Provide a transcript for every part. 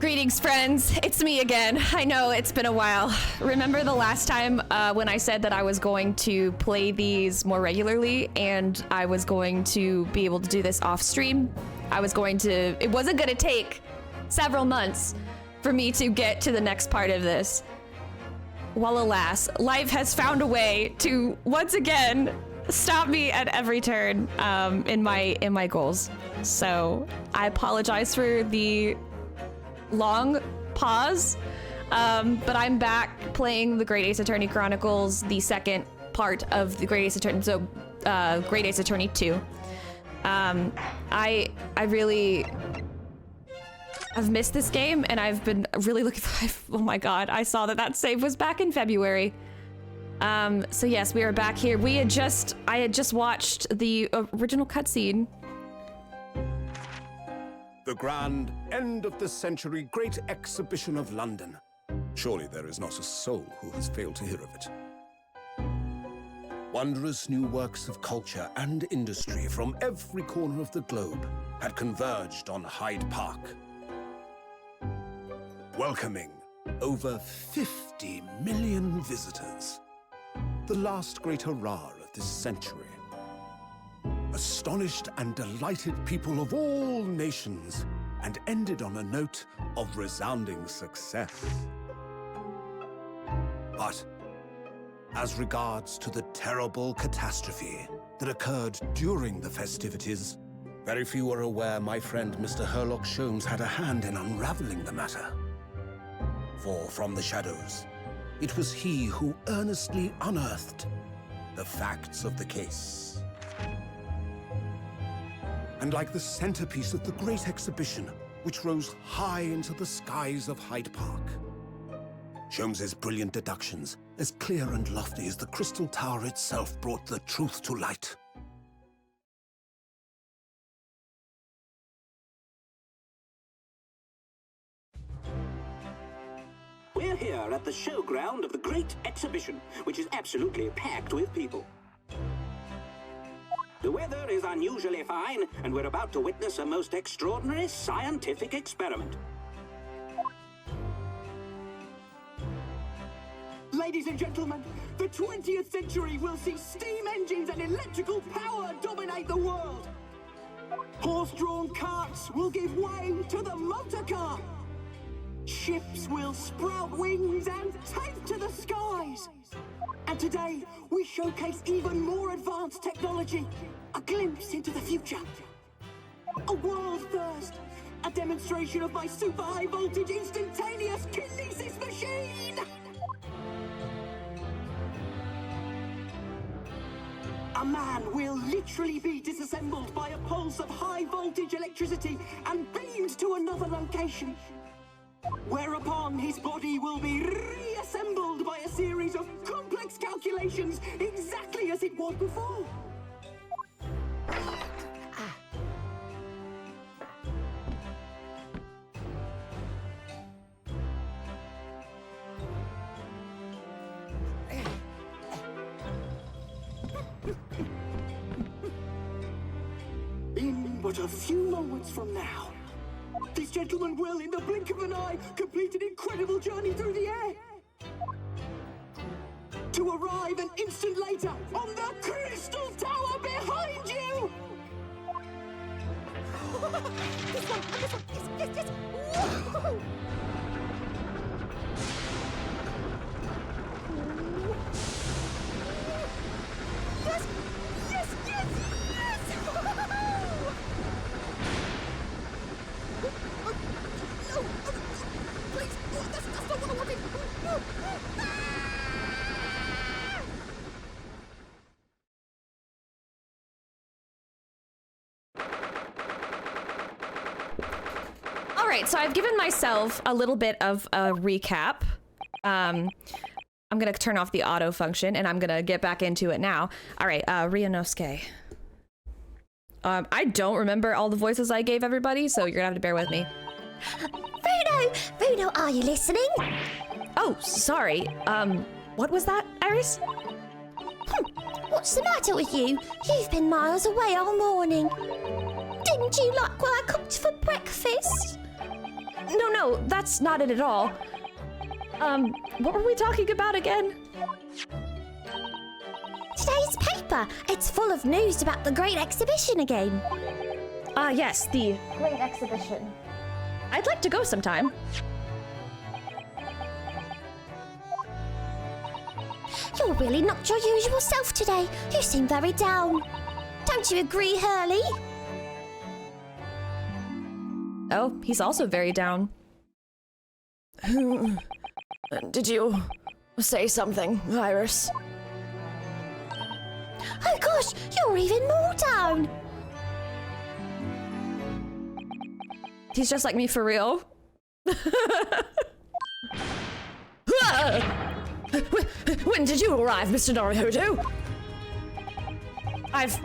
Greetings, friends. It's me again. I know it's been a while. Remember the last time when I said that I was going to play these more regularly and I was going to be able to do this off stream? It wasn't going to take several months for me to get to the next part of this. Well, alas, life has found a way to once again stop me at every turn in my goals. So I apologize for the long pause, but I'm back playing the Great Ace Attorney Chronicles, the second part of the Great Ace Attorney, so Great Ace Attorney 2. I've missed this game and I've been really looking for, oh my god, I saw that save was back in February. So yes, we are back here. I had just watched the original cutscene. The grand end of the century great exhibition of London. Surely there is not a soul who has failed to hear of it. Wondrous new works of culture and industry from every corner of the globe had converged on Hyde Park, welcoming over 50 million visitors. The last great hurrah of this century. Astonished and delighted people of all nations, and ended on a note of resounding success. But as regards to the terrible catastrophe that occurred during the festivities, very few are aware my friend Mr. Herlock Sholmes had a hand in unraveling the matter. For from the shadows, it was he who earnestly unearthed the facts of the case. And like the centerpiece of the great exhibition, which rose high into the skies of Hyde Park, Sholmes's brilliant deductions, as clear and lofty as the Crystal Tower itself, brought the truth to light. We're here at the showground of the Great Exhibition, which is absolutely packed with people. The weather is unusually fine, and we're about to witness a most extraordinary scientific experiment. Ladies and gentlemen, the 20th century will see steam engines and electrical power dominate the world. Horse-drawn carts will give way to the motor car. Ships will sprout wings and take to the skies. And today, we showcase even more advanced technology, a glimpse into the future. A world first, a demonstration of my super high voltage instantaneous kinesis machine! A man will literally be disassembled by a pulse of high voltage electricity and beamed to another location. Whereupon his body will be reassembled by a series of complex calculations exactly as it was before. In but a few moments from now, this gentleman will, in the blink of an eye, complete an incredible journey through the air. To arrive an instant later on the Crystal Tower behind you! This one, yes. Woo! Yes! No! Please! That's not what I wanted! Alright, so I've given myself a little bit of a recap. I'm gonna turn off the auto function and I'm gonna get back into it now. Alright, Ryunosuke. I don't remember all the voices I gave everybody, so you're gonna have to bear with me. Bruno, are you listening? Oh, sorry. What was that, Iris? What's the matter with you? You've been miles away all morning. Didn't you like what I cooked for breakfast? No, that's not it at all. What were we talking about again? Today's paper. It's full of news about the great exhibition again. Yes, the great exhibition. I'd like to go sometime. You're really not your usual self today. You seem very down. Don't you agree, Hurley? Oh, he's also very down. Did you say something, Iris? Oh gosh, you're even more down. He's just like me for real. When did you arrive, Mr. Norihodo? I've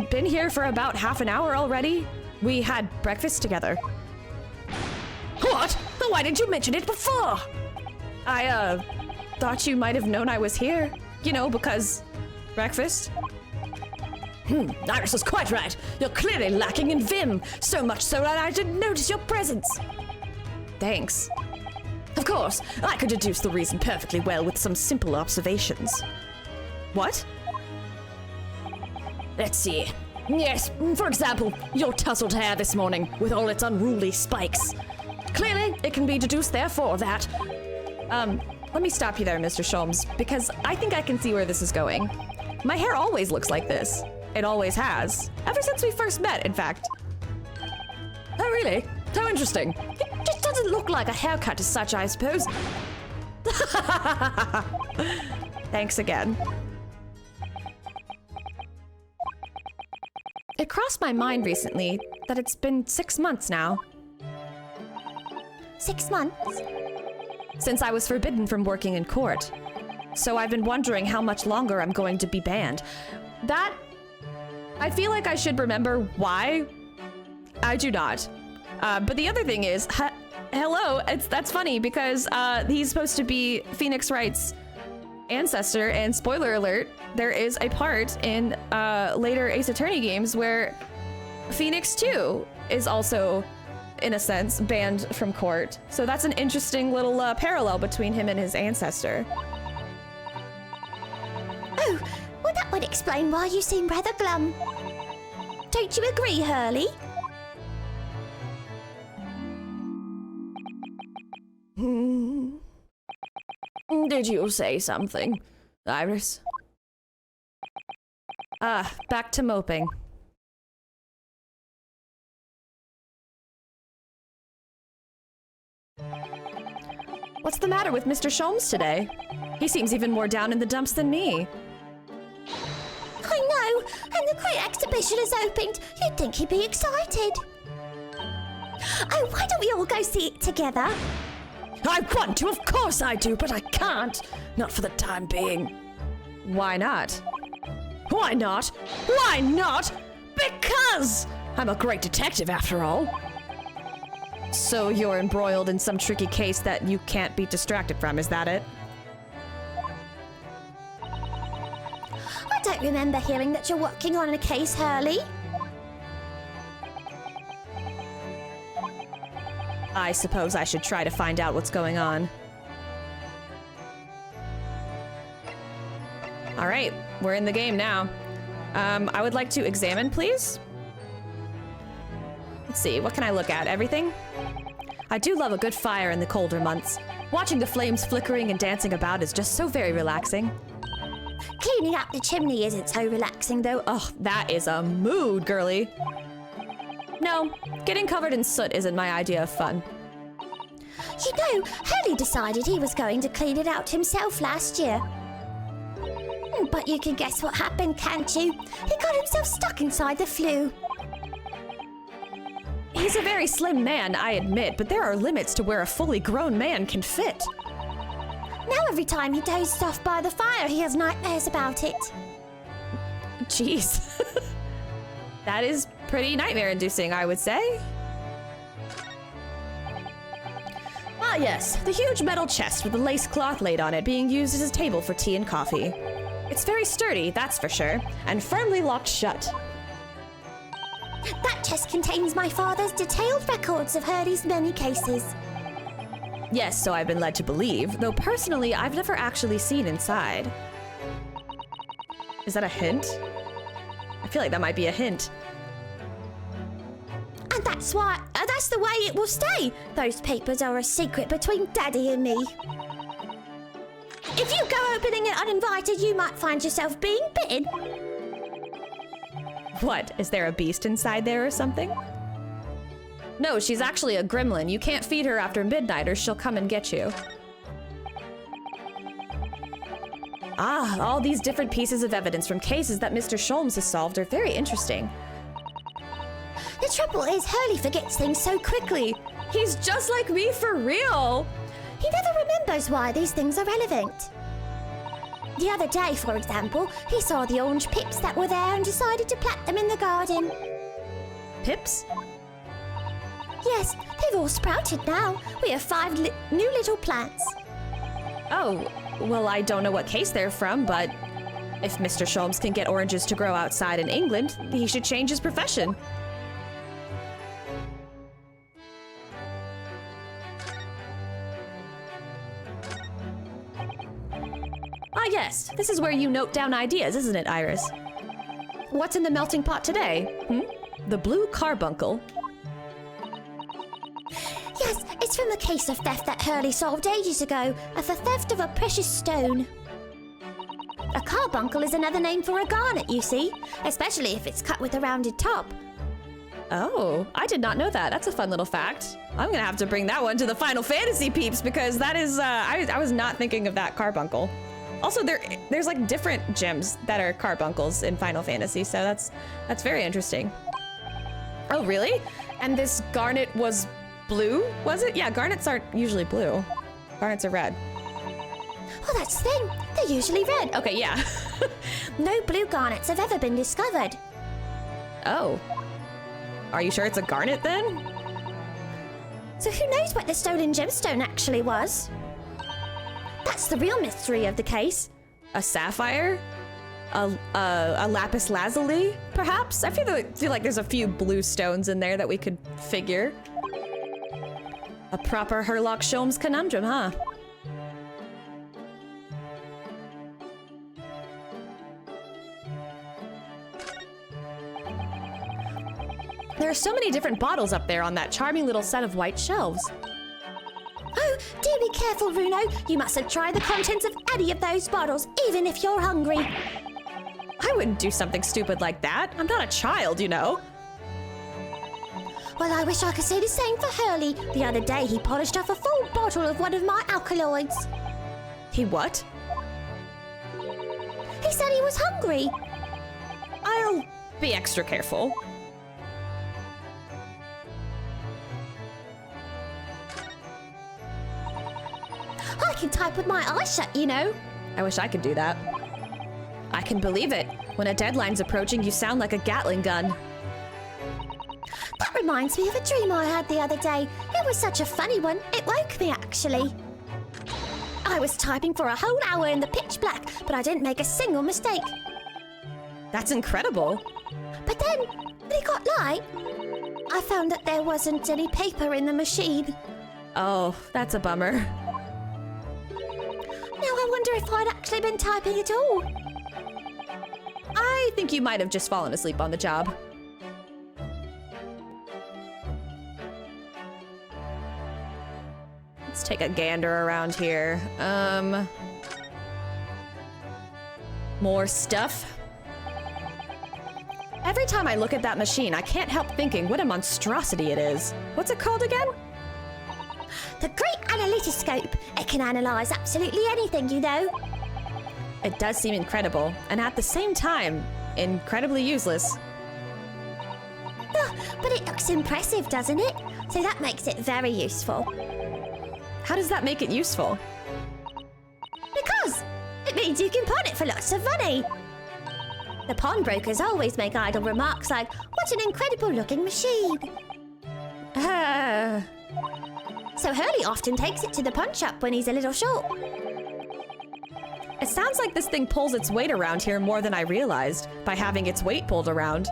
been here for about half an hour already. We had breakfast together. What? Why didn't you mention it before? I, thought you might have known I was here. You know, because breakfast. Iris was quite right. You're clearly lacking in vim. So much so that I didn't notice your presence. Thanks. Of course, I could deduce the reason perfectly well with some simple observations. What? Let's see. Yes, for example, your tousled hair this morning with all its unruly spikes. Clearly, it can be deduced therefore that... let me stop you there, Mr. Sholmes, because I think I can see where this is going. My hair always looks like this. It always has. Ever since we first met, in fact. Oh, really? How interesting. It just doesn't look like a haircut as such, I suppose. Thanks again. It crossed my mind recently that it's been 6 months now. 6 months? Since I was forbidden from working in court. So I've been wondering how much longer I'm going to be banned. That... I feel like I should remember why. I do not. But the other thing is, hello, that's funny because he's supposed to be Phoenix Wright's ancestor, and spoiler alert, there is a part in later Ace Attorney games where Phoenix 2 is also, in a sense, banned from court. So that's an interesting little parallel between him and his ancestor. Oh, well that would explain why you seem rather glum. Don't you agree, Hurley? Did you say something, Iris? Back to moping. What's the matter with Mr. Sholmes today? He seems even more down in the dumps than me. I know, and the great exhibition has opened. You'd think he'd be excited. Oh, why don't we all go see it together? I want to, of course I do, but I can't. Not for the time being. Why not? Why not? Why not? Because I'm a great detective after all. So you're embroiled in some tricky case that you can't be distracted from, is that it? I don't remember hearing that you're working on a case, Hurley. I suppose I should try to find out what's going on. All right, we're in the game now. I would like to examine, please. Let's see, what can I look at? Everything? I do love a good fire in the colder months. Watching the flames flickering and dancing about is just so very relaxing. Cleaning out the chimney isn't so relaxing, though. Oh, that is a mood, girly. No, getting covered in soot isn't my idea of fun. You know, Hurley decided he was going to clean it out himself last year. But you can guess what happened, can't you? He got himself stuck inside the flue. He's a very slim man, I admit, but there are limits to where a fully grown man can fit. Now every time he dozes off by the fire, he has nightmares about it. Jeez. That is pretty nightmare-inducing, I would say. Ah yes, the huge metal chest with the lace cloth laid on it being used as a table for tea and coffee. It's very sturdy, that's for sure, and firmly locked shut. That chest contains my father's detailed records of Hurley's many cases. Yes, so I've been led to believe, though personally I've never actually seen inside. Is that a hint? I feel like that might be a hint. And that's the way it will stay. Those papers are a secret between Daddy and me. If you go opening it uninvited, you might find yourself being bitten. What, is there a beast inside there or something? No, she's actually a gremlin. You can't feed her after midnight or she'll come and get you. Ah, all these different pieces of evidence from cases that Mr. Sholmes has solved are very interesting. The trouble is, Hurley forgets things so quickly. He's just like me for real. He never remembers why these things are relevant. The other day, for example, he saw the orange pips that were there and decided to plant them in the garden. Pips? Yes, they've all sprouted now. We have 5 new little plants. Oh, well, I don't know what case they're from, but if Mr. Sholmes can get oranges to grow outside in England, he should change his profession. Ah, yes, this is where you note down ideas, isn't it, Iris? What's in the melting pot today? The blue carbuncle. Yes, it's from a case of theft that Hurley solved ages ago, of the theft of a precious stone. A carbuncle is another name for a garnet, you see, especially if it's cut with a rounded top. Oh, I did not know that. That's a fun little fact. I'm gonna have to bring that one to the Final Fantasy peeps because that is, I was not thinking of that carbuncle. Also, there's like different gems that are carbuncles in Final Fantasy, so that's very interesting. Oh, really? And this garnet was blue, was it? Yeah, garnets aren't usually blue. Garnets are red. Well, that's the thing. They're usually red. Okay, yeah. No blue garnets have ever been discovered. Oh. Are you sure it's a garnet then? So who knows what the stolen gemstone actually was? That's the real mystery of the case. A sapphire? A lapis lazuli, perhaps? I feel like there's a few blue stones in there that we could figure. A proper Sherlock Holmes conundrum, huh? There are so many different bottles up there on that charming little set of white shelves. Oh, do be careful, Runo. You mustn't try the contents of any of those bottles, even if you're hungry. I wouldn't do something stupid like that. I'm not a child, you know. Well, I wish I could say the same for Hurley. The other day, he polished off a full bottle of one of my alkaloids. He what? He said he was hungry. I'll be extra careful. I can type with my eyes shut, you know. I wish I could do that. I can believe it. When a deadline's approaching, you sound like a Gatling gun. That reminds me of a dream I had the other day. It was such a funny one. It woke me, actually. I was typing for a whole hour in the pitch black, but I didn't make a single mistake. That's incredible. But then, when it got light, I found that there wasn't any paper in the machine. Oh, that's a bummer. Now I wonder if I'd actually been typing at all. I think you might have just fallen asleep on the job. Let's take a gander around here. More stuff. Every time I look at that machine, I can't help thinking what a monstrosity it is. What's it called again? The Great Analytoscope. It can analyze absolutely anything, you know. It does seem incredible, and at the same time, incredibly useless. But it looks impressive, doesn't it? So that makes it very useful. How does that make it useful? Because it means you can pawn it for lots of money. The pawnbrokers always make idle remarks like, "What an incredible looking machine." So Hurley often takes it to the pawn shop when he's a little short. It sounds like this thing pulls its weight around here more than I realized by having its weight pulled around.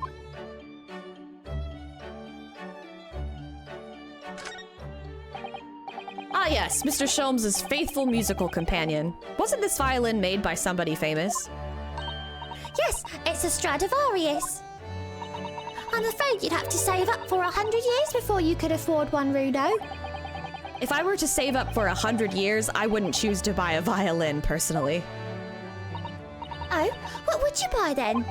Yes, Mr. Sholmes's faithful musical companion. Wasn't this violin made by somebody famous? Yes, it's a Stradivarius. I'm afraid you'd have to save up for 100 years before you could afford one, Runo. If I were to save up for 100 years, I wouldn't choose to buy a violin, personally. Oh, what would you buy then?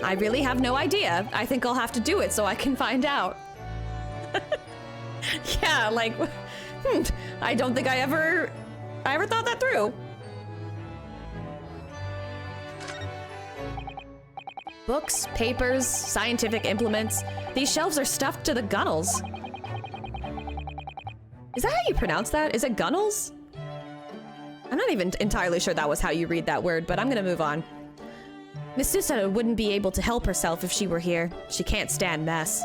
I really have no idea. I think I'll have to do it so I can find out. Yeah, like, I don't think I ever thought that through. Books, papers, scientific implements. These shelves are stuffed to the gunnels. Is that how you pronounce that? Is it gunnels? I'm not even entirely sure that was how you read that word, but I'm gonna move on. Miss Susanna wouldn't be able to help herself if she were here. She can't stand mess.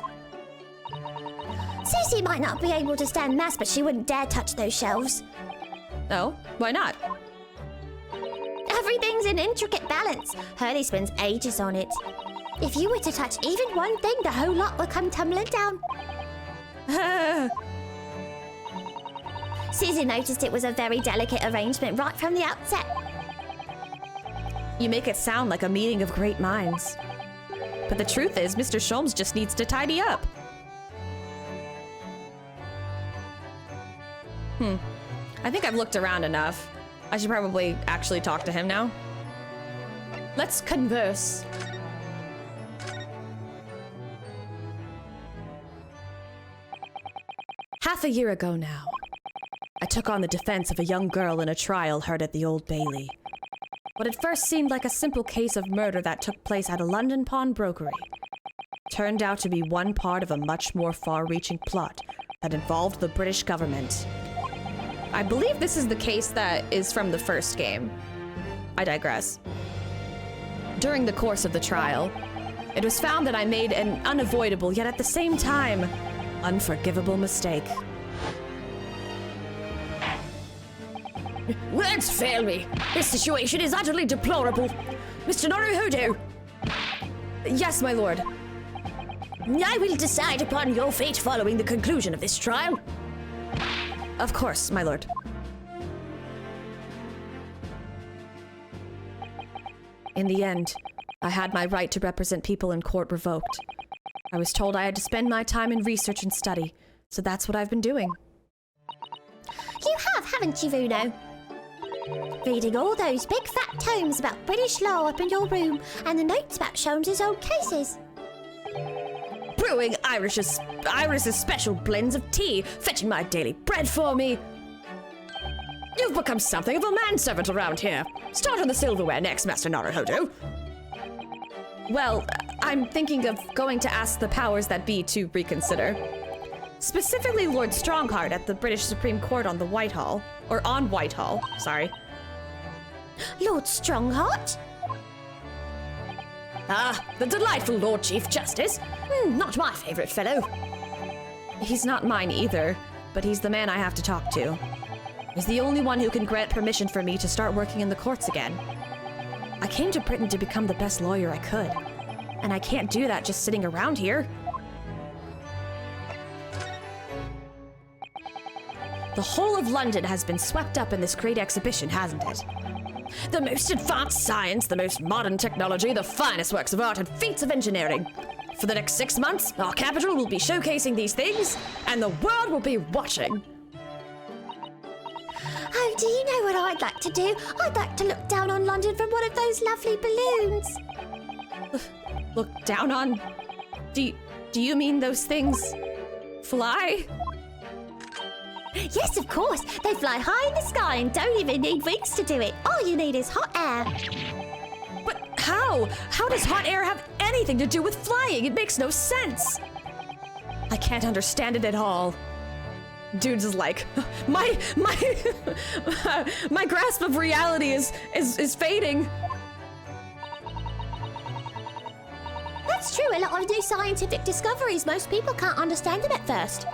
Susie might not be able to stand mess, but she wouldn't dare touch those shelves. Oh, why not? Everything's in intricate balance. Hurley spends ages on it. If you were to touch even one thing, the whole lot would come tumbling down. Susie noticed it was a very delicate arrangement right from the outset. You make it sound like a meeting of great minds. But the truth is, Mr. Sholmes just needs to tidy up. I think I've looked around enough. I should probably actually talk to him now. Let's converse. Half a year ago now, I took on the defense of a young girl in a trial heard at the Old Bailey. What at first seemed like a simple case of murder that took place at a London pawnbrokery turned out to be one part of a much more far-reaching plot that involved the British government. I believe this is the case that is from the first game. I digress. During the course of the trial, it was found that I made an unavoidable, yet at the same time, unforgivable mistake. Words fail me. This situation is utterly deplorable. Mr. Naruhodo! Yes, my lord. I will decide upon your fate following the conclusion of this trial. Of course, my lord. In the end, I had my right to represent people in court revoked. I was told I had to spend my time in research and study, so that's what I've been doing. You have, haven't you, Runo? Reading all those big fat tomes about British law up in your room, and the notes about Sholmes's old cases. Brewing Irish's special blends of tea, fetching my daily bread for me. You've become something of a manservant around here. Start on the silverware next, Master Naruhodo. Well, I'm thinking of going to ask the powers that be to reconsider. Specifically Lord Strongheart at the British Supreme Court on Whitehall. Sorry. Lord Strongheart? Ah, the delightful Lord Chief Justice. Not my favorite fellow. He's not mine either, but he's the man I have to talk to. He's the only one who can grant permission for me to start working in the courts again. I came to Britain to become the best lawyer I could, and I can't do that just sitting around here. The whole of London has been swept up in this great exhibition, hasn't it? The most advanced science, the most modern technology, the finest works of art and feats of engineering. For the next 6 months, our capital will be showcasing these things, and the world will be watching. Oh, do you know what I'd like to do? I'd like to look down on London from one of those lovely balloons. Look down on... Do you mean those things fly? Yes, of course. They fly high in the sky and don't even need wings to do it. All you need is hot air. But how? How does hot air have anything to do with flying? It makes no sense. I can't understand it at all. Dude's is like, my grasp of reality is fading. That's true. A lot of new scientific discoveries, most people can't understand them at first.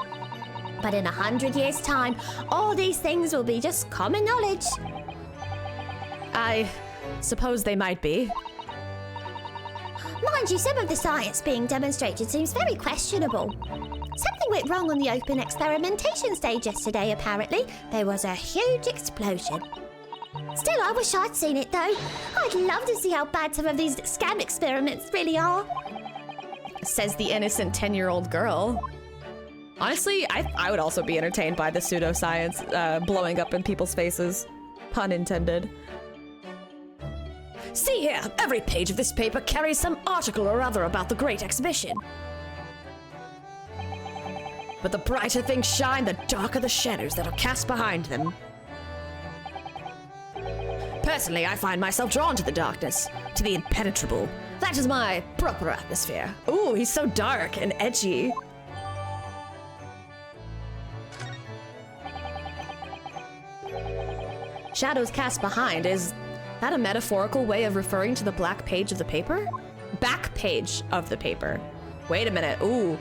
But in 100 years' time, all these things will be just common knowledge. I suppose they might be. Mind you, some of the science being demonstrated seems very questionable. Something went wrong on the open experimentation stage yesterday, apparently. There was a huge explosion. Still, I wish I'd seen it, though. I'd love to see how bad some of these scam experiments really are. Says the innocent 10-year-old girl. Honestly, I would also be entertained by the pseudoscience blowing up in people's faces. Pun intended. See here, every page of this paper carries some article or other about the Great Exhibition. But the brighter things shine, the darker the shadows that are cast behind them. Personally, I find myself drawn to the darkness, to the impenetrable. That is my proper atmosphere. Ooh, he's so dark and edgy. Shadows cast behind, is that a metaphorical way of referring to the black page of the paper? Back page of the paper. Wait a minute, ooh.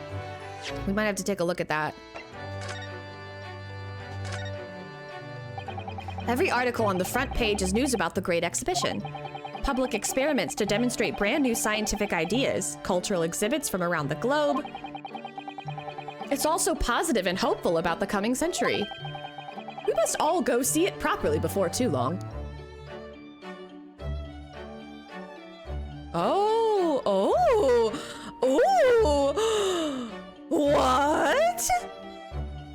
We might have to take a look at that. Every article on the front page is news about the Great Exhibition. Public experiments to demonstrate brand new scientific ideas, cultural exhibits from around the globe. It's also positive and hopeful about the coming century. We must all go see it properly before too long. What?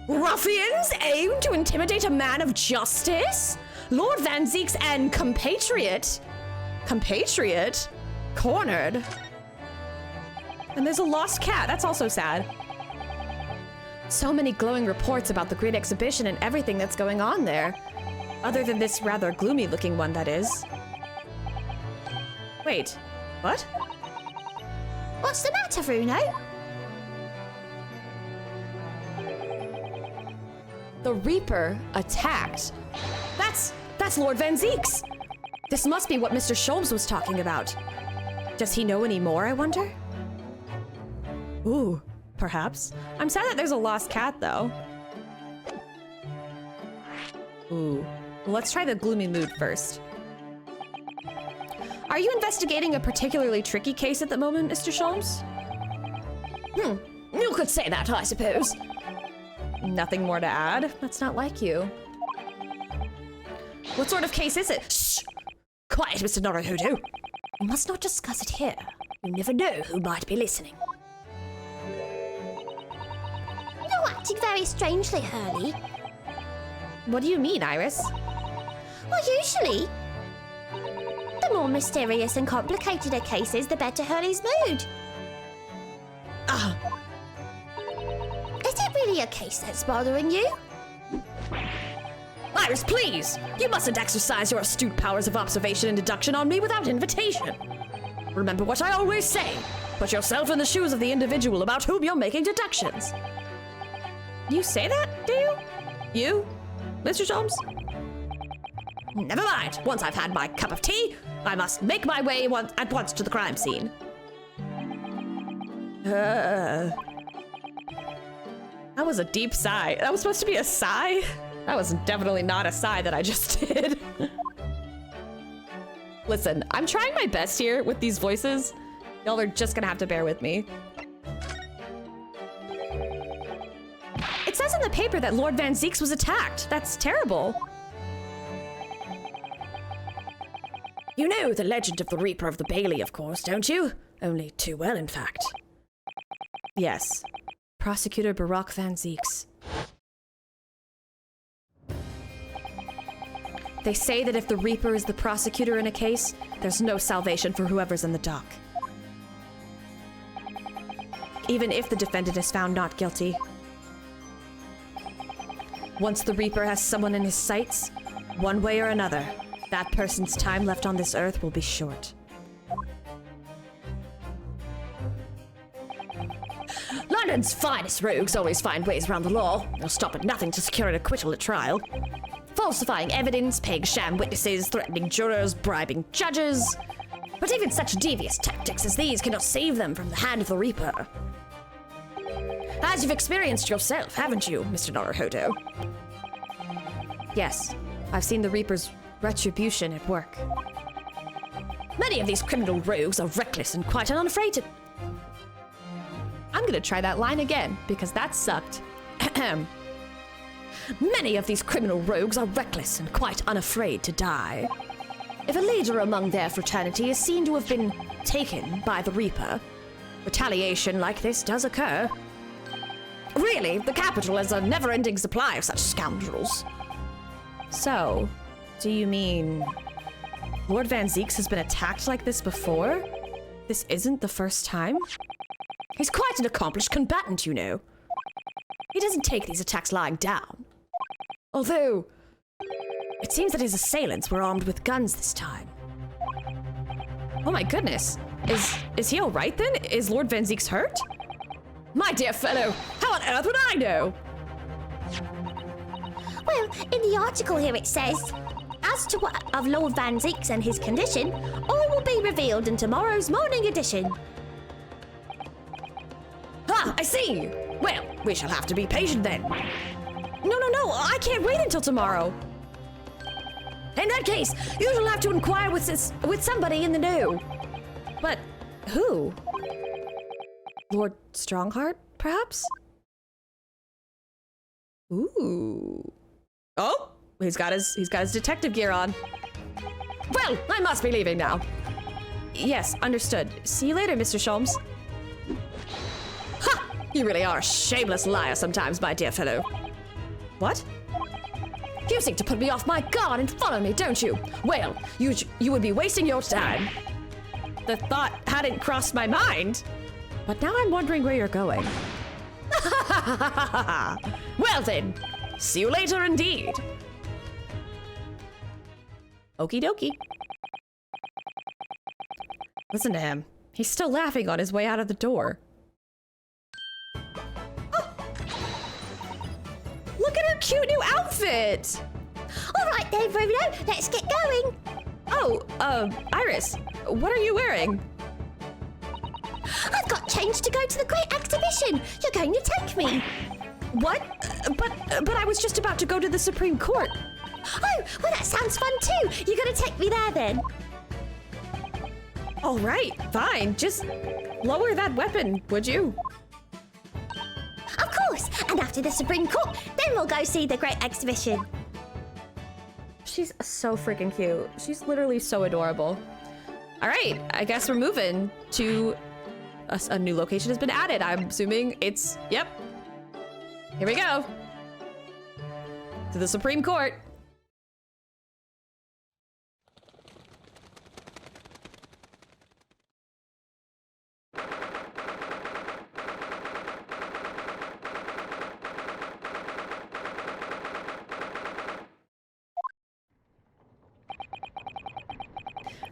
Ruffians aim to intimidate a man of justice? Lord Van Zeek's and compatriot? Compatriot? Cornered? And there's a lost cat, that's also sad. So many glowing reports about the Great Exhibition and everything that's going on there. Other than this rather gloomy looking one, that is. Wait, what? What's the matter, Bruno? The Reaper attacked. That's Lord Van Zeek's. This must be what Mr. Sholmes was talking about. Does he know any more, I wonder? Ooh, perhaps. I'm sad that there's a lost cat, though. Ooh. Well, let's try the gloomy mood first. Are you investigating a particularly tricky case at the moment, Mr. Sholmes? You could say that, I suppose. Nothing more to add? That's not like you. What sort of case is it? Shh! Quiet, Mr. Naruhodo. We must not discuss it here. You never know who might be listening. You're acting very strangely, Hurley. What do you mean, Iris? Well, usually, the more mysterious and complicated a case is, the better Hurley's mood. Is it really a case that's bothering you? Iris, please! You mustn't exercise your astute powers of observation and deduction on me without invitation. Remember what I always say. Put yourself in the shoes of the individual about whom you're making deductions. You say that, do you? You? Mr. Sholmes? Never mind. Once I've had my cup of tea, I must make my way at once to the crime scene. That was a deep sigh. That was supposed to be a sigh? That was definitely not a sigh that I just did. Listen, I'm trying my best here with these voices. Y'all are just gonna have to bear with me. It says in the paper that Lord Van Zeek's was attacked. That's terrible. You know the legend of the Reaper of the Bailey, of course, don't you? Only too well, in fact. Yes. Prosecutor Barack Van Zeek's. They say that if the Reaper is the prosecutor in a case, there's no salvation for whoever's in the dock. Even if the defendant is found not guilty. Once the Reaper has someone in his sights, one way or another, that person's time left on this earth will be short. London's finest rogues always find ways around the law. They'll stop at nothing to secure an acquittal at trial. Falsifying evidence, paying sham witnesses, threatening jurors, bribing judges. But even such devious tactics as these cannot save them from the hand of the Reaper. As you've experienced yourself, haven't you, Mr. Naruhodo? Yes, I've seen the Reaper's retribution at work. Many of these criminal rogues are reckless and quite unafraid to... I'm gonna try that line again, because that sucked. Many of these criminal rogues are reckless and quite unafraid to die. If a leader among their fraternity is seen to have been taken by the Reaper, retaliation like this does occur. Really, the capital has a never-ending supply of such scoundrels. So, do you mean Lord Van Zieks has been attacked like this before? This isn't the first time? He's quite an accomplished combatant, you know. He doesn't take these attacks lying down. Although, it seems that his assailants were armed with guns this time. Oh my goodness. Is he all right then? Is Lord Van Zieks hurt? My dear fellow, how on earth would I know? Well, in the article here it says, as to what of Lord Van Zieks and his condition, all will be revealed in tomorrow's morning edition. Ah, I see! Well, we shall have to be patient then. No, I can't wait until tomorrow. In that case, you shall have to inquire with somebody in the know. But who? Lord Strongheart, perhaps? Ooh. Oh, he's got his detective gear on. Well, I must be leaving now. Yes, understood. See you later, Mr. Sholmes. Ha! You really are a shameless liar sometimes, my dear fellow. What? You seek to put me off my guard and follow me, don't you? Well, you would be wasting your time. The thought hadn't crossed my mind, but now I'm wondering where you're going. Well then, see you later indeed. Okie dokie. Listen to him. He's still laughing on his way out of the door. Oh. Look at her cute new outfit! All right then, Bruno, let's get going. Oh, Iris, what are you wearing? I've got change to go to the great exhibition. You're going to take me. What? But I was just about to go to the Supreme Court. Oh, well that sounds fun too. You're going to take me there then. All right, fine. Just lower that weapon, would you? Of course. And after the Supreme Court, then we'll go see the great exhibition. She's so freaking cute. She's literally so adorable. All right, I guess we're moving to a new location has been added. I'm assuming it's, yep. Here we go. To the Supreme Court.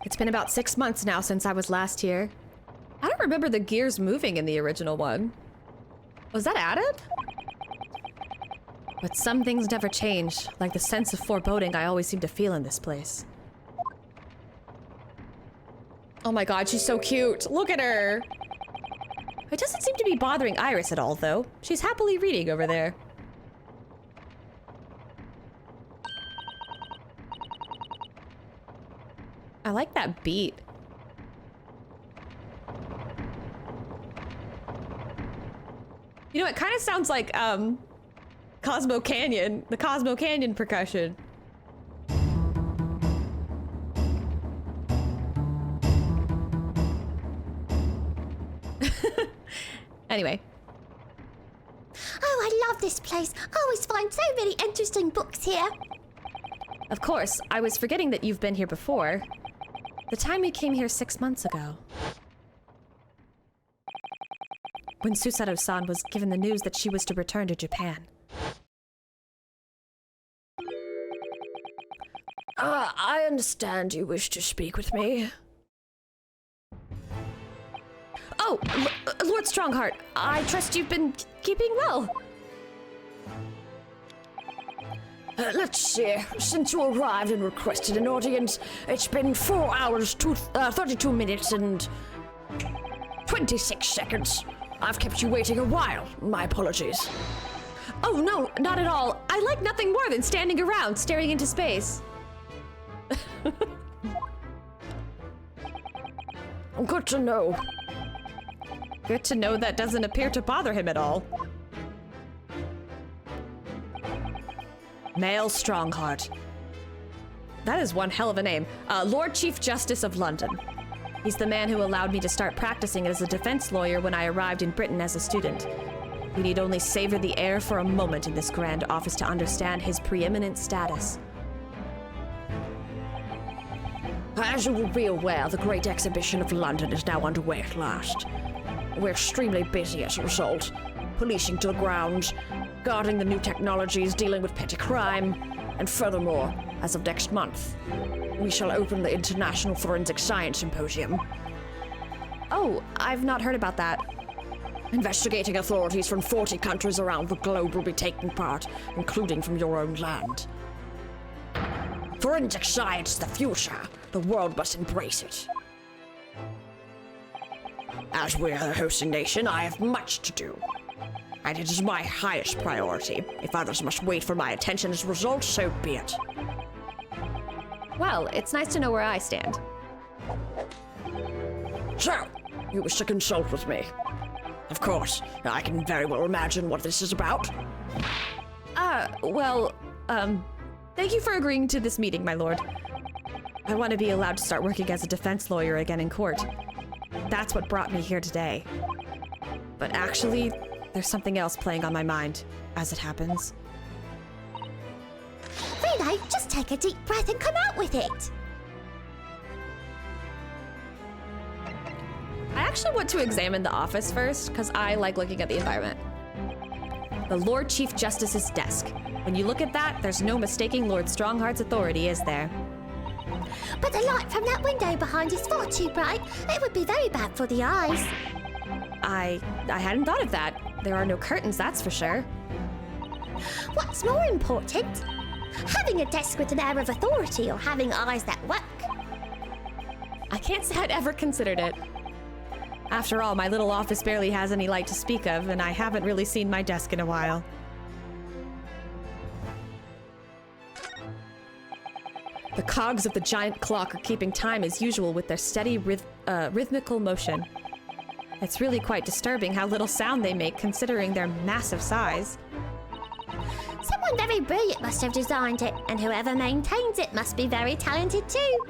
It's been about 6 months now since I was last here. I don't remember the gears moving in the original one. Was that added? But some things never change, like the sense of foreboding I always seem to feel in this place. Oh my god, she's so cute. Look at her. It doesn't seem to be bothering Iris at all, though. She's happily reading over there. I like that beat. You know, it kind of sounds like, Cosmo Canyon, the Cosmo Canyon percussion. Anyway. Oh, I love this place. I always find so many interesting books here. Of course, I was forgetting that you've been here before. The time we came here 6 months ago. When Susato-san was given the news that she was to return to Japan. I understand you wish to speak with me. Oh, Lord Strongheart, I trust you've been keeping well. Let's see. Since you arrived and requested an audience, it's been 4 hours, 32 minutes, and 26 seconds. I've kept you waiting a while. My apologies. Oh, no, not at all. I like nothing more than standing around, staring into space. Good to know. Good to know that doesn't appear to bother him at all. Male Strongheart. That is one hell of a name. Lord Chief Justice of London. He's the man who allowed me to start practicing as a defense lawyer when I arrived in Britain as a student. We need only savor the air for a moment in this grand office to understand his preeminent status. As you will be aware, the Great Exhibition of London is now underway at last. We're extremely busy as a result, policing to the grounds, guarding the new technologies, dealing with petty crime, and furthermore, as of next month, we shall open the International Forensic Science Symposium. Oh, I've not heard about that. Investigating authorities from 40 countries around the globe will be taking part, including from your own land. Forensic science is the future. The world must embrace it. As we're the hosting nation, I have much to do. And it is my highest priority. If others must wait for my attention as a result, so be it. Well, it's nice to know where I stand. So, you wish to consult with me? Of course, I can very well imagine what this is about. Thank you for agreeing to this meeting, my lord. I want to be allowed to start working as a defense lawyer again in court. That's what brought me here today. But actually, there's something else playing on my mind, as it happens. Reno, just take a deep breath and come out with it. I actually want to examine the office first, because I like looking at the environment. The Lord Chief Justice's desk. When you look at that, there's no mistaking Lord Strongheart's authority, is there? But the light from that window behind is far too bright. It would be very bad for the eyes. I hadn't thought of that. There are no curtains, that's for sure. What's more important? Having a desk with an air of authority or having eyes that work? I can't say I'd ever considered it. After all, my little office barely has any light to speak of, and I haven't really seen my desk in a while. The cogs of the giant clock are keeping time as usual with their steady rhythmical motion. It's really quite disturbing how little sound they make considering their massive size. Someone very brilliant must have designed it, and whoever maintains it must be very talented too.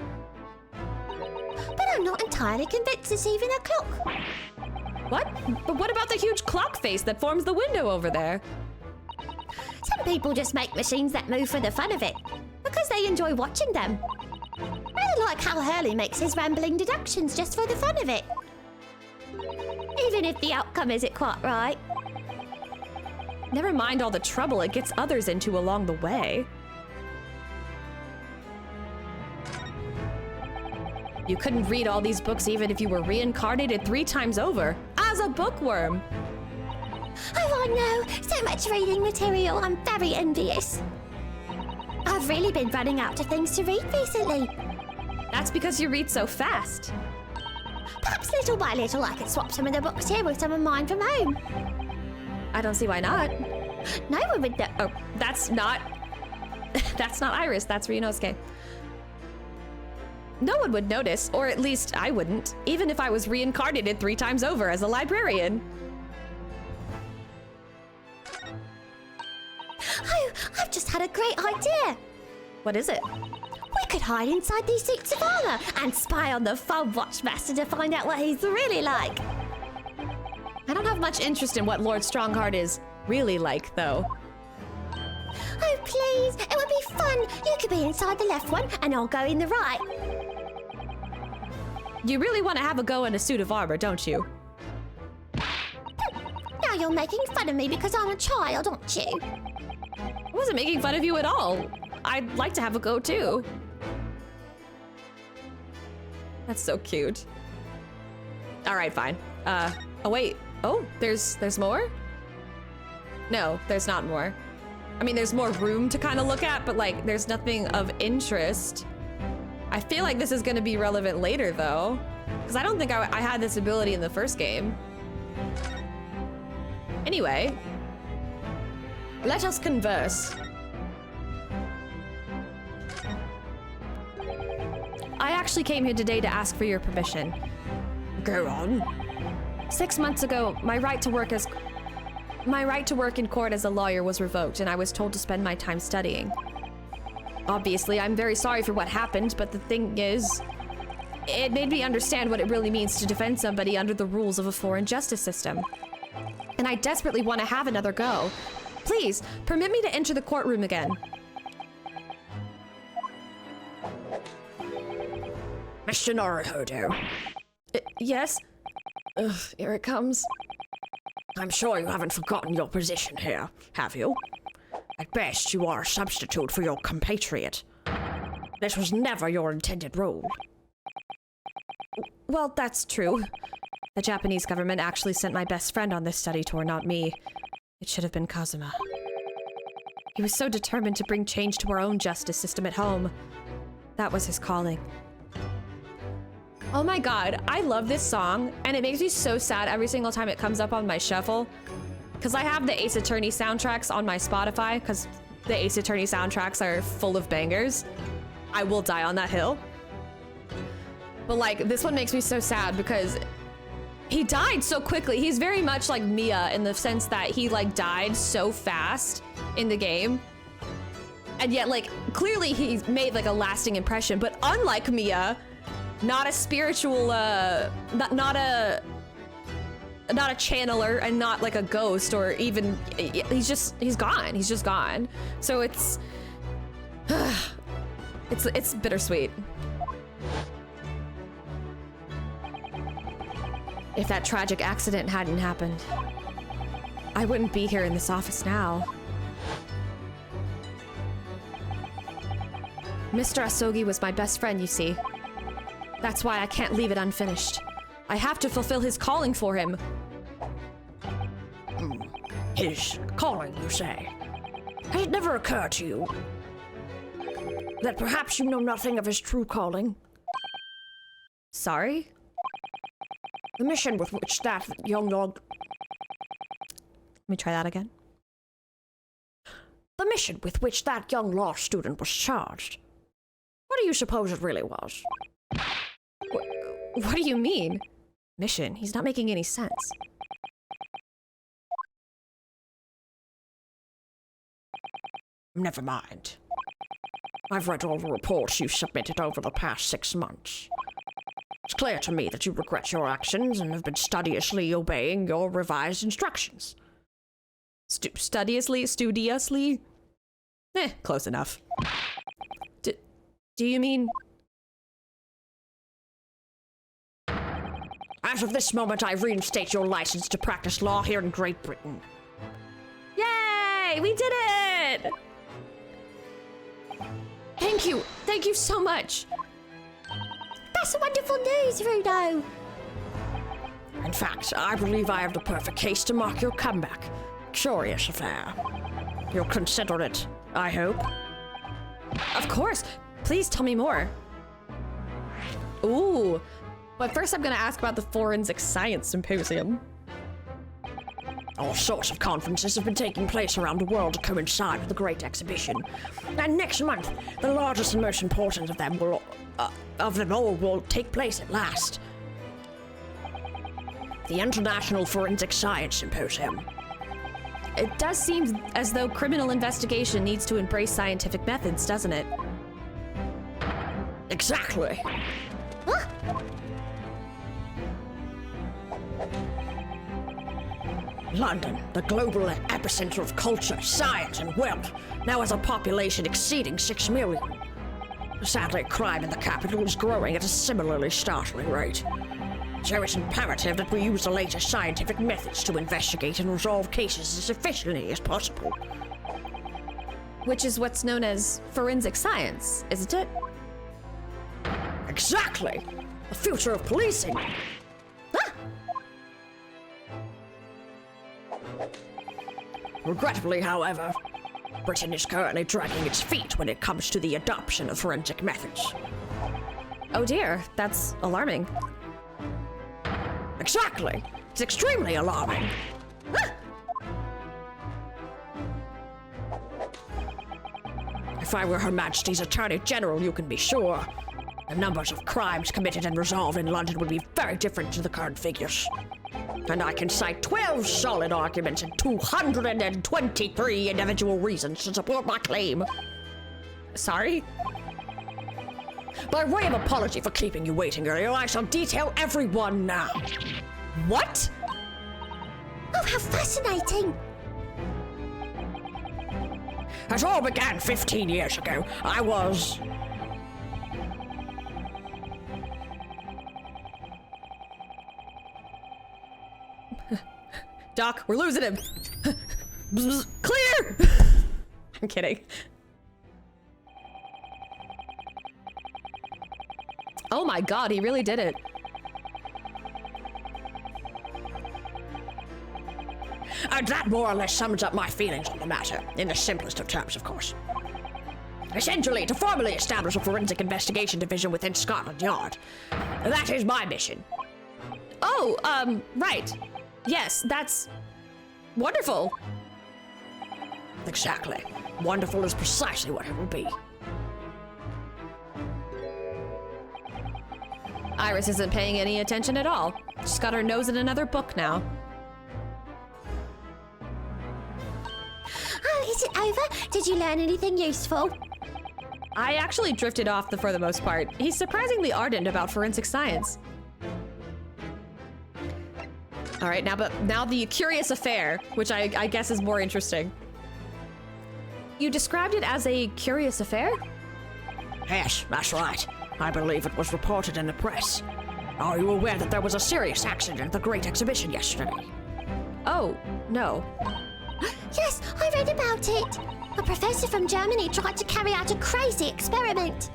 But I'm not entirely convinced it's even a clock. What? But what about the huge clock face that forms the window over there? Some people just make machines that move for the fun of it, because they enjoy watching them. Rather like how Hurley makes his rambling deductions just for the fun of it. Even if the outcome isn't quite right. Never mind all the trouble it gets others into along the way. You couldn't read all these books even if you were reincarnated 3 times over, as a bookworm. Oh, I know. So much reading material. I'm very envious. I've really been running out of things to read recently. That's because you read so fast. Perhaps little by little I could swap some of the books here with some of mine from home. I don't see why not. No one would know. Oh, that's not Iris, that's Ryunosuke. No one would notice, or at least I wouldn't, even if I was reincarnated 3 times over as a librarian. Oh, I've just had a great idea. What is it? We could hide inside these suits of armor and spy on the Fun Watchmaster to find out what he's really like. I don't have much interest in what Lord Strongheart is really like, though. Oh, please. It would be fun. You could be inside the left one and I'll go in the right. You really want to have a go in a suit of armor, don't you? Now you're making fun of me because I'm a child, aren't you? I wasn't making fun of you at all. I'd like to have a go, too. That's so cute. All right, fine. Oh, wait. Oh, there's more? No, there's not more. I mean, there's more room to kind of look at, but, like, there's nothing of interest. I feel like this is going to be relevant later, though. Because I don't think I had this ability in the first game. Anyway. Let us converse. I actually came here today to ask for your permission. Go on. 6 months ago, my right to work in court as a lawyer was revoked, and I was told to spend my time studying. Obviously, I'm very sorry for what happened, but the thing is, it made me understand what it really means to defend somebody under the rules of a foreign justice system. And I desperately want to have another go. Please, permit me to enter the courtroom again. Mr. Naruhodo. Yes? Ugh, here it comes. I'm sure you haven't forgotten your position here, have you? At best, you are a substitute for your compatriot. This was never your intended role. Well, that's true. The Japanese government actually sent my best friend on this study tour, not me. It should have been Kazuma. He was so determined to bring change to our own justice system at home. That was his calling. Oh my god, I love this song, and it makes me so sad every single time it comes up on my shuffle. Because I have the Ace Attorney soundtracks on my Spotify, because the Ace Attorney soundtracks are full of bangers. I will die on that hill. But like, this one makes me so sad because he died so quickly. He's very much like Mia in the sense that he like died so fast in the game. And yet like, clearly he's made like a lasting impression, but unlike Mia, not a spiritual, not a channeler and not like a ghost or even, he's gone. He's just gone. So it's bittersweet. If that tragic accident hadn't happened, I wouldn't be here in this office now. Mr. Asogi was my best friend, you see. That's why I can't leave it unfinished. I have to fulfill his calling for him. His calling, you say? Has it never occurred to you that perhaps you know nothing of his true calling? Sorry? The mission with which that young law... Let me try that again. The mission with which that young law student was charged. What do you suppose it really was? What do you mean? Mission? He's not making any sense. Never mind. I've read all the reports you've submitted over the past 6 months. It's clear to me that you regret your actions and have been studiously obeying your revised instructions. Studiously? Close enough. Do you mean... As of this moment, I reinstate your license to practice law here in Great Britain. Yay! We did it! Thank you! Thank you so much! That's wonderful news, Rudo! In fact, I believe I have the perfect case to mark your comeback. Curious affair. You'll consider it, I hope. Of course! Please tell me more. Ooh. But first I'm gonna ask about the Forensic Science Symposium. All sorts of conferences have been taking place around the world to coincide with the Great Exhibition. And next month, the largest and most important of them all will take place at last. The International Forensic Science Symposium. It does seem as though criminal investigation needs to embrace scientific methods, doesn't it? Exactly. Huh? London, the global epicenter of culture, science, and wealth, now has a population exceeding 6 million. Sadly, crime in the capital is growing at a similarly startling rate. So it's imperative that we use the latest scientific methods to investigate and resolve cases as efficiently as possible. Which is what's known as forensic science, isn't it? Exactly! The future of policing! Huh? Regrettably, however, Britain is currently dragging its feet when it comes to the adoption of forensic methods. Oh dear, that's alarming. Exactly! It's extremely alarming! Huh? If I were Her Majesty's Attorney General, you can be sure the numbers of crimes committed and resolved in London would be very different to the current figures. And I can cite 12 solid arguments and 223 individual reasons to support my claim. Sorry? By way of apology for keeping you waiting earlier, I shall detail every one now. What? Oh, how fascinating! It all began 15 years ago. I was... Doc, we're losing him. Clear! I'm kidding. Oh my god, he really did it. And that more or less sums up my feelings on the matter, in the simplest of terms, of course. Essentially, to formally establish a forensic investigation division within Scotland Yard. That is my mission. Oh, right. Yes, that's wonderful. Exactly. Wonderful is precisely what it will be. Iris isn't paying any attention at all. She's got her nose in another book now. Oh, is it over? Did you learn anything useful? I actually drifted off for the most part. He's surprisingly ardent about forensic science. All right, now the curious affair, which I guess is more interesting. You described it as a curious affair? Yes, that's right. I believe it was reported in the press. Are you aware that there was a serious accident at the Great Exhibition yesterday? Oh, no. Yes, I read about it. A professor from Germany tried to carry out a crazy experiment.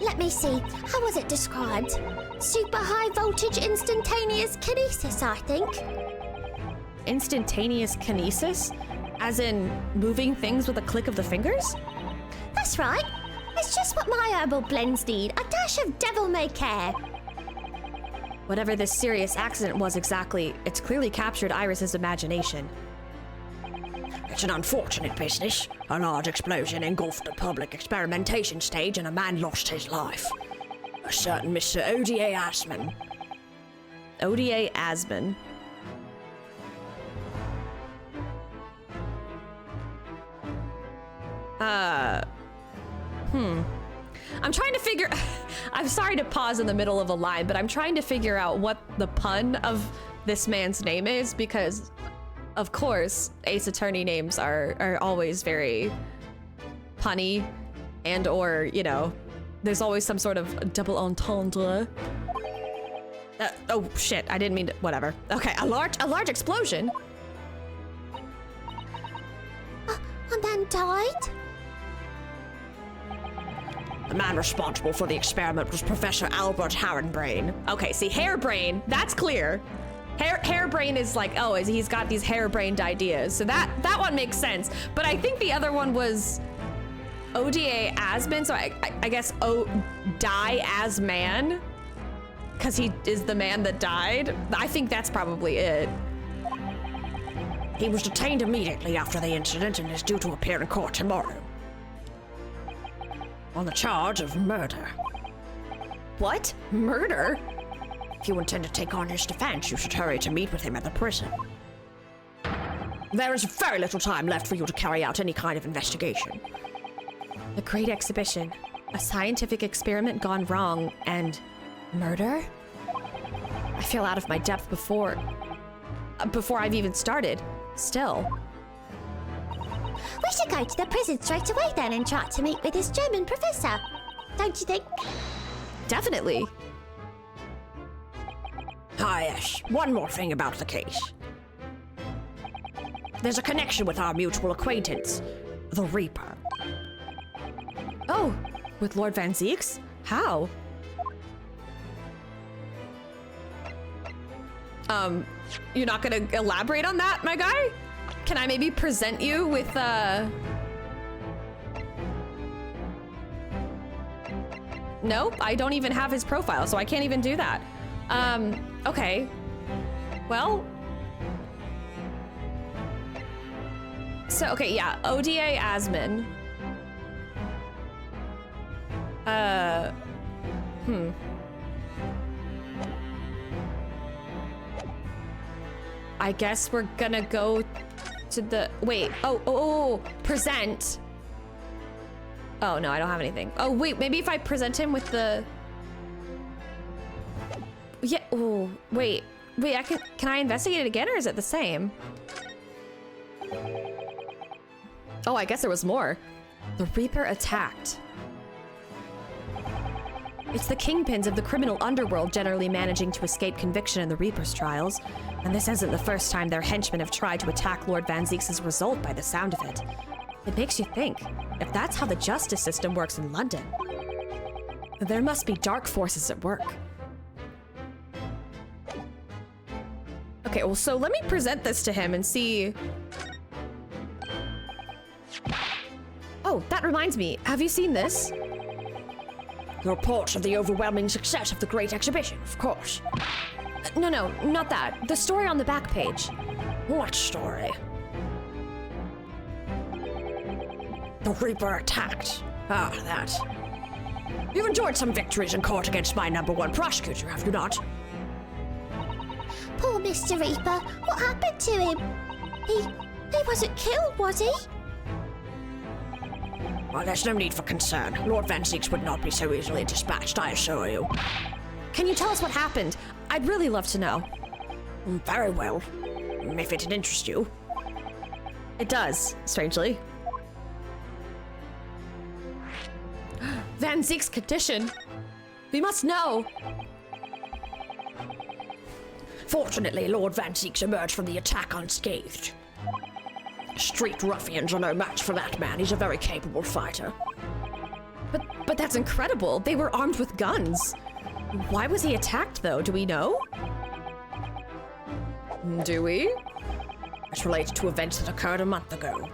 Let me see, how was it described? Super high voltage instantaneous kinesis, I think. Instantaneous kinesis? As in moving things with a click of the fingers? That's right. It's just what my herbal blends need, a dash of devil-may-care. Whatever this serious accident was exactly, it's clearly captured Iris's imagination. It's an unfortunate business. A large explosion engulfed the public experimentation stage and a man lost his life. A certain Mr. O.D.A. Asman. O.D.A. Asman. I'm trying to figure... I'm sorry to pause in the middle of a line, but I'm trying to figure out what the pun of this man's name is, because, of course, Ace Attorney names are always very punny, and or, you know, there's always some sort of double entendre. Oh, shit, I didn't mean to... Whatever. Okay, a large explosion? A man died? The man responsible for the experiment was Professor Albert Harenbrain. Okay, see, harebrain, that's clear. Harebrain is like, oh, he's got these harebrained ideas. So that one makes sense. But I think the other one was O.D.A. Asman, so I guess die as man? Because he is the man that died? I think that's probably it. He was detained immediately after the incident and is due to appear in court tomorrow. On the charge of murder. What? Murder? If you intend to take on his defense, you should hurry to meet with him at the prison. There is very little time left for you to carry out any kind of investigation. The Great Exhibition. A scientific experiment gone wrong, and murder? I feel out of my depth before I've even started. Still. We should go to the prison straight away then and try to meet with his German professor. Don't you think? Definitely. Ah, yes. One more thing about the case. There's a connection with our mutual acquaintance, the Reaper. Oh, with Lord Van Zieks? How? You're not gonna elaborate on that, my guy? Can I maybe present you with, No, I don't even have his profile, so I can't even do that. Okay. Well. So, okay, yeah, O.D.A. Asman. I guess we're gonna go to the... Wait. Oh, present. Oh, no, I don't have anything. Oh, wait, maybe if I present him with the... Yeah, oh, wait, can I investigate it again, or is it the same? Oh, I guess there was more. The Reaper attacked. It's the kingpins of the criminal underworld generally managing to escape conviction in the Reaper's trials. And this isn't the first time their henchmen have tried to attack Lord Van Zieks' result by the sound of it. It makes you think, if that's how the justice system works in London, there must be dark forces at work. Okay, well, so let me present this to him and see... Oh, that reminds me. Have you seen this? Reports of the overwhelming success of the Great Exhibition, of course. No, not that. The story on the back page. What story? The Reaper attacked. Ah, that. You've enjoyed some victories in court against my #1 prosecutor, have you not? Poor Mr. Reaper. What happened to him? He wasn't killed, was he? Well, there's no need for concern. Lord Van Zieks would not be so easily dispatched, I assure you. Can you tell us what happened? I'd really love to know. Very well. If it'd interest you. It does, strangely. Van Zieks' condition. We must know. Fortunately, Lord Van Zieks emerged from the attack unscathed. Street ruffians are no match for that man. He's a very capable fighter. But that's incredible. They were armed with guns. Why was he attacked, though? Do we know? Do we? It's related to events that occurred a month ago.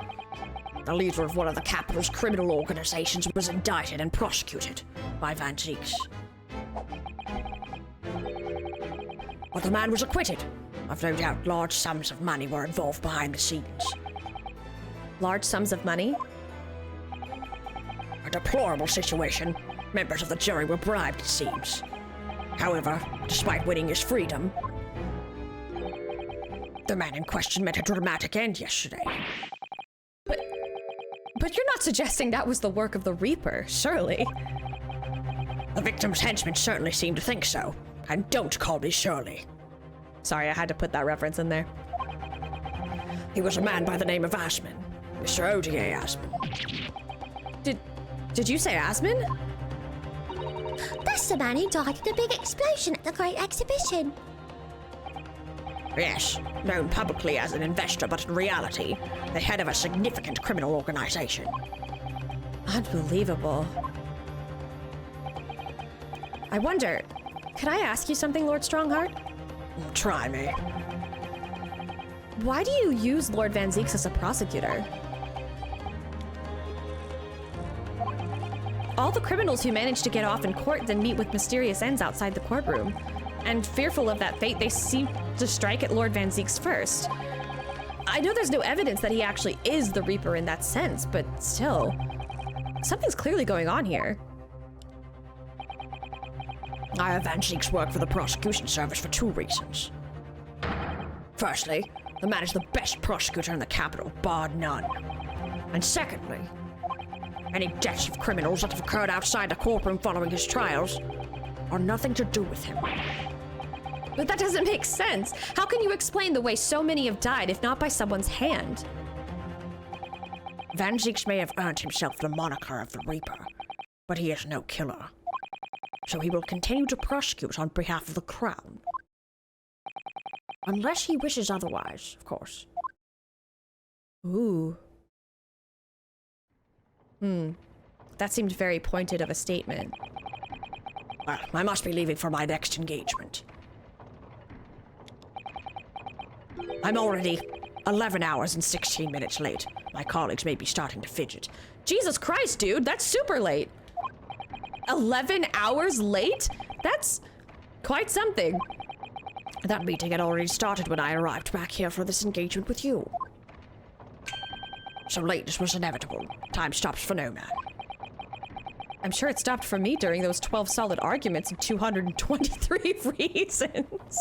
The leader of one of the capital's criminal organizations was indicted and prosecuted by Van Zieks. But the man was acquitted. I've no doubt large sums of money were involved behind the scenes. Large sums of money? A deplorable situation. Members of the jury were bribed, it seems. However, despite winning his freedom, the man in question met a dramatic end yesterday. But you're not suggesting that was the work of the Reaper, surely? The victim's henchmen certainly seem to think so. And don't call me Shirley. Sorry, I had to put that reference in there. He was a man by the name of Asman. Mr. O.D.A. Asman. Did you say Asman? That's the man who died in a big explosion at the Great Exhibition. Yes, known publicly as an investor, but in reality, the head of a significant criminal organization. Unbelievable. I wonder, could I ask you something, Lord Strongheart? Try me. Why do you use Lord Van Zieks as a prosecutor? All the criminals who manage to get off in court then meet with mysterious ends outside the courtroom. And fearful of that fate, they seem to strike at Lord Van Zieks first. I know there's no evidence that he actually is the Reaper in that sense, but still, something's clearly going on here. I have Van Zieks work for the prosecution service for 2 reasons. Firstly, the man is the best prosecutor in the capital, bar none. And secondly, any deaths of criminals that have occurred outside the courtroom following his trials are nothing to do with him. But that doesn't make sense. How can you explain the way so many have died if not by someone's hand? Van Zieks may have earned himself the moniker of the Reaper, but he is no killer. So he will continue to prosecute on behalf of the Crown. Unless he wishes otherwise, of course. Ooh. That seemed very pointed of a statement. Well, I must be leaving for my next engagement. I'm already 11 hours and 16 minutes late. My colleagues may be starting to fidget. Jesus Christ, dude, that's super late. 11 hours late? That's quite something. That meeting had already started when I arrived back here for this engagement with you. So lateness was inevitable. Time stops for no man. I'm sure it stopped for me during those 12 solid arguments and 223 reasons.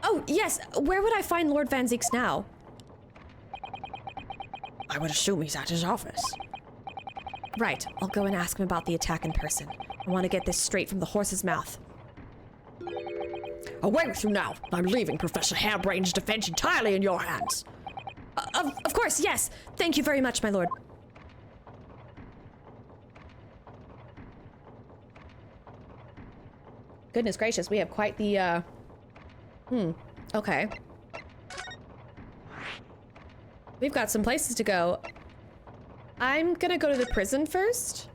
Oh, Oh, yes. Where would I find Lord Van Zeeks now? I would assume he's at his office. Right. I'll go and ask him about the attack in person. I want to get this straight from the horse's mouth. Away with you now. I'm leaving Professor Hairbrain's defense entirely in your hands. Of course, yes. Thank you very much, my lord. Goodness gracious, we have quite the, okay. We've got some places to go. I'm gonna go to the prison first.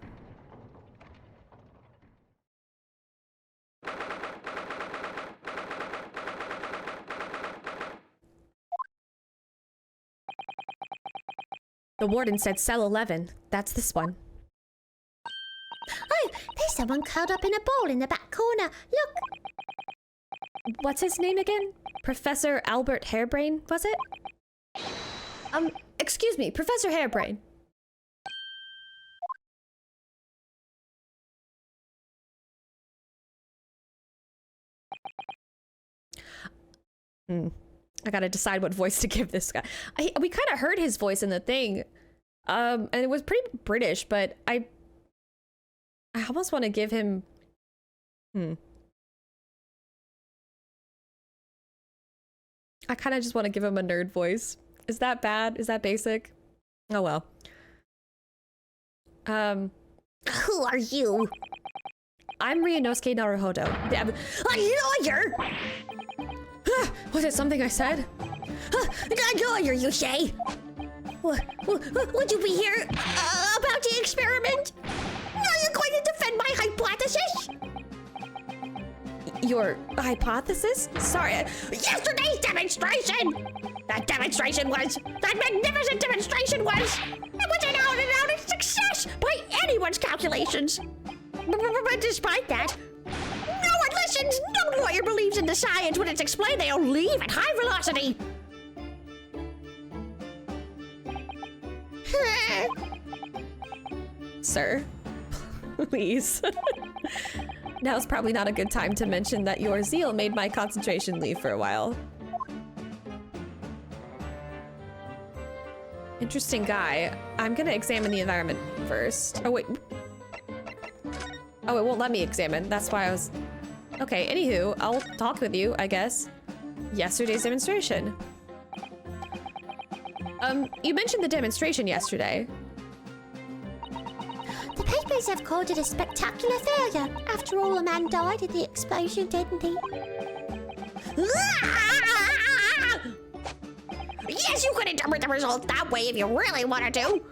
The warden said cell 11. That's this one. Oh, there's someone curled up in a ball in the back corner. Look. What's his name again? Professor Albert Hairbrain, was it? Excuse me, Professor Hairbrain. I gotta decide what voice to give this guy. We kind of heard his voice in the thing. And it was pretty British, but I almost want to give him... I kind of just want to give him a nerd voice. Is that bad? Is that basic? Oh well. Who are you? I'm Ryunosuke Naruhodo. A lawyer? Was it something I said? A lawyer, you say? Would you be here about the experiment? Are you going to defend my hypothesis? Your hypothesis? Sorry. Yesterday's demonstration! That magnificent demonstration was an out-and-out success by anyone's calculations. But despite that, no one listens. No lawyer believes in the science when it's explained. They'll leave at high velocity. Sir, please. Now's probably not a good time to mention that your zeal made my concentration leave for a while. Interesting guy. I'm gonna examine the environment first. Oh, wait. Oh, it won't let me examine. That's why I was... Okay, anywho, I'll talk with you, I guess. Yesterday's demonstration. You mentioned the demonstration yesterday. The papers have called it a spectacular failure. After all, a man died in the explosion, didn't he? Yes, you could interpret the result that way if you really wanted to.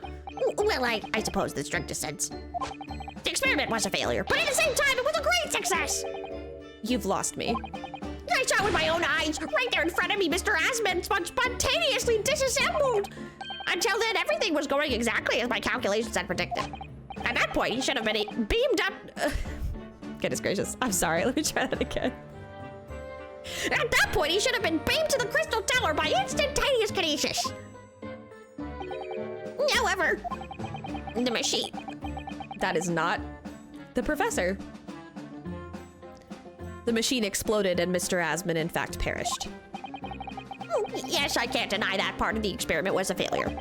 Well, I suppose the strictest sense. The experiment was a failure, but at the same time, it was a great success. You've lost me. I saw with my own eyes, right there in front of me, Mr. Asmund spontaneously disassembled. Until then, everything was going exactly as my calculations had predicted. At that point, he should have been beamed up. Goodness gracious. I'm sorry. Let me try that again. At that point, he should have been beamed to the crystal tower by instantaneous kinesis. However, the machine... That is not the professor. The machine exploded and Mr. Asmund in fact perished. Yes, I can't deny that part of the experiment was a failure.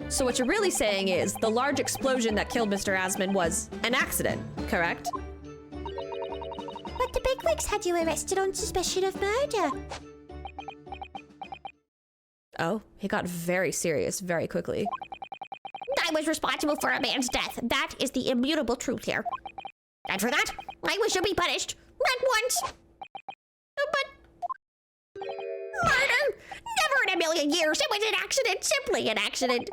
So what you're really saying is the large explosion that killed Mr. Asmund was an accident, correct? But the bigwigs had you arrested on suspicion of murder. Oh, he got very serious very quickly. I was responsible for a man's death. That is the immutable truth here. And for that, I wish to be punished at once. But murder? Never in a million years. It was an accident, simply an accident.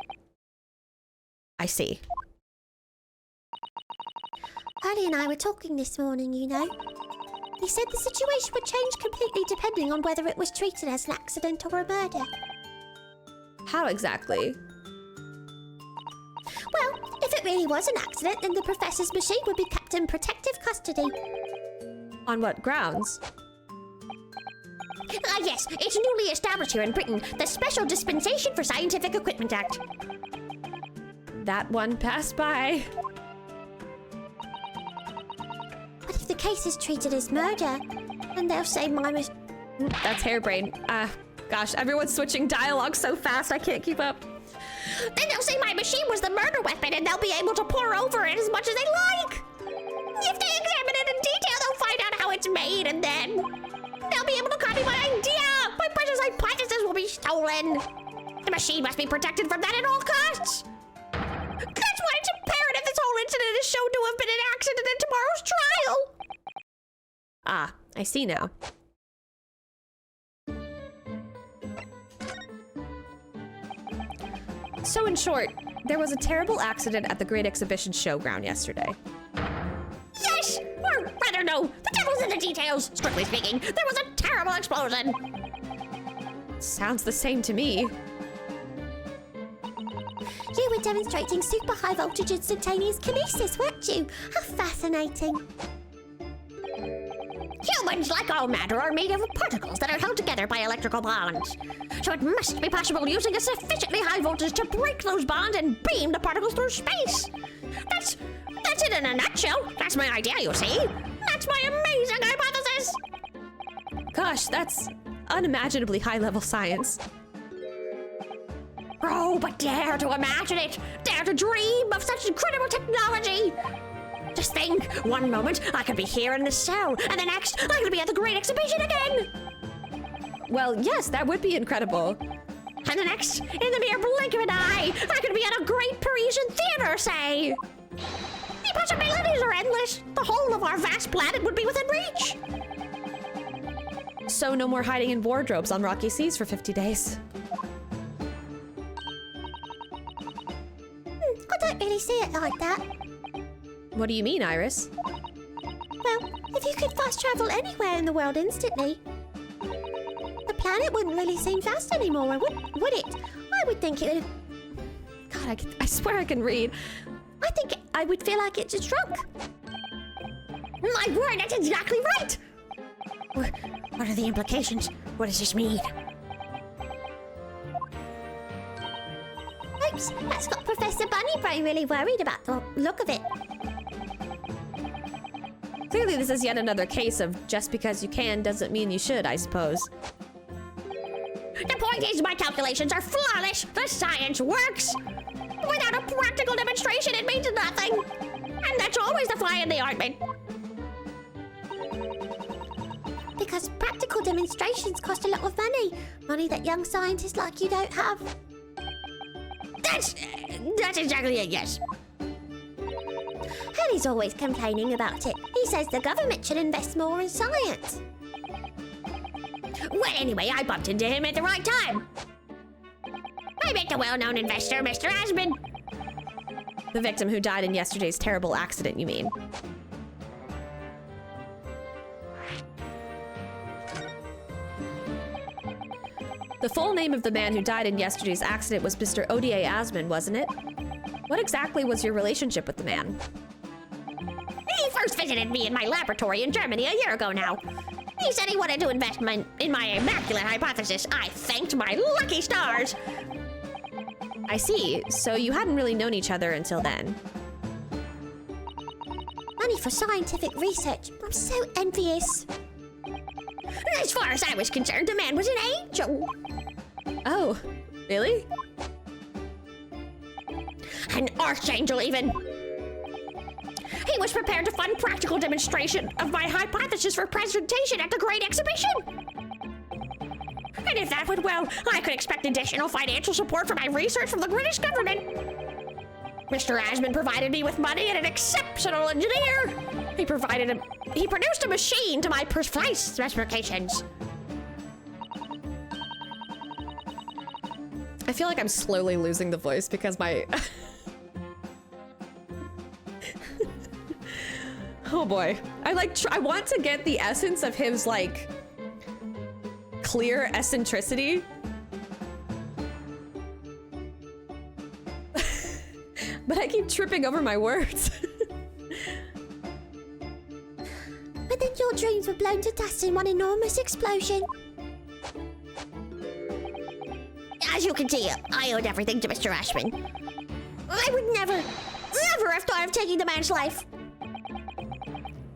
I see. Harley and I were talking this morning, you know. He said the situation would change completely depending on whether it was treated as an accident or a murder. How exactly? Well, if it really was an accident, then the professor's machine would be kept in protective custody. On what grounds? Yes, it's newly established here in Britain, the Special Dispensation for Scientific Equipment Act. That one passed by. But if the case is treated as murder, then they'll say my That's harebrained. Gosh, everyone's switching dialogue so fast I can't keep up. Then they'll say my machine was the murder weapon and they'll be able to pour over it as much as they like. If they examine it in detail, they'll find out how it's made and then they'll be able to copy my idea. My precious hypothesis will be stolen. The machine must be protected from that at all costs. That's why it's imperative this whole incident is shown to have been an accident in tomorrow's trial. Ah, I see now. So in short, there was a terrible accident at the Great Exhibition Showground yesterday. Yes! Or rather no, the devil's in the details. Strictly speaking, there was a terrible explosion. Sounds the same to me. You were demonstrating super high voltage instantaneous kinesis, weren't you? How fascinating. Humans, like all matter, are made of particles that are held together by electrical bonds. So it must be possible using a sufficiently high voltage to break those bonds and beam the particles through space. That's it in a nutshell. That's my idea, you see. That's my amazing hypothesis. Gosh, that's unimaginably high-level science. Oh, but dare to imagine it! Dare to dream of such incredible technology! Just think, one moment I could be here in this cell, and the next I could be at the Great Exhibition again! Well, yes, that would be incredible. And the next, in the mere blink of an eye, I could be at a great Parisian theater, say! The possibilities are endless! The whole of our vast planet would be within reach! So no more hiding in wardrobes on rocky seas for 50 days. I don't really see it like that. What do you mean, Iris? Well, if you could fast travel anywhere in the world instantly, the planet wouldn't really seem fast anymore, would it? I would think it would... God, I swear I can read. I think I would feel like it just shrunk. My word, that's exactly right! What are the implications? What does this mean? Oops, that's got Professor Bunnybrain really worried about the look of it. Clearly this is yet another case of just because you can doesn't mean you should, I suppose. The point is my calculations are flawless. The science works. Without a practical demonstration, it means nothing. And that's always the fly in the ointment. Because practical demonstrations cost a lot of money. Money that young scientists like you don't have. That's exactly it, yes. Harry's always complaining about it. He says the government should invest more in science. Well, anyway, I bumped into him at the right time. I met the well-known investor, Mr. Asman. The victim who died in yesterday's terrible accident, you mean? The full name of the man who died in yesterday's accident was Mr. O.D.A. Asman, wasn't it? What exactly was your relationship with the man? He first visited me in my laboratory in Germany a year ago now. He said he wanted to invest in my immaculate hypothesis. I thanked my lucky stars. I see. So you hadn't really known each other until then. Money for scientific research. I'm so envious. As far as I was concerned, the man was an angel. Oh, really? An archangel, even. He was prepared to fund practical demonstration of my hypothesis for presentation at the Great Exhibition. And if that went well, I could expect additional financial support for my research from the British government. Mr. Asman provided me with money and an exceptional engineer. He produced a machine to my precise specifications. I feel like I'm slowly losing the voice because my... Oh boy. I want to get the essence of his, like, clear eccentricity. But I keep tripping over my words. But then your dreams were blown to dust in one enormous explosion. As you can see, I owed everything to Mr. Ashman. I would never have thought of taking the man's life.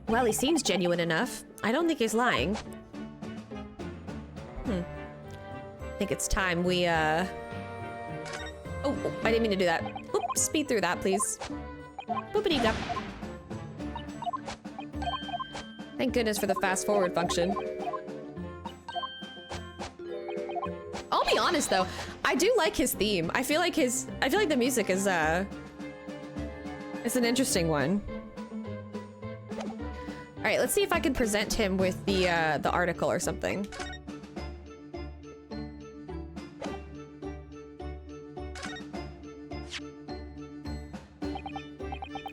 Well, he seems genuine enough. I don't think he's lying. think it's time we, Oh, I didn't mean to do that. Oops, speed through that, please. Boopity-dup. Thank goodness for the fast forward function. I'll be honest though, I do like his theme. I feel like the music is it's an interesting one. All right, let's see if I can present him with the article or something.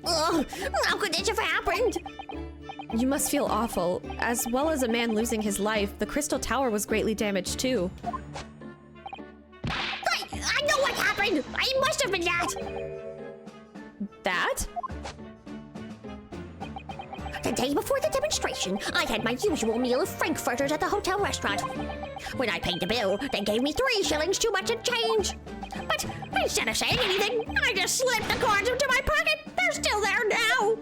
Ugh, how could this have happened? You must feel awful. As well as a man losing his life, the Crystal Tower was greatly damaged too. I know what happened. I must have been that. That? The day before the demonstration, I had my usual meal of frankfurters at the hotel restaurant. When I paid the bill, they gave me 3 shillings too much in change. But instead of saying anything, I just slipped the cards into my pocket. They're still there now.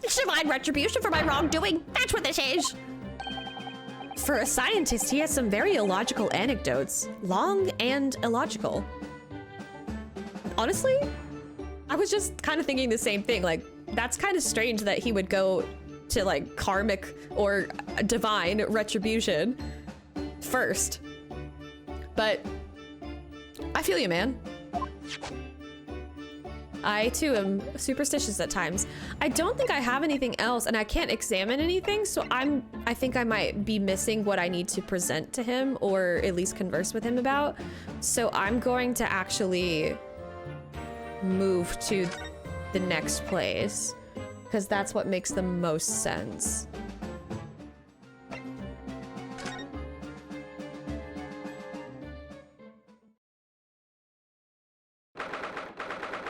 It's divine retribution for my wrongdoing. That's what this is. For a scientist, he has some very illogical anecdotes. Long and illogical. Honestly, I was just kind of thinking the same thing. Like, that's kind of strange that he would go to like karmic or divine retribution first. But I feel you, man. I too am superstitious at times. I don't think I have anything else, and I can't examine anything, so I think I might be missing what I need to present to him or at least converse with him about. So I'm going to actually move to the next place because that's what makes the most sense.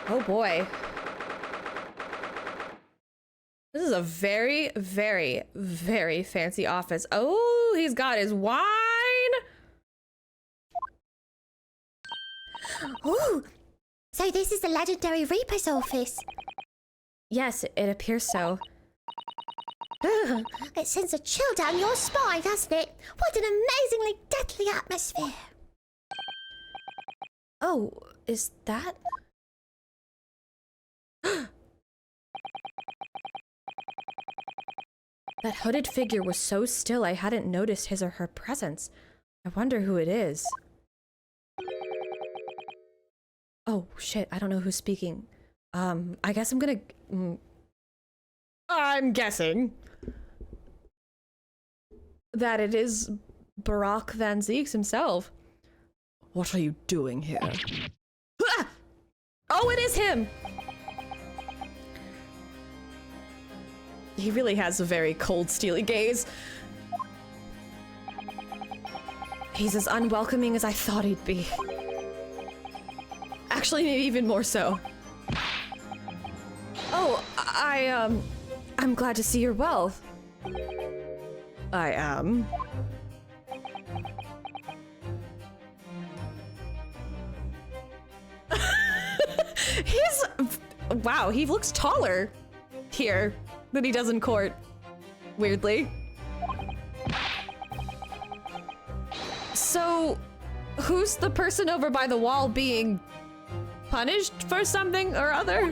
Oh boy. This is a very, very, very fancy office. Oh, he's got his wine. Ooh, so this is the legendary Reaper's office. Yes, it appears so. Ugh, it sends a chill down your spine, doesn't it? What an amazingly deadly atmosphere. Oh, is that? That hooded figure was so still I hadn't noticed his or her presence. I wonder who it is. Oh shit, I don't know who's speaking. I guess I'm gonna... I'm guessing that it is Barack Van Zieks himself. What are you doing here? Ah! Oh, it is him! He really has a very cold, steely gaze. He's as unwelcoming as I thought he'd be. Actually, maybe even more so. Oh, I'm glad to see you're well. I am. Wow, he looks taller here than he does in court, weirdly. So, who's the person over by the wall being punished for something or other?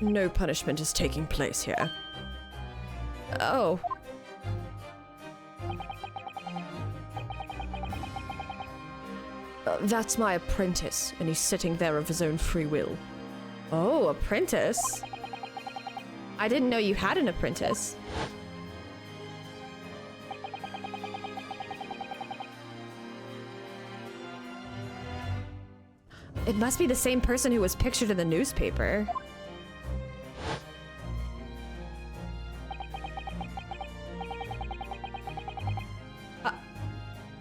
No punishment is taking place here. Oh. That's my apprentice, and he's sitting there of his own free will. Oh, apprentice? I didn't know you had an apprentice. It must be the same person who was pictured in the newspaper.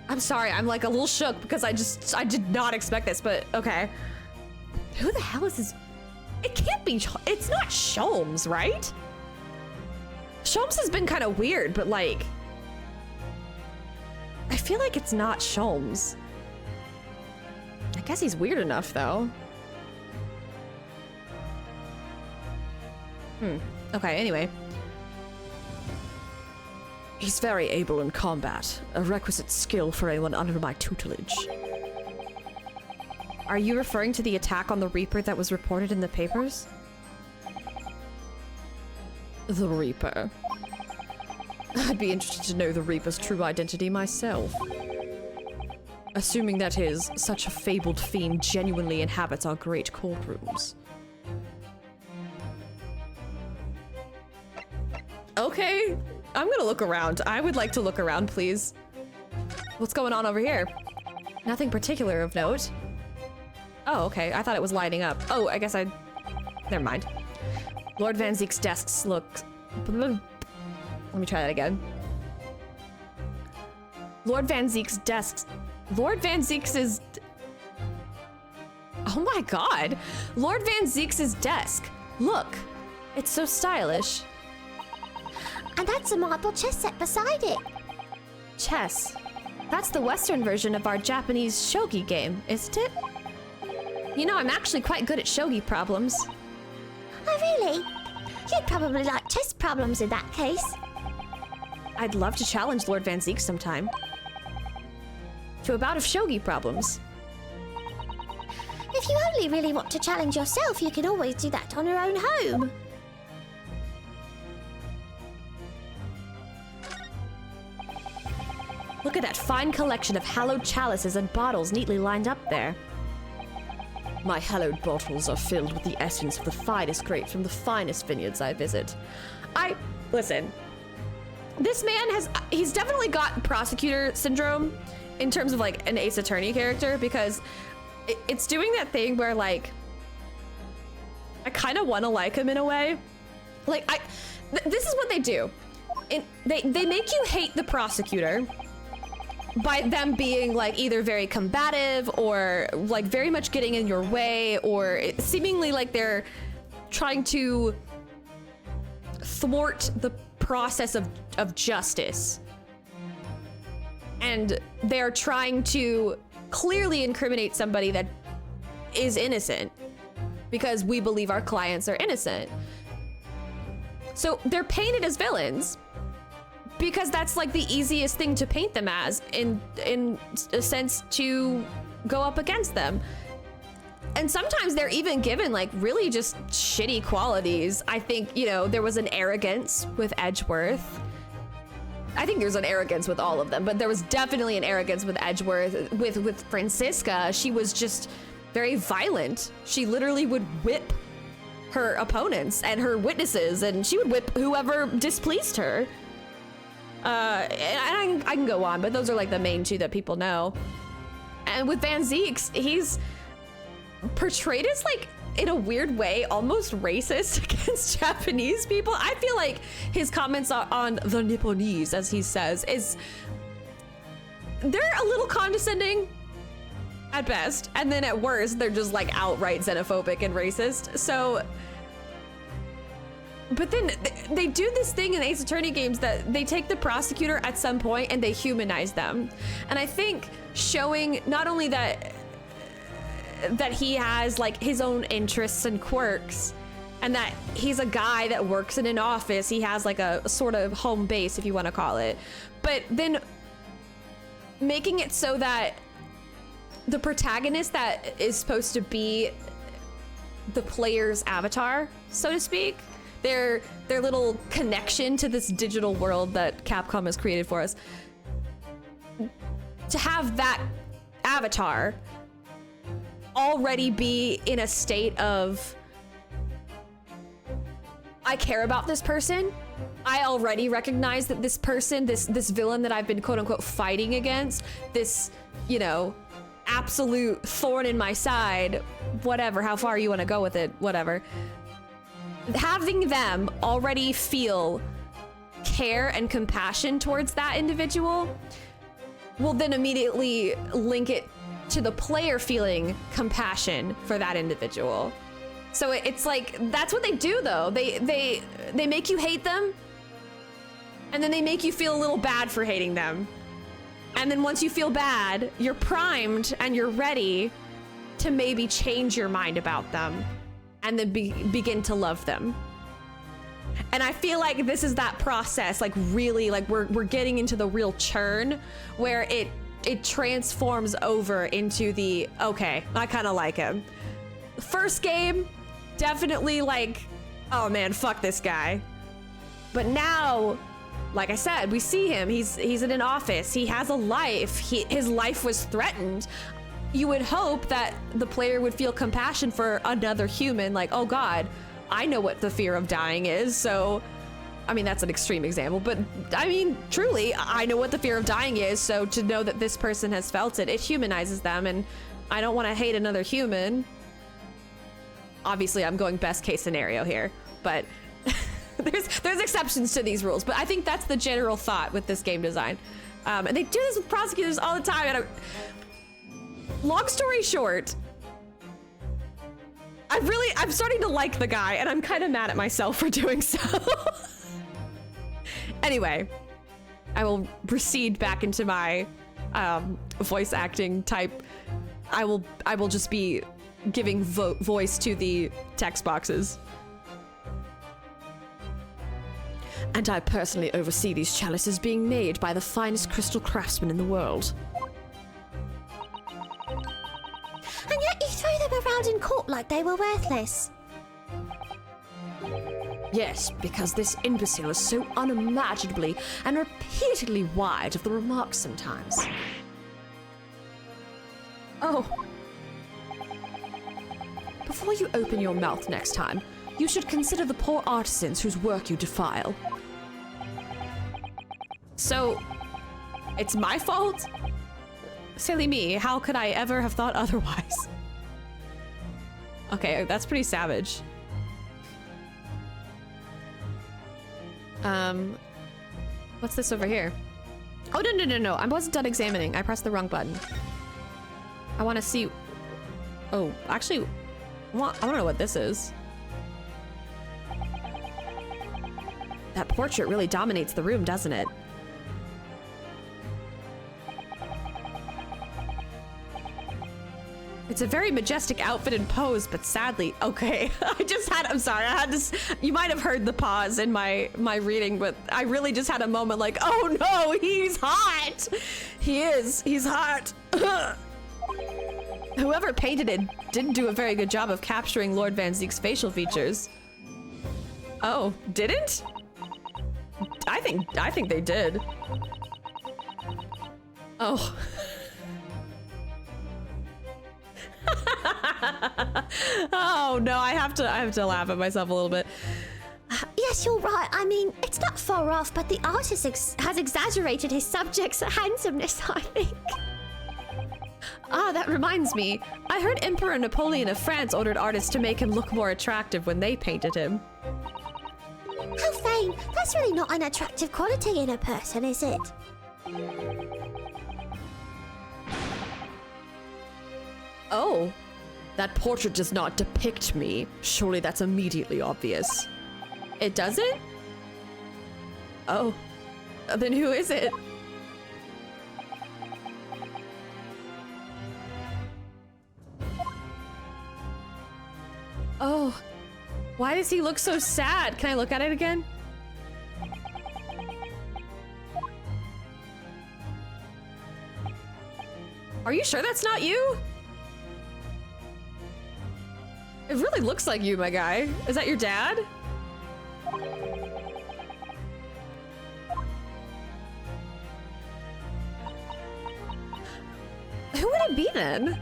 I'm sorry, I'm like a little shook because I did not expect this, but okay. Who the hell is this? It can't be, it's not Sholmes, right? Sholmes has been kind of weird, but like, I feel like it's not Sholmes. I guess he's weird enough though. Okay, anyway. He's very able in combat, a requisite skill for anyone under my tutelage. Are you referring to the attack on the Reaper that was reported in the papers? The Reaper. I'd be interested to know the Reaper's true identity myself. Assuming that such a fabled fiend genuinely inhabits our great courtrooms. Okay, I'm gonna look around. I would like to look around, please. What's going on over here? Nothing particular of note. Oh, okay. I thought it was lighting up. Oh, I guess never mind. Lord Van Zeek's desks look... Let me try that again. Lord Van Zeek's desks... Lord Van Zeek's is... Oh my god! Lord Van Zeek's desk. Look! It's so stylish. And that's a marble chess set beside it. Chess. That's the Western version of our Japanese shogi game, isn't it? You know, I'm actually quite good at shogi problems. Oh, really? You'd probably like chess problems in that case. I'd love to challenge Lord Van Zeek sometime. To a bout of shogi problems. If you only really want to challenge yourself, you can always do that on your own home. Look at that fine collection of hallowed chalices and bottles neatly lined up there. My hallowed bottles are filled with the essence of the finest grapes from the finest vineyards I visit. Listen. This man he's definitely got prosecutor syndrome in terms of like an Ace Attorney character, because it's doing that thing where like, I kind of want to like him in a way. Like this is what they do. They make you hate the prosecutor by them being like either very combative or like very much getting in your way, or seemingly like they're trying to thwart the process of justice. And they're trying to clearly incriminate somebody that is innocent because we believe our clients are innocent. So they're painted as villains because that's like the easiest thing to paint them as in a sense to go up against them. And sometimes they're even given like really just shitty qualities. I think, you know, there was an arrogance with Edgeworth. I think there's an arrogance with all of them, but there was definitely an arrogance with Edgeworth. With Francisca, she was just very violent. She literally would whip her opponents and her witnesses, and she would whip whoever displeased her. And I can go on, but those are like the main two that people know. And with Van Zeek's, he's portrayed as like, in a weird way, almost racist against Japanese people. I feel like his comments on the Nipponese, as he says, they're a little condescending at best, and then at worst, they're just like outright xenophobic and racist. So, but then they do this thing in Ace Attorney games that they take the prosecutor at some point and they humanize them. And I think showing not only that he has like his own interests and quirks, and that he's a guy that works in an office, he has like a sort of home base, if you want to call it, but then making it so that the protagonist that is supposed to be the player's avatar, so to speak, their little connection to this digital world that Capcom has created for us, to have that avatar already be in a state of, I care about this person. I already recognize that this person, this villain that I've been quote unquote fighting against, this, you know, absolute thorn in my side, whatever, how far you want to go with it, whatever. Having them already feel care and compassion towards that individual will then immediately link it to the player feeling compassion for that individual. So it's like, that's what they do though. They make you hate them, and then they make you feel a little bad for hating them. And then once you feel bad, you're primed and you're ready to maybe change your mind about them and then begin to love them. And I feel like this is that process, like really, like we're getting into the real churn where it transforms over into the, okay, I kind of like him. First game, definitely like, oh man, fuck this guy. But now, like I said, we see him, he's in an office, he has a life, his life was threatened. You would hope that the player would feel compassion for another human, like, oh God, I know what the fear of dying is, so, I mean, that's an extreme example, but I mean, truly, I know what the fear of dying is, so to know that this person has felt it, it humanizes them, and I don't want to hate another human. Obviously, I'm going best case scenario here, but there's exceptions to these rules, but I think that's the general thought with this game design. And they do this with prosecutors all the time, and long story short, I'm starting to like the guy, and I'm kind of mad at myself for doing so. Anyway, I will recede back into my voice acting type. I will just be giving voice to the text boxes. And I personally oversee these chalices being made by the finest crystal craftsmen in the world. And yet you throw them around in court like they were worthless. Yes, because this imbecile is so unimaginably and repeatedly wide of the remarks sometimes. Oh. Before you open your mouth next time, you should consider the poor artisans whose work you defile. So, it's my fault? Silly me, how could I ever have thought otherwise? Okay, that's pretty savage. What's this over here? Oh, no. I wasn't done examining. I pressed the wrong button. I want to see... Oh, actually, I want to know what this is. That portrait really dominates the room, doesn't it? It's a very majestic outfit and pose, but sadly, okay. I'm sorry, I had to, you might have heard the pause in my reading, but I really just had a moment like, oh no, he's hot! He's hot. Whoever painted it didn't do a very good job of capturing Lord Van Zeek's facial features. Oh, didn't? I think they did. Oh. Oh no, I have to laugh at myself a little bit. Yes, you're right. I mean, it's not far off, but the artist has exaggerated his subject's handsomeness, I think. Ah, that reminds me. I heard Emperor Napoleon of France ordered artists to make him look more attractive when they painted him. How vain. That's really not an attractive quality in a person, is it? Oh, that portrait does not depict me. Surely that's immediately obvious. It doesn't? Oh, then who is it? Oh, why does he look so sad? Can I look at it again? Are you sure that's not you? It really looks like you, my guy. Is that your dad? Who would it be then?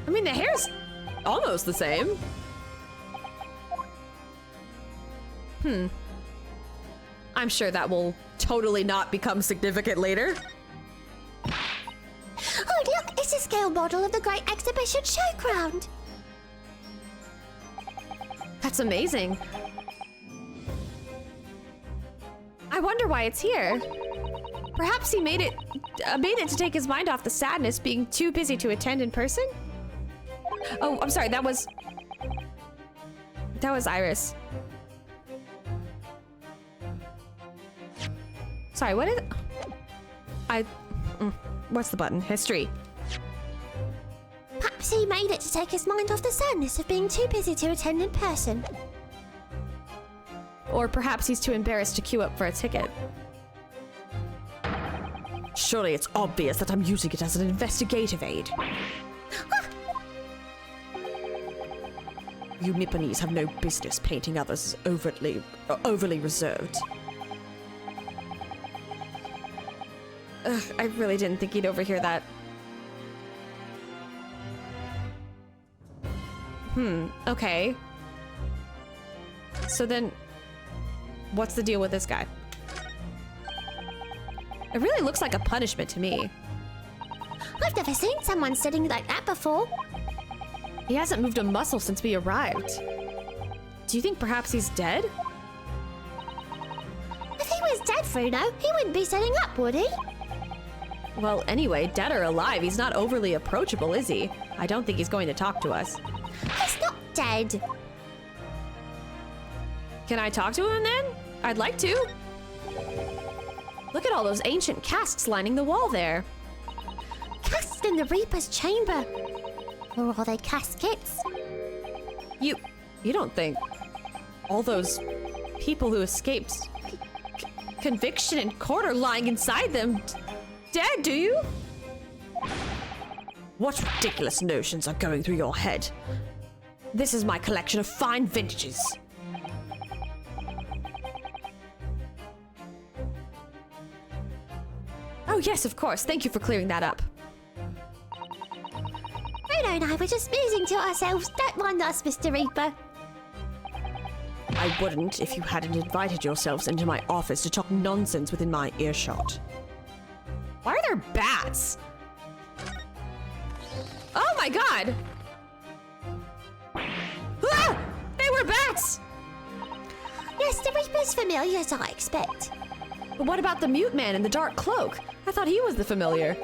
I mean, the hair's almost the same. I'm sure that will totally not become significant later. Oh, look, it's a scale model of the Great Exhibition Showground. That's amazing. I wonder why it's here. Perhaps he made it to take his mind off the sadness, being too busy to attend in person? Oh, I'm sorry, that was Iris. Sorry, what is it? What's the button? History. Perhaps he made it to take his mind off the sadness of being too busy to attend in person. Or perhaps he's too embarrassed to queue up for a ticket. Surely it's obvious that I'm using it as an investigative aid. You Nipponese have no business painting others as overly reserved. Ugh, I really didn't think he'd overhear that. Okay. So then, what's the deal with this guy? It really looks like a punishment to me. I've never seen someone sitting like that before. He hasn't moved a muscle since we arrived. Do you think perhaps he's dead? If he was dead, Fruno, he wouldn't be sitting up, would he? Well, anyway, dead or alive, he's not overly approachable, is he? I don't think he's going to talk to us. He's not dead. Can I talk to him then? I'd like to. Look at all those ancient casks lining the wall there. Casks in the Reaper's chamber. Or are they caskets? You don't think all those people who escaped conviction in court are lying inside them dead, do you? What ridiculous notions are going through your head? This is my collection of fine vintages. Oh yes, of course. Thank you for clearing that up. Bruno and I were just musing to ourselves. Don't mind us, Mr. Reaper. I wouldn't if you hadn't invited yourselves into my office to talk nonsense within my earshot. Why are there bats? Oh my god! Ah! They were bats! Yes, the Reaper's familiar, as I expect. But what about the mute man in the dark cloak? I thought he was the familiar.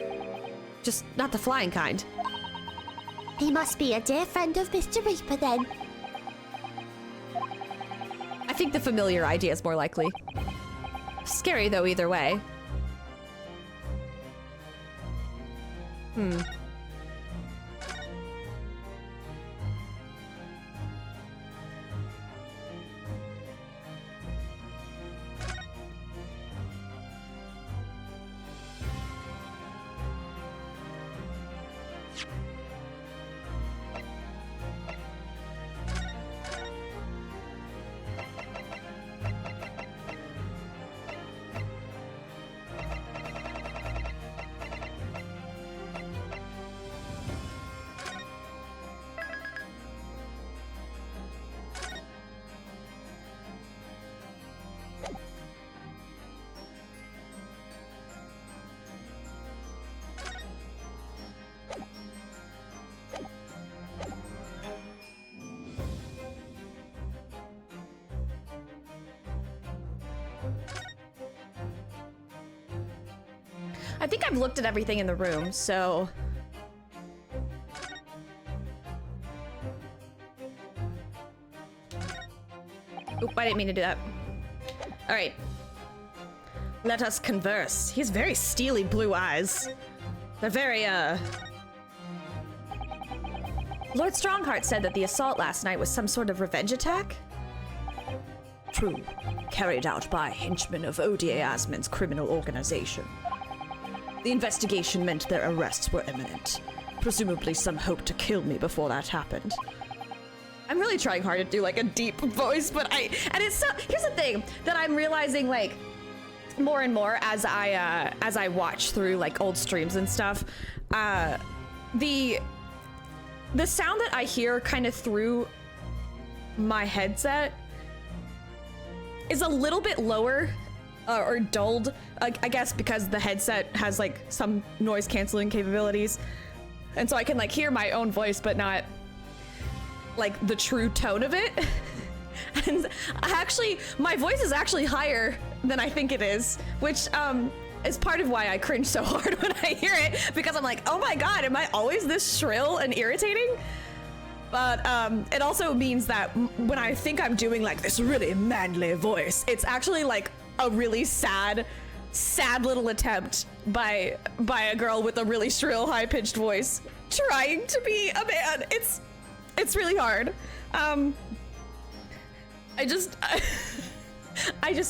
Just not the flying kind. He must be a dear friend of Mr. Reaper, then. I think the familiar idea is more likely. Scary, though, either way. I think I've looked at everything in the room, so... Oop, I didn't mean to do that. All right. Let us converse. He has very steely blue eyes. They're very, Lord Strongheart said that the assault last night was some sort of revenge attack? True. Carried out by henchmen of ODA Asmon's criminal organization. The investigation meant their arrests were imminent. Presumably some hoped to kill me before that happened. I'm really trying hard to do like a deep voice, but here's the thing that I'm realizing like more and more as I watch through like old streams and stuff. The sound that I hear kind of through my headset is a little bit lower or dulled, I guess because the headset has like some noise canceling capabilities. And so I can like hear my own voice, but not like the true tone of it. And my voice is actually higher than I think it is, which is part of why I cringe so hard when I hear it, because I'm like, oh my God, am I always this shrill and irritating? But it also means that when I think I'm doing like this really manly voice, it's actually like a really sad, sad little attempt by a girl with a really shrill, high-pitched voice trying to be a man. It's really hard. I just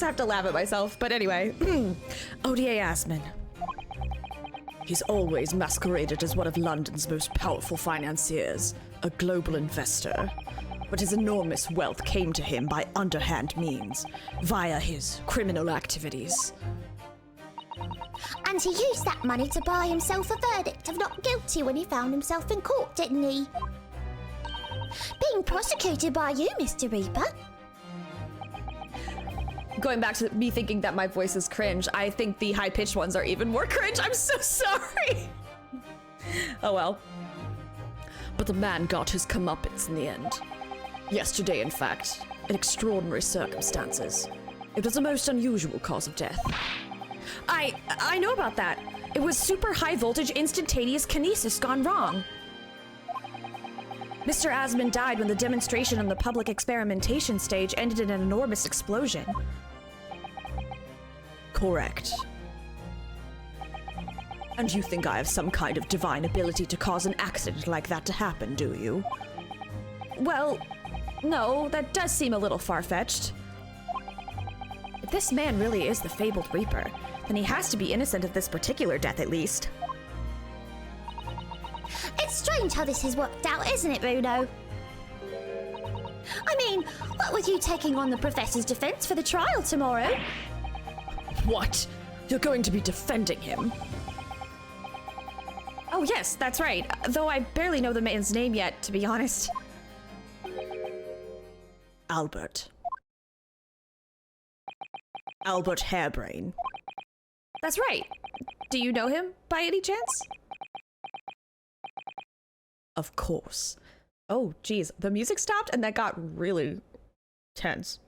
have to laugh at myself. But anyway, ODA Asman. He's always masqueraded as one of London's most powerful financiers, a global investor. But his enormous wealth came to him by underhand means, via his criminal activities. And he used that money to buy himself a verdict of not guilty when he found himself in court, didn't he? Being prosecuted by you, Mr. Reaper. going back to me thinking that my voice is cringe, I think the high-pitched ones are even more cringe. I'm so sorry. Oh well. But the man got his comeuppance in the end. Yesterday, in fact, in extraordinary circumstances. It was a most unusual cause of death. I know about that. It was super high voltage instantaneous kinesis gone wrong. Mr. Asman died when the demonstration on the public experimentation stage ended in an enormous explosion. Correct. And you think I have some kind of divine ability to cause an accident like that to happen, do you? Well, no, that does seem a little far-fetched. If this man really is the fabled Reaper, then he has to be innocent of this particular death at least. It's strange how this has worked out, isn't it, Bruno? I mean, what with you taking on the Professor's defense for the trial tomorrow? What? You're going to be defending him? Oh yes, that's right. Though I barely know the man's name yet, to be honest. Albert. Albert Hairbrain. That's right. Do you know him, by any chance? Of course. Oh, geez. The music stopped and that got really tense.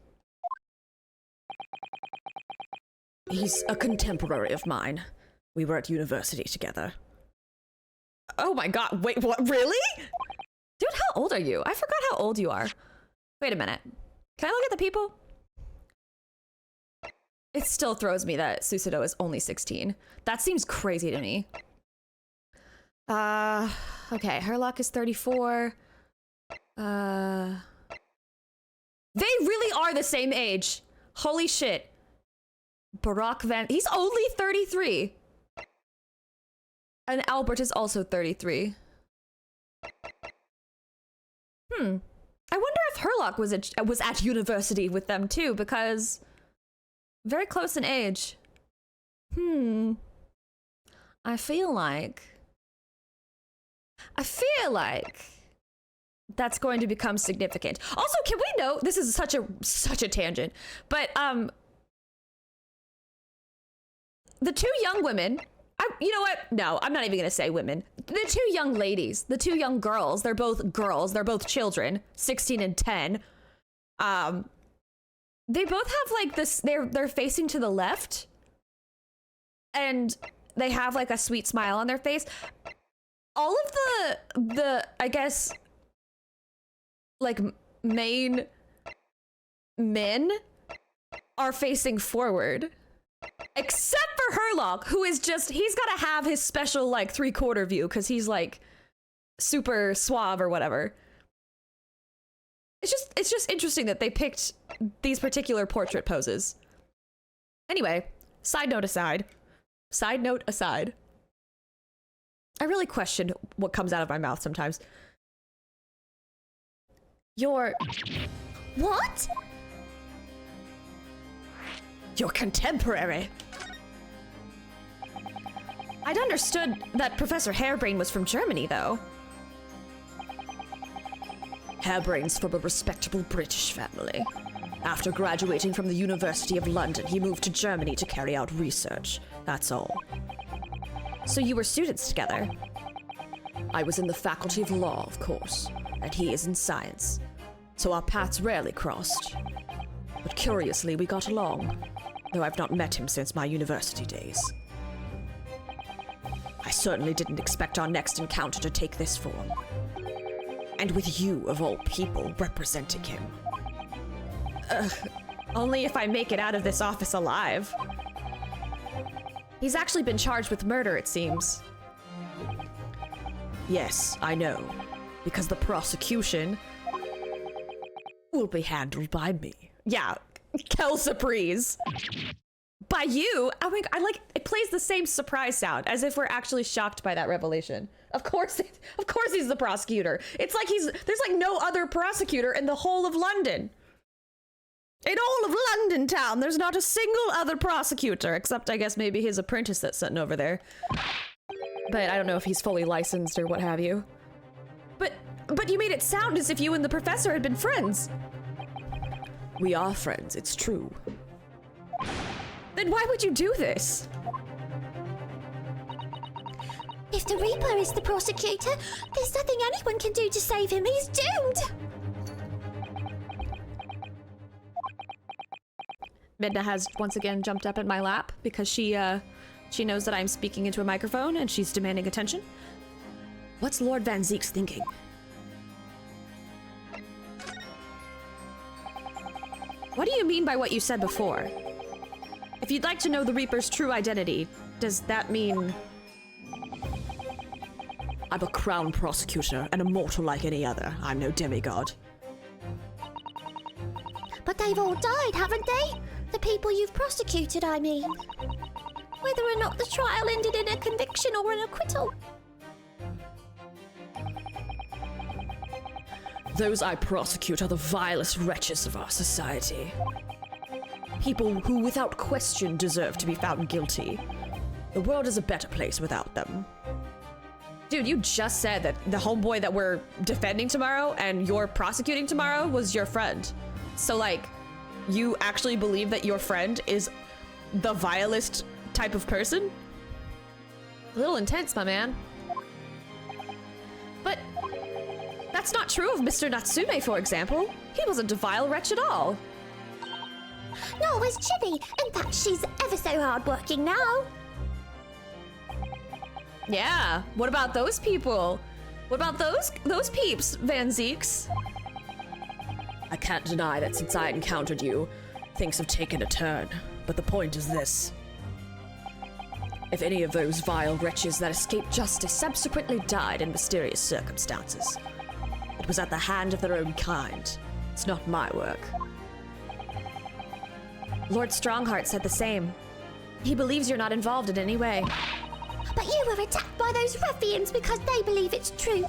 He's a contemporary of mine. We were at university together. Oh my god, wait, what, really? Dude, how old are you? I forgot how old you are. Wait a minute. Can I look at the people? It still throws me that Susato is only 16. That seems crazy to me. Okay, Herlock is 34. They really are the same age. Holy shit. Barack Van... He's only 33. And Albert is also 33. I wonder if Herlock was at university with them too, because very close in age. I feel like that's going to become significant. Also, can we note, this is such a tangent, but the two young women, you know what? No, I'm not even gonna say women. The two young ladies, the two young girls, they're both children, 16 and 10. They both have like this, they're facing to the left and they have like a sweet smile on their face. All of the I guess like main men are facing forward. Except for Herlock, who is just, he's gotta have his special like 3/4 view because he's like super suave or whatever. It's just interesting that they picked these particular portrait poses. Anyway, side note aside, I really question what comes out of my mouth sometimes. What? Your contemporary. I'd understood that Professor Hairbrain was from Germany, though. Hairbrain's from a respectable British family. After graduating from the University of London, he moved to Germany to carry out research. That's all. So you were students together? I was in the Faculty of Law, of course, and he is in science. So our paths rarely crossed. But curiously, we got along, though I've not met him since my university days. I certainly didn't expect our next encounter to take this form. And with you, of all people, representing him. Only if I make it out of this office alive. He's actually been charged with murder, it seems. Yes, I know. Because the prosecution will be handled by me. Yeah, Kel Surprise. By you? I mean, it plays the same surprise sound, as if we're actually shocked by that revelation. Of course he's the prosecutor. It's like there's like no other prosecutor in the whole of London. In all of London town, there's not a single other prosecutor, except I guess maybe his apprentice that's sitting over there. But I don't know if he's fully licensed or what have you. But you made it sound as if you and the professor had been friends. We are friends, it's true. Then why would you do this? If the Reaper is the prosecutor, there's nothing anyone can do to save him. He's doomed! Midna has once again jumped up in my lap because she knows that I'm speaking into a microphone and she's demanding attention. What's Lord Van Zeek's thinking? What do you mean by what you said before? If you'd like to know the Reaper's true identity, does that mean... I'm a crown prosecutor and a mortal like any other. I'm no demigod. But they've all died, haven't they? The people you've prosecuted, I mean. Whether or not the trial ended in a conviction or an acquittal. Those I prosecute are the vilest wretches of our society. People who, without question, deserve to be found guilty. The world is a better place without them. Dude, you just said that the homeboy that we're defending tomorrow and you're prosecuting tomorrow was your friend. So, like, you actually believe that your friend is the vilest type of person? A little intense, my man. But that's not true of Mr. Natsume, for example. He wasn't a vile wretch at all. Nor was Chibi. In fact, she's ever so hardworking now. Yeah, what about those people? What about those peeps, Van Zeeks? I can't deny that since I encountered you, things have taken a turn. But the point is this. If any of those vile wretches that escaped justice subsequently died in mysterious circumstances, it was at the hand of their own kind. It's not my work. Lord Strongheart said the same. He believes you're not involved in any way. But you were attacked by those ruffians because they believe it's true.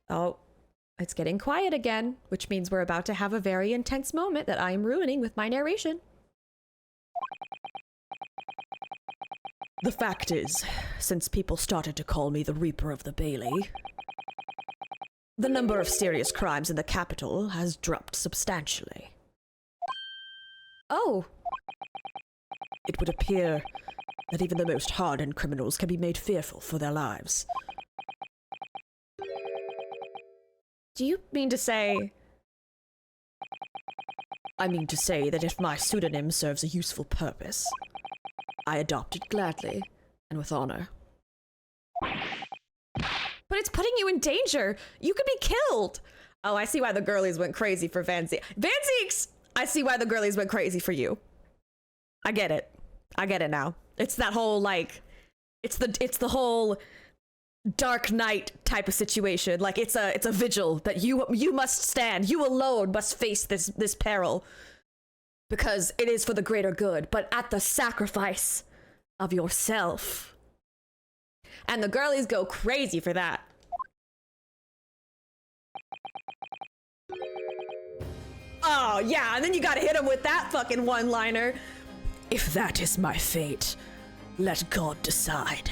Oh, it's getting quiet again, which means we're about to have a very intense moment that I am ruining with my narration. The fact is, since people started to call me the Reaper of the Bailey, the number of serious crimes in the capital has dropped substantially. Oh. It would appear that even the most hardened criminals can be made fearful for their lives. Do you mean to say... I mean to say that if my pseudonym serves a useful purpose, I adopt it gladly and with honor. But it's putting you in danger. You could be killed. Oh, I see why the girlies went crazy for Van Zeeks. Van Zeeks! I see why the girlies went crazy for you. I get it. I get it now. It's that whole, like... It's the whole... Dark Knight type of situation. Like, it's a vigil that you must stand. You alone must face this peril. Because it is for the greater good, but at the sacrifice of yourself. And the girlies go crazy for that. Oh, yeah, and then you gotta hit him with that fucking one-liner. If that is my fate, let God decide.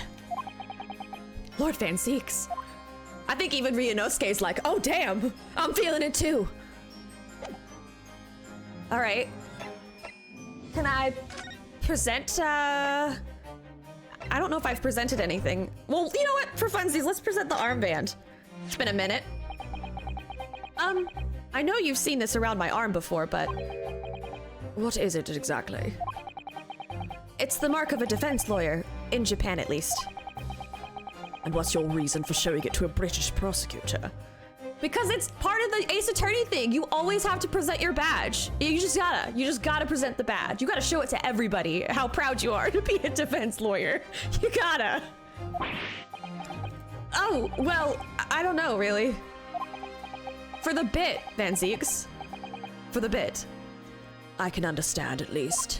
Lord Van Zeeks. I think even Ryunosuke's like, oh damn, I'm feeling it too. All right. Can I present, I don't know if I've presented anything. Well, you know what? For funsies, let's present the armband. It's been a minute. I know you've seen this around my arm before, but... What is it exactly? It's the mark of a defense lawyer, in Japan at least. And what's your reason for showing it to a British prosecutor? Because it's part of the Ace Attorney thing. You always have to present your badge. You just gotta present the badge. You gotta show it to everybody how proud you are to be a defense lawyer. You gotta. Oh, well, I don't know, really. For the bit, Van Zieks. For the bit. I can understand, at least.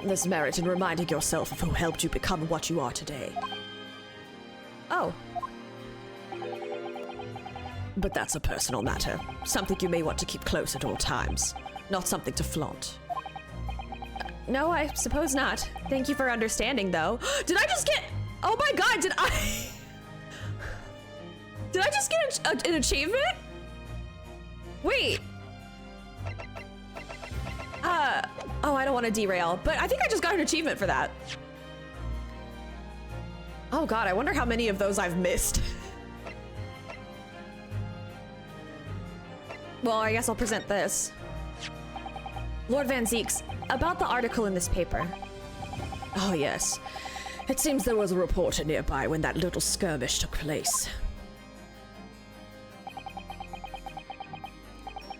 There's merit in reminding yourself of who helped you become what you are today. Oh. But that's a personal matter. Something you may want to keep close at all times. Not something to flaunt. No, I suppose not. Thank you for understanding, though. Did I just get... Oh my god, did I... Did I just get an achievement? Wait. Oh, I don't want to derail, but I think I just got an achievement for that. Oh god, I wonder how many of those I've missed. Well, I guess I'll present this. Lord Van Zieks, about the article in this paper. Oh, yes. It seems there was a reporter nearby when that little skirmish took place.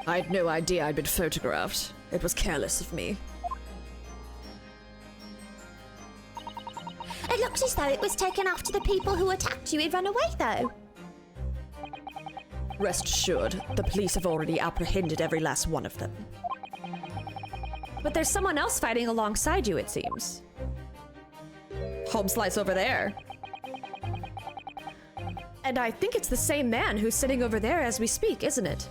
I had no idea I'd been photographed. It was careless of me. It looks as though it was taken after the people who attacked you had run away, though. Rest assured, the police have already apprehended every last one of them. But there's someone else fighting alongside you, it seems. Home slice over there. And I think it's the same man who's sitting over there as we speak, isn't it?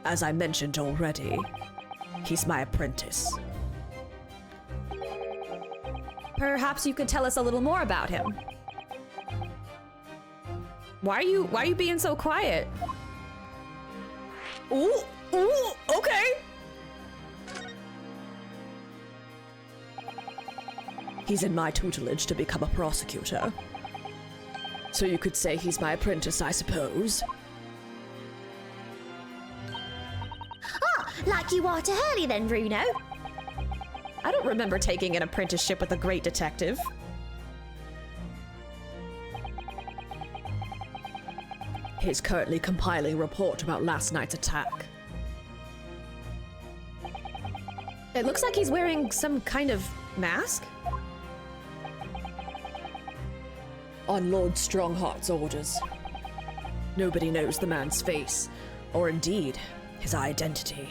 As I mentioned already, he's my apprentice. Perhaps you could tell us a little more about him. Why are you being so quiet? Ooh, okay. He's in my tutelage to become a prosecutor. So you could say he's my apprentice, I suppose. Ah, like you are to Hurley then, Bruno. I don't remember taking an apprenticeship with a great detective. He's currently compiling a report about last night's attack. It looks like he's wearing some kind of mask. On Lord Strongheart's orders. Nobody knows the man's face, or indeed, his identity.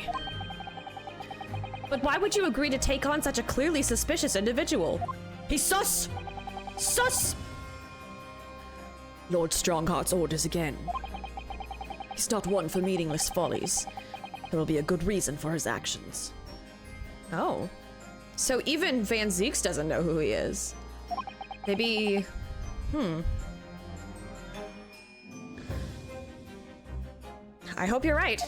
But why would you agree to take on such a clearly suspicious individual? He's sus! Sus! Lord Strongheart's orders again. He's not one for meaningless follies. There will be a good reason for his actions. Oh. So even Van Zieks doesn't know who he is. Maybe... I hope you're right.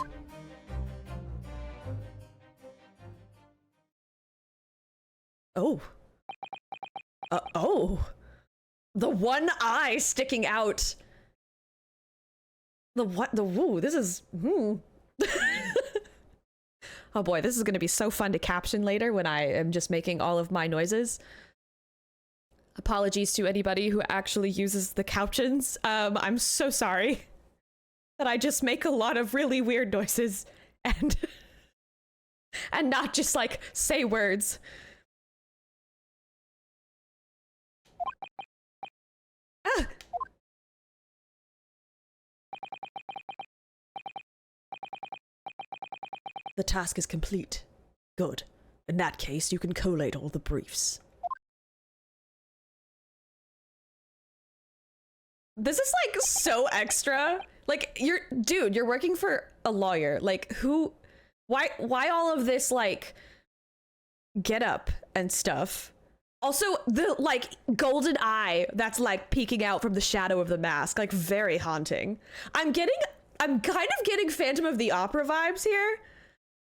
Oh. Oh. The one eye sticking out. The what? The woo. This is... Oh boy, this is going to be so fun to caption later when I am just making all of my noises. Apologies to anybody who actually uses the captions. I'm so sorry that I just make a lot of really weird noises and and not just like say words. Ah. The task is complete. Good. In that case, you can collate all the briefs. This is like so extra. Like you're working for a lawyer. Like why all of this like get up and stuff? Also the like golden eye that's like peeking out from the shadow of the mask, like very haunting. I'm kind of getting Phantom of the Opera vibes here,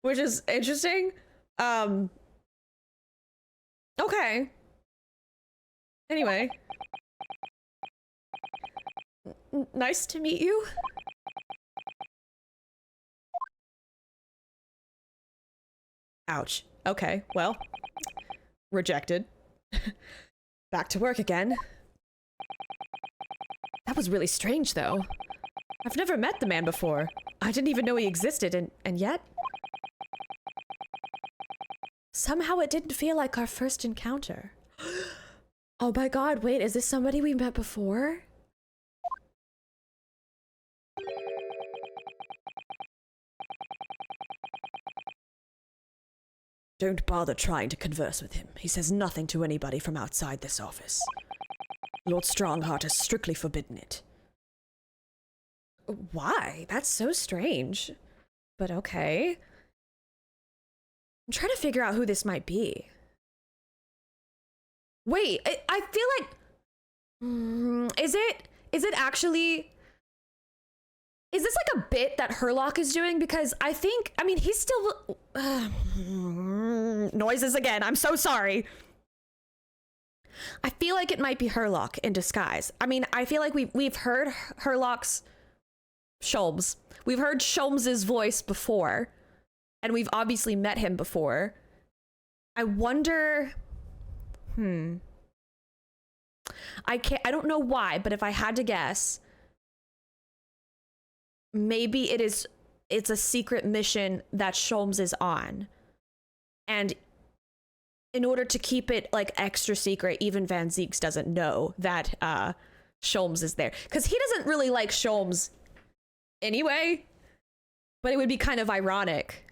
which is interesting. Okay. Anyway. Nice to meet you. Ouch. Okay, well. Rejected. Back to work again. That was really strange, though. I've never met the man before. I didn't even know he existed, and yet... Somehow it didn't feel like our first encounter. Oh my god, wait, is this somebody we met before? Don't bother trying to converse with him. He says nothing to anybody from outside this office. Lord Strongheart has strictly forbidden it. Why? That's so strange. But okay. I'm trying to figure out who this might be. Wait, I feel like... Is it actually... Is this like a bit that Herlock is doing? Because I mean, he's still... noises again, I'm so sorry. I feel like it might be Herlock in disguise. I mean, I feel like we've heard Herlock's... Sholmes. We've heard Sholmes's voice before. And we've obviously met him before. I wonder... I don't know why, but if I had to guess... Maybe it's a secret mission that Sholmes is on. And in order to keep it like extra secret, even Van Zieks doesn't know that Sholmes is there. Because he doesn't really like Sholmes anyway. But it would be kind of ironic.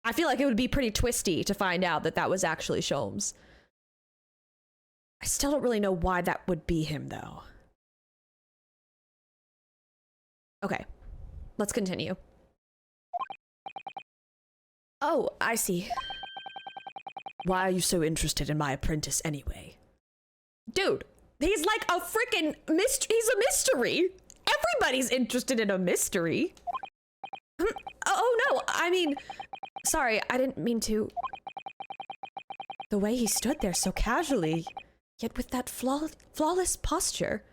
I feel like it would be pretty twisty to find out that that was actually Sholmes. I still don't really know why that would be him though. Okay. Let's continue. Oh, I see. Why are you so interested in my apprentice anyway? Dude, he's like a freaking he's a mystery. Everybody's interested in a mystery. Oh no, I mean, sorry, I didn't mean to. The way he stood there so casually, yet with that flawless posture.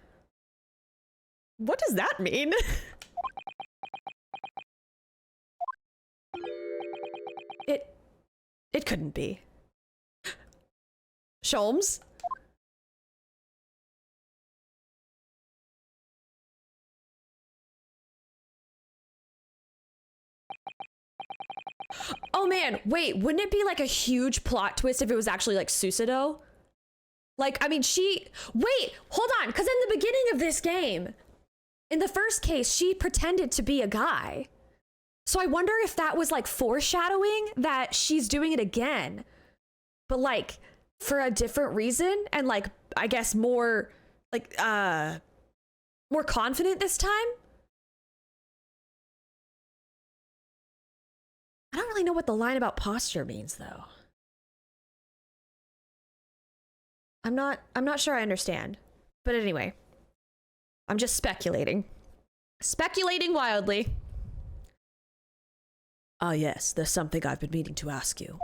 What does that mean? It couldn't be. Sholmes? Oh man, wait, wouldn't it be like a huge plot twist if it was actually like Susato? Like, I mean, wait, hold on, because in the beginning of this game, in the first case, she pretended to be a guy. So I wonder if that was like foreshadowing that she's doing it again, but like for a different reason and like, I guess more like, more confident this time. I don't really know what the line about posture means though. I'm not sure I understand, but anyway, I'm just speculating wildly. Ah, yes, there's something I've been meaning to ask you.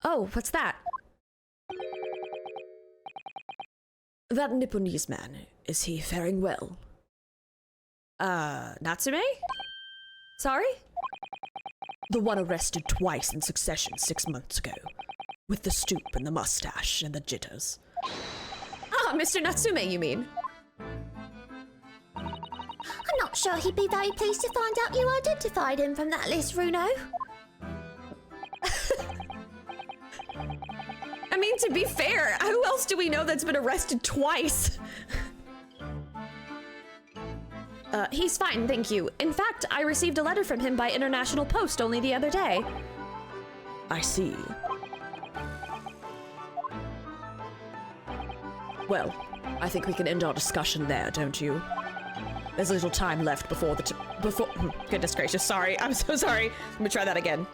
Oh, what's that? That Nipponese man, is he faring well? Natsume? Sorry? The one arrested twice in succession 6 months ago. With the stoop and the mustache and the jitters. Ah, Mr. Natsume, you mean? I'm not sure he'd be very pleased to find out you identified him from that list, Runo. I mean, to be fair, who else do we know that's been arrested twice? He's fine, thank you. In fact, I received a letter from him by international post only the other day. I see. Well, I think we can end our discussion there, don't you? There's little time left before goodness gracious, sorry, I'm so sorry. Let me try that again.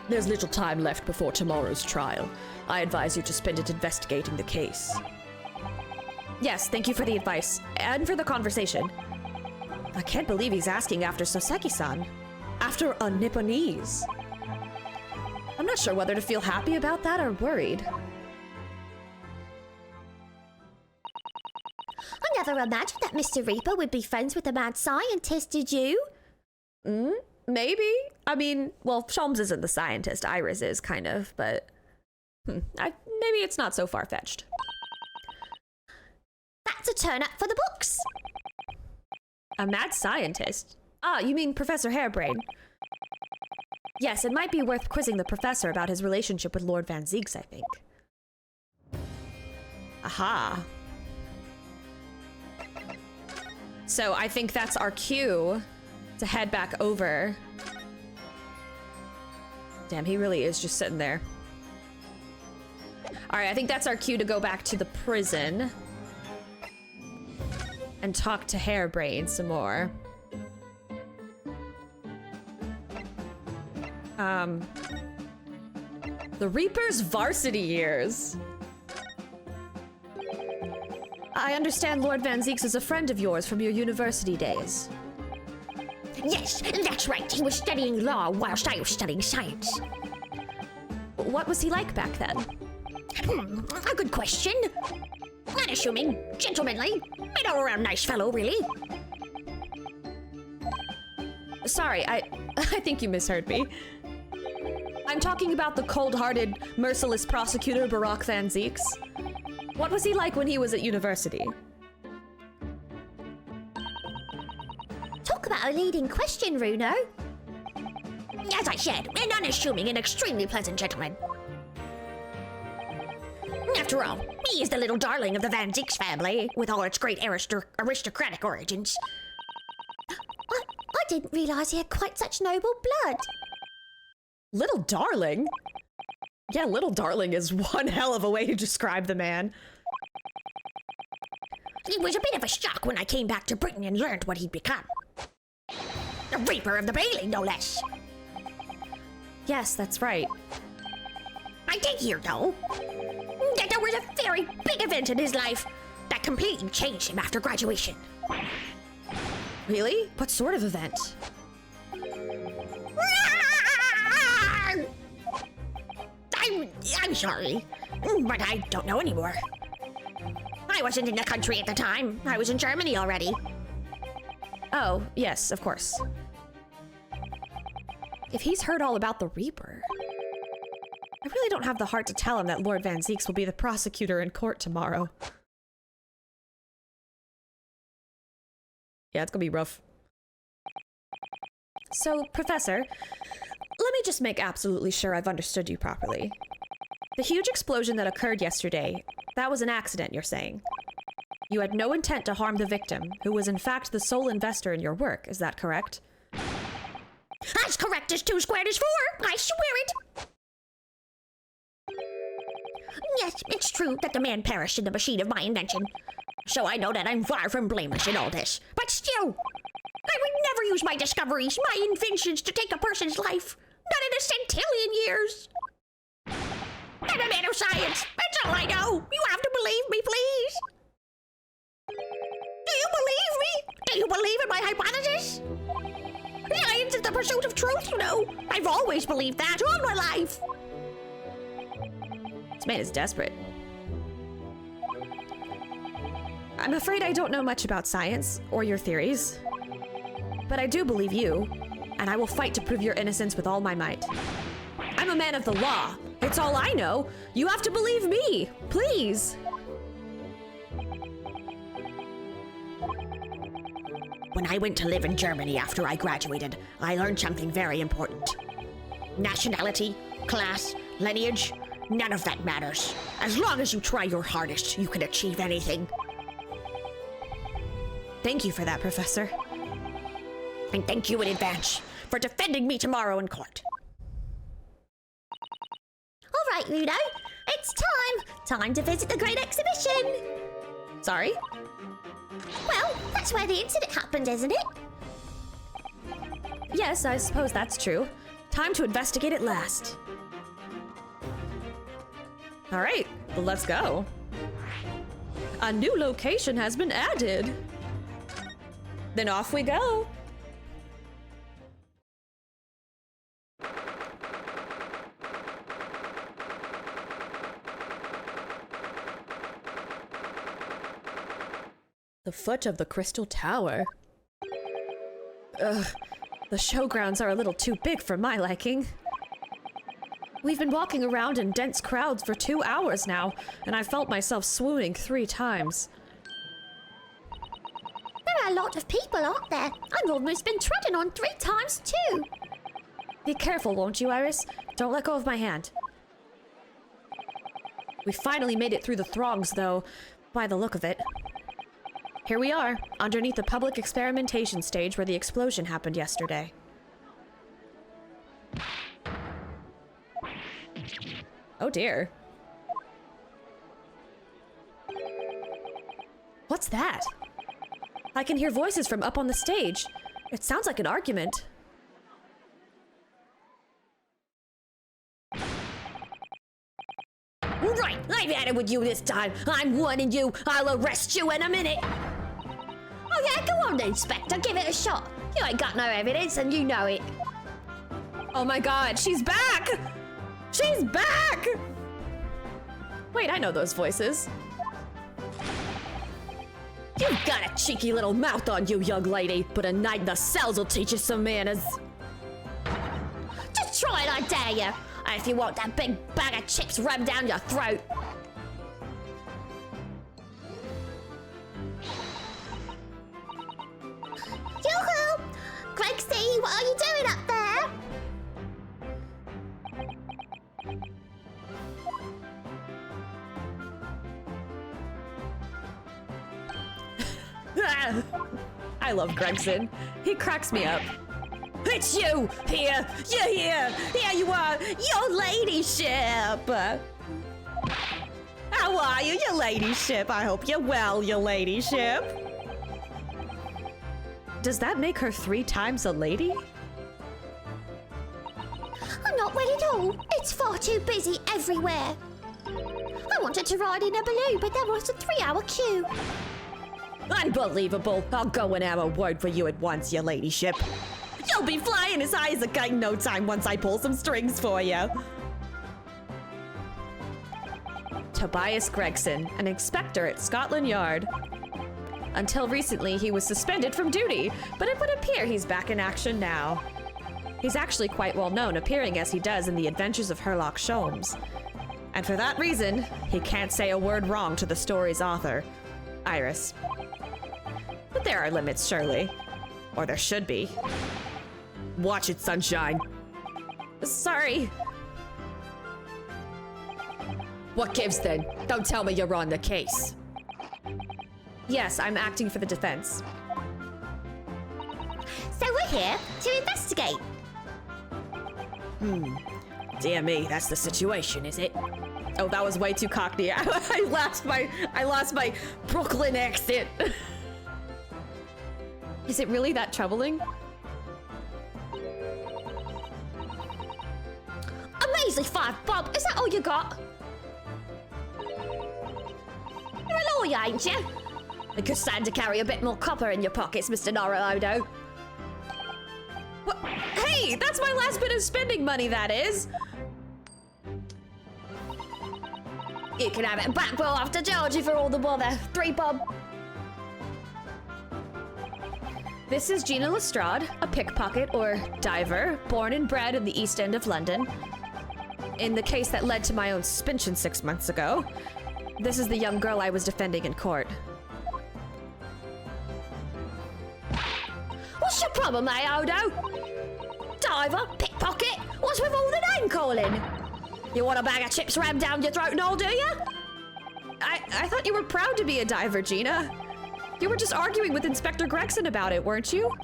There's little time left before tomorrow's trial. I advise you to spend it investigating the case. Yes, thank you for the advice, and for the conversation. I can't believe he's asking after Soseki-san. After a Nipponese. I'm not sure whether to feel happy about that or worried. I never imagined that Mr. Reaper would be friends with a mad scientist, did you? Maybe. I mean, well, Sholmes isn't the scientist, Iris is, kind of, but... Maybe it's not so far-fetched. That's a turn up for the books. A mad scientist? Ah, you mean Professor Hairbrain. Yes, it might be worth quizzing the professor about his relationship with Lord Van Zieks, I think. Aha. So I think that's our cue to head back over. Damn, he really is just sitting there. All right, I think that's our cue to go back to the prison and talk to Hairbrain some more. The Reaper's varsity years. I understand Lord Van Zieks is a friend of yours from your university days. Yes, that's right. He was studying law whilst I was studying science. What was he like back then? A good question. Unassuming, gentlemanly, an all-around nice fellow, really. Sorry, I think you misheard me. I'm talking about the cold-hearted, merciless prosecutor Barack Van Zieks. What was he like when he was at university? Talk about a leading question, Runo. As I said, an unassuming and extremely pleasant gentleman. After all, he is the little darling of the Van Zieks family, with all its great aristocratic origins. I didn't realize he had quite such noble blood. Little darling? Yeah, little darling is one hell of a way to describe the man. It was a bit of a shock when I came back to Britain and learned what he'd become. The Reaper of the Bailey, no less. Yes, that's right. I did hear, though, that there was a very big event in his life that completely changed him after graduation. Really? What sort of event? I'm sorry, but I don't know anymore. I wasn't in the country at the time. I was in Germany already. Oh, yes, of course. If he's heard all about the Reaper, I really don't have the heart to tell him that Lord Van Zieks will be the prosecutor in court tomorrow. Yeah, it's gonna be rough. So, Professor, let me just make absolutely sure I've understood you properly. The huge explosion that occurred yesterday, that was an accident, you're saying? You had no intent to harm the victim, who was in fact the sole investor in your work, is that correct? As correct as 2 squared is 4, I swear it! Yes, it's true that the man perished in the machine of my invention. So I know that I'm far from blameless in all this. But still, I would never use my discoveries, my inventions, to take a person's life. Not in a centillion years. I'm a man of science. That's all I know. You have to believe me, please. Do you believe me? Do you believe in my hypothesis? Science is the pursuit of truth, you know. I've always believed that all my life. This man is desperate. I'm afraid I don't know much about science or your theories, but I do believe you, and I will fight to prove your innocence with all my might. I'm a man of the law. It's all I know. You have to believe me, please. When I went to live in Germany after I graduated, I learned something very important. Nationality, class, lineage, none of that matters. As long as you try your hardest, you can achieve anything. Thank you for that, Professor. And thank you in advance for defending me tomorrow in court. All right, Ludo. It's time. Time to visit the Great Exhibition. Sorry? Well, that's where the incident happened, isn't it? Yes, I suppose that's true. Time to investigate at last. All right, well, let's go. A new location has been added. Then off we go. The foot of the Crystal Tower. Ugh, the showgrounds are a little too big for my liking. We've been walking around in dense crowds for 2 hours now, and I felt myself swooning 3 times. There are a lot of people, aren't there? I've almost been trodden on 3 times too. Be careful, won't you, Iris? Don't let go of my hand. We finally made it through the throngs, though, by the look of it. Here we are, underneath the public experimentation stage where the explosion happened yesterday. Oh dear. What's that? I can hear voices from up on the stage. It sounds like an argument. Right, I've had it with you this time. I'm warning you. I'll arrest you in a minute. Oh yeah, go on then, Inspector. Give it a shot. You ain't got no evidence and you know it. Oh my god, she's back! She's back! Wait, I know those voices. You've got a cheeky little mouth on you, young lady, but a night in the cells will teach you some manners. Just try it, I dare you. If you want that big bag of chips rammed down your throat. Yoo-hoo! Grexy, what are you doing up there? I love Gregson. He cracks me up. It's you! Here! You're here! Here you are! Your ladyship! How are you, your ladyship? I hope you're well, your ladyship. Does that make her 3 times a lady? I'm not well at all. It's far too busy everywhere. I wanted to ride in a balloon, but there was a 3-hour queue. Unbelievable. I'll go and have a word for you at once, your ladyship. You'll be flying as high as a kite in no time once I pull some strings for you. Tobias Gregson, an inspector at Scotland Yard. Until recently, he was suspended from duty, but it would appear he's back in action now. He's actually quite well known, appearing as he does in The Adventures of Sherlock Holmes. And for that reason, he can't say a word wrong to the story's author, Iris. But there are limits, surely. Or there should be. Watch it, sunshine. Sorry. What gives then? Don't tell me you're on the case. Yes, I'm acting for the defense. So we're here to investigate. Dear me, that's the situation, is it? Oh, that was way too cockney. I lost my Brooklyn accent. Is it really that troubling? A measly 5 bob. Is that all you got? You're a lawyer, ain't you? It could stand to carry a bit more copper in your pockets, Mr. Norodo. What? Hey, that's my last bit of spending money, that is. You can have it back. We'll have to charge you for all the bother. 3 bob. This is Gina Lestrade, a pickpocket or diver, born and bred in the East End of London. In the case that led to my own suspension 6 months ago, this is the young girl I was defending in court. What's your problem, eh, Odo? Diver? Pickpocket? What's with all the name calling? You want a bag of chips rammed down your throat and all, do you? I thought you were proud to be a diver, Gina. You were just arguing with Inspector Gregson about it, weren't you?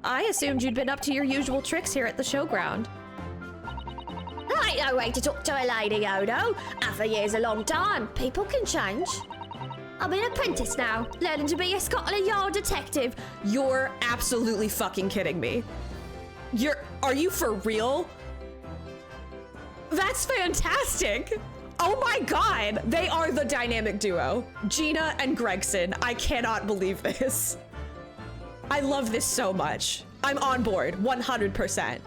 I assumed you'd been up to your usual tricks here at the showground. Ain't no way to talk to a lady, Odo. Half a year's a long time. People can change. I'm an apprentice now, learning to be a Scotland Yard detective. You're absolutely fucking kidding me. Are you for real? That's fantastic. Oh my god, they are the dynamic duo. Gina and Gregson, I cannot believe this. I love this so much. I'm on board, 100%.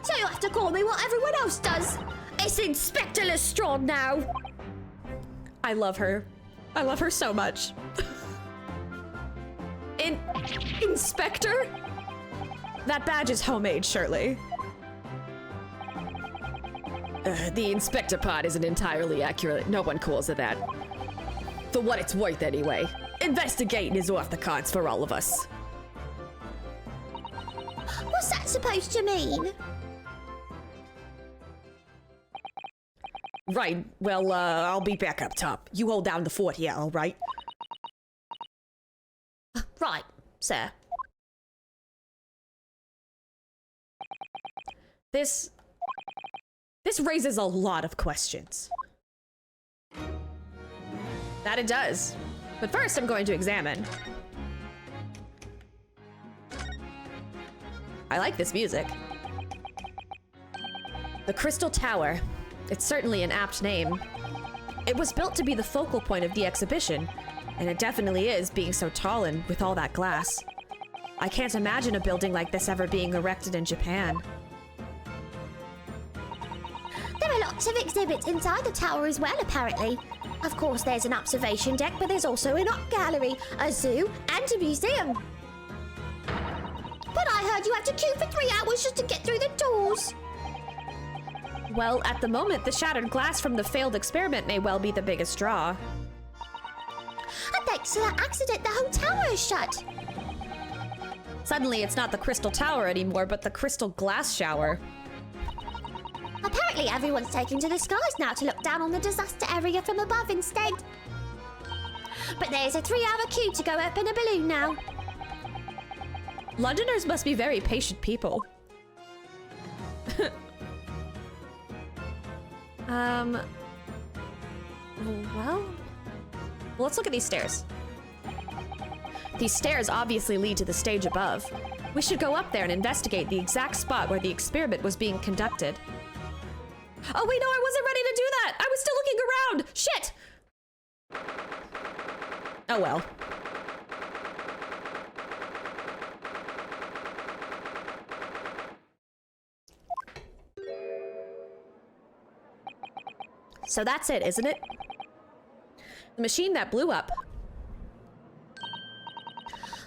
So you have to call me what everyone else does. It's Inspector Lestrade now. I love her. I love her so much. Inspector? That badge is homemade, surely. The inspector part isn't entirely accurate. No one calls it that. For what it's worth, anyway. Investigating is off the cards for all of us. What's that supposed to mean? Right, well, I'll be back up top. You hold down the fort here, all right? Right, sir. This raises a lot of questions. That it does. But first, I'm going to examine. I like this music. The Crystal Tower. It's certainly an apt name. It was built to be the focal point of the exhibition, and it definitely is, being so tall and with all that glass. I can't imagine a building like this ever being erected in Japan. There are lots of exhibits inside the tower as well, apparently. Of course, there's an observation deck, but there's also an art gallery, a zoo, and a museum. But I heard you have to queue for 3 hours just to get through the doors. Well, at the moment, the shattered glass from the failed experiment may well be the biggest draw. And thanks to that accident, the whole tower is shut. Suddenly, it's not the Crystal Tower anymore, but the Crystal Glass Shower. Apparently, everyone's taking to the skies now to look down on the disaster area from above instead. But there's a 3-hour queue to go open a balloon now. Londoners must be very patient people. Well, let's look at these stairs. These stairs obviously lead to the stage above. We should go up there and investigate the exact spot where the experiment was being conducted. Oh wait, no, I wasn't ready to do that! I was still looking around! Shit! Oh well. So that's it, isn't it? The machine that blew up.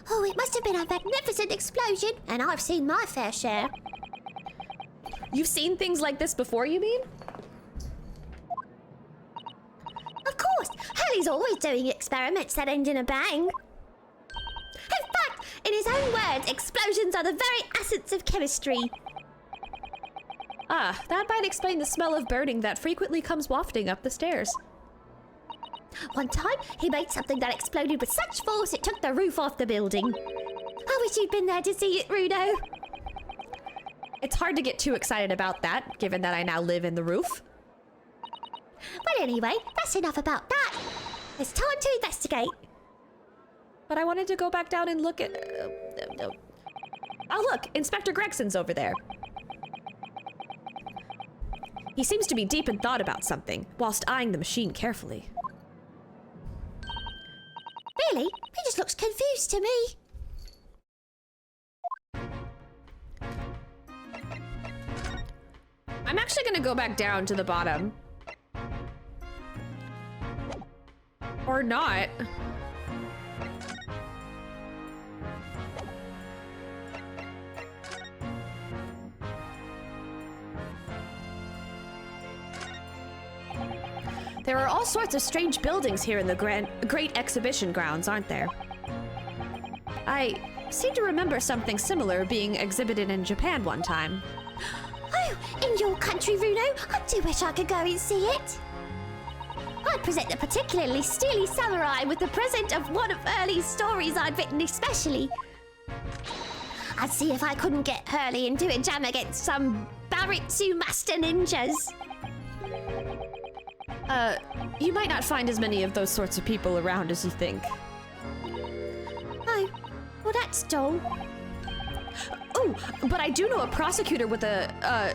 Oh, it must have been a magnificent explosion, and I've seen my fair share. You've seen things like this before, you mean? Of course, Hurley's always doing experiments that end in a bang. In fact, in his own words, explosions are the very essence of chemistry. Ah, that might explain the smell of burning that frequently comes wafting up the stairs. One time, he made something that exploded with such force it took the roof off the building. I wish you'd been there to see it, Runo. It's hard to get too excited about that, given that I now live in the roof. Well, anyway, that's enough about that. It's time to investigate. But I wanted to go back down and look at... Oh, look! Inspector Gregson's over there. He seems to be deep in thought about something, whilst eyeing the machine carefully. Really? He just looks confused to me. I'm actually gonna go back down to the bottom. Or not. There are all sorts of strange buildings here in the Great Exhibition Grounds, aren't there? I seem to remember something similar being exhibited in Japan one time. Oh, in your country, Runo? I do wish I could go and see it. I'd present the particularly steely samurai with the present of one of Hurley's stories I'd written especially. I'd see if I couldn't get Hurley into a jam against some Baritsu master ninjas. You might not find as many of those sorts of people around as you think. Oh, well that's dull. Oh, but I do know a prosecutor with a,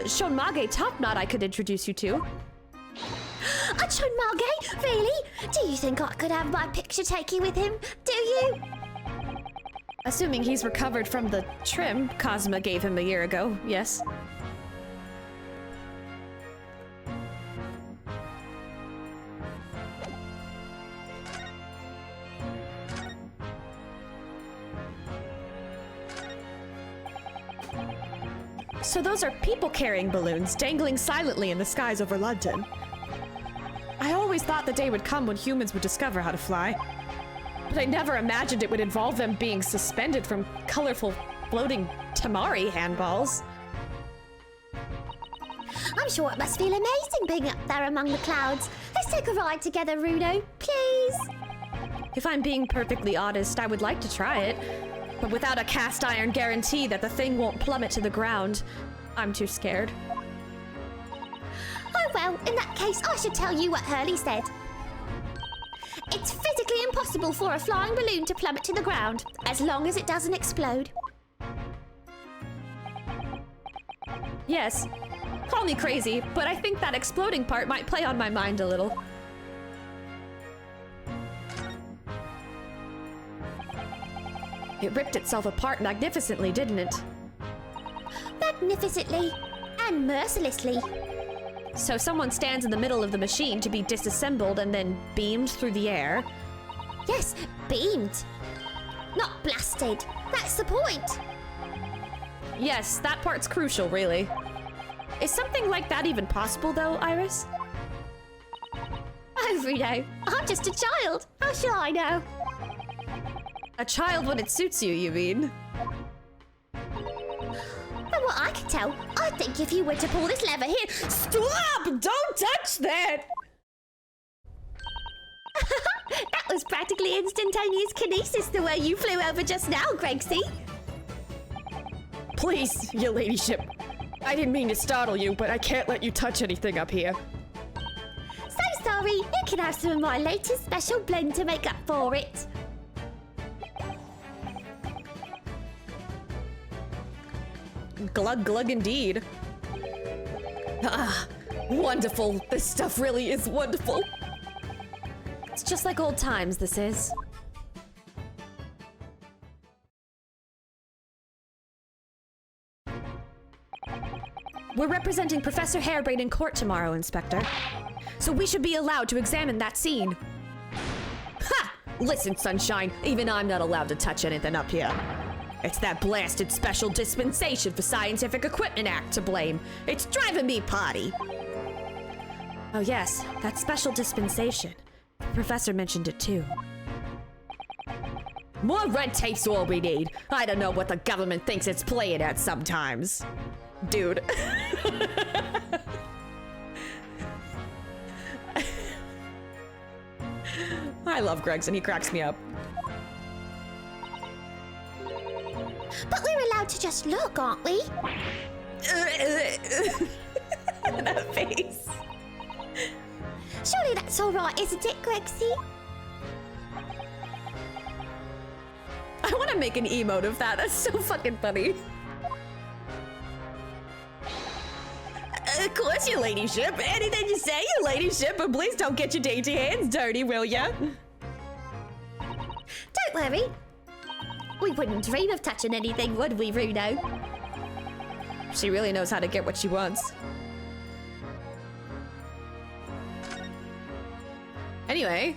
Shonmage top knot I could introduce you to. A Chonmage? Really? Do you think I could have my picture taken with him? Do you? Assuming he's recovered from the trim Cosma gave him a year ago, yes. So those are people-carrying balloons dangling silently in the skies over London. I always thought the day would come when humans would discover how to fly. But I never imagined it would involve them being suspended from colorful, floating Tamari handballs. I'm sure it must feel amazing being up there among the clouds. Let's take a ride together, Runo, please. If I'm being perfectly honest, I would like to try it. But without a cast iron guarantee that the thing won't plummet to the ground, I'm too scared. Oh well, in that case, I should tell you what Hurley said. It's physically impossible for a flying balloon to plummet to the ground, as long as it doesn't explode. Yes. Call me crazy, but I think that exploding part might play on my mind a little. It ripped itself apart magnificently, didn't it? Magnificently and mercilessly. So someone stands in the middle of the machine to be disassembled and then beamed through the air? Yes, beamed. Not blasted. That's the point. Yes, that part's crucial, really. Is something like that even possible, though, Iris? Oh, Runo, I'm just a child. How shall I know? A child when it suits you, you mean? From what I can tell, I think if you were to pull this lever here... Stop! Don't touch that! That was practically instantaneous kinesis the way you flew over just now, Gregsy. Please, your ladyship. I didn't mean to startle you, but I can't let you touch anything up here. So sorry, you can have some of my latest special blend to make up for it. Glug glug indeed. Ah, wonderful. This stuff really is wonderful. It's just like old times, this is. We're representing Professor Harebrained in court tomorrow, Inspector. So we should be allowed to examine that scene. Ha! Listen, Sunshine, even I'm not allowed to touch anything up here. It's that blasted Special Dispensation for Scientific Equipment Act to blame. It's driving me potty. Oh yes, that Special Dispensation. The professor mentioned it too. More red tape's all we need. I don't know what the government thinks it's playing at sometimes. Dude. I love Gregson, he cracks me up. But we're allowed to just look, aren't we? That face. Surely that's all right, isn't it, Gregsy? I want to make an emote of that. That's so fucking funny. Of course, your ladyship. Anything you say, your ladyship, but please don't get your dainty hands dirty, will ya? Don't worry. We wouldn't dream of touching anything, would we, Runo? She really knows how to get what she wants. Anyway.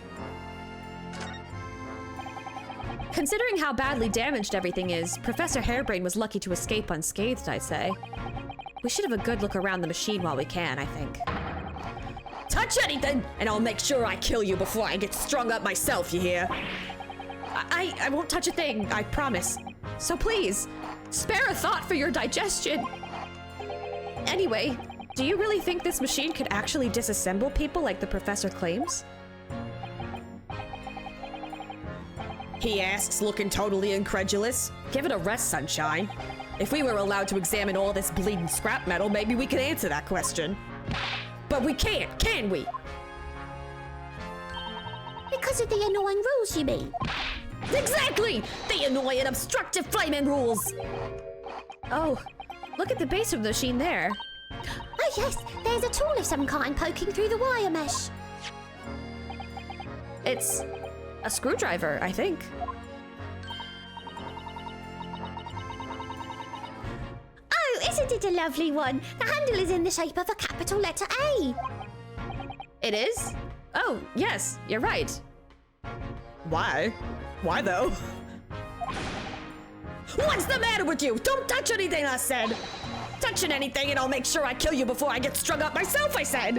Considering how badly damaged everything is, Professor Harebrained was lucky to escape unscathed, I'd say. We should have a good look around the machine while we can, I think. Touch anything, and I'll make sure I kill you before I get strung up myself, you hear? I won't touch a thing, I promise. So please, spare a thought for your digestion. Anyway, do you really think this machine could actually disassemble people like the professor claims? He asks, looking totally incredulous. Give it a rest, Sunshine. If we were allowed to examine all this bleeding scrap metal, maybe we could answer that question. But we can't, can we? Because of the annoying rules, you mean? Exactly! The annoying, obstructive flaming rules! Oh, look at the base of the machine there. Oh yes, there's a tool of some kind poking through the wire mesh. It's a screwdriver, I think. Oh, isn't it a lovely one? The handle is in the shape of a capital letter A. It is? Oh, yes, you're right. Why? Why though? What's the matter with you? Don't touch anything I said! touching anything and I'll make sure I kill you before I get strung up myself, I said!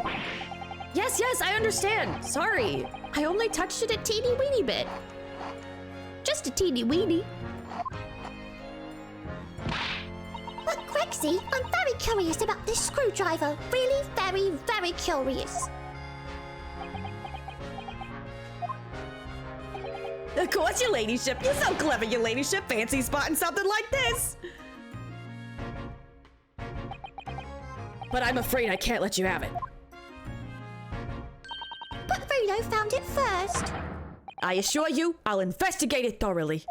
Yes, I understand. Sorry. I only touched it a teeny weeny bit. Just a teeny weeny. But Grexy, I'm very curious about this screwdriver. Really very, very curious. Of course, your ladyship. You're so clever, your ladyship. Fancy spotting something like this. But I'm afraid I can't let you have it. But Bruno found it first. I assure you, I'll investigate it thoroughly.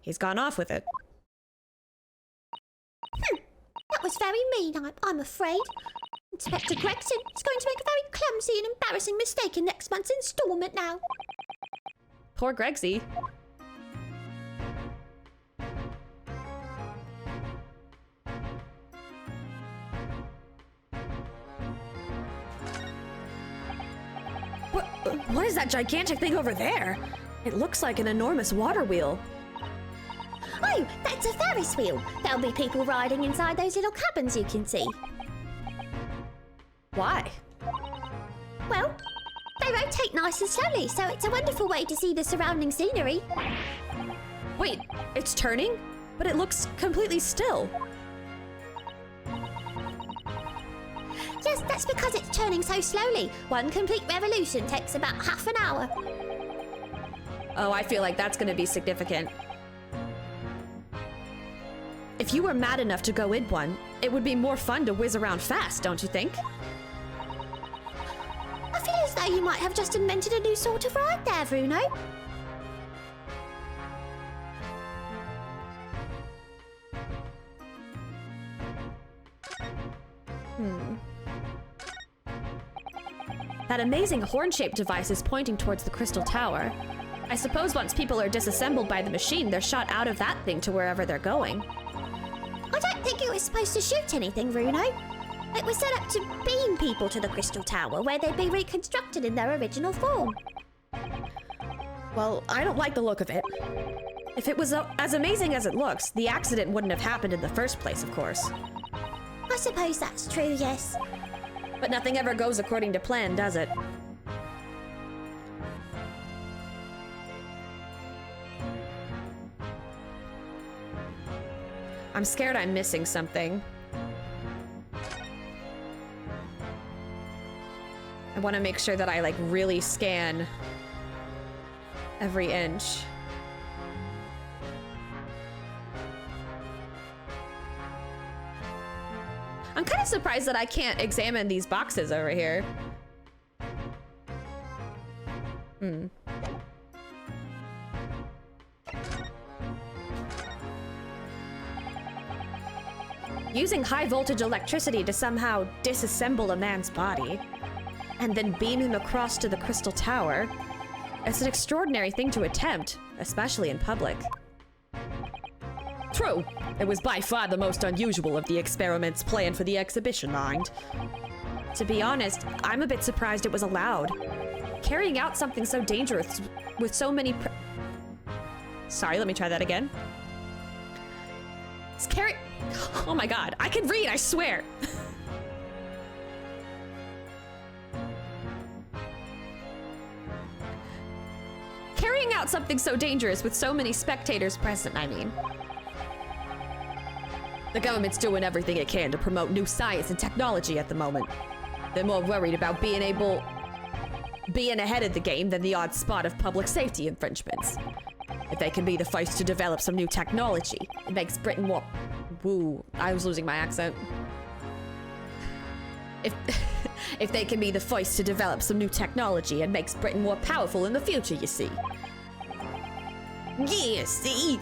He's gone off with it. That was very mean, I'm afraid. Inspector Gregson is going to make a very clumsy and embarrassing mistake in next month's installment now. Poor Gregsy. What is that gigantic thing over there? It looks like an enormous water wheel. Oh, that's a Ferris wheel. There'll be people riding inside those little cabins you can see. Why? Well, they rotate nice and slowly, so it's a wonderful way to see the surrounding scenery. Wait, it's turning? But it looks completely still. Yes, that's because it's turning so slowly. One complete revolution takes about half an hour. Oh, I feel like that's gonna be significant. If you were mad enough to go in one, it would be more fun to whiz around fast, don't you think? I feel as though you might have just invented a new sort of ride there, Bruno. That amazing horn-shaped device is pointing towards the crystal tower. I suppose once people are disassembled by the machine, they're shot out of that thing to wherever they're going. I don't think it was supposed to shoot anything, Bruno. It was set up to beam people to the crystal tower, where they'd be reconstructed in their original form. Well, I don't like the look of it. If it was as amazing as it looks, the accident wouldn't have happened in the first place, of course. I suppose that's true, yes. But nothing ever goes according to plan, does it? I'm scared I'm missing something. I want to make sure that I, like, really scan every inch. I'm kind of surprised that I can't examine these boxes over here. Using high voltage electricity to somehow disassemble a man's body and then beam him across to the crystal tower. It's an extraordinary thing to attempt, especially in public. True, it was by far the most unusual of the experiments planned for the exhibition, mind. To be honest, I'm a bit surprised it was allowed. Carrying out something so dangerous with so many Sorry, let me try that again. Oh my god, I can read, I swear! Carrying out something so dangerous with so many spectators present, I mean. The government's doing everything it can to promote new science and technology at the moment. They're more worried about being ahead of the game than the odd spot of public safety infringements. If they can be the first to develop some new technology, it makes Britain more... Woo, I was losing my accent. If they can be the first to develop some new technology, it makes Britain more powerful in the future, you see. Yeah, see?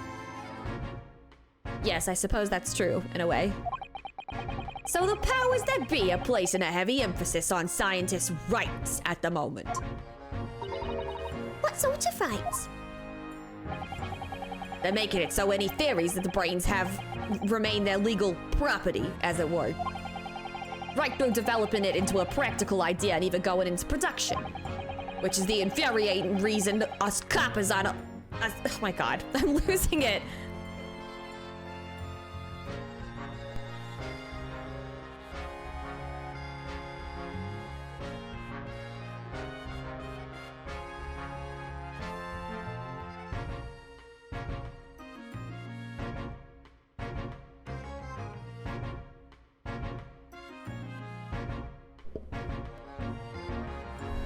Yes, I suppose that's true, in a way. So the powers that be are placing a heavy emphasis on scientists' rights at the moment. What sort of rights? They're making it so any theories that the brains have remain their legal property, as it were. Right through developing it into a practical idea and even going into production. Which is the infuriating reason us coppers Oh my god, I'm losing it.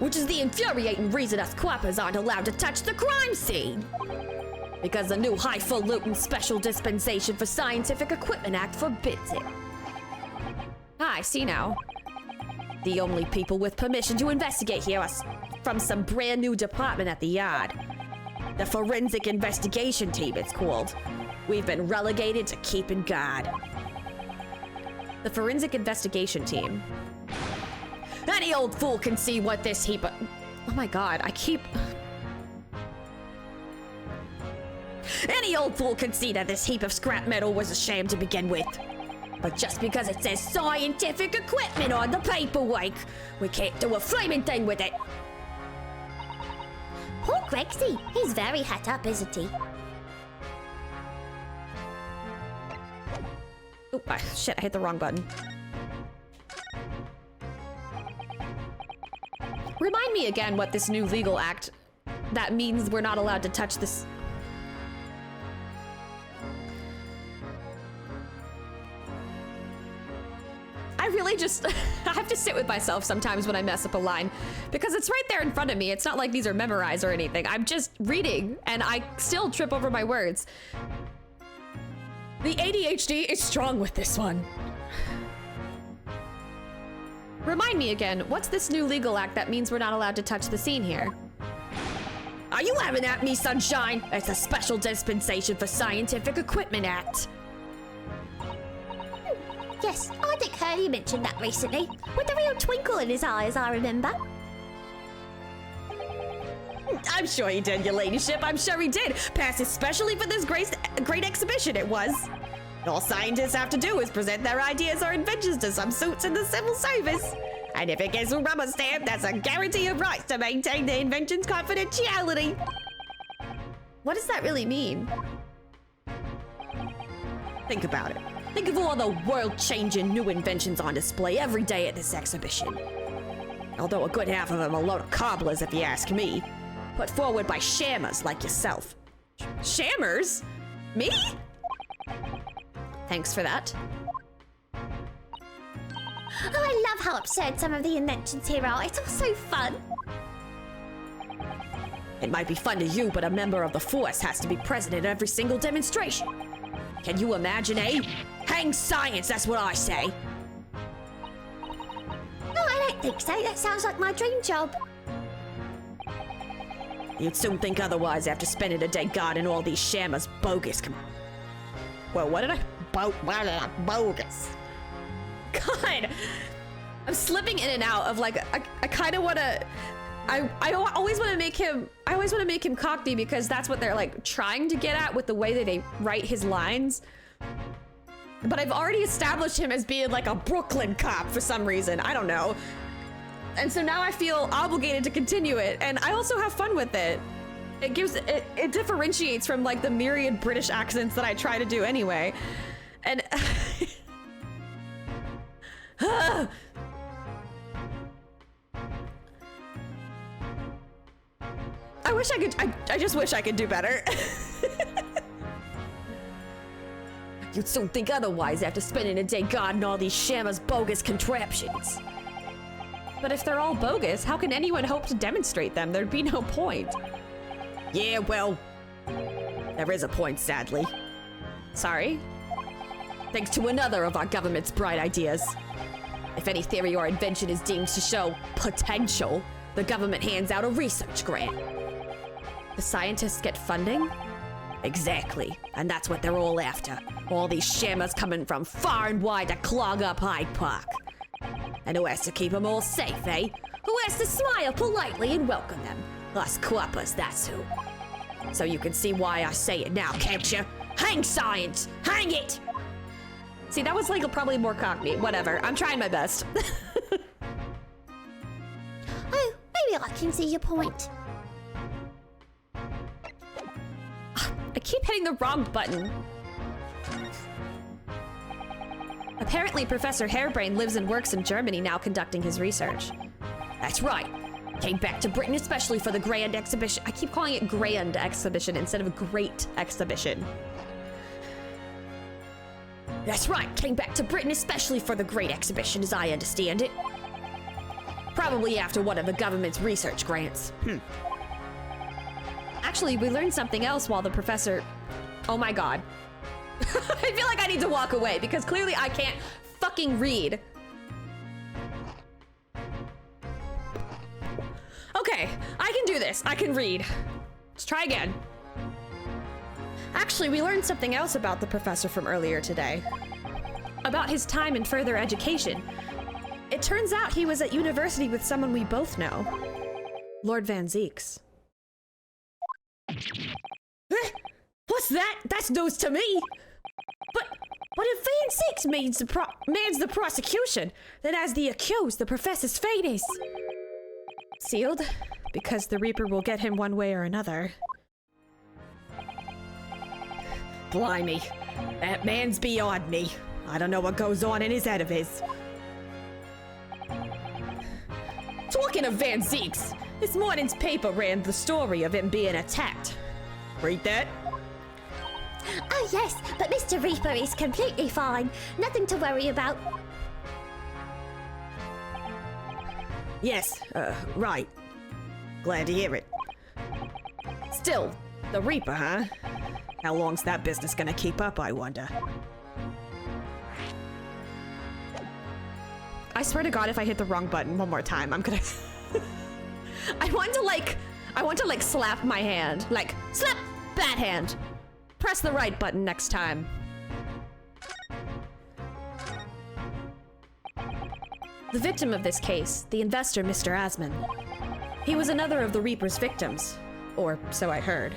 Which is the infuriating reason us coppers aren't allowed to touch the crime scene. Because the new highfalutin Special Dispensation for Scientific Equipment Act forbids it. Ah, I see now. The only people with permission to investigate here are from some brand new department at the yard. The Forensic Investigation Team, it's called. We've been relegated to keeping guard. The Forensic Investigation Team. Any old fool can see what this heap of... Oh my god, Any old fool can see that this heap of scrap metal was a sham to begin with. But just because it says scientific equipment on the paperwork, we can't do a flaming thing with it. Poor Gregsy. He's very het up, isn't he? Oh, shit, I hit the wrong button. Remind me again what this new legal act that means we're not allowed to touch this. I really just, I have to sit with myself sometimes when I mess up a line because it's right there in front of me. It's not like these are memorized or anything. I'm just reading and I still trip over my words. The ADHD is strong with this one. Remind me again, what's this new legal act that means we're not allowed to touch the scene here? Are you having at me, sunshine? It's a Special Dispensation for Scientific Equipment Act. Yes, I think Hurley mentioned that recently. With a real twinkle in his eyes, I remember. I'm sure he did, your ladyship. I'm sure he did. Passed especially for this great exhibition it was. All scientists have to do is present their ideas or inventions to some suits in the civil service. And if it gets a rubber stamp, that's a guarantee of rights to maintain the invention's confidentiality. What does that really mean? Think about it. Think of all the world-changing new inventions on display every day at this exhibition. Although a good half of them are a load of cobblers, if you ask me. Put forward by shammers like yourself. Shammers? Me? Thanks for that. Oh, I love how absurd some of the inventions here are. It's all so fun. It might be fun to you, but a member of the force has to be present at every single demonstration. Can you imagine, eh? Hang science, that's what I say. No, I don't think so. That sounds like my dream job. You'd soon think otherwise after spending a day guarding all these shammers bogus. Well, what did I... bogus. God, I'm slipping in and out of like, I kind of want to, I always want to make him cockney because that's what they're like trying to get at with the way that they write his lines. But I've already established him as being like a Brooklyn cop for some reason. I don't know. And so now I feel obligated to continue it. And I also have fun with it. It differentiates from like the myriad British accents that I try to do anyway. And I wish I could, I just wish I could do better. You'd soon think otherwise after spending a day guarding all these shammers bogus contraptions. But if they're all bogus, how can anyone hope to demonstrate them? There'd be no point. Yeah, well, there is a point, sadly. Sorry? Thanks to another of our government's bright ideas. If any theory or invention is deemed to show potential, the government hands out a research grant. The scientists get funding? Exactly, and that's what they're all after. All these shammers coming from far and wide to clog up Hyde Park. And who has to keep them all safe, eh? Who has to smile politely and welcome them? Us coppers, that's who. So you can see why I say it now, can't you? Hang science! Hang it! See, that was like probably more cockney. Whatever, I'm trying my best. Oh, maybe I can see your point. keep hitting the wrong button. Apparently, Professor Hairbrain lives and works in Germany now, conducting his research. That's right. Came back to Britain especially for the Grand Exhibition. I keep calling it Grand Exhibition instead of Great Exhibition. That's right. Came back to Britain especially for the Great Exhibition, as I understand it. Probably after one of the government's research grants. Actually, we learned something else while the professor... Oh my god. I feel like I need to walk away because clearly I can't fucking read. Okay, I can do this. I can read. Let's try again. Actually, we learned something else about the professor from earlier today. About his time in further education. It turns out he was at university with someone we both know. Lord Van Zieks. What's that? That's news to me. But if Van Zieks means the prosecution, then as the accused, the professor's fate is sealed, because the Reaper will get him one way or another. Blimey, that man's beyond me. I don't know what goes on in his head of his. Talking of Van Zieks, this morning's paper ran the story of him being attacked. Read that? Oh yes, but Mr. Reaper is completely fine. Nothing to worry about. Yes, right. Glad to hear it. Still, the Reaper, huh? How long's that business gonna keep up, I wonder? I swear to God, if I hit the wrong button one more time, I'm gonna... I want to like slap my hand. Like, slap that hand. Press the right button next time. The victim of this case, the investor Mr. Asman. He was another of the Reaper's victims. Or so I heard.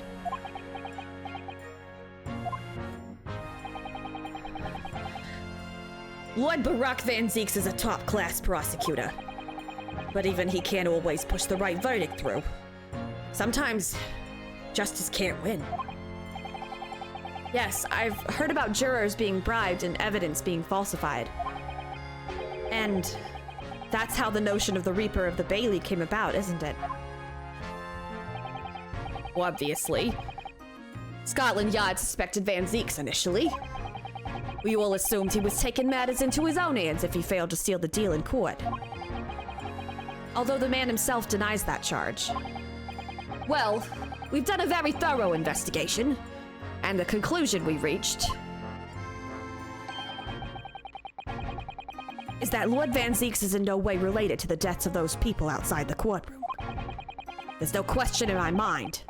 Lord Barack Van Zieks is a top-class prosecutor. But even he can't always push the right verdict through. Sometimes, justice can't win. Yes, I've heard about jurors being bribed and evidence being falsified. And that's how the notion of the Reaper of the Bailey came about, isn't it? Obviously. Scotland Yard suspected Van Zieks initially. We all assumed he was taking matters into his own hands if he failed to seal the deal in court. Although the man himself denies that charge. Well, we've done a very thorough investigation, and the conclusion we reached is that Lord Van Zieks is in no way related to the deaths of those people outside the courtroom. There's no question in my mind.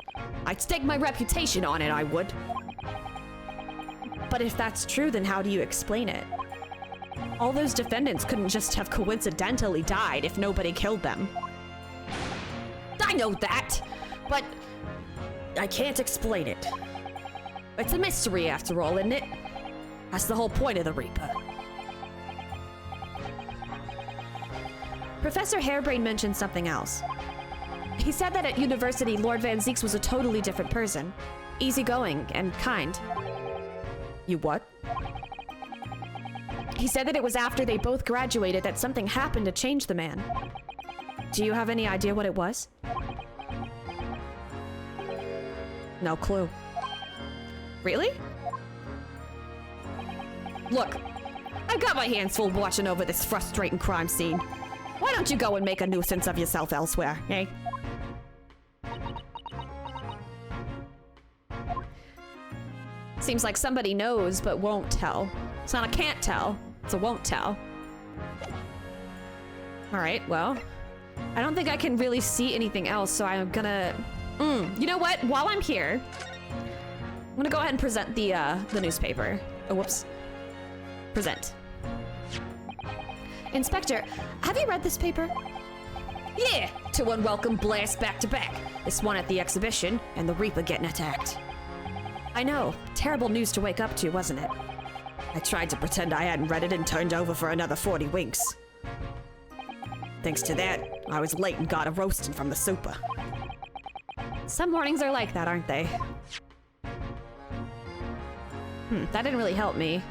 I'd stake my reputation on it, I would. But if that's true, then how do you explain it? All those defendants couldn't just have coincidentally died if nobody killed them. I know that, but I can't explain it. It's a mystery after all, isn't it? That's the whole point of the Reaper. Professor Hairbrain mentioned something else. He said that at university, Lord Van Zieks was a totally different person. Easygoing and kind. You what? He said that it was after they both graduated that something happened to change the man. Do you have any idea what it was? No clue. Really? Look, I've got my hands full watching over this frustrating crime scene. Why don't you go and make a nuisance of yourself elsewhere, eh? Seems like somebody knows but won't tell. It's not a can't tell, it's a won't tell. Alright, well, I don't think I can really see anything else, so I'm gonna... you know what? While I'm here, I'm gonna go ahead and present the newspaper. Oh, whoops. Present. Inspector, have you read this paper? Yeah, two unwelcome blasts back to back. This one at the exhibition, and the Reaper getting attacked. I know. Terrible news to wake up to, wasn't it? I tried to pretend I hadn't read it and turned over for another 40 winks. Thanks to that, I was late and got a roasting from the super. Some mornings are like that, aren't they? That didn't really help me.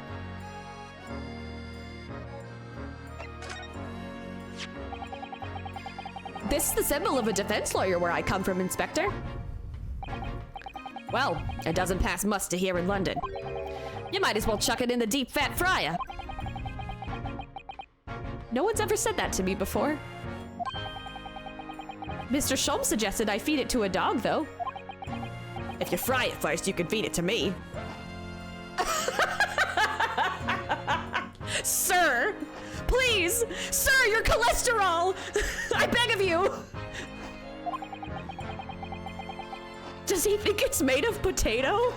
This is the symbol of a defense lawyer where I come from, Inspector. Well, it doesn't pass muster here in London. You might as well chuck it in the deep fat fryer. No one's ever said that to me before. Mr. Shulm suggested I feed it to a dog, though. If you fry it first, you can feed it to me. Sir! Please! Sir, your cholesterol! I beg of you! Does he think it's made of potato?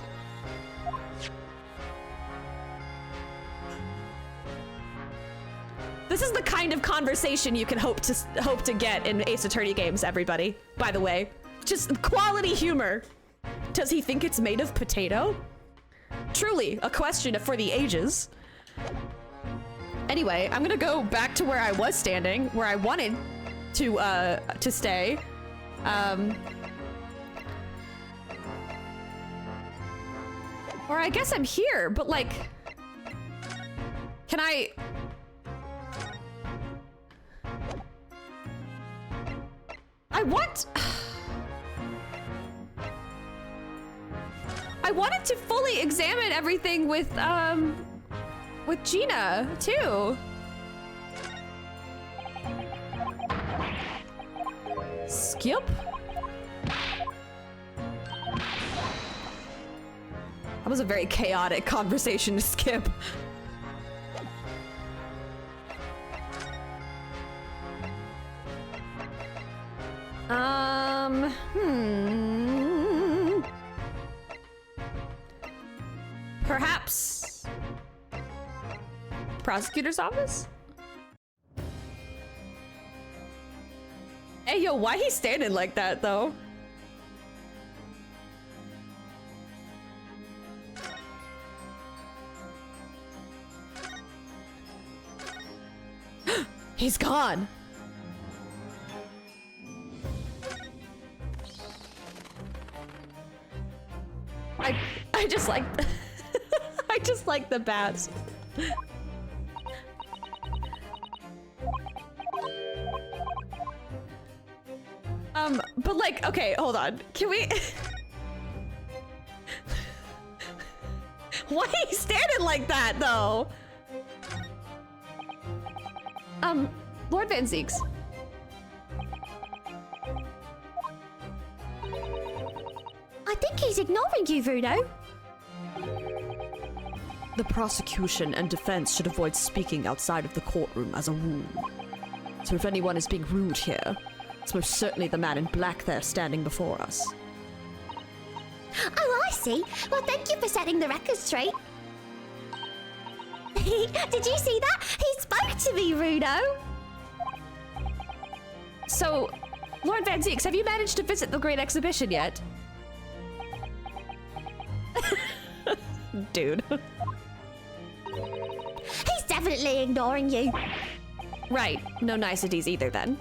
This is the kind of conversation you can hope to get in Ace Attorney games, everybody. By the way, just quality humor. Does he think it's made of potato? Truly, a question for the ages. Anyway, I'm gonna go back to where I was standing, where I wanted to stay. Or I guess I'm here, but like, can I? I wanted to fully examine everything with Gina, too. Skip? That was a very chaotic conversation to skip. Perhaps prosecutor's office? Hey, yo, why he standing like that, though? He's gone. I just like I just like the bats. But like, okay, hold on. Can we why are you standing like that though? Lord Van Zeeks. I think he's ignoring you, Rudo. The prosecution and defense should avoid speaking outside of the courtroom as a rule. So if anyone is being rude here, it's most certainly the man in black there standing before us. Oh, I see. Well, thank you for setting the record straight. Did you see that? He spoke to me, Rudo. So, Lord Van Zeeks, have you managed to visit the Great Exhibition yet? Dude. He's definitely ignoring you. Right. No niceties either, then.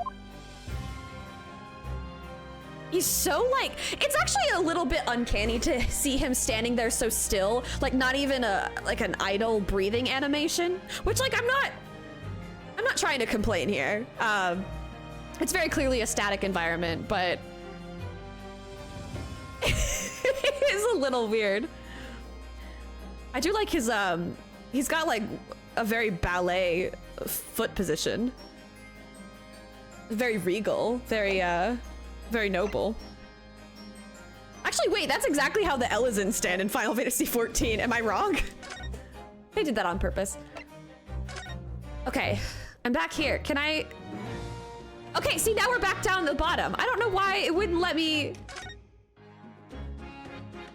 He's so, like, it's actually a little bit uncanny to see him standing there so still, like not even an idle breathing animation, which, like, I'm not trying to complain here. It's very clearly a static environment, but it is a little weird. I do like his, he's got like a very ballet foot position. Very regal, very noble. Actually, wait, that's exactly how the Elizons stand in Final Fantasy XIV. Am I wrong? They did that on purpose. Okay, I'm back here. Can I? Okay, see, now we're back down the bottom. I don't know why it wouldn't let me.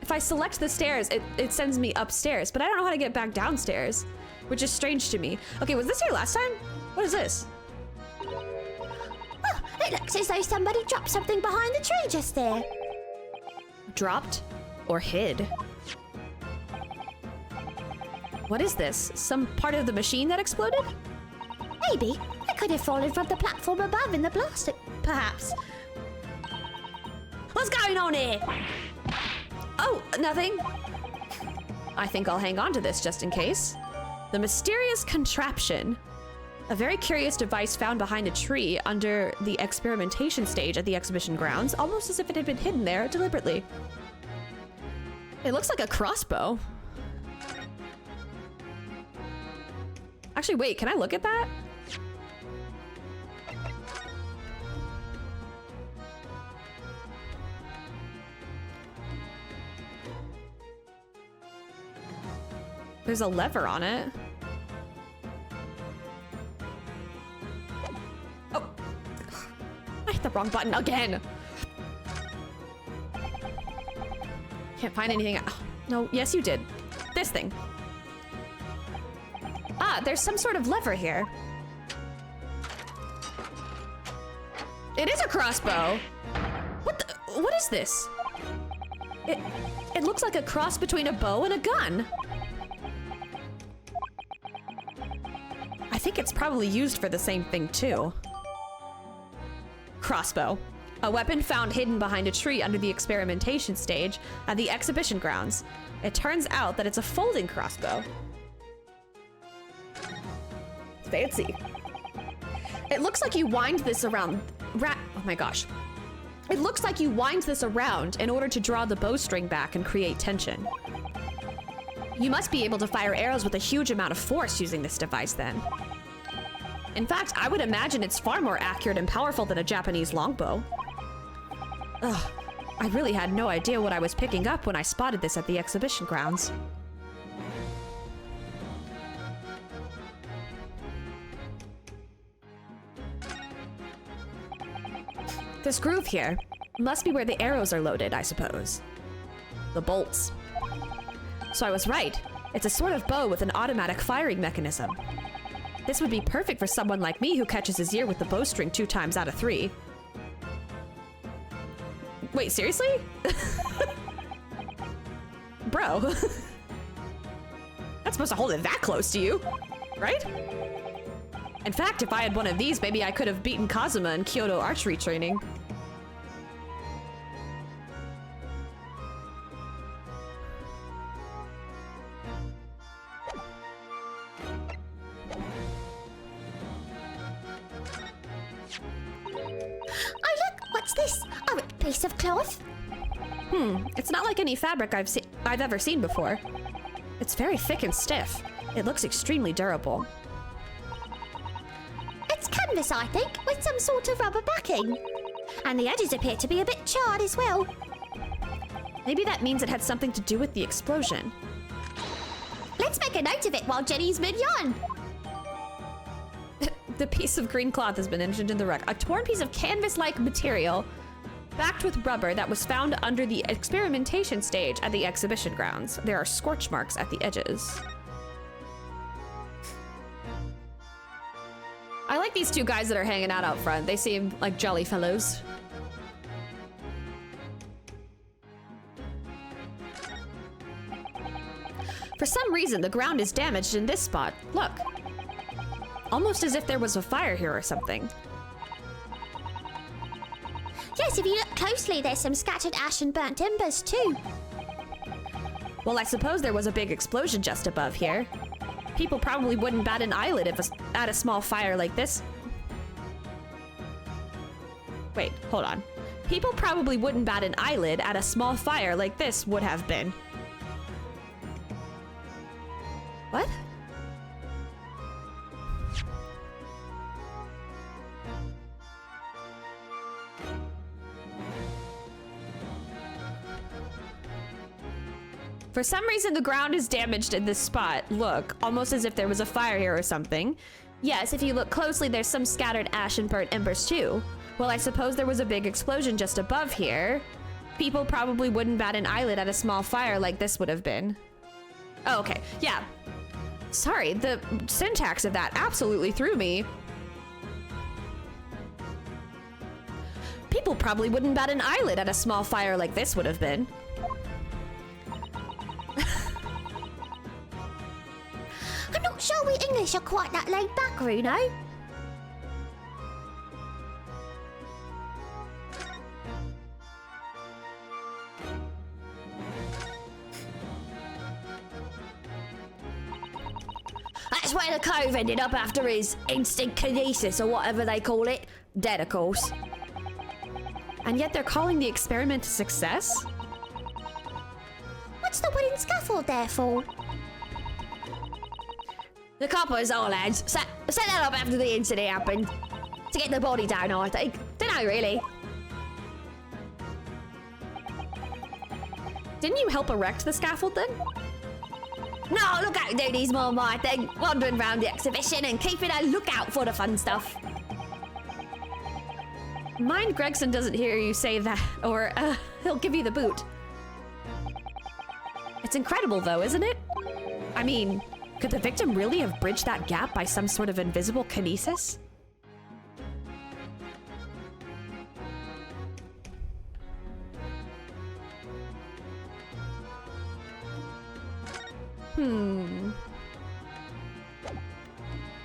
If I select the stairs, it sends me upstairs, but I don't know how to get back downstairs, which is strange to me. Okay, was this here last time? What is this? Oh, it looks as though somebody dropped something behind the tree just there. Dropped or hid? What is this? Some part of the machine that exploded? Maybe. It could have fallen from the platform above in the blast, perhaps. What's going on here? Oh, nothing. I think I'll hang on to this just in case. The mysterious contraption. A very curious device found behind a tree under the experimentation stage at the exhibition grounds, almost as if it had been hidden there deliberately. It looks like a crossbow. Actually, wait, can I look at that? There's a lever on it. Oh, I hit the wrong button again. Can't find anything. Oh, no, yes you did. This thing. Ah, there's some sort of lever here. It is a crossbow. What is this? It looks like a cross between a bow and a gun. I think it's probably used for the same thing too. Crossbow. A weapon found hidden behind a tree under the experimentation stage at the exhibition grounds. It turns out that it's a folding crossbow. Fancy. It looks like you wind this around. Oh my gosh. It looks like you wind this around in order to draw the bowstring back and create tension. You must be able to fire arrows with a huge amount of force using this device then. In fact, I would imagine it's far more accurate and powerful than a Japanese longbow. Ugh, I really had no idea what I was picking up when I spotted this at the exhibition grounds. This groove here must be where the arrows are loaded, I suppose. The bolts. So I was right. It's a sort of bow with an automatic firing mechanism. This would be perfect for someone like me who catches his ear with the bowstring 2 times out of 3. Wait, seriously? Bro. Not supposed to hold it that close to you, right? In fact, if I had one of these, maybe I could have beaten Kazuma in Kyoto archery training. Piece of cloth? It's not like any fabric I've ever seen before. It's very thick and stiff. It looks extremely durable. It's canvas, I think, with some sort of rubber backing. And the edges appear to be a bit charred as well. Maybe that means it had something to do with the explosion. Let's make a note of it while Jenny's mid-yarn. The piece of green cloth has been injured in the wreck. A torn piece of canvas-like material backed with rubber that was found under the experimentation stage at the exhibition grounds. There are scorch marks at the edges. I like these 2 guys that are hanging out front. They seem like jolly fellows. For some reason, the ground is damaged in this spot. Look. Almost as if there was a fire here or something. Yes, if you look closely, there's some scattered ash and burnt embers too. Well, I suppose there was a big explosion just above here. People probably wouldn't bat an eyelid at a small fire like this. Wait, hold on. People probably wouldn't bat an eyelid at a small fire like this would have been. What? For some reason, the ground is damaged in this spot. Look, almost as if there was a fire here or something. Yes, if you look closely, there's some scattered ash and burnt embers too. Well, I suppose there was a big explosion just above here. People probably wouldn't bat an eyelid at a small fire like this would have been. Oh, okay. Yeah. Sorry, the syntax of that absolutely threw me. People probably wouldn't bat an eyelid at a small fire like this would have been. I'm not sure we English are quite that laid back, Bruno. That's where the cove ended up after his instant kinesis, or whatever they call it. Dead, of course. And yet they're calling the experiment a success? What's the wooden scaffold there for? The coppers, all lads, set that up after the incident happened. To get the body down, I think. Dunno, really. Didn't you help erect the scaffold then? No, look out, duties, more my thing. Wandering around the exhibition and keeping a lookout for the fun stuff. Mind Gregson doesn't hear you say that, or he'll give you the boot. It's incredible though, isn't it? I mean, could the victim really have bridged that gap by some sort of invisible kinesis?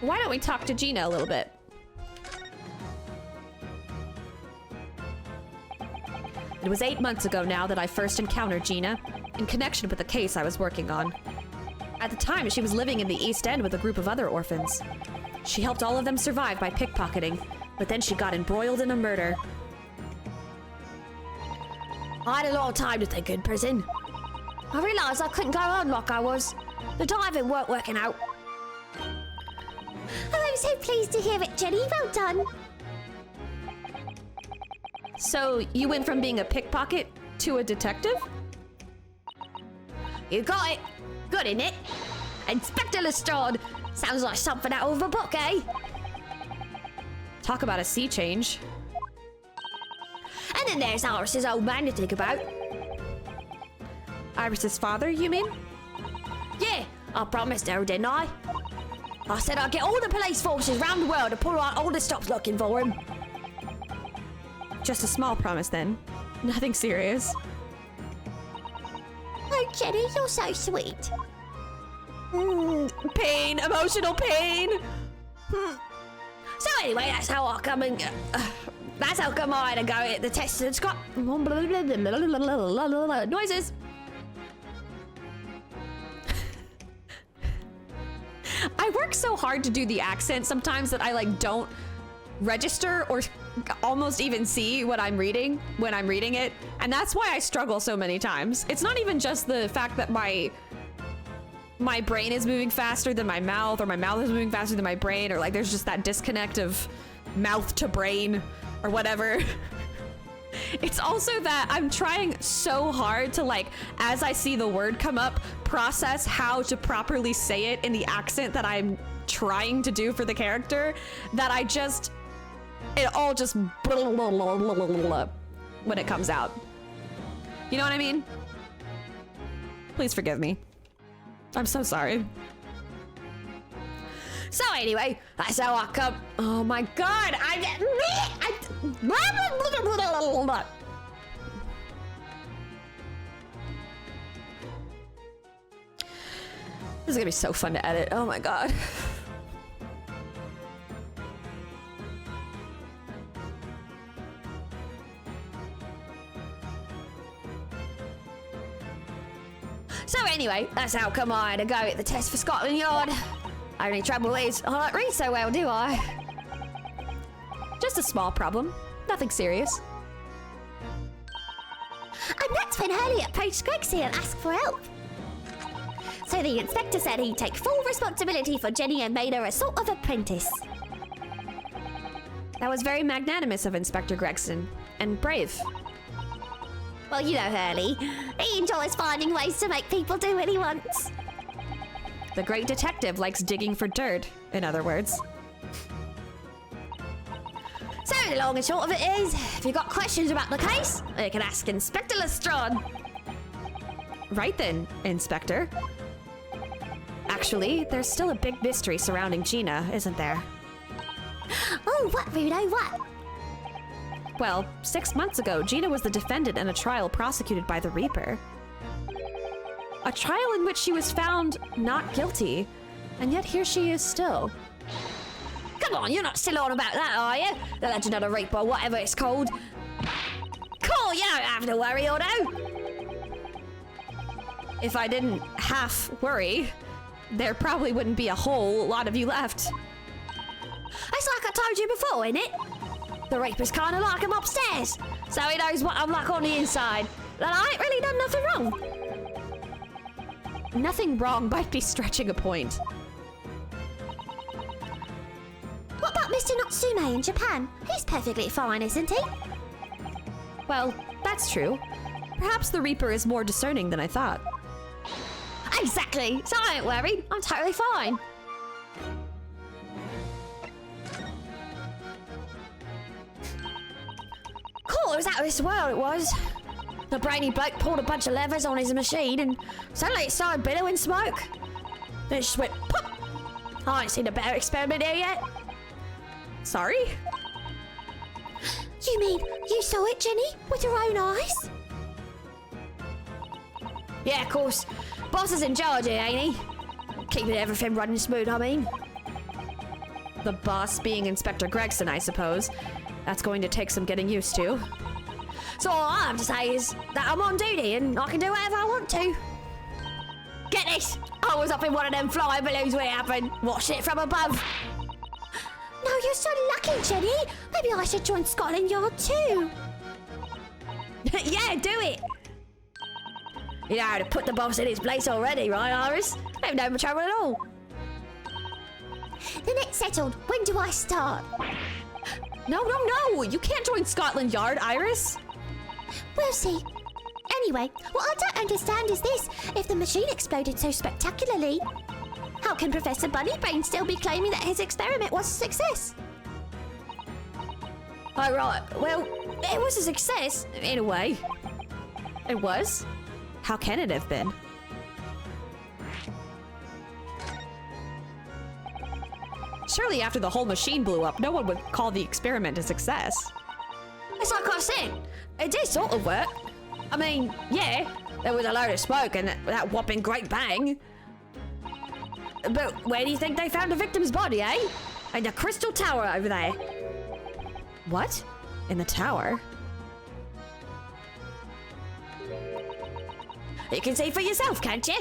Why don't we talk to Gina a little bit? It was 8 months ago now that I first encountered Gina, in connection with the case I was working on. At the time, she was living in the East End with a group of other orphans. She helped all of them survive by pickpocketing, but then she got embroiled in a murder. I had a lot of time to think in prison. I realised I couldn't go on like I was. The diving weren't working out. Oh, I'm so pleased to hear it, Jenny. Well done. So, you went from being a pickpocket to a detective? You got it. Good, innit? Inspector Lestrade. Sounds like something out of a book, eh? Talk about a sea change. And then there's Iris's old man to think about. Iris's father, you mean? Yeah, I promised her, didn't I? I said I'd get all the police forces round the world to pull out all the stops looking for him. Just a small promise then. Nothing serious. Oh, Jenny, you're so sweet. Pain, emotional pain. So anyway, that's how I come and... that's how come I had to go at the test and Scott... noises. I work so hard to do the accent sometimes that I don't register or almost even see what I'm reading when I'm reading it, and that's why I struggle so many times. It's not even just the fact that my brain is moving faster than my mouth, or my mouth is moving faster than my brain, or there's just that disconnect of mouth to brain or whatever. It's also that I'm trying so hard to as I see the word come up, process how to properly say it in the accent that I'm trying to do for the character, that it all just when it comes out. You know what I mean? Please forgive me. I'm so sorry. So anyway, that's how I come... Oh my god, This is gonna be so fun to edit. Oh my god. So anyway, that's how come I had to go at the test for Scotland Yard. Only trouble is, I don't read so well, do I? Just a small problem. Nothing serious. And that's when Hurley approached Gregsy and asked for help. So the inspector said he'd take full responsibility for Jenny and made her a sort of apprentice. That was very magnanimous of Inspector Gregson, and brave. Well, you know Hurley. He enjoys finding ways to make people do what he wants. The great detective likes digging for dirt, in other words. So the long and short of it is, if you've got questions about the case, you can ask Inspector Lestrade. Right then, Inspector. Actually, there's still a big mystery surrounding Gina, isn't there? Oh, what, Rudo, what? Well, 6 months ago, Gina was the defendant in a trial prosecuted by the Reaper. A trial in which she was found not guilty, and yet here she is still. Come on, you're not still on about that, are you? The Legend of the Reaper, whatever it's called. Cool, you don't have to worry, Otto. If I didn't half worry, there probably wouldn't be a whole lot of you left. It's like I told you before, innit? The Reaper's kind of like him upstairs, so he knows what I'm like on the inside. And I ain't really done nothing wrong. Nothing wrong might be stretching a point. What about Mr. Natsume in Japan? He's perfectly fine, isn't he? Well, that's true. Perhaps the Reaper is more discerning than I thought. Exactly, so I ain't worried. I'm totally fine. Cool, it was out of this world, it was. The brainy bloke pulled a bunch of levers on his machine and suddenly it started billowing smoke. Then it just went pop. I ain't seen a better experiment here yet. Sorry? You mean you saw it, Jenny, with your own eyes? Yeah, of course. Boss is in charge here, ain't he? Keeping everything running smooth, I mean. The boss being Inspector Gregson, I suppose. That's going to take some getting used to. So all I have to say is that I'm on duty and I can do whatever I want to. Get this! I was up in one of them flying balloons when it happened. Watched it from above. No, you're so lucky, Jenny. Maybe I should join Scotland Yard too. Yeah, do it! You know how to put the boss in his place already, right, Iris? Ain't no trouble at all. Then it's settled. When do I start? No! You can't join Scotland Yard, Iris. We'll see. Anyway, what I don't understand is this. If the machine exploded so spectacularly, how can Professor Bunnybrain still be claiming that his experiment was a success? Oh, right. Well, it was a success, in a way. It was? How can it have been? Surely after the whole machine blew up, no one would call the experiment a success. It's like I said, it did sort of work. I mean, yeah, there was a load of smoke and that whopping great bang. But where do you think they found the victim's body, eh? In the Crystal Tower over there. What? In the tower? You can see for yourself, can't you?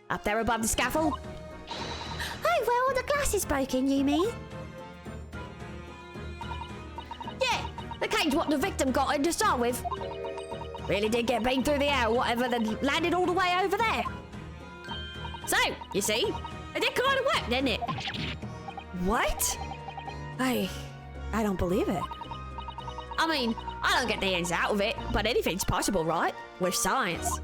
Up there above the scaffold. Oh, where all the glass is broken, you mean? Yeah, the cage what the victim got in to start with. Really did get beamed through the air or whatever, then landed all the way over there. So, you see, it did kind of work, didn't it? What? I don't believe it. I mean, I don't get the ends out of it, but anything's possible, right? With science.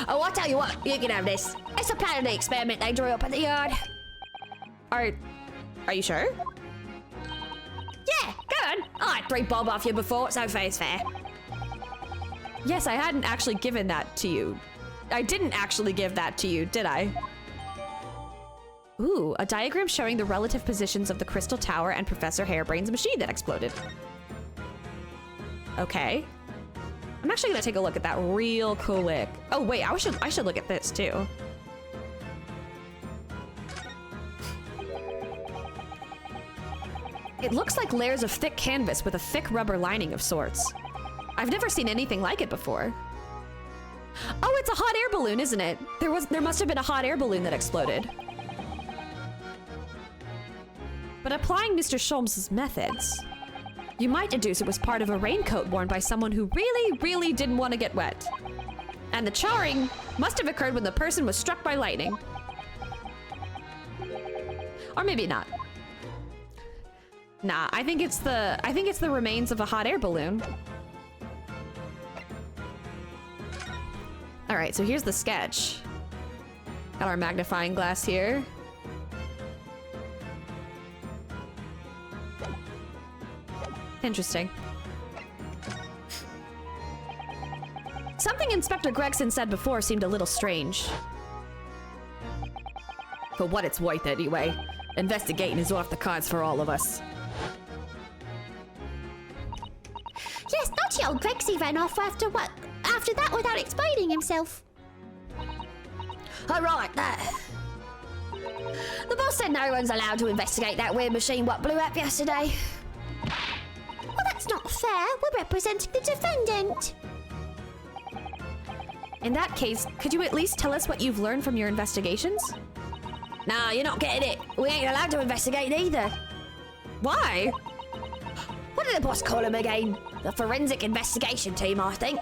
Oh, I'll tell you what, you can have this. It's a plan of the experiment they drew up at the yard. Are you sure? Yeah, go on. I had 3 bob off you before, so fair's fair. Yes, I hadn't actually given that to you. I didn't actually give that to you, did I? Ooh, a diagram showing the relative positions of the Crystal Tower and Professor Harebrain's machine that exploded. Okay. I'm actually gonna take a look at that real quick. Oh wait, I should look at this too. It looks like layers of thick canvas with a thick rubber lining of sorts. I've never seen anything like it before. Oh, it's a hot air balloon, isn't it? There must have been a hot air balloon that exploded. But applying Mr. Sholmes' methods, you might deduce it was part of a raincoat worn by someone who really, really didn't want to get wet. And the charring must have occurred when the person was struck by lightning. Or maybe not. Nah, I think it's the remains of a hot air balloon. All right, so here's the sketch. Got our magnifying glass here. Interesting. Something Inspector Gregson said before seemed a little strange. For what it's worth, anyway. Investigating is off the cards for all of us. Yes, naughty old Grexy ran off after that without explaining himself. Oh, right, that. The boss said no one's allowed to investigate that weird machine what blew up yesterday. Well, that's not fair. We're representing the defendant. In that case, could you at least tell us what you've learned from your investigations? Nah, you're not getting it. We ain't allowed to investigate either. Why? What did the boss call them again? The forensic investigation team, I think.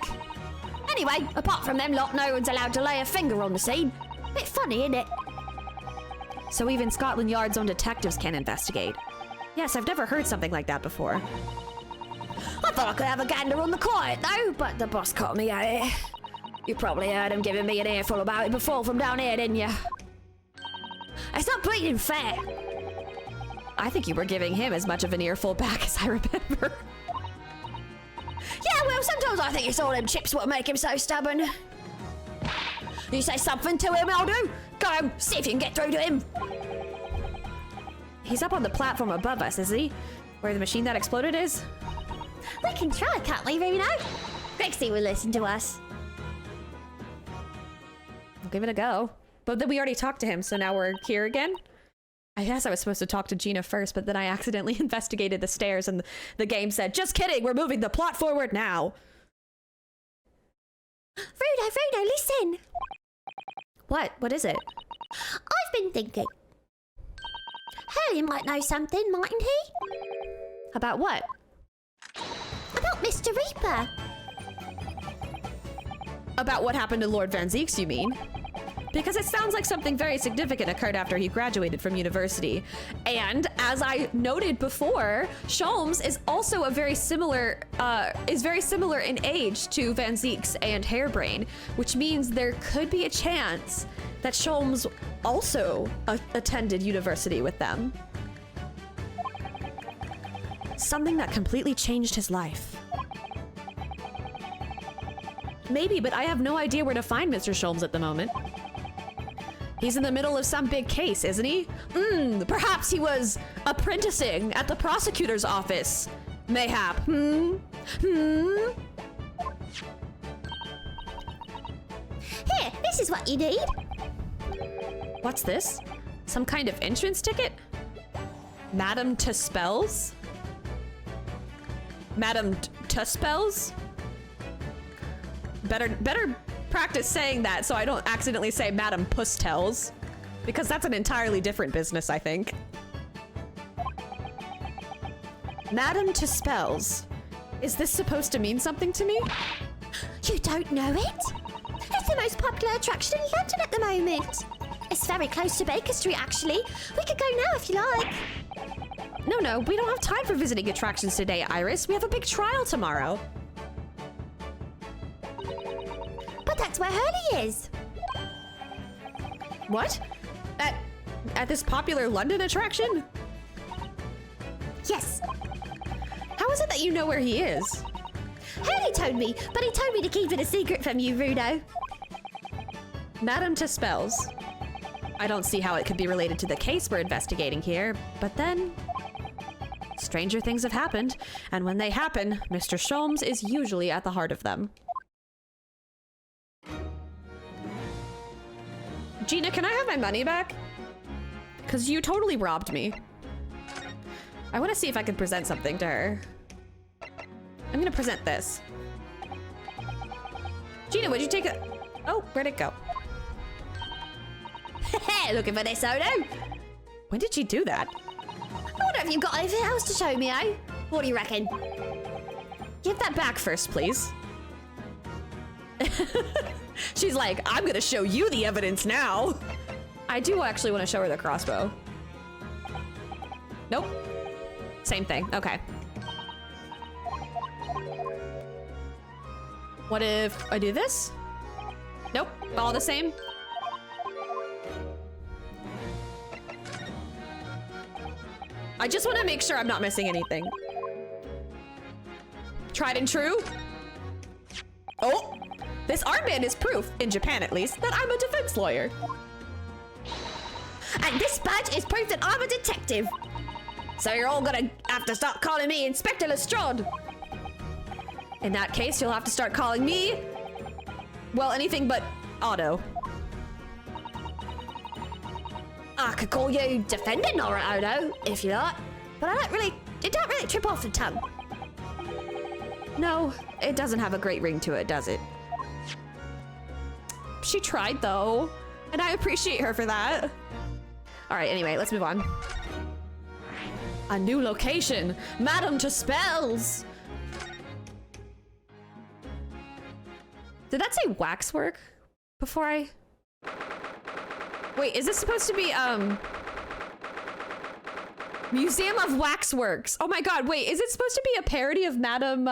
Anyway, apart from them lot, no one's allowed to lay a finger on the scene. Bit funny, isn't it? So even Scotland Yard's own detectives can't investigate. Yes, I've never heard something like that before. I thought I could have a gander on the quiet, though, but the boss caught me at it. You probably heard him giving me an earful about it before from down here, didn't you? It's not bleeding fair. I think you were giving him as much of an earful back as I remember. Yeah, well, sometimes I think it's all them chips what make him so stubborn. You say something to him, I'll do. Go, see if you can get through to him. He's up on the platform above us, is he? Where the machine that exploded is? We can try, can't we, Runo? Grexy will listen to us. We'll give it a go. But then we already talked to him, so now we're here again? I guess I was supposed to talk to Gina first, but then I accidentally investigated the stairs and the game said, just kidding, we're moving the plot forward now. Runo, listen. What? What is it? I've been thinking. Hurley might know something, mightn't he? About what? About Mr. Reaper. About what happened to Lord Van Zeeks, you mean? Because it sounds like something very significant occurred after he graduated from university. And as I noted before, Sholmes is also a very similar in age to Van Zeeks and Harebrain, which means there could be a chance that Sholmes also attended university with them. Something that completely changed his life. Maybe, but I have no idea where to find Mr. Sholmes at the moment. He's in the middle of some big case, isn't he? Perhaps he was apprenticing at the prosecutor's office. Mayhap. Here, this is what you need. What's this? Some kind of entrance ticket? Madam Tuspells? Madam Tuspells? Better practice saying that so I don't accidentally say Madam Pustells, because that's an entirely different business, I think. Madam Tuspells. Is this supposed to mean something to me? You don't know it? It's the most popular attraction in London at the moment. It's very close to Baker Street, actually. We could go now if you like. No, we don't have time for visiting attractions today, Iris. We have a big trial tomorrow. But that's where Hurley is. What? At this popular London attraction? Yes. How is it that you know where he is? Hurley told me, but he told me to keep it a secret from you, Runo. Madam Tuspells. I don't see how it could be related to the case we're investigating here, but then... stranger things have happened, and when they happen, Mr. Sholmes is usually at the heart of them. Gina, can I have my money back? Because you totally robbed me. I want to see if I can present something to her. I'm gonna present this. Gina, would you take a... Oh, where'd it go? Looking for this, Odo? When did she do that? What have you got anything else to show me, eh? What do you reckon? Give that back first, please. She's like, I'm gonna show you the evidence now. I do actually want to show her the crossbow. Nope. Same thing. Okay. What if I do this? Nope. All the same. I just want to make sure I'm not missing anything. Tried and true. Oh, this armband is proof, in Japan at least, that I'm a defense lawyer. And this badge is proof that I'm a detective. So you're all gonna have to start calling me Inspector Lestrade. In that case, you'll have to start calling me, well, anything but Otto. I could call you Defendant Nora Odo, if you like, but it don't really trip off the tongue. No, it doesn't have a great ring to it, does it? she tried though, and I appreciate her for that. All right, anyway, let's move on. A new location, Madam to Spells. Did that say waxwork before I... Wait, is this supposed to be, Museum of Waxworks? Oh my god, wait, is it supposed to be a parody of Madame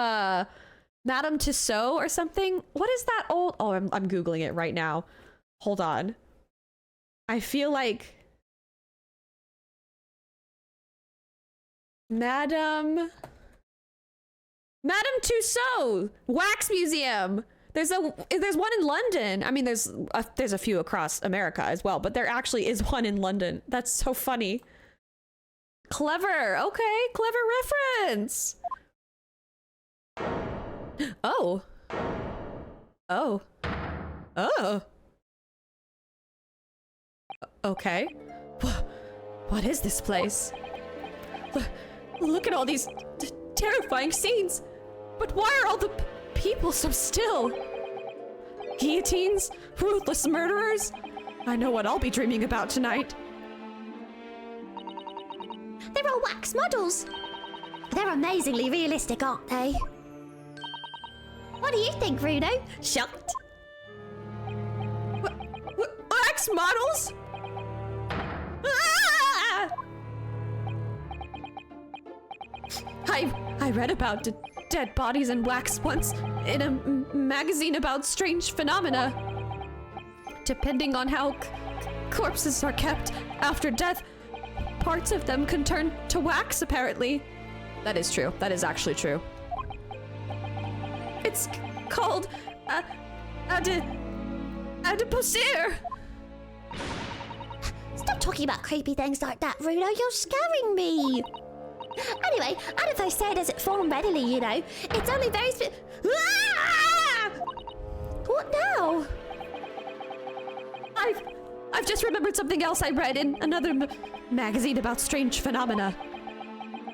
Tussauds or something? What is that old... Oh, I'm Googling it right now. Hold on. I feel like... Madame Tussauds Wax Museum. There's one in London. I mean, there's a few across America as well, but there actually is one in London. That's so funny. Clever. Okay, clever reference. Oh. Oh. Oh. Okay. What is this place? Look at all these terrifying scenes. But why are all the people so still? Guillotines? Ruthless murderers? I know what I'll be dreaming about tonight. They're all wax models. They're amazingly realistic, aren't they? What do you think, Bruno? Shocked? Wax models? Ah! I read about dead bodies in wax once in a magazine about strange phenomena. Depending on how corpses are kept after death, parts of them can turn to wax, apparently. That is true. That is actually true. It's called adipocere. Stop talking about creepy things like that, Bruno. You're scaring me. Anyway, adipocere doesn't form readily, you know. It's only very Ah! What now? I've just remembered something else I read in another magazine about strange phenomena.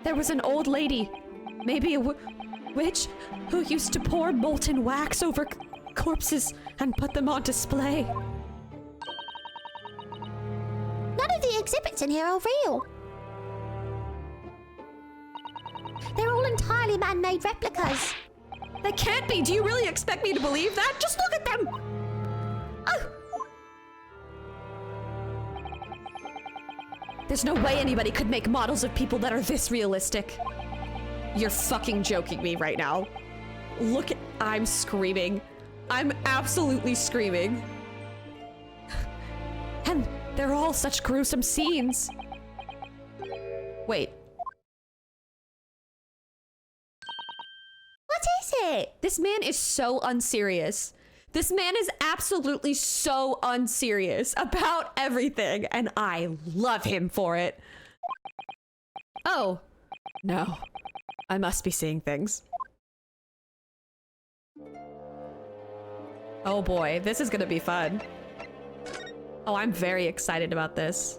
There was an old lady, maybe a witch, who used to pour molten wax over corpses and put them on display. None of the exhibits in here are real. They're all entirely man-made replicas. They can't be! Do you really expect me to believe that? Just look at them! Oh! There's no way anybody could make models of people that are this realistic. You're fucking joking me right now. Look at... I'm screaming. I'm absolutely screaming. And they're all such gruesome scenes. Wait. What is it? This man is so unserious. This man is absolutely so unserious about everything, and I love him for it. Oh. No. I must be seeing things. Oh boy, this is gonna be fun. Oh, I'm very excited about this.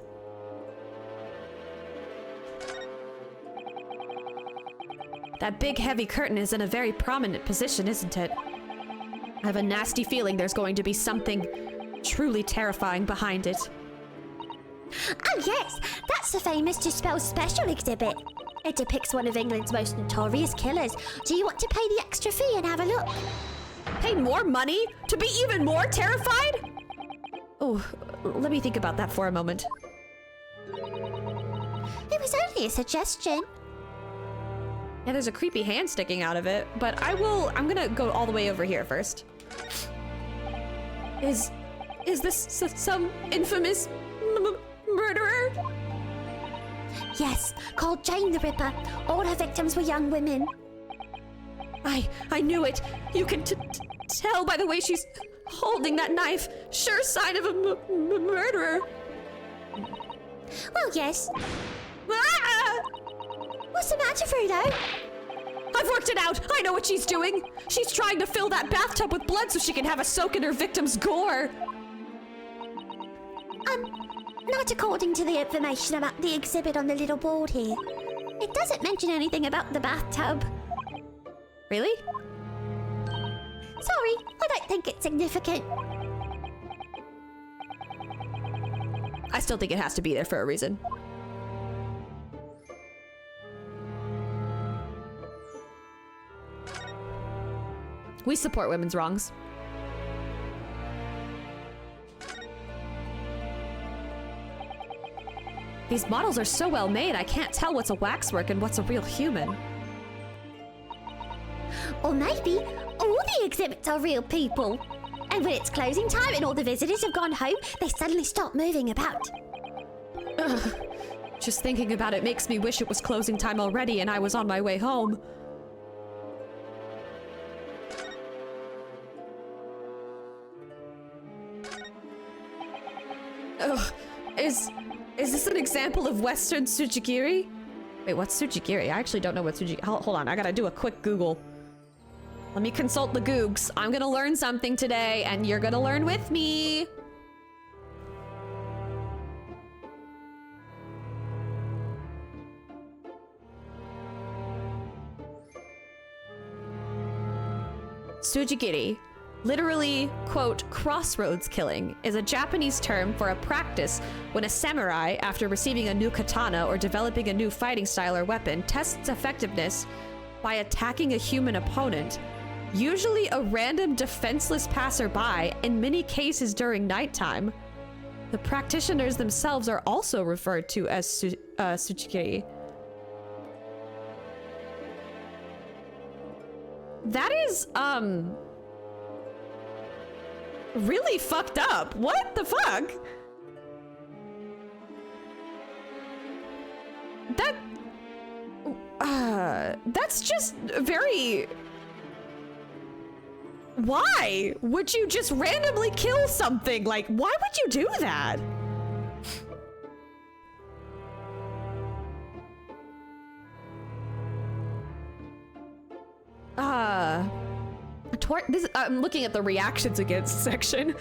That big heavy curtain is in a very prominent position, isn't it? I have a nasty feeling there's going to be something truly terrifying behind it. Oh yes, that's the famous To Spell special exhibit. It depicts one of England's most notorious killers. Do you want to pay the extra fee and have a look? Pay more money to be even more terrified? Oh, let me think about that for a moment. It was only a suggestion. Yeah, there's a creepy hand sticking out of it, but I'm gonna go all the way over here first. Is this some infamous murderer? Yes, called Jane the Ripper. All her victims were young women. I knew it. You can tell by the way she's holding that knife. Sure sign of a murderer. Well, yes. Ah! What's the matter, Frudo? I've worked it out. I know what she's doing. She's trying to fill that bathtub with blood so she can have a soak in her victim's gore. Not according to the information about the exhibit on the little board here. It doesn't mention anything about the bathtub. Really? Sorry, I don't think it's significant. I still think it has to be there for a reason. We support women's wrongs. These models are so well made, I can't tell what's a waxwork and what's a real human. Or maybe all the exhibits are real people. And when it's closing time and all the visitors have gone home, they suddenly stop moving about. Ugh. Just thinking about it makes me wish it was closing time already and I was on my way home. Ugh. Is this an example of Western Tsujigiri? Wait, what's Tsujigiri? I actually don't know what Tsujigiri... Hold on, I gotta do a quick Google. Let me consult the Googs. I'm gonna learn something today, and you're gonna learn with me. Tsujigiri, literally, quote, crossroads killing, is a Japanese term for a practice when a samurai, after receiving a new katana or developing a new fighting style or weapon, tests effectiveness by attacking a human opponent, usually a random defenseless passerby, in many cases during nighttime. The practitioners themselves are also referred to as Tsujigiri. That is, really fucked up. What the fuck? That's just very... Why would you just randomly kill something? Like, why would you do that? I'm looking at the reactions against section.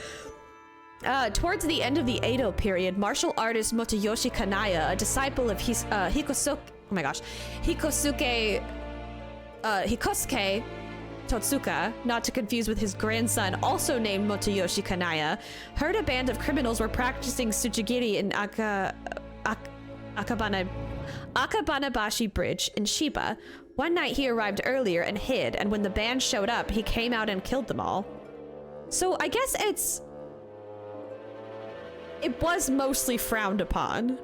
Towards the end of the Edo period, martial artist Motoyoshi Kanaya, a disciple of Hikosuke Totsuka, not to confuse with his grandson, also named Motoyoshi Kanaya, heard a band of criminals were practicing Tsujigiri in Akabanabashi Bridge in Shiba. One night he arrived earlier and hid, and when the band showed up, he came out and killed them all. So I guess it was mostly frowned upon.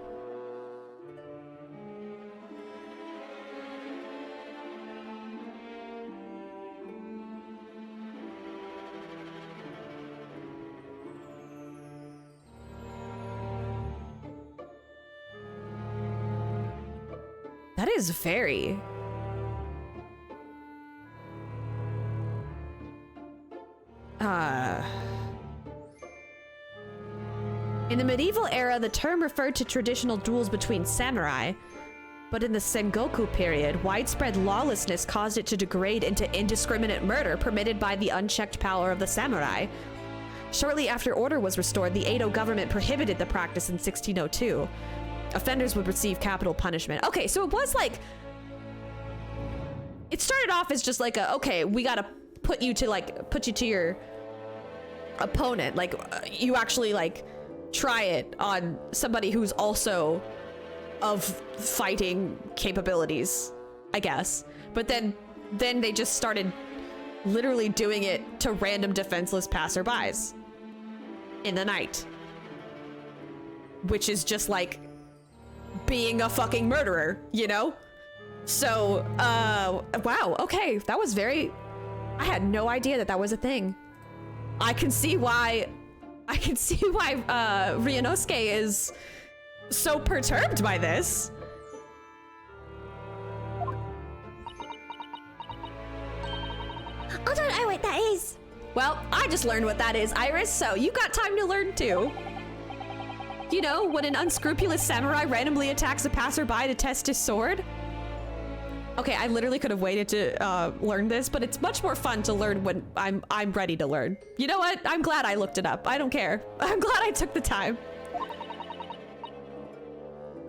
That is very... In the medieval era, the term referred to traditional duels between samurai, but in the Sengoku period, widespread lawlessness caused it to degrade into indiscriminate murder permitted by the unchecked power of the samurai. Shortly after order was restored, the Edo government prohibited the practice in 1602. Offenders would receive capital punishment. Okay, so it was like... It started off as just like a, okay, we gotta put you to your opponent. Like, you actually, like, try it on somebody who's also of fighting capabilities, I guess. But then they just started literally doing it to random defenseless passerbys in the night. Which is just like being a fucking murderer, you know? So, wow, okay, that was very... I had no idea that was a thing. I can see why Ryunosuke is so perturbed by this. I don't know what that is. Well, I just learned what that is, Iris, so you got time to learn too. You know, when an unscrupulous samurai randomly attacks a passerby to test his sword? Okay, I literally could have waited to learn this, but it's much more fun to learn when I'm ready to learn. You know what? I'm glad I looked it up. I don't care. I'm glad I took the time.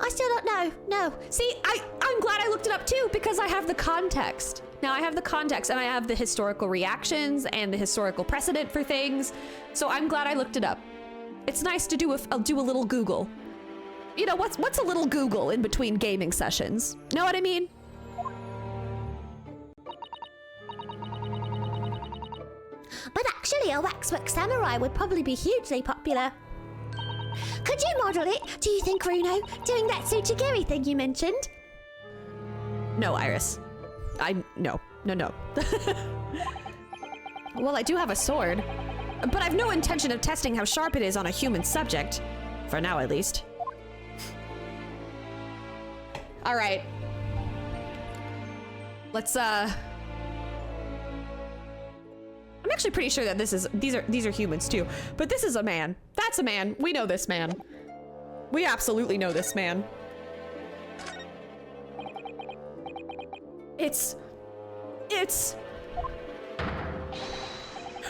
I still don't know. No. See, I'm glad I looked it up too, because I have the context. Now I have the context and I have the historical reactions and the historical precedent for things. So I'm glad I looked it up. It's nice to do a little Google. You know, what's a little Google in between gaming sessions? Know what I mean? But actually, a waxwork samurai would probably be hugely popular. Could you model it, do you think, Runo? Doing that Tsuchigiri thing you mentioned? No, Iris. No. Well, I do have a sword, but I've no intention of testing how sharp it is on a human subject. For now, at least. All right. Let's, I'm actually pretty sure that these are humans too, but this is a man. That's a man. We know this man. We absolutely know this man. It's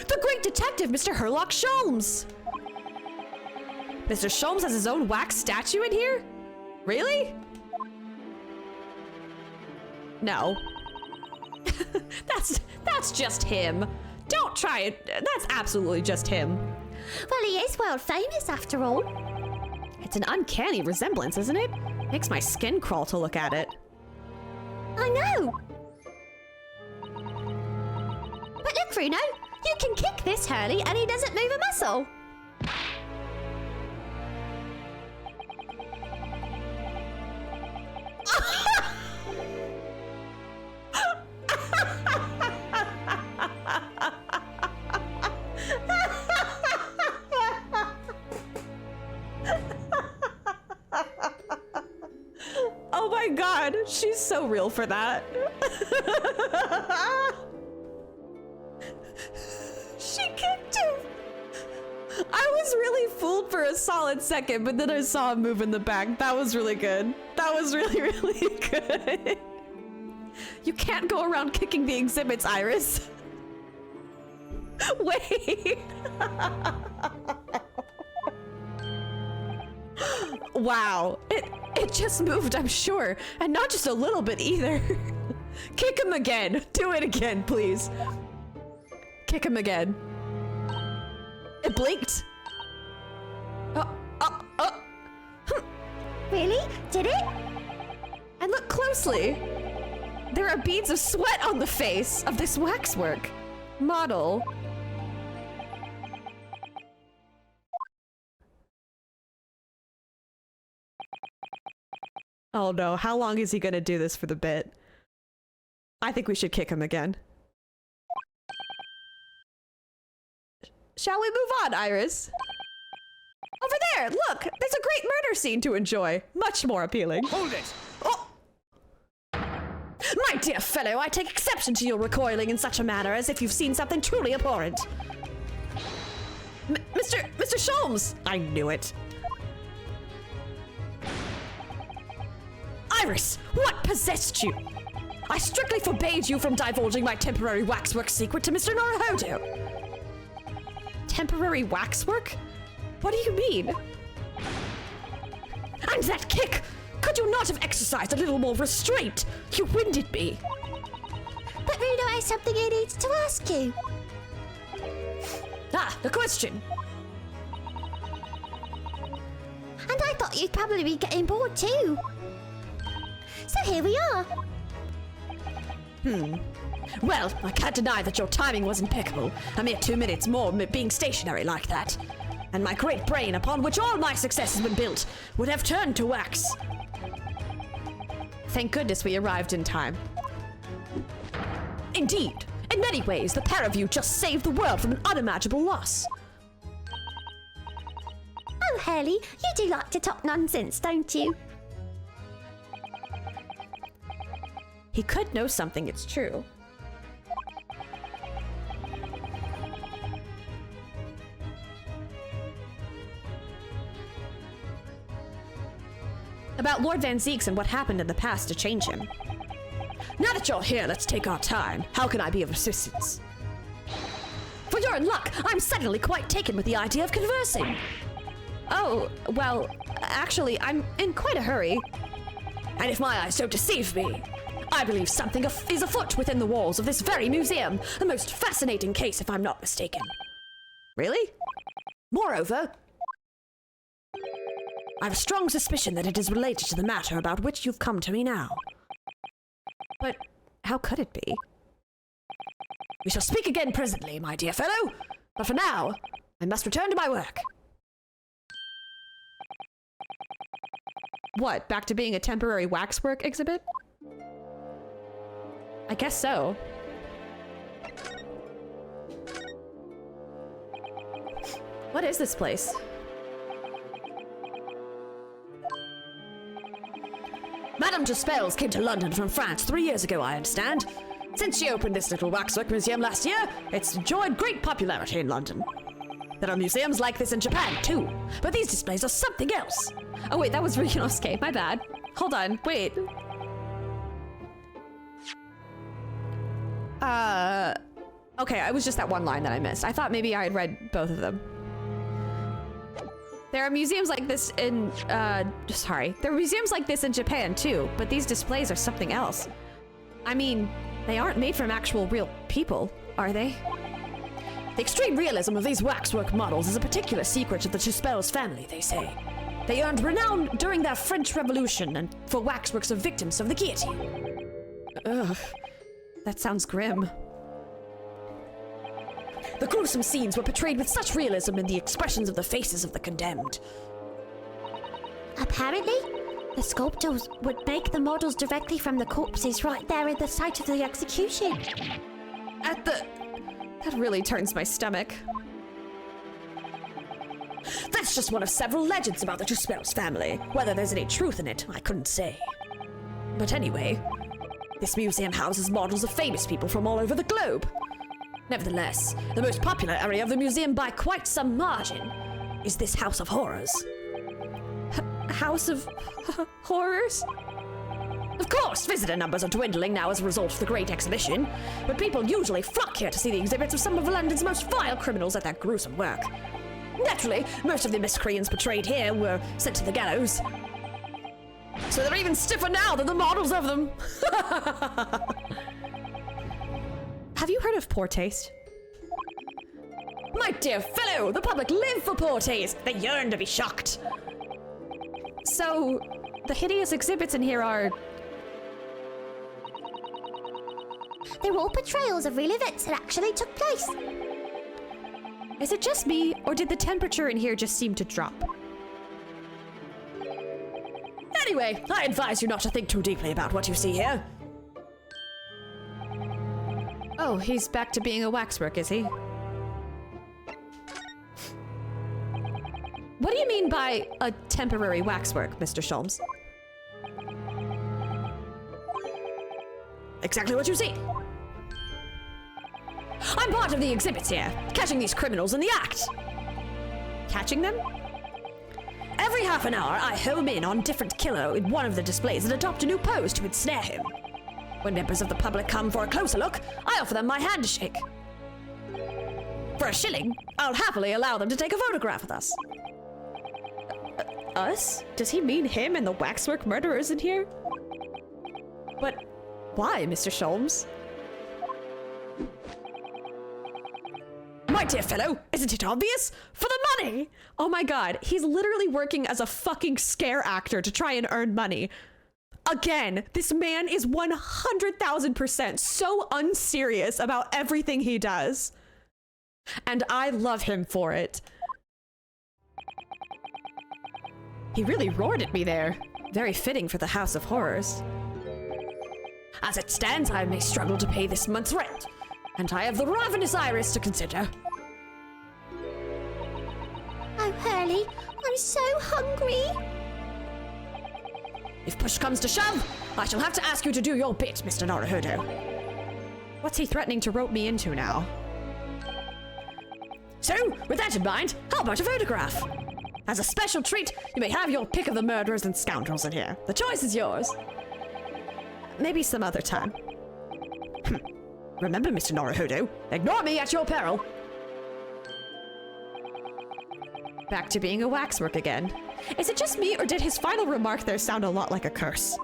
the great detective, Mr. Herlock Sholmes. Mr. Sholmes has his own wax statue in here? Really? No. That's just him. Don't try it. That's absolutely just him. Well, he is world famous after all. It's an uncanny resemblance, isn't it? Makes my skin crawl to look at it. I know. But look, Runo, you can kick this Hurley and he doesn't move a muscle. Oh my god, she's so real for that. She kicked him. I was really fooled for a solid second, but then I saw him move in the back. That was really good. That was really, really good. You can't go around kicking the exhibits, Iris. Wait. Wow. It just moved, I'm sure. And not just a little bit either. Kick him again. Do it again, please. Kick him again. It blinked. Really? Did it? And look closely. There are beads of sweat on the face of this waxwork model. Oh no, how long is he gonna do this for the bit? I think we should kick him again. Shall we move on, Iris? Over there, look! There's a great murder scene to enjoy. Much more appealing. Hold it! Oh! My dear fellow, I take exception to your recoiling in such a manner as if you've seen something truly abhorrent. Mr. Sholmes! I knew it. Iris, what possessed you? I strictly forbade you from divulging my temporary waxwork secret to Mr. Naruhodo. Temporary waxwork? What do you mean? And that kick! Could you not have exercised a little more restraint? You winded me. But Runo has something he needs to ask you. Ah, the question. And I thought you'd probably be getting bored too. So here we are. Well, I can't deny that your timing was impeccable. A mere 2 minutes more being stationary like that. And my great brain, upon which all my success has been built, would have turned to wax. Thank goodness we arrived in time. Indeed, in many ways, the pair of you just saved the world from an unimaginable loss. Oh, Hurley, you do like to talk nonsense, don't you? He could know something, it's true. About Lord Van Zeeks and what happened in the past to change him. Now that you're here, let's take our time. How can I be of assistance? For you're in luck, I'm suddenly quite taken with the idea of conversing. Oh, well, actually, I'm in quite a hurry. And if my eyes don't deceive me, I believe something is afoot within the walls of this very museum. A most fascinating case, if I'm not mistaken. Really? Moreover, I have a strong suspicion that it is related to the matter about which you've come to me now. But how could it be? We shall speak again presently, my dear fellow. But for now, I must return to my work. What, back to being a temporary waxwork exhibit? I guess so. What is this place? Madame Tuspels came to London from France 3 years ago, I understand. Since she opened this little waxwork museum last year, it's enjoyed great popularity in London. There are museums like this in Japan, too, but these displays are something else. Oh wait, that was Ryunosuke, my bad. Hold on, wait. Okay, it was just that one line that I missed. I thought maybe I had read both of them. There are museums like this in, there are museums like this in Japan too, but these displays are something else. I mean, they aren't made from actual real people, are they? The extreme realism of these waxwork models is a particular secret of the Tuspels family, they say. They earned renown during their French Revolution and for waxworks of victims of the guillotine. Ugh, that sounds grim. The gruesome scenes were portrayed with such realism in the expressions of the faces of the condemned. Apparently, the sculptors would make the models directly from the corpses right there at the site of the execution. That really turns my stomach. That's just one of several legends about the Tuspels family. Whether there's any truth in it, I couldn't say. But anyway, this museum houses models of famous people from all over the globe. Nevertheless, the most popular area of the museum by quite some margin is this House of Horrors. House of Horrors? Of course, visitor numbers are dwindling now as a result of the Great Exhibition, but people usually flock here to see the exhibits of some of London's most vile criminals at their gruesome work. Naturally, most of the miscreants portrayed here were sent to the gallows. So they're even stiffer now than the models of them. Have you heard of poor taste? My dear fellow, the public live for poor taste. They yearn to be shocked. So, the hideous exhibits in here are... They're all portrayals of real events that actually took place. Is it just me, or did the temperature in here just seem to drop? Anyway, I advise you not to think too deeply about what you see here. Oh, he's back to being a waxwork, is he? What do you mean by a temporary waxwork, Mr. Sholmes? Exactly what you see. I'm part of the exhibits here, catching these criminals in the act. Catching them? Every half an hour, I home in on different killer in one of the displays and adopt a new pose to ensnare him. When members of the public come for a closer look, I offer them my handshake. For a shilling, I'll happily allow them to take a photograph with us. Us? Does he mean him and the waxwork murderers in here? But why, Mr. Sholmes? My dear fellow, isn't it obvious? For the money! Oh my god, he's literally working as a fucking scare actor to try and earn money. Again, this man is 100,000% so unserious about everything he does. And I love him for it. He really roared at me there. Very fitting for the House of Horrors. As it stands, I may struggle to pay this month's rent, and I have the ravenous iris to consider. Oh, Hurley, I'm so hungry. If push comes to shove, I shall have to ask you to do your bit, Mr. Naruhodo. What's he threatening to rope me into now? So, with that in mind, how about a photograph? As a special treat, you may have your pick of the murderers and scoundrels in here. The choice is yours. Maybe some other time. Remember, Mr. Naruhodo, ignore me at your peril. Back to being a waxwork again. Is it just me, or did his final remark there sound a lot like a curse?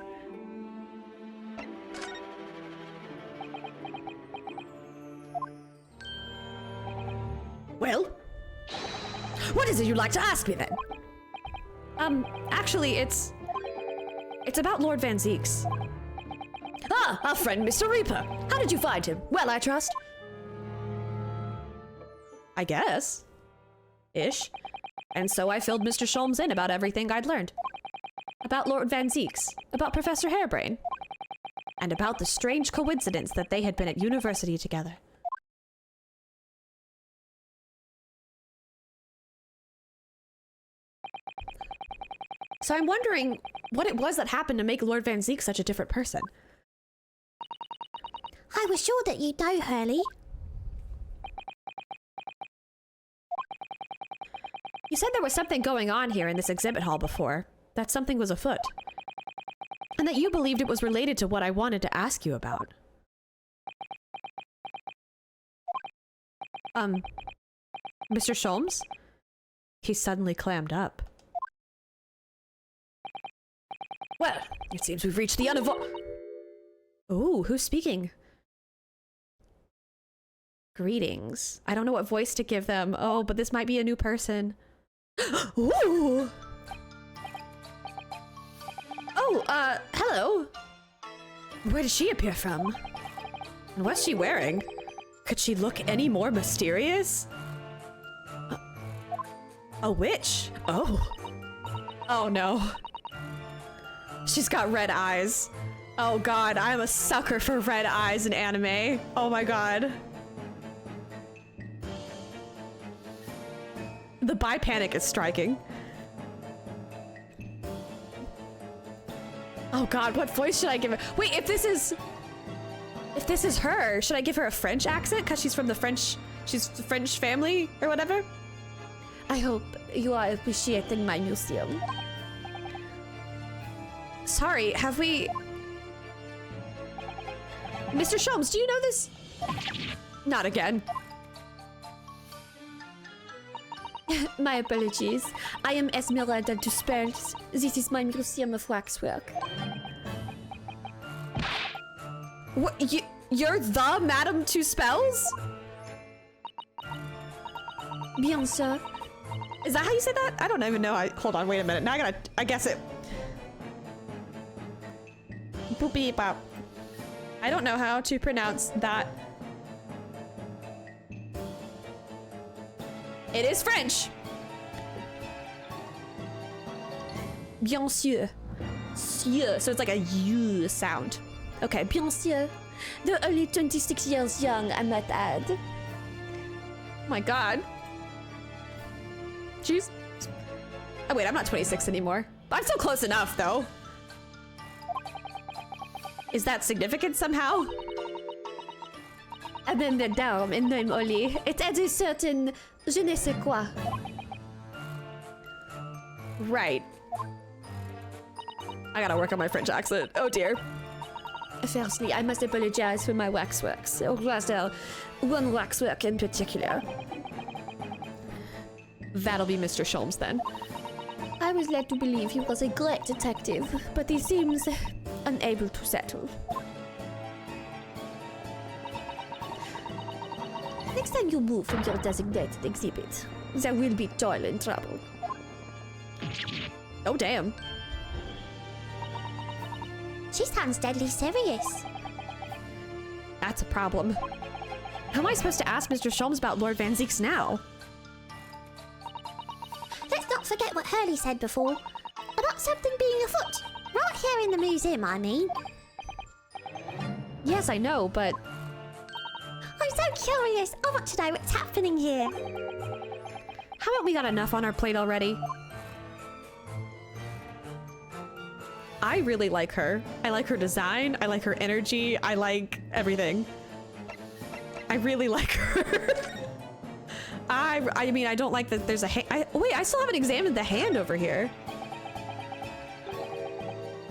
Well, what is it you'd like to ask me then? Actually, it's about Lord Van Zieks. Ah, our friend Mr. Reaper. How did you find him? Well, I trust. I guess. Ish. And so I filled Mr. Sholmes in about everything I'd learned. About Lord Van Zieks, about Professor Harebrain, and about the strange coincidence that they had been at university together. So I'm wondering what it was that happened to make Lord Van Zieks such a different person. I was sure that you'd know, Hurley. You said there was something going on here in this exhibit hall before, that something was afoot, and that you believed it was related to what I wanted to ask you about. Mr. Sholmes? He suddenly clammed up. Well, it seems we've reached the Ooh, who's speaking? Greetings. I don't know what voice to give them. Oh, but this might be a new person. Ooh! Oh, hello. Where did she appear from? And what's she wearing? Could she look any more mysterious? A witch? Oh. Oh no. She's got red eyes. Oh god, I'm a sucker for red eyes in anime. Oh my god. The bi panic is striking. Oh god, what voice should I give her? Wait, if this is her, should I give her a French accent? Because she's from the French family or whatever? I hope you are appreciating my museum. Sorry, have we... Mr. Sholmes, do you know this? Not again. My apologies. I am Esmeralda Duspels. This is my museum of waxwork. What? You're the Madame Two Spells? Bien sûr. Is that how you say that? I don't even know. Hold on, wait a minute. Now I guess it. Boopy bop. I don't know how to pronounce that. It is French. Bien sûr. Sûr. So it's like a U sound. Okay. Bien sûr. They're only 26 years young, I might add. Oh my god. Jeez. Oh wait, I'm not 26 anymore. I'm still close enough though. Is that significant somehow? I remember down in name only. It adds a certain je ne sais quoi. Right. I gotta work on my French accent. Oh dear. Firstly, I must apologize for my waxworks, or rather, one waxwork in particular. That'll be Mr. Sholmes then. I was led to believe he was a great detective, but he seems unable to settle. Next time you move from your designated exhibit, there will be toil and trouble. Oh damn. She sounds deadly serious. That's a problem. How am I supposed to ask Mr. Sholmes about Lord Van Zieks now? Let's not forget what Hurley said before. About something being afoot. Right here in the museum, I mean. Yes, I know, but... I'm so curious. I want to know what's happening here. How about we got enough on our plate already? I really like her. I like her design. I like her energy. I like everything. I really like her. I mean, I don't like that there's a hand. Wait, I still haven't examined the hand over here.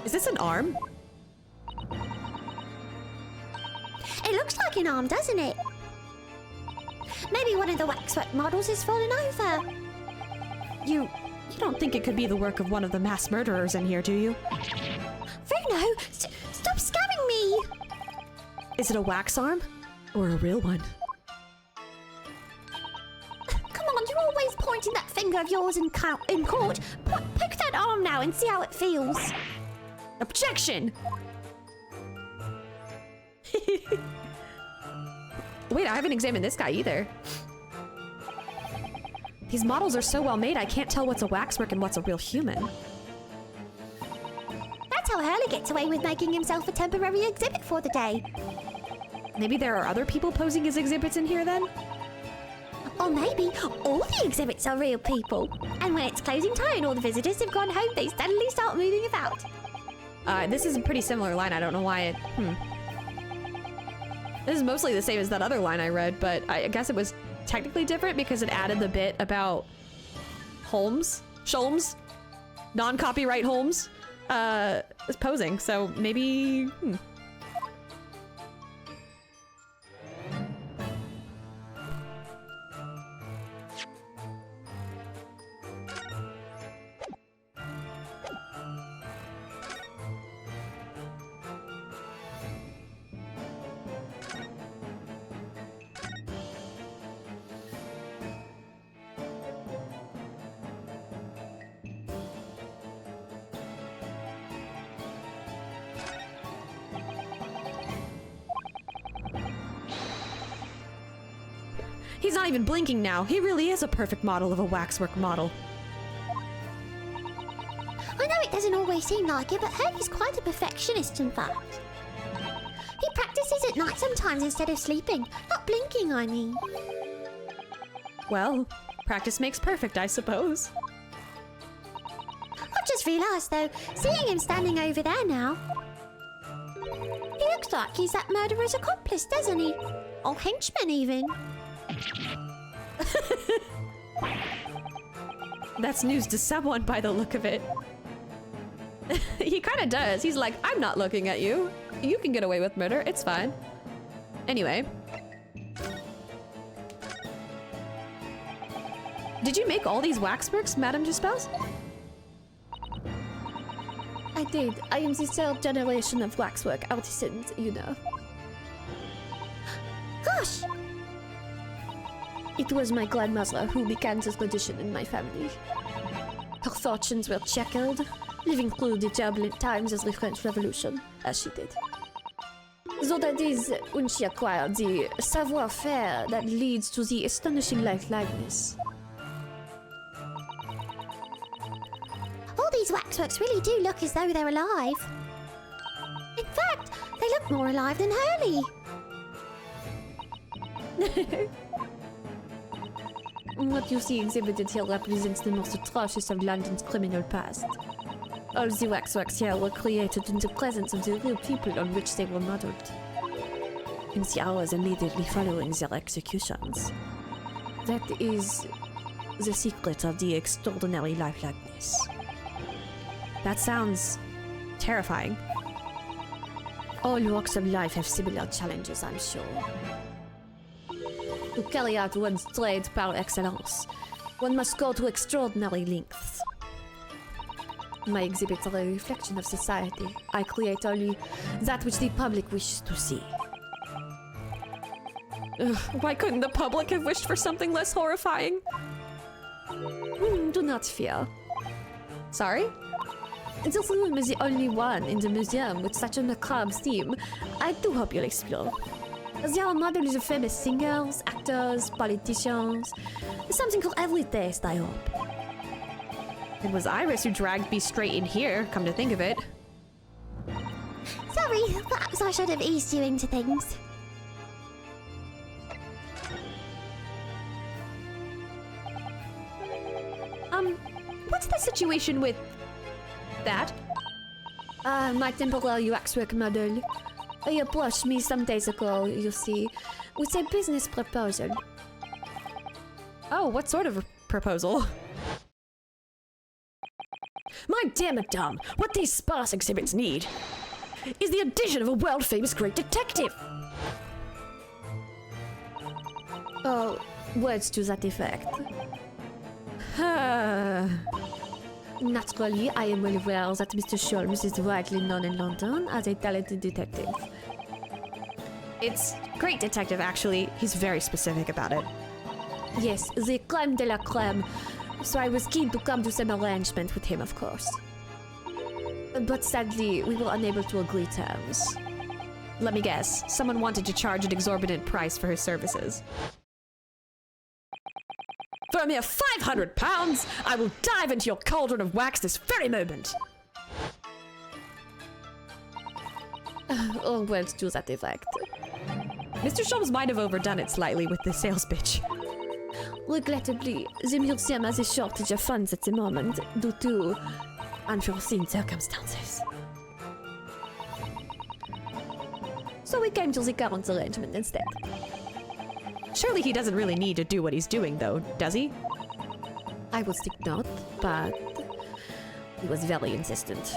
Is this an arm? It looks like an arm, doesn't it? Maybe one of the waxwork models has fallen over. You don't think it could be the work of one of the mass murderers in here, do you? Bruno, stop scamming me! Is it a wax arm? Or a real one? Come on, you're always pointing that finger of yours in court. Poke that arm now and see how it feels. Objection! Wait, I haven't examined this guy either. These models are so well made, I can't tell what's a waxwork and what's a real human. That's how Hurley gets away with making himself a temporary exhibit for the day. Maybe there are other people posing as exhibits in here then? Or maybe all the exhibits are real people. And when it's closing time and all the visitors have gone home, they suddenly start moving about. This is a pretty similar line. I don't know why it... This is mostly the same as that other line I read, but I guess it was technically different because it added the bit about Sholmes, non-copyright Holmes, is posing. So maybe... He's not even blinking now. He really is a perfect model of a waxwork model. I know it doesn't always seem like it, but Hurley's quite a perfectionist, in fact. He practices at night sometimes instead of sleeping. Not blinking, I mean. Well, practice makes perfect, I suppose. I've just realised, though, seeing him standing over there now. He looks like he's that murderer's accomplice, doesn't he? Or henchman, even. That's news to someone by the look of it. He kind of does. He's like, I'm not looking at you. You can get away with murder. It's fine. Anyway. Did you make all these waxworks, Madame Gispels? I did. I am the third generation of waxwork artisans, you know. Gosh! It was my grandmother who began this tradition in my family. Her fortunes were checkered, living through the turbulent times of the French Revolution, as she did. So that is when she acquired the savoir-faire that leads to the astonishing lifelikeliness. All these waxworks really do look as though they're alive. In fact, they look more alive than Hurley. What you see exhibited here represents the most atrocious of London's criminal past. All the waxworks here were created in the presence of the real people on which they were modeled. In the hours immediately following their executions. That is the secret of the extraordinary lifelikeness. That sounds terrifying. All walks of life have similar challenges, I'm sure. To carry out one's trade par excellence, one must go to extraordinary lengths. My exhibits are a reflection of society. I create only that which the public wishes to see. Why couldn't the public have wished for something less horrifying? Do not fear. Sorry? This room is the only one in the museum with such a macabre theme. I do hope you'll explore. There are models of famous singers, actors, politicians. Something for every taste, I hope. It was Iris who dragged me straight in here, come to think of it. Sorry, perhaps I should have eased you into things. What's the situation with that? My temporary waxwork model. He approached me some days ago, you see, with a business proposal. Oh, what sort of proposal? My dear madame, what these sparse exhibits need is the addition of a world-famous great detective. Oh, words to that effect. Naturally, I am well aware that Mr. Sholmes is widely known in London as a talented detective. It's great detective, actually. He's very specific about it. Yes, the crème de la crème. So I was keen to come to some arrangement with him, of course. But sadly, we were unable to agree terms. Let me guess. Someone wanted to charge an exorbitant price for his services. For a mere £500, I will dive into your cauldron of wax this very moment. Or words to that effect. Mr. Sholmes might have overdone it slightly with the sales pitch. Regrettably, the museum has a shortage of funds at the moment due to unforeseen circumstances. So we came to the current arrangement instead. Surely he doesn't really need to do what he's doing, though, does he? I would think not, but he was very insistent.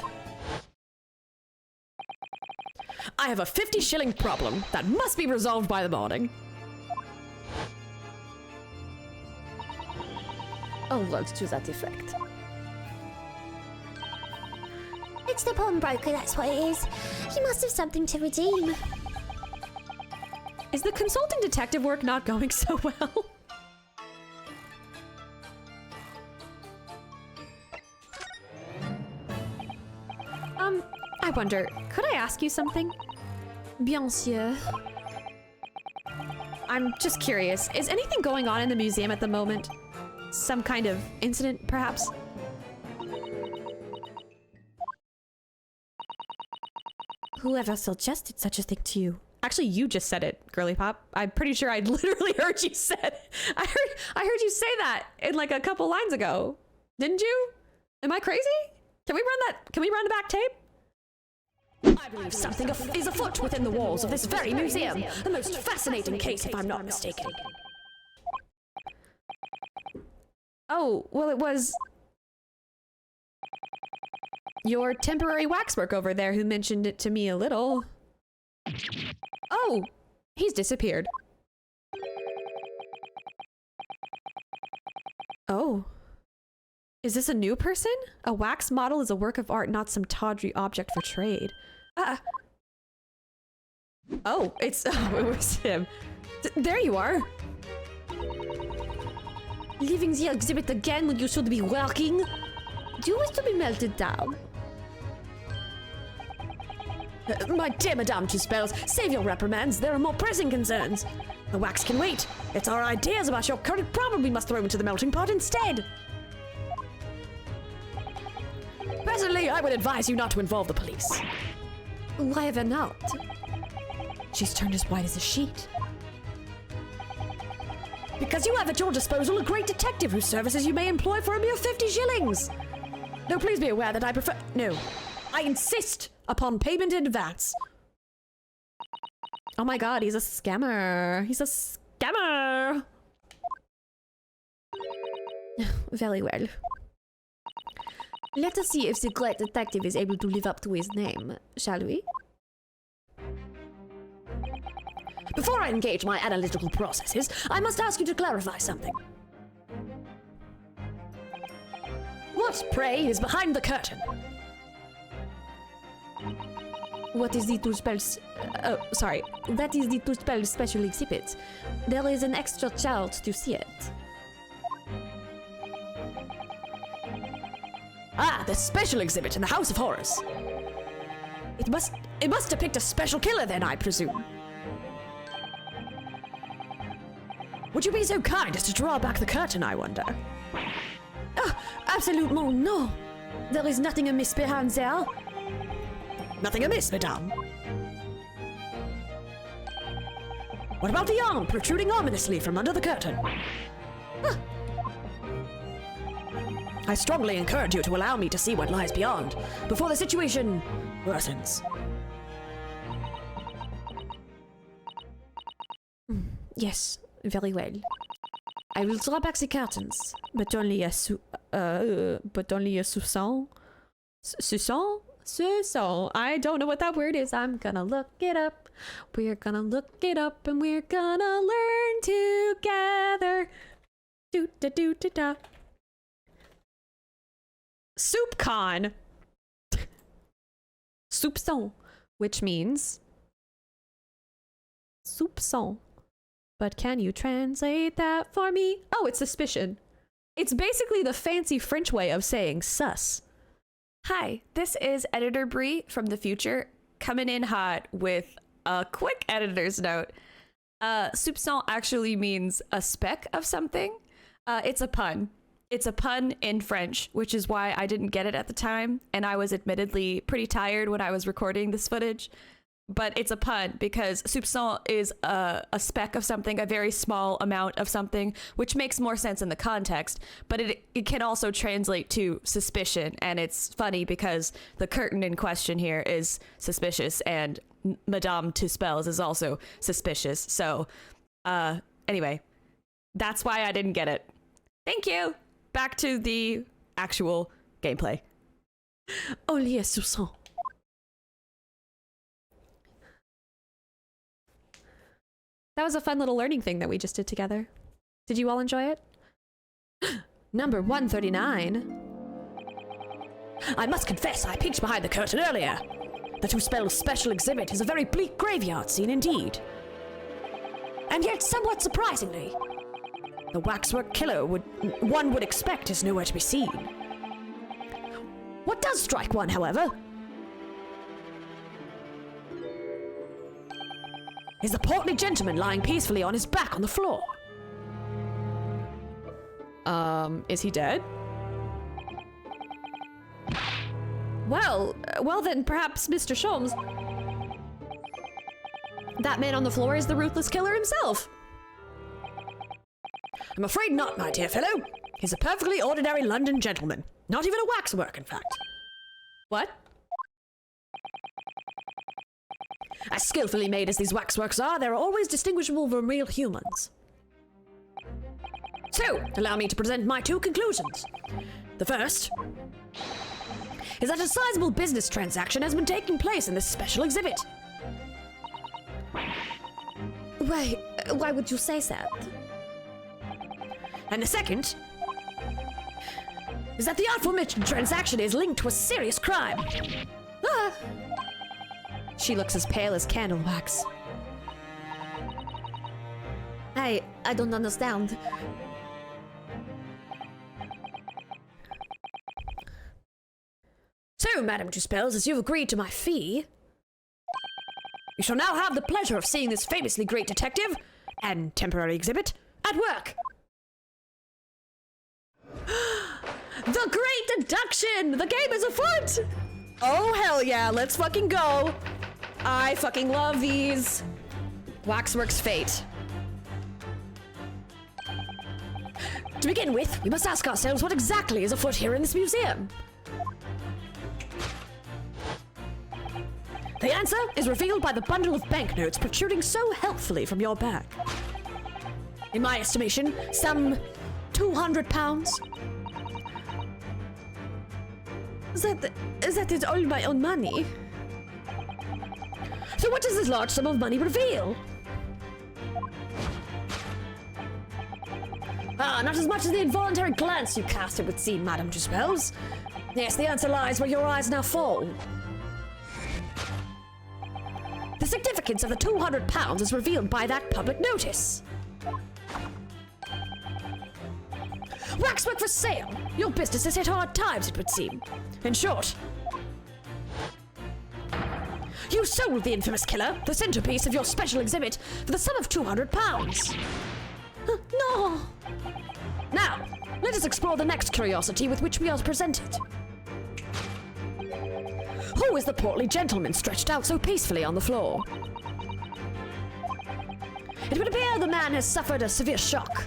I have a 50-shilling problem that must be resolved by the morning. Or words to that effect. It's the pawnbroker, that's what it is. He must have something to redeem. Is the consulting detective work not going so well? I wonder, could I ask you something? Bien sûr. I'm just curious, is anything going on in the museum at the moment? Some kind of incident, perhaps? Whoever suggested such a thing to you? Actually, you just said it, Girly Pop. I'm pretty sure I literally heard you say it. I heard you say that in like a couple lines ago. Didn't you? Am I crazy? Can we run the back tape? I believe something is afoot within the walls of this very museum. The most fascinating case, if I'm not mistaken. Oh, well, it was your temporary waxwork over there who mentioned it to me a little. Oh, he's disappeared. Oh. Is this a new person? A wax model is a work of art, not some tawdry object for trade. Oh, it was him. There you are. Leaving the exhibit again when you should be working? Do you wish to be melted down? My dear Madame Two-Spells, save your reprimands. There are more pressing concerns. The wax can wait. It's our ideas about your current problem we must throw into the melting pot instead. Presently, I would advise you not to involve the police. Why ever not? She's turned as white as a sheet. Because you have at your disposal a great detective whose services you may employ for a mere 50 shillings. No, please be aware that I prefer... No, I insist upon payment in advance. Oh my god, he's a scammer. He's a scammer. Very well. Let us see if the great detective is able to live up to his name, shall we? Before I engage my analytical processes, I must ask you to clarify something. What, pray, is behind the curtain? What is the Two-Spells? Oh, sorry. That is the Two-Spells special exhibit. There is an extra charge to see it. Ah, the special exhibit in the House of Horrors. It must depict a special killer then, I presume. Would you be so kind as to draw back the curtain, I wonder? Absolutely no. There is nothing amiss behind there. Nothing amiss, madame. What about the arm protruding ominously from under the curtain? I strongly encourage you to allow me to see what lies beyond, before the situation worsens. Yes, very well. I will draw back the curtains, but only a soupçon. Soupçon. I don't know what that word is. I'm gonna look it up. We're gonna look it up and we're gonna learn together. Do-da-do-da-da. Soupcon. Soupçon, which means soupçon. But can you translate that for me? Oh, it's suspicion. It's basically the fancy French way of saying sus. Hi, this is Editor Bree from the future, coming in hot with a quick editor's note. Soupçon actually means a speck of something. It's a pun. It's a pun in French, which is why I didn't get it at the time, and I was admittedly pretty tired when I was recording this footage. But it's a pun because soupçon is a speck of something, a very small amount of something, which makes more sense in the context. But it can also translate to suspicion. And it's funny because the curtain in question here is suspicious and Madame Tuspels is also suspicious. So anyway, that's why I didn't get it. Thank you. Back to the actual gameplay. Oh, yes, soupçon. That was a fun little learning thing that we just did together. Did you all enjoy it? Number 139. I must confess, I peeked behind the curtain earlier. The Tuspels special exhibit is a very bleak graveyard scene indeed. And yet, somewhat surprisingly, the waxwork killer one would expect is nowhere to be seen. What does strike one, however, is the portly gentleman lying peacefully on his back on the floor. Is he dead? Well then perhaps Mr. Sholmes. That man on the floor is the ruthless killer himself. I'm afraid not, my dear fellow. He's a perfectly ordinary London gentleman. Not even a waxwork, in fact. What? As skillfully made as these waxworks are, they're always distinguishable from real humans. So, allow me to present my two conclusions. The first is that a sizable business transaction has been taking place in this special exhibit. Why would you say that? And the second is that the aforementioned transaction is linked to a serious crime. Ah! She looks as pale as candle wax. I don't understand. So, Madame Tuspels, as you've agreed to my fee, you shall now have the pleasure of seeing this famously great detective and temporary exhibit at work. The Great Deduction! The game is afoot! Oh, hell yeah, let's fucking go. I fucking love these. Waxwork's fate. To begin with, we must ask ourselves what exactly is afoot here in this museum. The answer is revealed by the bundle of banknotes protruding so helpfully from your bag. In my estimation, some £200. That is all my own money. So what does this large sum of money reveal? Ah, not as much as the involuntary glance you cast, it would seem, Madame Tuspels. Yes, the answer lies where your eyes now fall. The significance of the £200 is revealed by that public notice. Waxwork for sale! Your business has hit hard times, it would seem. In short, you sold the infamous killer, the centerpiece of your special exhibit, for the sum of £200. No! Now, let us explore the next curiosity with which we are presented. Who is the portly gentleman stretched out so peacefully on the floor? It would appear the man has suffered a severe shock,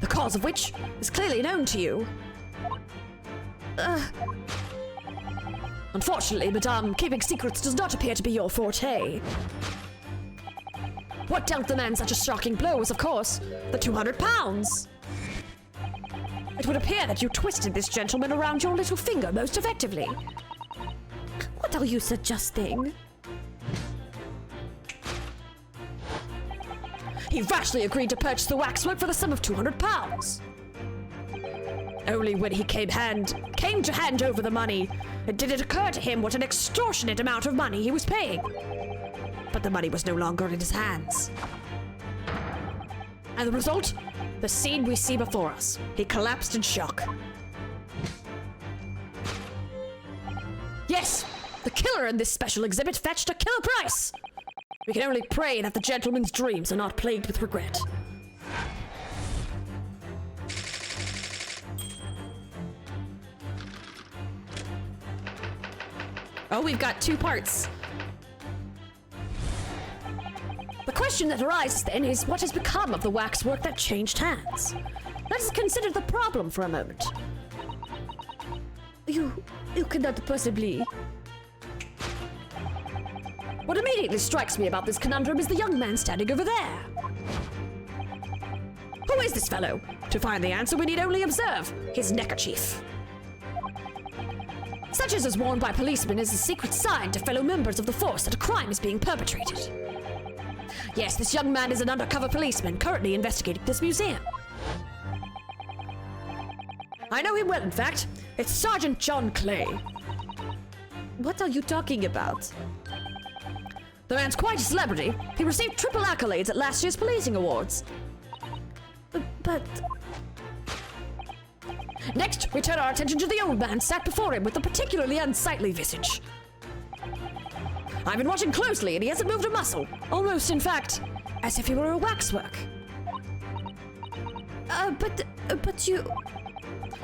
the cause of which is clearly known to you. Unfortunately, Madame, keeping secrets does not appear to be your forte. What dealt the man such a shocking blow was, of course, the £200. It would appear that you twisted this gentleman around your little finger most effectively. What are you suggesting? He rashly agreed to purchase the waxwork for the sum of £200. Only when he came to hand over the money, did it occur to him what an extortionate amount of money he was paying. But the money was no longer in his hands. And the result The scene we see before us. He collapsed in shock. Yes! The killer in this special exhibit fetched a killer price! We can only pray that the gentleman's dreams are not plagued with regret. Oh, we've got 2 parts. The question that arises then is what has become of the waxwork that changed hands? Let us consider the problem for a moment. You cannot possibly. What immediately strikes me about this conundrum is the young man standing over there. Who is this fellow? To find the answer, we need only observe his neckerchief. Such as is worn by policemen is a secret sign to fellow members of the force that a crime is being perpetrated. Yes, this young man is an undercover policeman currently investigating this museum. I know him well, in fact. It's Sergeant John Clay. What are you talking about? The man's quite a celebrity. He received triple accolades at last year's policing awards. But Next, we turn our attention to the old man sat before him with a particularly unsightly visage. I've been watching closely and he hasn't moved a muscle. Almost, in fact, as if he were a waxwork. but you.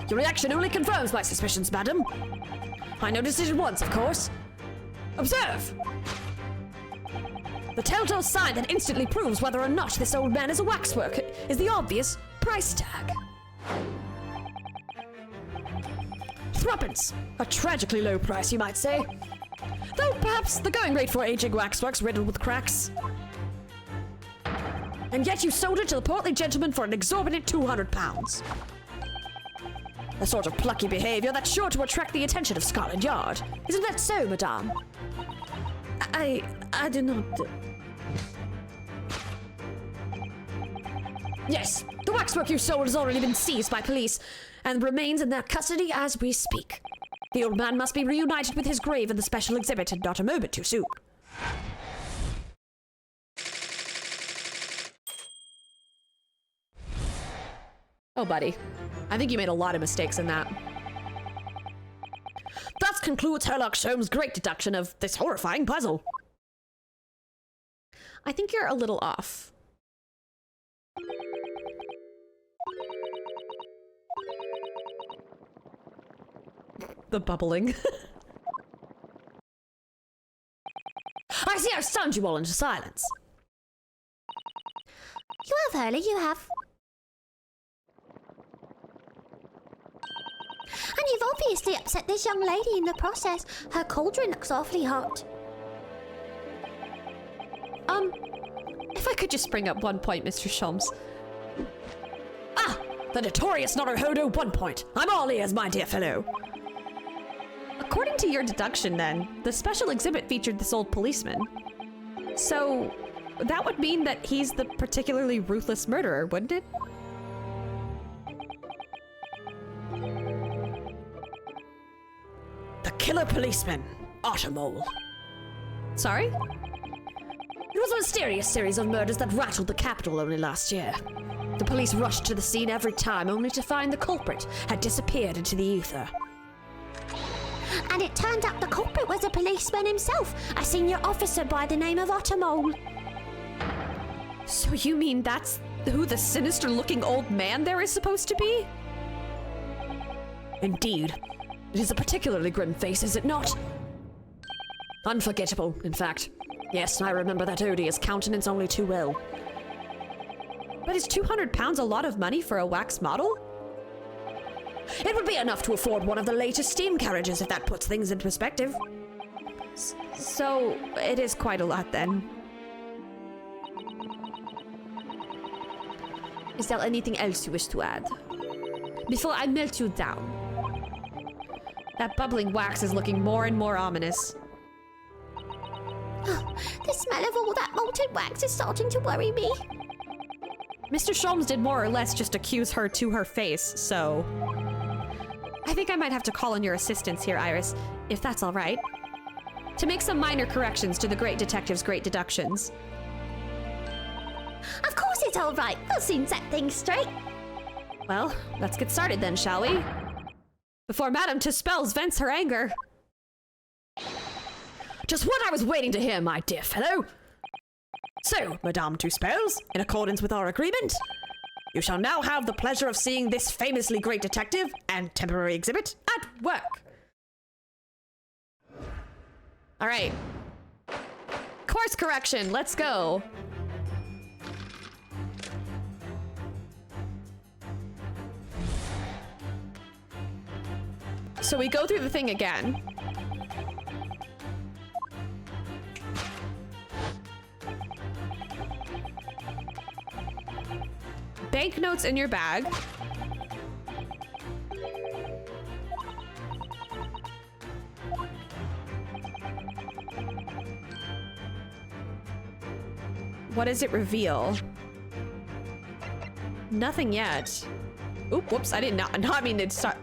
Your reaction only confirms my suspicions, madam. I noticed it at once, of course. Observe! The telltale sign that instantly proves whether or not this old man is a waxwork is the obvious price tag. Threepence. A tragically low price, you might say. Though perhaps the going rate for aging waxworks riddled with cracks. And yet you sold it to the portly gentleman for an exorbitant £200. The sort of plucky behavior that's sure to attract the attention of Scotland Yard. Isn't that so, madame? I do not. Yes, the waxwork you sold has already been seized by police and remains in their custody as we speak. The old man must be reunited with his grave in the special exhibit and not a moment too soon. Oh, buddy. I think you made a lot of mistakes in that. Thus concludes Sherlock Holmes' great deduction of this horrifying puzzle. I think you're a little off. The bubbling. I see I've stunned you all into silence. You have, Hurley, you have. And you've obviously upset this young lady in the process. Her cauldron looks awfully hot. If I could just bring up one point, Mr. Sholmes. Ah! The notorious Naruhodo 1 point. I'm all ears, my dear fellow. According to your deduction, then, the special exhibit featured this old policeman. So, that would mean that he's the particularly ruthless murderer, wouldn't it? The killer policeman, Ottermole. Sorry? It was a mysterious series of murders that rattled the capital only last year. The police rushed to the scene every time only to find the culprit had disappeared into the ether. And it turned out the culprit was a policeman himself, a senior officer by the name of Ottermole. So you mean that's who the sinister-looking old man there is supposed to be? Indeed. It is a particularly grim face, is it not? Unforgettable, in fact. Yes, I remember that odious countenance only too well. But is £200 a lot of money for a wax model? It would be enough to afford one of the latest steam carriages if that puts things in perspective. So, it is quite a lot then. Is there anything else you wish to add? Before I melt you down. That bubbling wax is looking more and more ominous. Oh, the smell of all that molten wax is starting to worry me. Mr. Sholmes did more or less just accuse her to her face, so... I think I might have to call on your assistance here, Iris, if that's all right. To make some minor corrections to the great detective's great deductions. Of course it's Quite all right. We'll soon set things straight. Well, let's get started then, shall we? Before Madame Tuspels vents her anger. Just what I was waiting to hear, my dear fellow. So, Madame Tuspels, in accordance with our agreement, you shall now have the pleasure of seeing this famously great detective and temporary exhibit at work. All right. Course correction, let's go. So we go through the thing again. Banknotes in your bag. What does it reveal? Nothing yet. Oop, whoops, I did not mean to start,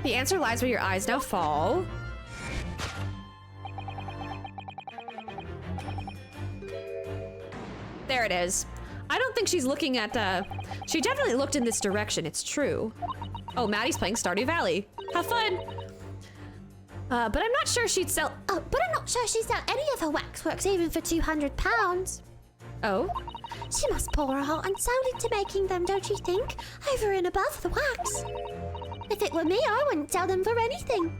The answer lies where your eyes now fall. There it is. I don't think she's looking at, she definitely looked in this direction, it's true. Oh, Maddie's playing Stardew Valley. Have fun! But I'm not sure she'd sell- Oh, but I'm not sure she'd sell any of her waxworks even for £200. Oh? She must pour her heart and soul into making them, don't you think? Over and above the wax. If it were me, I wouldn't sell them for anything.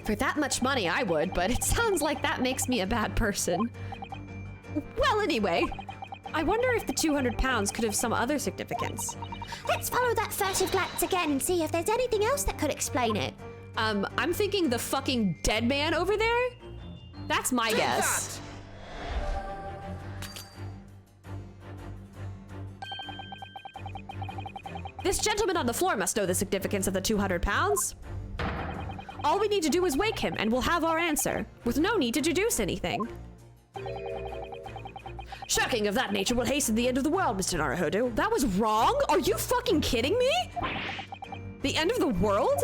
For that much money, I would, but it sounds like that makes me a bad person. Well, anyway, I wonder if the £200 could have some other significance. Let's follow that furtive glance again and see if there's anything else that could explain it. I'm thinking the fucking dead man over there? That's my guess. This gentleman on the floor must know the significance of the £200. All we need to do is wake him, and we'll have our answer, with no need to deduce anything. Shocking of that nature will hasten the end of the world, Mr. Naruhodo. That was wrong? Are you fucking kidding me? The end of the world?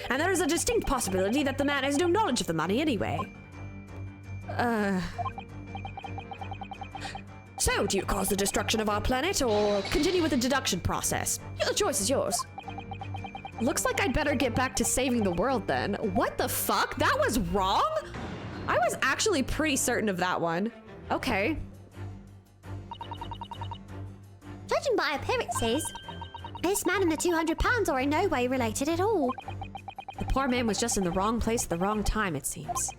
And there is a distinct possibility that the man has no knowledge of the money anyway. So, do you cause the destruction of our planet, or continue with the deduction process? The choice is yours. Looks like I'd better get back to saving the world then. What the fuck? That was wrong? I was actually pretty certain of that one. Okay. Judging by appearances, this man and the £200 are in no way related at all. The poor man was just in the wrong place at the wrong time, it seems.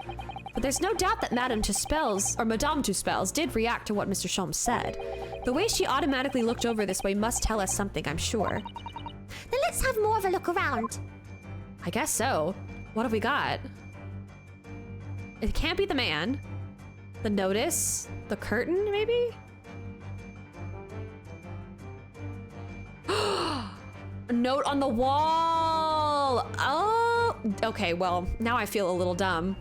But there's no doubt that Madame Tuspels, or Madame Tuspels, did react to what Mr. Sholmes said. The way she automatically looked over this way must tell us something, I'm sure. Then let's have more of a look around. I guess so. What have we got? It can't be the man. The notice? The curtain, maybe? A note on the wall! Oh! Okay, well, now I feel a little dumb.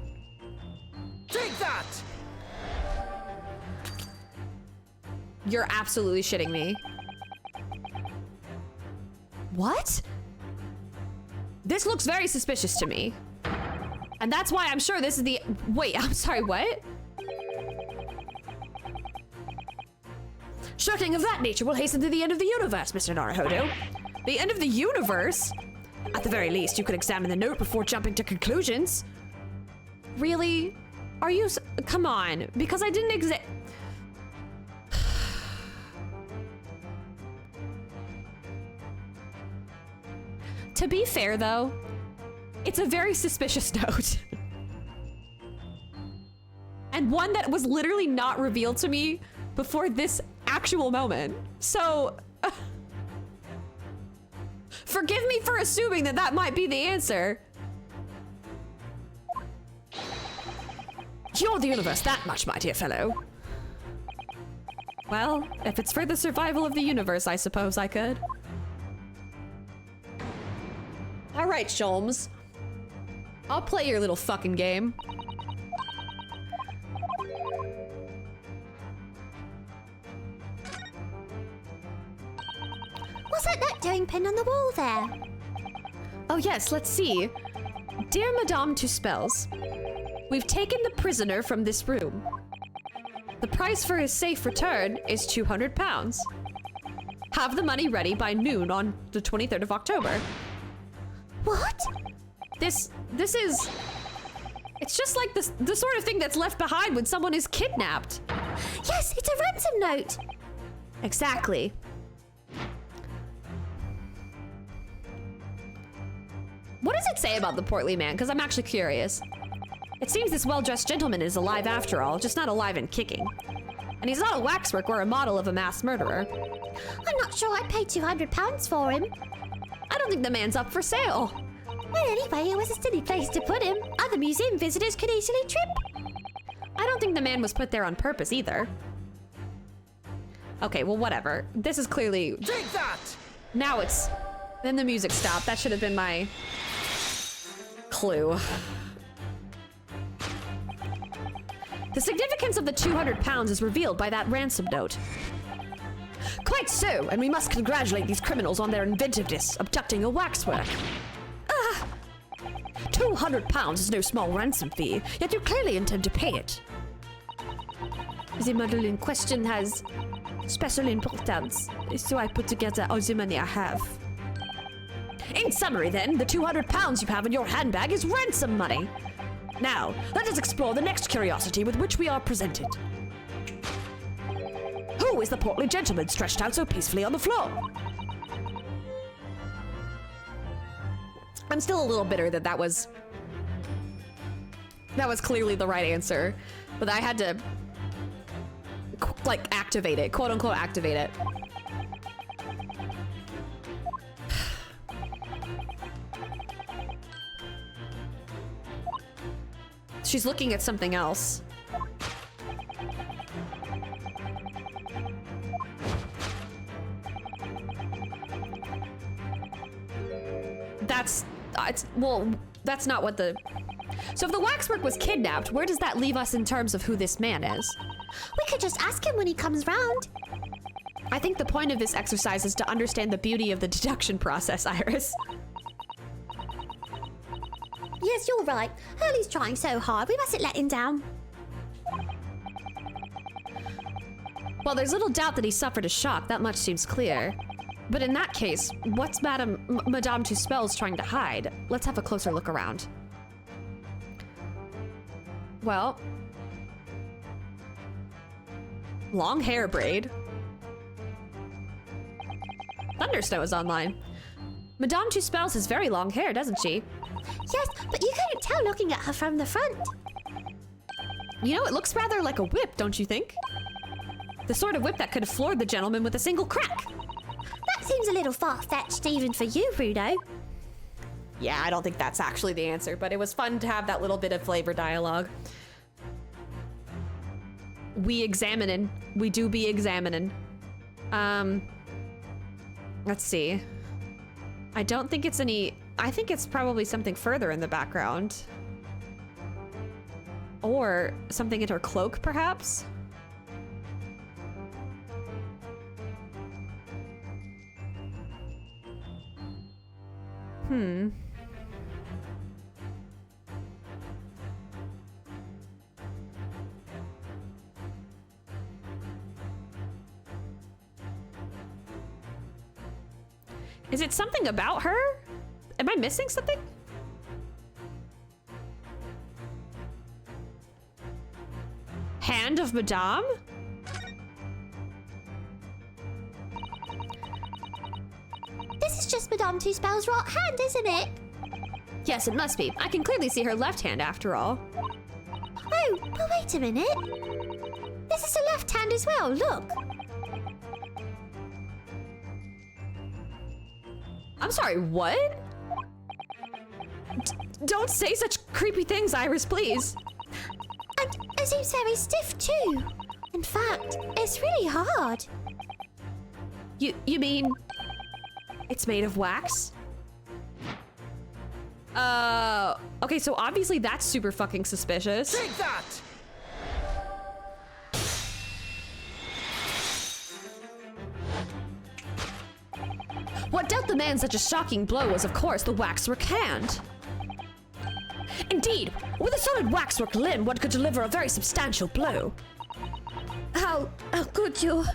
Take that! You're absolutely shitting me. What? This looks very suspicious to me. And that's why I'm sure this is the... Wait, I'm sorry, what? Shocking of that nature will hasten to the end of the universe, Mr. Naruhodo. The end of the universe? At the very least, you could examine the note before jumping to conclusions. Really? Are you... Come on, because I didn't To be fair, though, it's a very suspicious note. And one that was literally not revealed to me before this actual moment. So... forgive me for assuming that that might be the answer. You're the universe that much, my dear fellow. Well, if it's for the survival of the universe, I suppose I could. All right, Sholmes. I'll play your little fucking game. What's that note doing pinned on the wall there? Oh yes, let's see. Dear Madame Tuspels, we've taken the prisoner from this room. The price for his safe return is £200. Have the money ready by noon on the 23rd of October. What? This is... It's just like the sort of thing that's left behind when someone is kidnapped. Yes, it's a ransom note. Exactly. What does it say about the portly man? Because I'm actually curious. It seems this well-dressed gentleman is alive after all, just not alive and kicking. And he's not a waxwork or a model of a mass murderer. I'm not sure I'd pay £200 for him. I don't think the man's up for sale. Well, anyway, it was a silly place to put him. Other museum visitors could easily trip. I don't think the man was put there on purpose either. Okay, well, whatever. This is clearly... Take that! Now it's... Then the music stopped. That should have been my... clue. The significance of the £200 is revealed by that ransom note. Quite so, and we must congratulate these criminals on their inventiveness, abducting a waxwork. £200 is no small ransom fee, yet you clearly intend to pay it. The model in question has special importance, so I put together all the money I have. In summary then, the £200 you have in your handbag is ransom money. Now, let us explore the next curiosity with which we are presented. Who is the portly gentleman stretched out so peacefully on the floor? I'm still a little bitter that that was clearly the right answer, but I had to, like, activate it, quote unquote activate it. She's looking at something else. That's not what the... So if the waxwork was kidnapped, where does that leave us in terms of who this man is? We could just ask him when he comes round. I think the point of this exercise is to understand the beauty of the deduction process, Iris. Yes, you're right. Hurley's trying so hard. We mustn't let him down. Well, there's little doubt that he suffered a shock. That much seems clear. But in that case, what's Madame Tuspels trying to hide? Let's have a closer look around. Well, long hair braid. Thundersnow is online. Madame Tuspels has very long hair, doesn't she? Yes, but you couldn't tell looking at her from the front. You know, it looks rather like a whip, don't you think? The sort of whip that could have floored the gentleman with a single crack. That seems a little far-fetched even for you, Bruno. Yeah, I don't think that's actually the answer, but it was fun to have that little bit of flavor dialogue. We examining. We do be examining. Let's see. I don't think it's any... I think it's probably something further in the background. Or something in her cloak, perhaps? Is it something about her? Am I missing something? Hand of Madame? This is just Madame Tuspel's right hand, isn't it? Yes, it must be. I can clearly see her left hand after all. Oh, but wait a minute. This is a left hand as well, look. I'm sorry, what? Don't say such creepy things, Iris, please. And it seems very stiff too. In fact, it's really hard. You mean it's made of wax? Okay, so obviously that's super fucking suspicious. Take that! What dealt the man such a shocking blow was, of course, the waxwork hand. Indeed, with a solid waxwork limb, one could deliver a very substantial blow. How could you?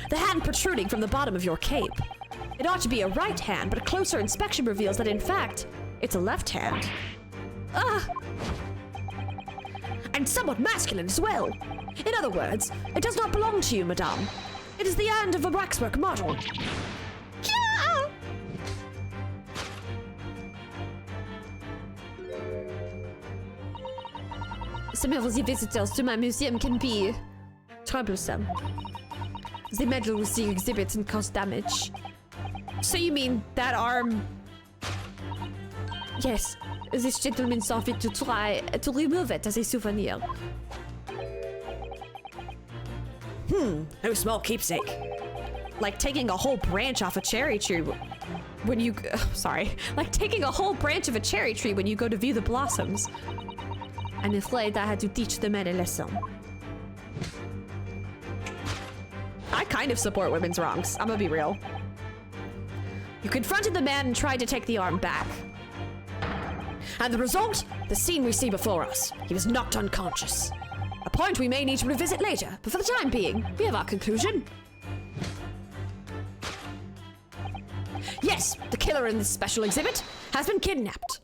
The hand protruding from the bottom of your cape. It ought to be a right hand, but a closer inspection reveals that, in fact, it's a left hand. And somewhat masculine as well. In other words, it does not belong to you, madame. It is the hand of a waxwork model. Yeah! Some of the visitors to my museum can be troublesome. They meddle with the exhibits and cause damage. So you mean that arm? Yes, this gentleman saw fit to try to remove it as a souvenir. No small keepsake. Like taking a whole branch off a cherry tree when you... Like taking a whole branch of a cherry tree when you go to view the blossoms. I'm afraid I had to teach the man a lesson. I kind of support women's wrongs. I'm gonna be real. You confronted the man and tried to take the arm back. And the result? The scene we see before us. He was knocked unconscious. A point we may need to revisit later, but for the time being, we have our conclusion. Yes, the killer in this special exhibit has been kidnapped.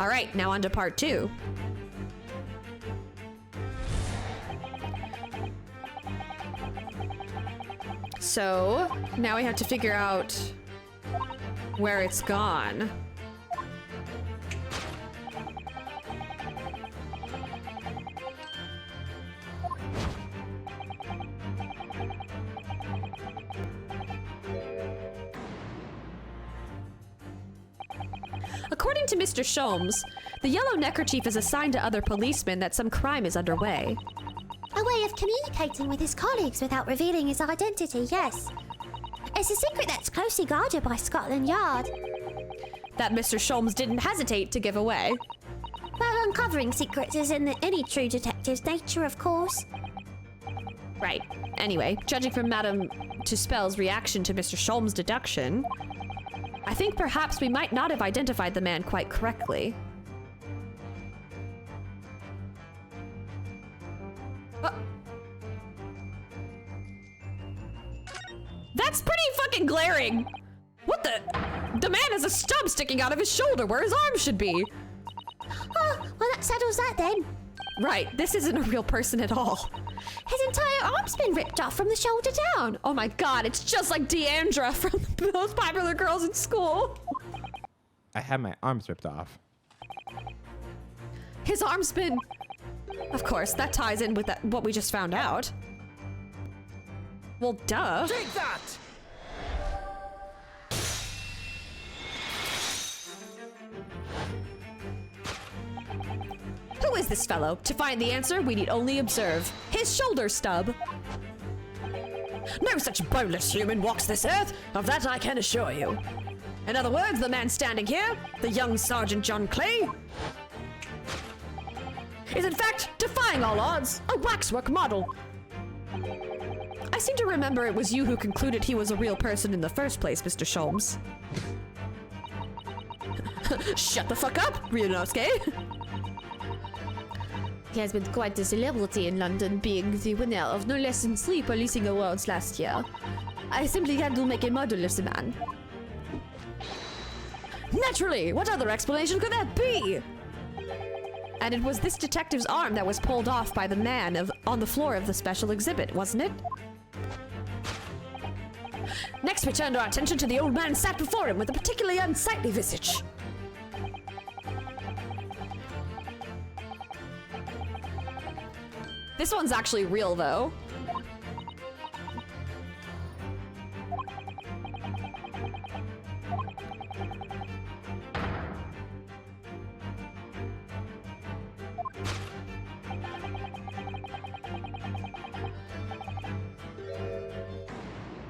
All right, now on to part 2. So, now we have to figure out where it's gone. According to Mr. Sholmes, the yellow neckerchief is a sign to other policemen that some crime is underway. A way of communicating with his colleagues without revealing his identity, yes. It's a secret that's closely guarded by Scotland Yard. That Mr. Sholmes didn't hesitate to give away. Well, uncovering secrets is in any true detective's nature, of course. Right. Anyway, judging from Madame Tuspel's reaction to Mr. Sholmes' deduction, I think perhaps we might not have identified the man quite correctly. That's pretty fucking glaring! What the? The man has a stub sticking out of his shoulder where his arm should be! Oh, well that settles that then. Right, this isn't a real person at all. His entire arm's been ripped off from the shoulder down. Oh my god, it's just like Deandra from the most popular girls in school. I had my arms ripped off. His arm's been... Of course, that ties in with what we just found out. Well, duh. Take that! Who is this fellow? To find the answer, we need only observe. His shoulder stub. No such boneless human walks this earth, of that I can assure you. In other words, the man standing here, the young Sergeant John Clay, is in fact, defying all odds, a waxwork model. I seem to remember it was you who concluded he was a real person in the first place, Mr. Sholmes. Shut the fuck up, Ryunosuke. He has been quite a celebrity in London, being the winner of no less than 3 policing awards last year. I simply had to make a model of the man. Naturally! What other explanation could that be? And it was this detective's arm that was pulled off by the man on the floor of the special exhibit, wasn't it? Next, we turned our attention to the old man sat before him with a particularly unsightly visage. This one's actually real, though.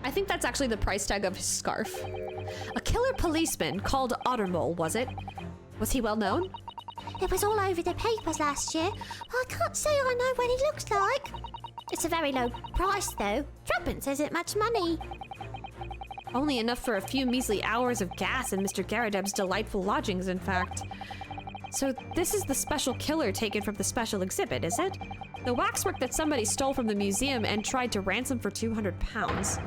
I think that's actually the price tag of his scarf. A killer policeman called Ottermole, was it? Was he well known? It was all over the papers last year. I can't say I know what he looks like. It's a very low price, though. Threepence isn't much money. Only enough for a few measly hours of gas in Mr. Garadeb's delightful lodgings, in fact. So this is the special killer taken from the special exhibit, is it? The waxwork that somebody stole from the museum and tried to ransom for 200 pounds.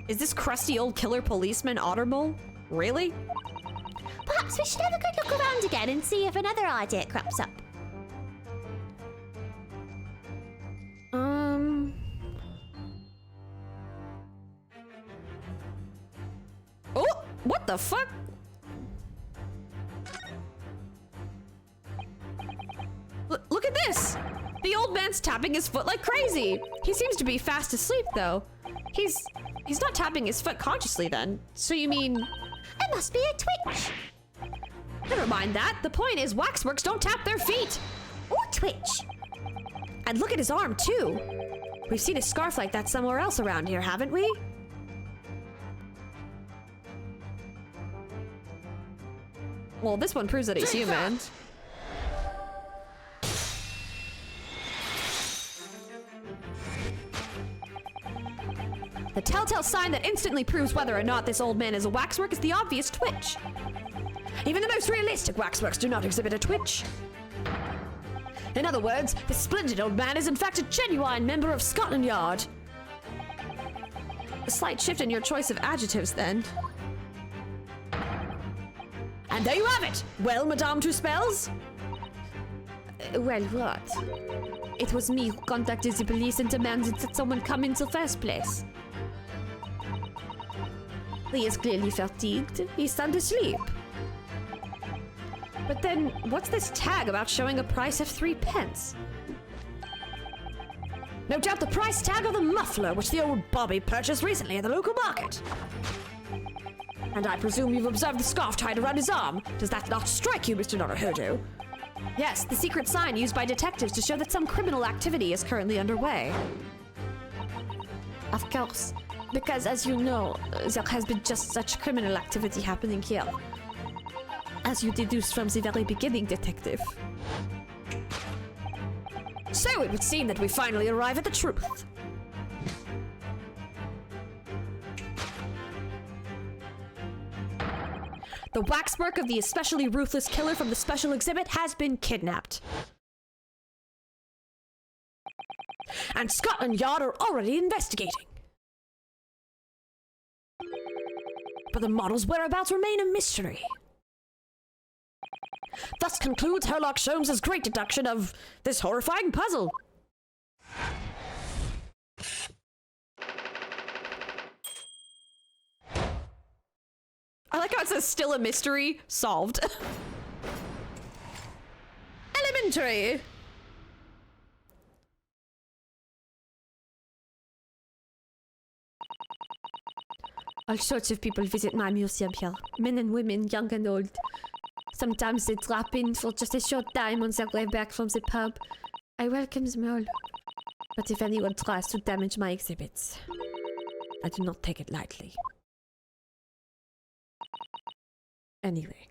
Is this crusty old killer policeman Ottermole? Really? Perhaps we should have a good look around again and see if another idea crops up. Oh, what the fuck? Look at this! The old man's tapping his foot like crazy. He seems to be fast asleep, though. He's not tapping his foot consciously, then. So you mean... It must be a twitch. Never mind that. The point is waxworks don't tap their feet. Or twitch. And look at his arm, too. We've seen a scarf like that somewhere else around here, haven't we? Well, this one proves that he's human. The telltale sign that instantly proves whether or not this old man is a waxwork is the obvious twitch. Even the most realistic waxworks do not exhibit a twitch. In other words, this splendid old man is in fact a genuine member of Scotland Yard. A slight shift in your choice of adjectives, then. And there you have it! Well, Madame Two Spells? Well, what? It was me who contacted the police and demanded that someone come in the first place. He is clearly fatigued. He's sound asleep. But then, what's this tag about showing a price of 3 pence? No doubt the price tag of the muffler which the old Bobby purchased recently at the local market. And I presume you've observed the scarf tied around his arm. Does that not strike you, Mr. Naruhodo? Yes, the secret sign used by detectives to show that some criminal activity is currently underway. Of course, because as you know, there has been just such criminal activity happening here. As you deduced from the very beginning, Detective. So it would seem that we finally arrive at the truth. The waxwork of the especially ruthless killer from the special exhibit has been kidnapped. And Scotland Yard are already investigating. But the model's whereabouts remain a mystery. Thus concludes Sherlock Holmes' great deduction of this horrifying puzzle. I like how it says still a mystery, solved. Elementary. All sorts of people visit my museum here. Men and women, young and old. Sometimes they drop in for just a short time on their way back from the pub. I welcome them all. But if anyone tries to damage my exhibits, I do not take it lightly. Anyway.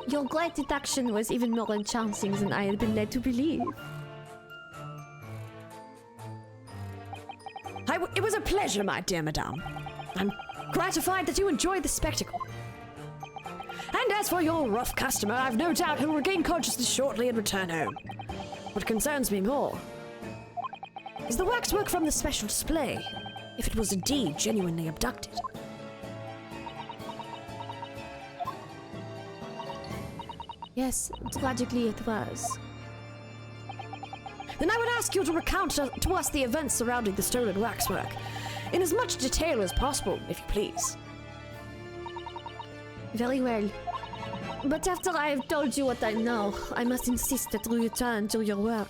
Your great deduction was even more enchanting than I had been led to believe. It was a pleasure, my dear madame. I'm gratified that you enjoyed the spectacle. And as for your rough customer, I've no doubt he'll regain consciousness shortly and return home. What concerns me more is the waxwork from the special display, if it was indeed genuinely abducted. Yes, tragically it was. Then I would ask you to recount to us the events surrounding the stolen waxwork, in as much detail as possible, if you please. Very well. But after I have told you what I know, I must insist that you return to your work.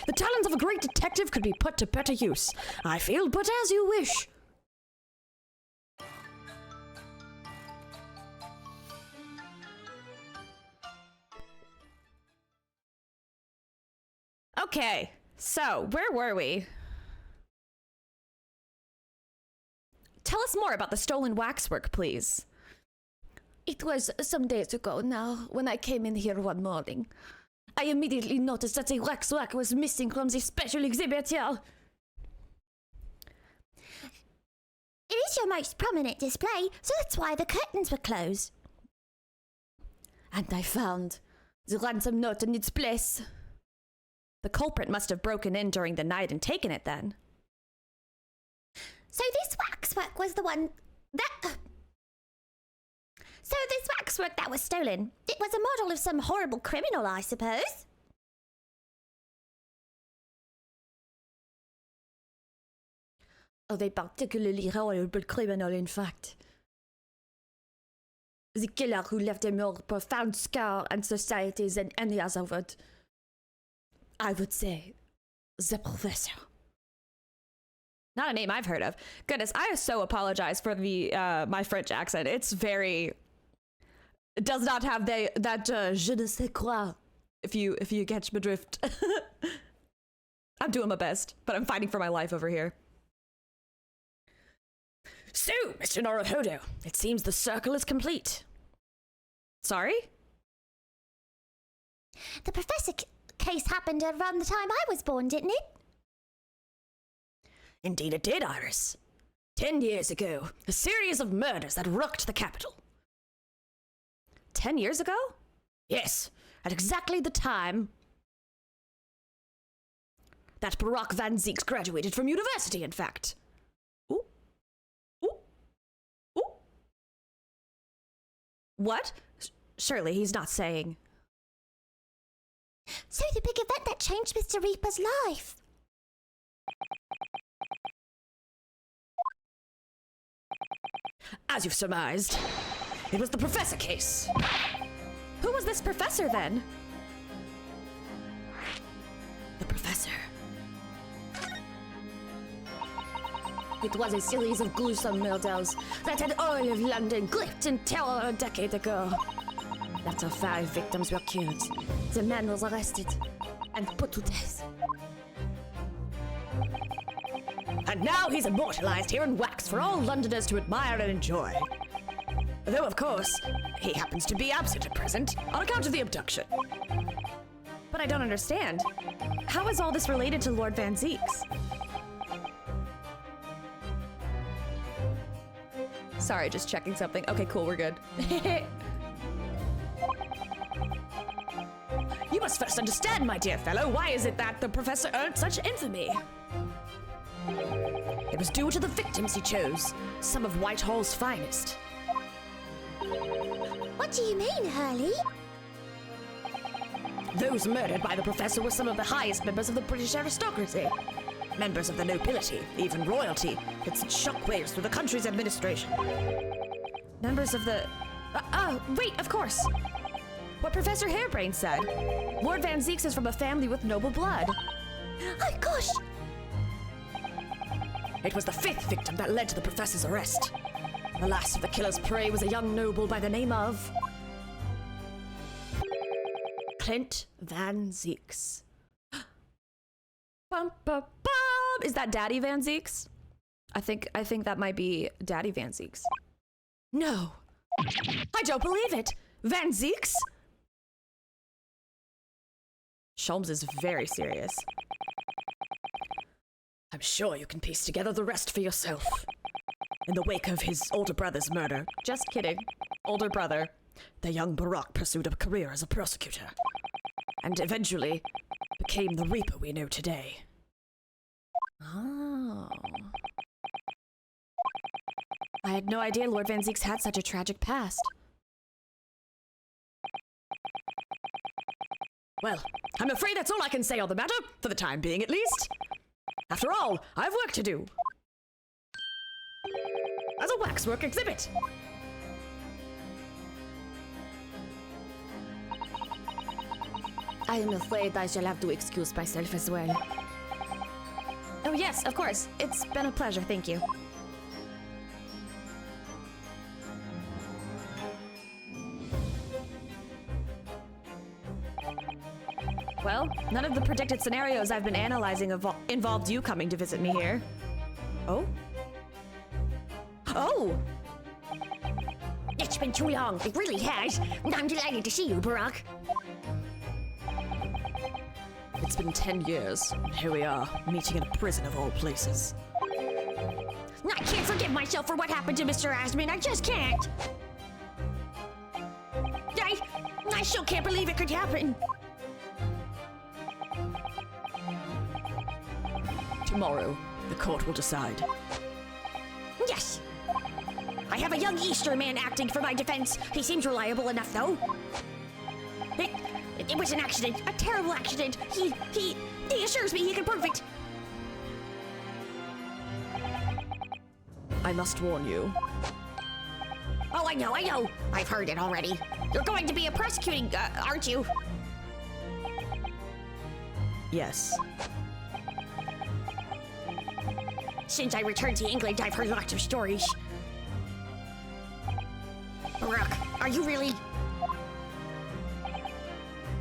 The talents of a great detective could be put to better use, I feel, but as you wish. Okay, so where were we? Tell us more about the stolen waxwork, please. It was some days ago now when I came in here one morning. I immediately noticed that the waxwork was missing from the special exhibit here. It is your most prominent display, so that's why the curtains were closed. And I found the ransom note in its place. The culprit must have broken in during the night and taken it then. So this waxwork was the one that... So this waxwork that was stolen, it was a model of some horrible criminal, I suppose? Of a particularly horrible criminal, in fact. The killer who left a more profound scar on society than any other would. I would say, the professor. Not a name I've heard of. Goodness, I so apologize for the my French accent. It's very... It does not have that je ne sais quoi, if you catch my drift. I'm doing my best, but I'm fighting for my life over here. So, Mr. Naruhodo, it seems the circle is complete. Sorry? The professor case happened around the time I was born, didn't it? Indeed it did, Iris. 10 years ago, a series of murders that rocked the capital. 10 years ago? Yes, at exactly the time that Barack Van Zieks graduated from university, in fact. Ooh. Ooh. Ooh. What? Surely he's not saying... So the big event that changed Mr. Reaper's life. As you've surmised, it was the professor case. Who was this professor then? The professor. It was a series of gruesome murders that had all of London gripped in terror a decade ago. After 5 victims were killed, the man was arrested and put to death. And now he's immortalized here in wax for all Londoners to admire and enjoy. Though, of course, he happens to be absent at present on account of the abduction. But I don't understand. How is all this related to Lord Van Zieks? Sorry, just checking something. Okay, cool, we're good. You must first understand, my dear fellow, why is it that the professor earned such infamy? It was due to the victims he chose, some of Whitehall's finest. What do you mean, Hurley? Those murdered by the professor were some of the highest members of the British aristocracy. Members of the nobility, even royalty, had sent shockwaves through the country's administration. Members of the... wait, of course. What Professor Harebrained said. Lord Van Zieks is from a family with noble blood. Oh gosh! It was the 5th victim that led to the professor's arrest. The last of the killer's prey was a young noble by the name of... Clint Van Zieks. Bum, bum, bum. Is that Daddy Van Zieks? I think that might be Daddy Van Zieks. No. I don't believe it. Van Zieks? Sholmes is very serious. I'm sure you can piece together the rest for yourself. In the wake of his older brother's murder, Just kidding. Older brother. the young Barack pursued a career as a prosecutor, and eventually became the Reaper we know today. Oh. I had no idea Lord Van Zieks had such a tragic past. Well, I'm afraid that's all I can say on the matter, for the time being at least. After all, I've work to do. As a waxwork exhibit. I am afraid I shall have to excuse myself as well. Oh yes, of course. It's been a pleasure, thank you. Well, none of the predicted scenarios I've been analyzing involved you coming to visit me here. Oh? Oh! It's been too long. It really has. I'm delighted to see you, Barack. It's been 10 years. Here we are, meeting in a prison of all places. I can't forgive myself for what happened to Mr. Asman. I just can't. I still can't believe it could happen. Tomorrow, the court will decide. Yes. I have a young Easter man acting for my defense. He seems reliable enough, though. It was an accident, a terrible accident. He assures me he can prove it. I must warn you. Oh, I know. I've heard it already. You're going to be a prosecuting, aren't you? Yes. Since I returned to England, I've heard lots of stories. Barack, are you really?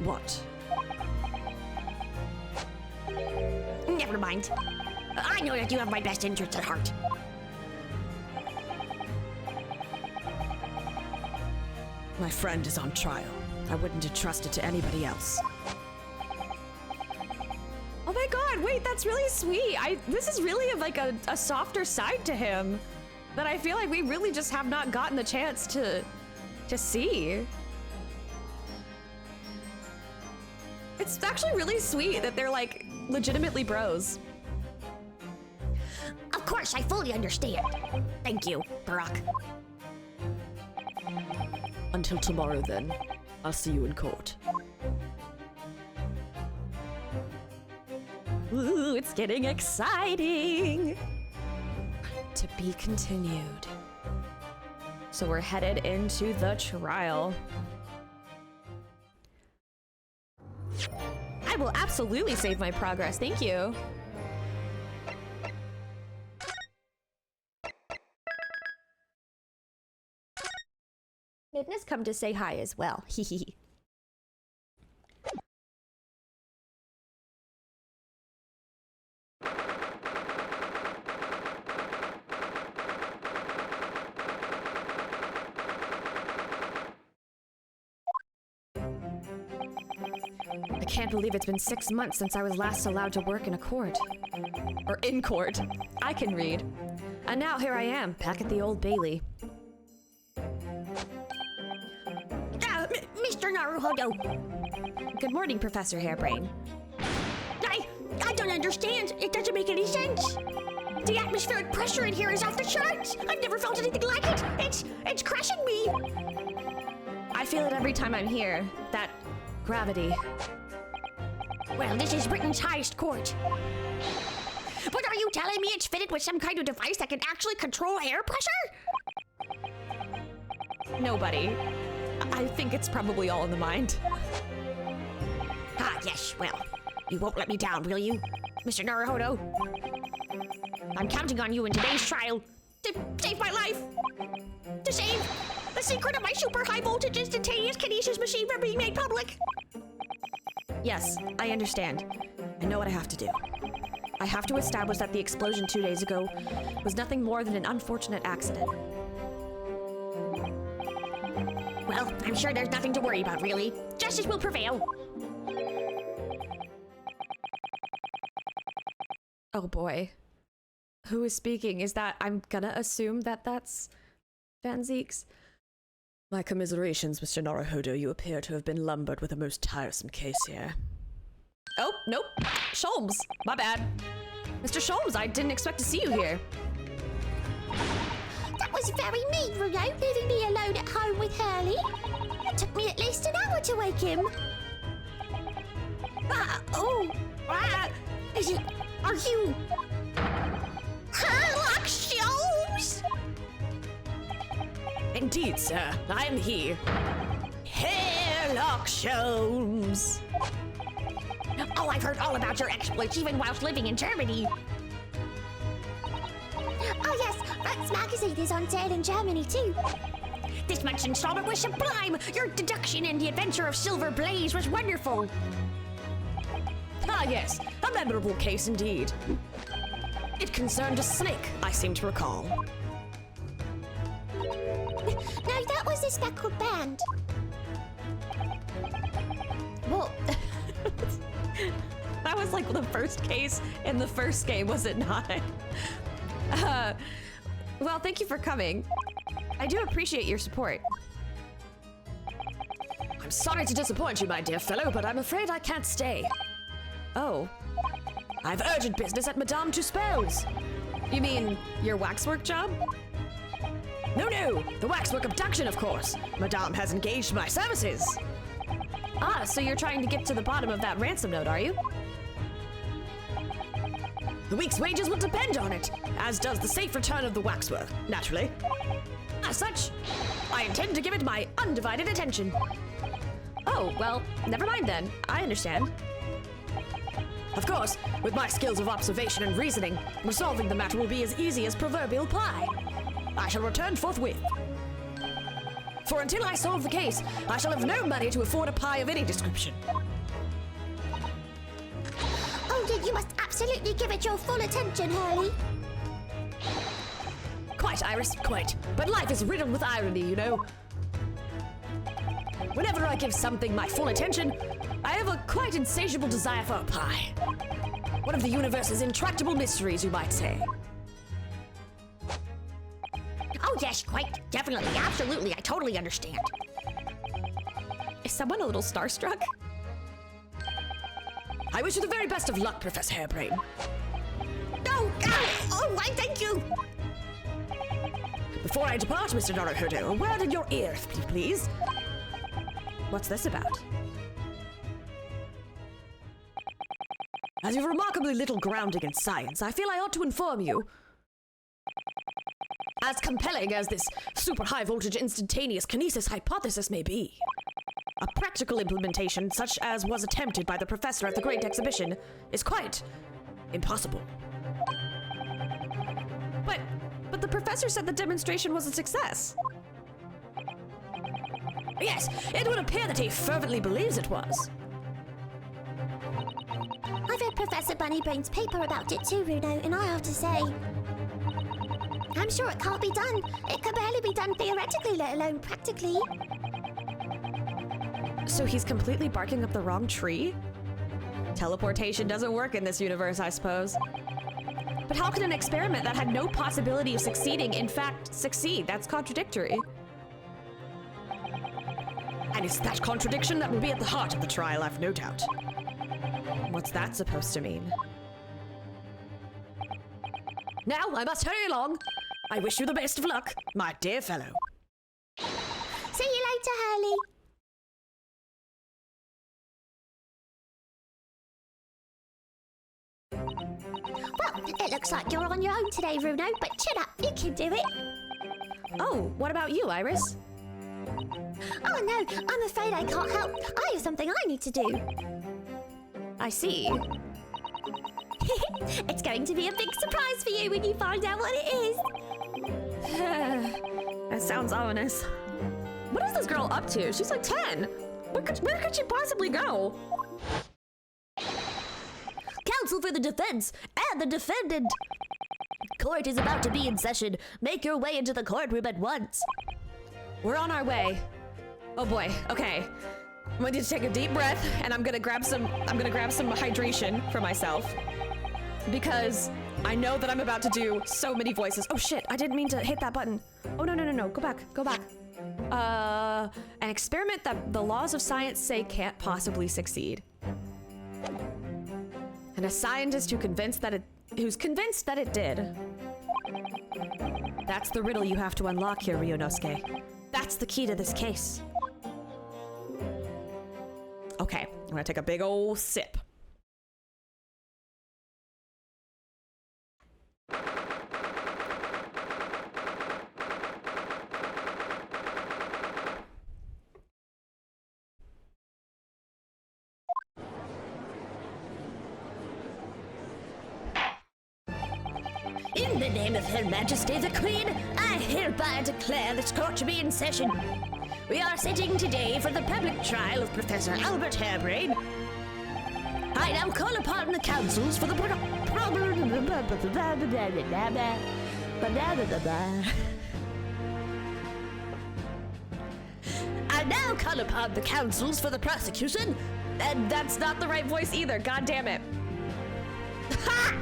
What? Never mind. I know that you have my best interests at heart. My friend is on trial. I wouldn't have trusted to anybody else. Oh my god, wait, that's really sweet. This is really like a softer side to him that I feel like we really just have not gotten the chance to see. It's actually really sweet that they're like legitimately bros. Of course, I fully understand. Thank you, Barack. Until tomorrow, then. I'll see you in court. Ooh, it's getting exciting. To be continued. So we're headed into the trial. I will absolutely save my progress, thank you. Midna's come to say hi as well. Hehe. I can't believe it's been 6 months since I was last allowed to work in a court. Or in court. I can read. And now here I am, back at the Old Bailey. Mr. Naruhodo. Good morning, Professor Hairbrain. I don't understand. It doesn't make any sense. The atmospheric pressure in here is off the charts. I've never felt anything like it. It's crushing me. I feel it every time I'm here. That gravity. Well, this is Britain's highest court. But are you telling me it's fitted with some kind of device that can actually control air pressure? Nobody. I think it's probably all in the mind. Ah, yes, well, you won't let me down, will you, Mr. Naruhodo? I'm counting on you in today's trial to save my life. To save the secret of my super high voltage instantaneous kinesis machine from being made public. Yes, I understand. I know what I have to do. I have to establish that the explosion 2 days ago was nothing more than an unfortunate accident. Well, I'm sure there's nothing to worry about, really. Justice will prevail. Oh boy. Who is speaking? Is that... I'm gonna assume that that's Van Zeeks. My commiserations, Mr. Naruhodo. You appear to have been lumbered with a most tiresome case here. Oh, nope. Sholmes. My bad. Mr. Sholmes, I didn't expect to see you here. That was very mean, Bruno, leaving me alone at home with Hurley. It took me at least an hour to wake him. Is it... Are you... Sherlock Sholmes? Indeed, sir. I am he. Sherlock Sholmes. Oh, I've heard all about your exploits, even whilst living in Germany. Oh yes, Rats magazine is on sale in Germany too. This month's installment was sublime. Your deduction in the adventure of Silver Blaze was wonderful. Ah, yes, a memorable case indeed. It concerned a snake, I seem to recall. No, that was a speckled band. Well, that was like the first case in the first game, was it not? Well, thank you for coming. I do appreciate your support. I'm sorry to disappoint you, my dear fellow, but I'm afraid I can't stay. Oh, I've urgent business at Madame Tuspel's. you mean your waxwork job? No, the waxwork abduction, of course. Madame has engaged my services. Ah, so you're trying to get to the bottom of that ransom note, are you? The week's wages will depend on it, as does the safe return of the waxwork, naturally. As such, I intend to give it my undivided attention. Oh, well, never mind then. I understand. Of course, with my skills of observation and reasoning, resolving the matter will be as easy as proverbial pie. I shall return forthwith. For until I solve the case, I shall have no money to afford a pie of any description. Oh, then you must absolutely give it your full attention, Hurley. Quite, Iris, quite. But life is riddled with irony, you know. Whenever I give something my full attention, I have a quite insatiable desire for a pie. One of the universe's intractable mysteries, you might say. Oh, yes, quite. Definitely. Absolutely. I totally understand. Is someone a little starstruck? I wish you the very best of luck, Professor Hairbrain. Oh, why, thank you. Before I depart, Mr. Naruhodo, a word in your ear, if you please. What's this about? As you've remarkably little grounding in science, I feel I ought to inform you. As compelling as this super high voltage instantaneous kinesis hypothesis may be, a practical implementation such as was attempted by the professor at the Great Exhibition is quite impossible. But the professor said the demonstration was a success. Yes, it would appear that he fervently believes it was. I've read Professor Bunnybrain's paper about it too, Runo, and I have to say, I'm sure it can't be done. It can barely be done theoretically, let alone practically. So he's completely barking up the wrong tree? Teleportation doesn't work in this universe, I suppose. But how can an experiment that had no possibility of succeeding, in fact, succeed? That's contradictory. And it's that contradiction that will be at the heart of the trial, I've no doubt. What's that supposed to mean? Now, I must hurry along. I wish you the best of luck, my dear fellow. See you later, Hurley. Well, it looks like you're on your own today, Runo, but chin up, you can do it. Oh, what about you, Iris? Oh no, I'm afraid I can't help. I have something I need to do. I see. It's going to be a big surprise for you when you find out what it is. That sounds ominous. What is this girl up to? She's like 10. Where could she possibly go? Counsel for the defense and the defendant. Court is about to be in session. Make your way into the courtroom at once. We're on our way. Oh boy. Okay. I'm going to take a deep breath, and I'm gonna grab some hydration for myself, because I know that I'm about to do so many voices. Oh shit! I didn't mean to hit that button. Oh no! Go back. An experiment that the laws of science say can't possibly succeed. And a scientist who's convinced that it did. That's the riddle you have to unlock here, Ryunosuke. That's the key to this case. Okay, I'm gonna take a big ol' sip. In the name of Her Majesty the Queen, I hereby declare this court to be in session. We are sitting today for the public trial of Professor Albert Hairbrain. I now call upon the councils for the I now call upon the councils for the prosecution. And that's not the right voice either. God damn it. Ha!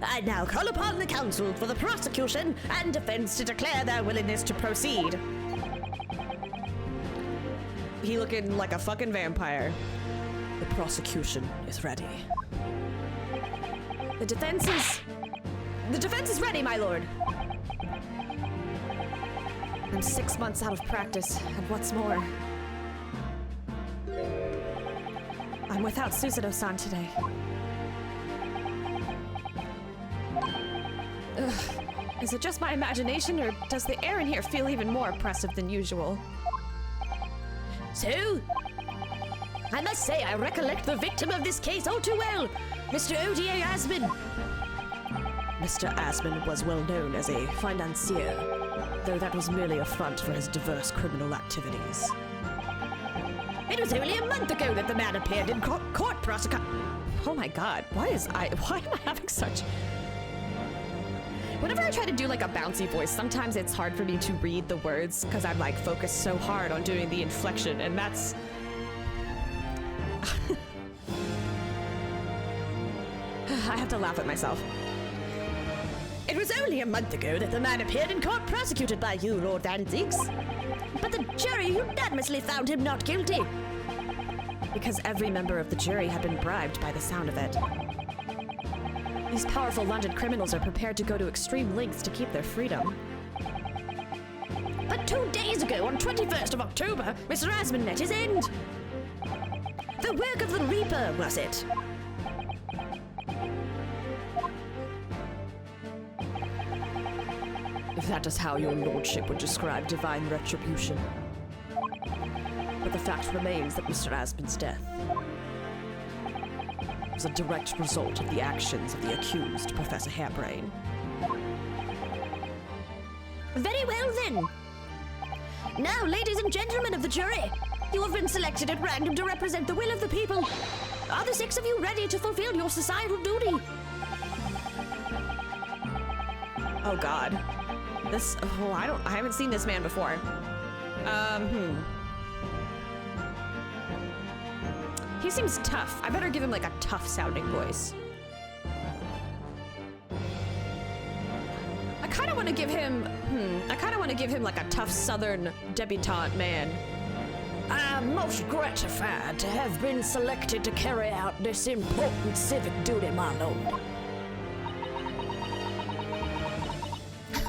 I now call upon the counsel for the prosecution and defense to declare their willingness to proceed. He looking like a fucking vampire. The prosecution is ready. The defense is ready, my lord. I'm 6 months out of practice, and what's more, I'm without Suzuno-san today. Ugh. Is it just my imagination, or does the air in here feel even more oppressive than usual? So, I must say I recollect the victim of this case all too well, Mr. O.D.A. Asman. Mr. Asman was well known as a financier, though that was merely a front for his diverse criminal activities. It was only a month ago that the man appeared in court prosecution. Oh my god, why am I having such... Whenever I try to do like a bouncy voice, sometimes it's hard for me to read the words because I'm like focused so hard on doing the inflection, and that's... I have to laugh at myself. It was only a month ago that the man appeared in court prosecuted by you, Lord Danzigs. But the jury unanimously found him not guilty. Because every member of the jury had been bribed by the sound of it. These powerful London criminals are prepared to go to extreme lengths to keep their freedom. But 2 days ago, on 21st of October, Mr. Asman met his end. The work of the Reaper, was it? If that is how your lordship would describe divine retribution. But the fact remains that Mr. Asman's death was a direct result of the actions of the accused, Professor Hairbrain. Very well, then. Now, ladies and gentlemen of the jury, you have been selected at random to represent the will of the people. Are the 6 of you ready to fulfill your societal duty? Oh god. This, oh, I haven't seen this man before. He seems tough. I better give him like a tough sounding voice. I kind of want to give him, like a tough southern debutante man. I'm most gratified to have been selected to carry out this important civic duty, my lord.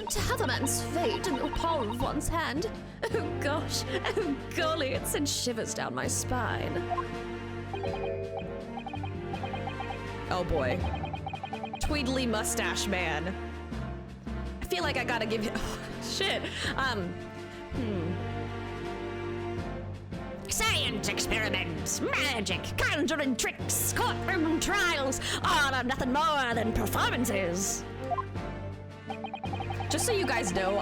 To have a man's fate in the palm of one's hand. Oh gosh, oh golly, it sends shivers down my spine. Oh boy. Tweedly mustache man. I feel like I gotta give him, oh, shit. Science experiments, magic, conjuring tricks, courtroom trials, all are nothing more than performances. Just so you guys know,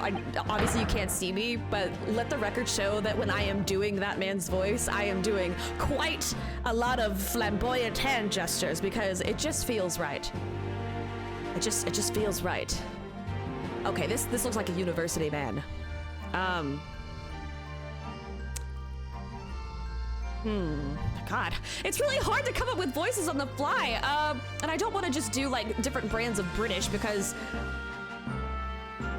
obviously you can't see me, but let the record show that when I am doing that man's voice, I am doing quite a lot of flamboyant hand gestures because it just feels right. It just feels right. Okay, this looks like a university man. God, it's really hard to come up with voices on the fly. And I don't want to just do like different brands of British because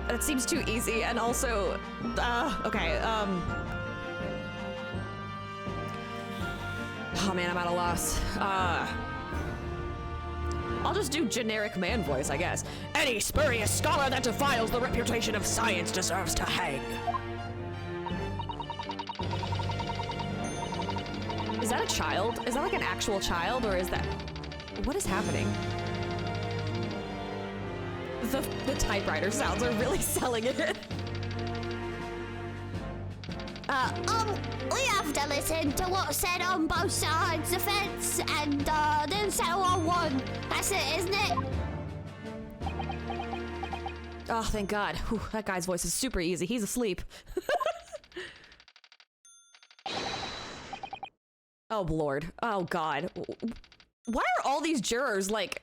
that seems too easy, and also, okay, oh man, I'm at a loss. I'll just do generic man voice, I guess. Any spurious scholar that defiles the reputation of science deserves to hang. Is that a child? Is that like an actual child, or is that... What is happening? The typewriter sounds are really selling it. We have to listen to what's said on both sides of the fence and then settle on one. That's it, isn't it? Oh, thank God. Whew, that guy's voice is super easy. He's asleep. Oh, Lord. Oh, God. Why are all these jurors, like...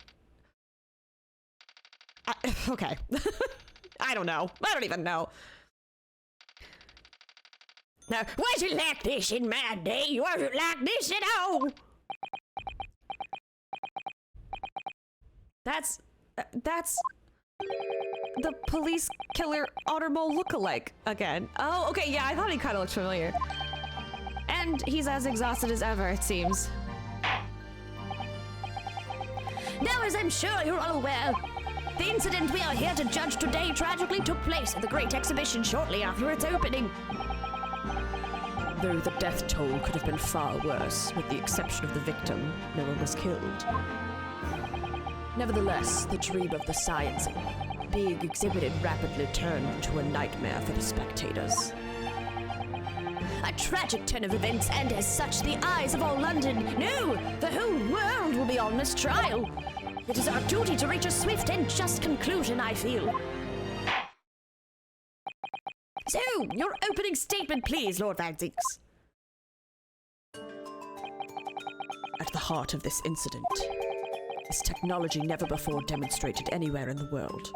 okay. I don't know. I don't even know. Now, was it like this in my day? Was it like this at all? That's the police killer Otter Mole lookalike again. Oh, okay, yeah, I thought he kind of looked familiar. And he's as exhausted as ever, it seems. Now, as I'm sure you're all aware, the incident we are here to judge today tragically took place at the Great Exhibition shortly after its opening. Though the death toll could have been far worse, with the exception of the victim, no one was killed. Nevertheless, the dream of the science being exhibited rapidly turned into a nightmare for the spectators. A tragic turn of events, and as such, the eyes of all London, no, the whole world will be on this trial. It is our duty to reach a swift and just conclusion, I feel. So, your opening statement, please, Lord Van Zinks. At the heart of this incident is technology never before demonstrated anywhere in the world.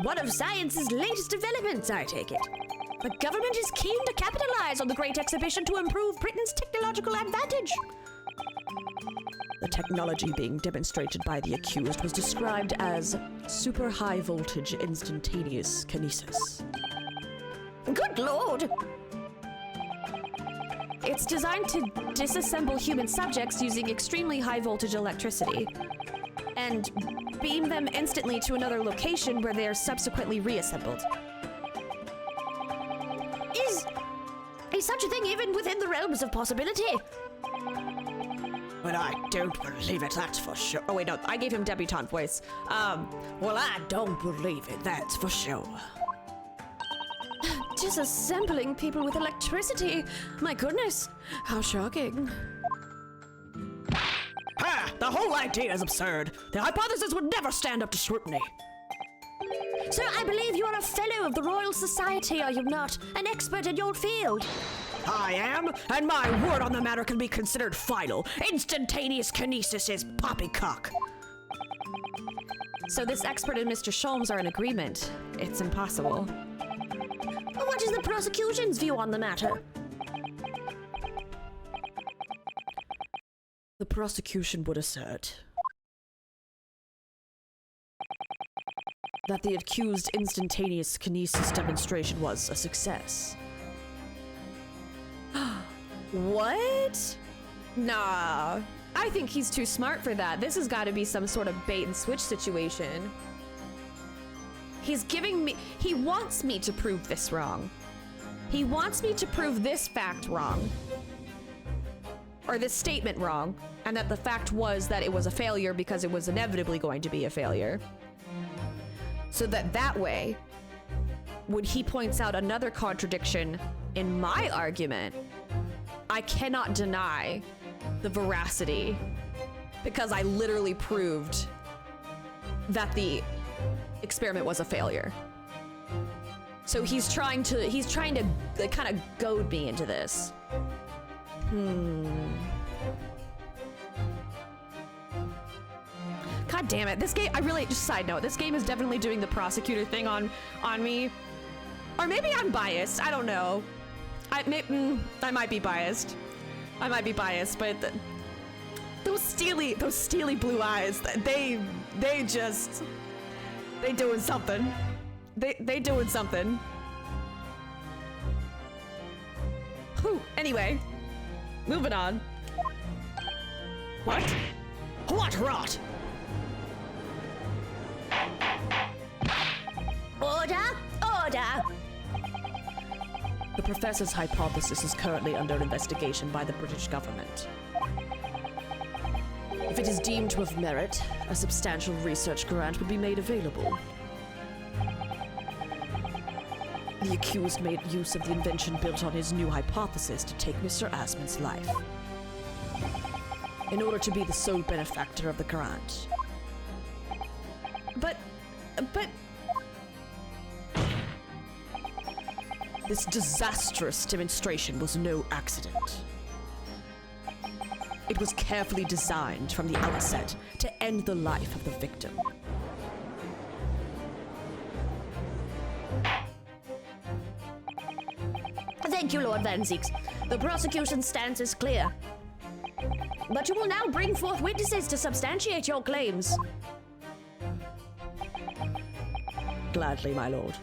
One of science's latest developments, I take it. The government is keen to capitalize on the Great Exhibition to improve Britain's technological advantage. The technology being demonstrated by the accused was described as super high voltage instantaneous kinesis. Good Lord! It's designed to disassemble human subjects using extremely high voltage electricity and beam them instantly to another location where they are subsequently reassembled. Is such a thing even within the realms of possibility? Well, I don't believe it, that's for sure. Oh wait, no, I gave him debutante voice. Well, I don't believe it, that's for sure. Disassembling people with electricity. My goodness, how shocking. Ha! The whole idea is absurd. The hypothesis would never stand up to scrutiny. Sir, I believe you are a fellow of the Royal Society, are you not? An expert in your field. I am, and my word on the matter can be considered final. Instantaneous kinesis is poppycock. So this expert and Mr. Sholmes are in agreement. It's impossible. What is the prosecution's view on the matter? The prosecution would assert that the accused instantaneous kinesis demonstration was a success. What? Nah. I think he's too smart for that. This has got to be some sort of bait and switch situation. He wants me to prove this wrong. He wants me to prove this fact wrong. Or this statement wrong. And that the fact was that it was a failure because it was inevitably going to be a failure. So that way, when he points out another contradiction in my argument, I cannot deny the veracity because I literally proved that the experiment was a failure. So he's trying to like, kind of goad me into this. God damn it. This game, just side note, this game is definitely doing the prosecutor thing on me. Or maybe I'm biased. I don't know. I might be biased. I might be biased, but those steely blue eyes, they doing something. They doing something. Whew. Anyway, moving on. What? What rot? Order! Order! The professor's hypothesis is currently under investigation by the British government. If it is deemed to have merit, a substantial research grant would be made available. The accused made use of the invention built on his new hypothesis to take Mr. Asmund's life, in order to be the sole benefactor of the grant. But... This disastrous demonstration was no accident. It was carefully designed from the outset to end the life of the victim. Thank you, Lord Van Zieks. The prosecution's stance is clear. But you will now bring forth witnesses to substantiate your claims. Gladly, my lord.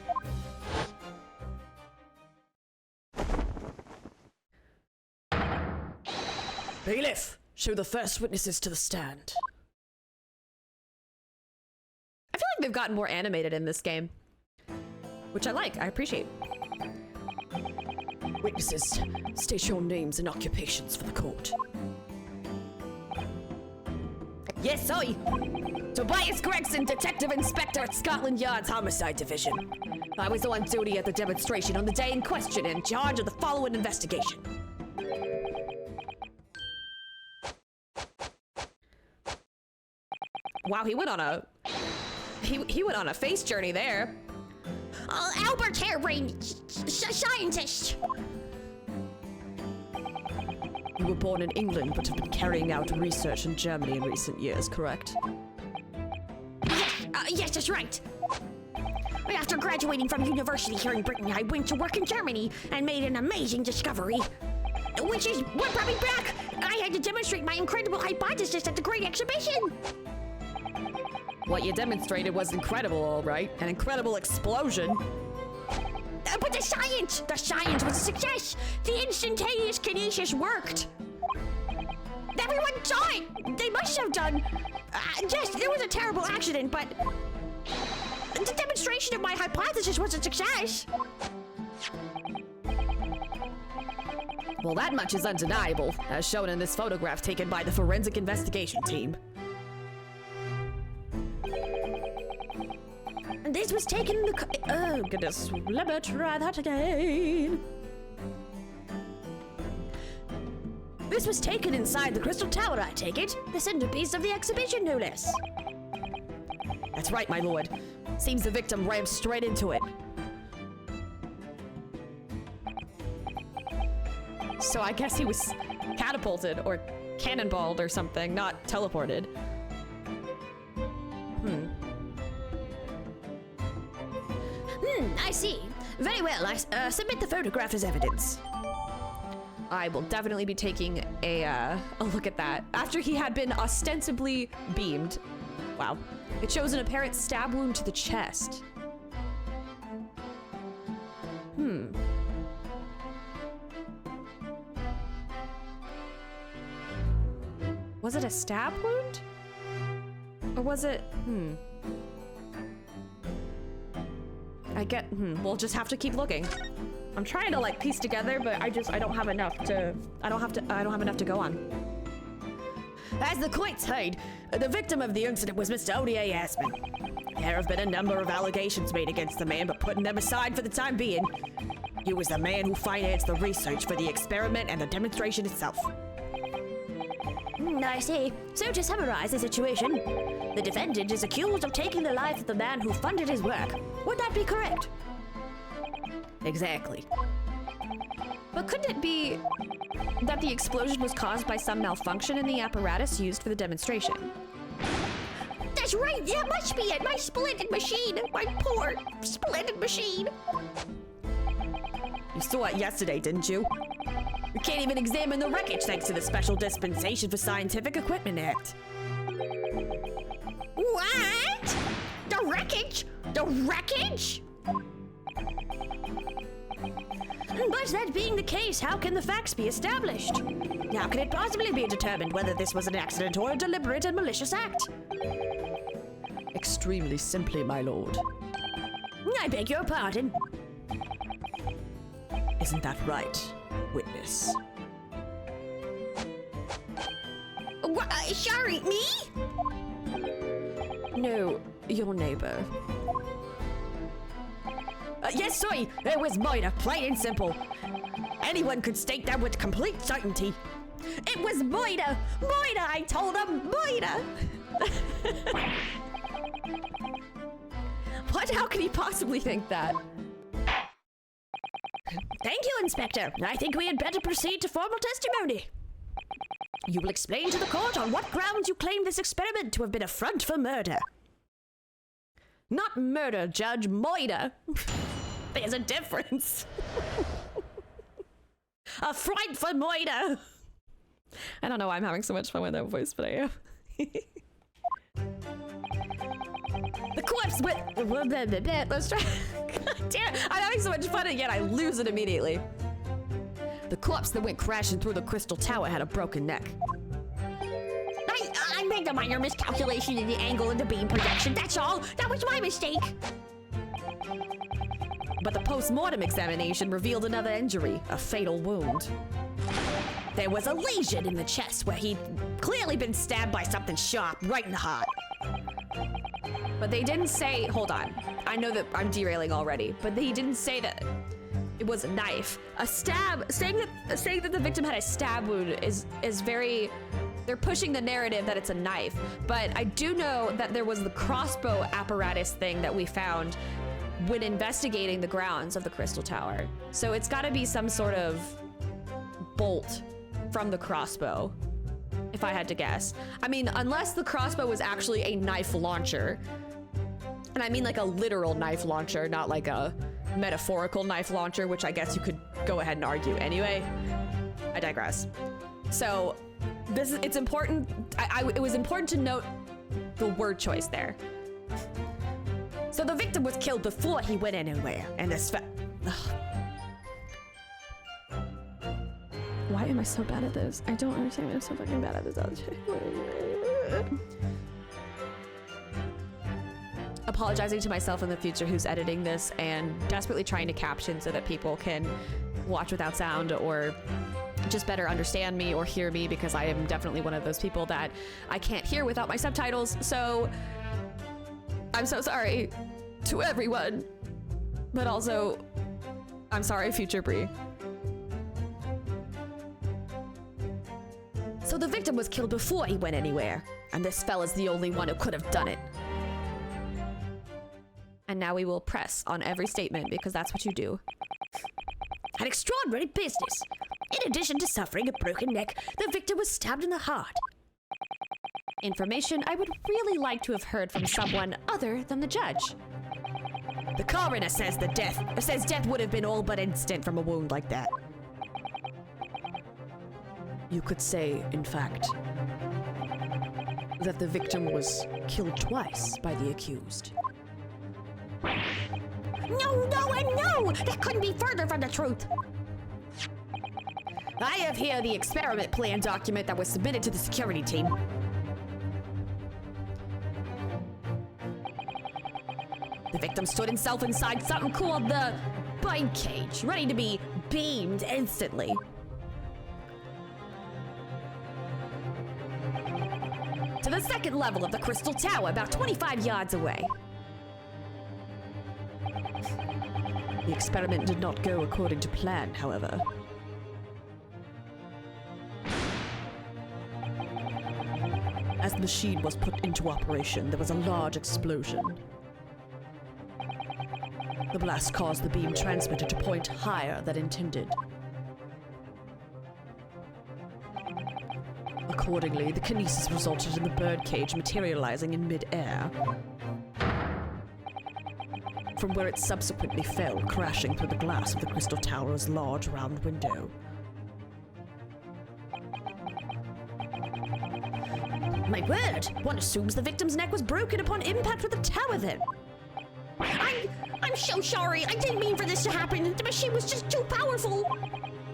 Bailiff, show the first witnesses to the stand. I feel like they've gotten more animated in this game, which I like. I appreciate. Witnesses, state your names and occupations for the court. Yes, I. Tobias Gregson, Detective Inspector at Scotland Yard's Homicide Division. I was on duty at the demonstration on the day in question in charge of the following investigation. Wow, he went on a he went on a face journey there. Albert Harebrain, scientist. You were born in England but have been carrying out research in Germany in recent years, correct? Yes, that's right. After graduating from university here in Britain, I went to work in Germany and made an amazing discovery. Which is what brought me back. I had to demonstrate my incredible hypothesis at the Great Exhibition. What you demonstrated was incredible, all right. An incredible explosion. But the science was a success. The instantaneous kinesis worked. Everyone saw it. They must have done. Yes, it was a terrible accident, but the demonstration of my hypothesis was a success. Well, that much is undeniable, as shown in this photograph taken by the forensic investigation team. This was taken in the... Oh, goodness. Let me try that again. This was taken inside the Crystal Tower, I take it. The centerpiece of the exhibition, no less. That's right, my lord. Seems the victim rammed straight into it. So I guess he was catapulted or cannonballed or something, not teleported. I see. Very well, I submit the photograph as evidence. I will definitely be taking a look at that. After he had been ostensibly beamed. Wow. It shows an apparent stab wound to the chest. Was it a stab wound? Or was it, we'll just have to keep looking. I'm trying to like piece together, but I don't have enough to, I don't have enough to go on. As the court heard, the victim of the incident was Mr. O.D.A. Asman. There have been a number of allegations made against the man, but putting them aside for the time being, he was the man who financed the research for the experiment and the demonstration itself. I see. So to summarize the situation, the defendant is accused of taking the life of the man who funded his work. Would that be correct? Exactly. But couldn't it be that the explosion was caused by some malfunction in the apparatus used for the demonstration? That's right, that must be it. My splendid machine. My poor, splendid machine. You saw it yesterday, didn't you? We can't even examine the wreckage thanks to the Special Dispensation for Scientific Equipment Act. What? The wreckage? The wreckage? But that being the case, how can the facts be established? How can it possibly be determined whether this was an accident or a deliberate and malicious act? Extremely simply, my lord. I beg your pardon. Isn't that right, witness? What, sorry, me? No, your neighbor. Yes, sorry, it was murder, plain and simple. Anyone could state that with complete certainty. It was murder! Murder, I told him! Murder! What? How could he possibly think that? Thank you, Inspector. I think we had better proceed to formal testimony. You will explain to the court on what grounds you claim this experiment to have been a front for murder. Not murder, Judge, moiter. There's a difference. A front for moiter. I don't know why I'm having so much fun with that voice, but I am. The corpse with... Let's try. God damn it. I'm having so much fun and yet I lose it immediately. The corpse that went crashing through the crystal tower had a broken neck. I made a minor miscalculation in the angle of the beam projection, that's all. That was my mistake. But the post-mortem examination revealed another injury, a fatal wound. There was a lesion in the chest where he'd clearly been stabbed by something sharp right in the heart. But they didn't say, hold on. I know that I'm derailing already, but he didn't say that it was a knife. A stab, saying that the victim had a stab wound is very, they're pushing the narrative that it's a knife. But I do know that there was the crossbow apparatus thing that we found when investigating the grounds of the Crystal Tower. So it's gotta be some sort of bolt from the crossbow, if I had to guess. I mean, unless the crossbow was actually a knife launcher, and I mean like a literal knife launcher, not like a metaphorical knife launcher, which I guess you could go ahead and argue anyway. I digress. So it's important. It was important to note the word choice there. So the victim was killed before he went anywhere, and this Why am I so bad at this? I don't understand. I'm so fucking bad at this. Apologizing to myself in the future who's editing this and desperately trying to caption so that people can watch without sound or just better understand me or hear me, because I am definitely one of those people that I can't hear without my subtitles. So I'm so sorry to everyone, but also I'm sorry, future Bree. So the victim was killed before he went anywhere, and this fella's the only one who could have done it. And now we will press on every statement because that's what you do. An extraordinary business. In addition to suffering a broken neck, the victim was stabbed in the heart. Information I would really like to have heard from someone other than the judge. The coroner says death would have been all but instant from a wound like that. You could say, in fact, that the victim was killed twice by the accused. No, and no! That couldn't be further from the truth. I have here the experiment plan document that was submitted to the security team. The victim stood himself inside something called the bind cage, ready to be beamed instantly. To the second level of the Crystal Tower, about 25 yards away. The experiment did not go according to plan, however. As the machine was put into operation, there was a large explosion. The blast caused the beam transmitter to point higher than intended. Accordingly, the kinesis resulted in the birdcage materializing in mid-air, from where it subsequently fell, crashing through the glass of the Crystal Tower's large round window. My word! One assumes the victim's neck was broken upon impact with the tower then. I'm so sorry. I didn't mean for this to happen. The machine was just too powerful.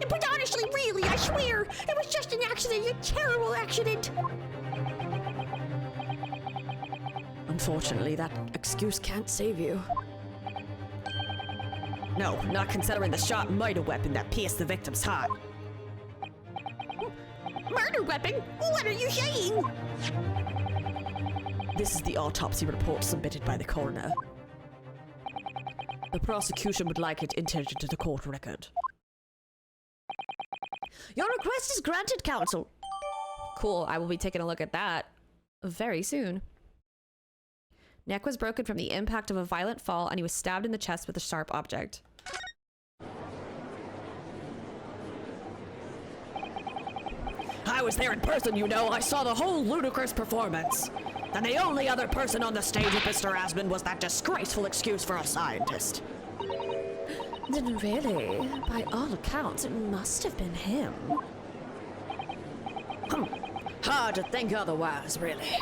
But honestly, really, I swear, it was just an accident, a terrible accident. Unfortunately, that excuse can't save you. No, not considering the sharp murder weapon that pierced the victim's heart. Murder weapon? What are you saying? This is the autopsy report submitted by the coroner. The prosecution would like it entered into the court record. Your request is granted, counsel. Cool, I will be taking a look at that very soon. Neck was broken from the impact of a violent fall, and he was stabbed in the chest with a sharp object. I was there in person, you know. I saw the whole ludicrous performance. And the only other person on the stage with Mr. Asmund was that disgraceful excuse for a scientist. Then really, by all accounts, it must have been him. Hard to think otherwise, really.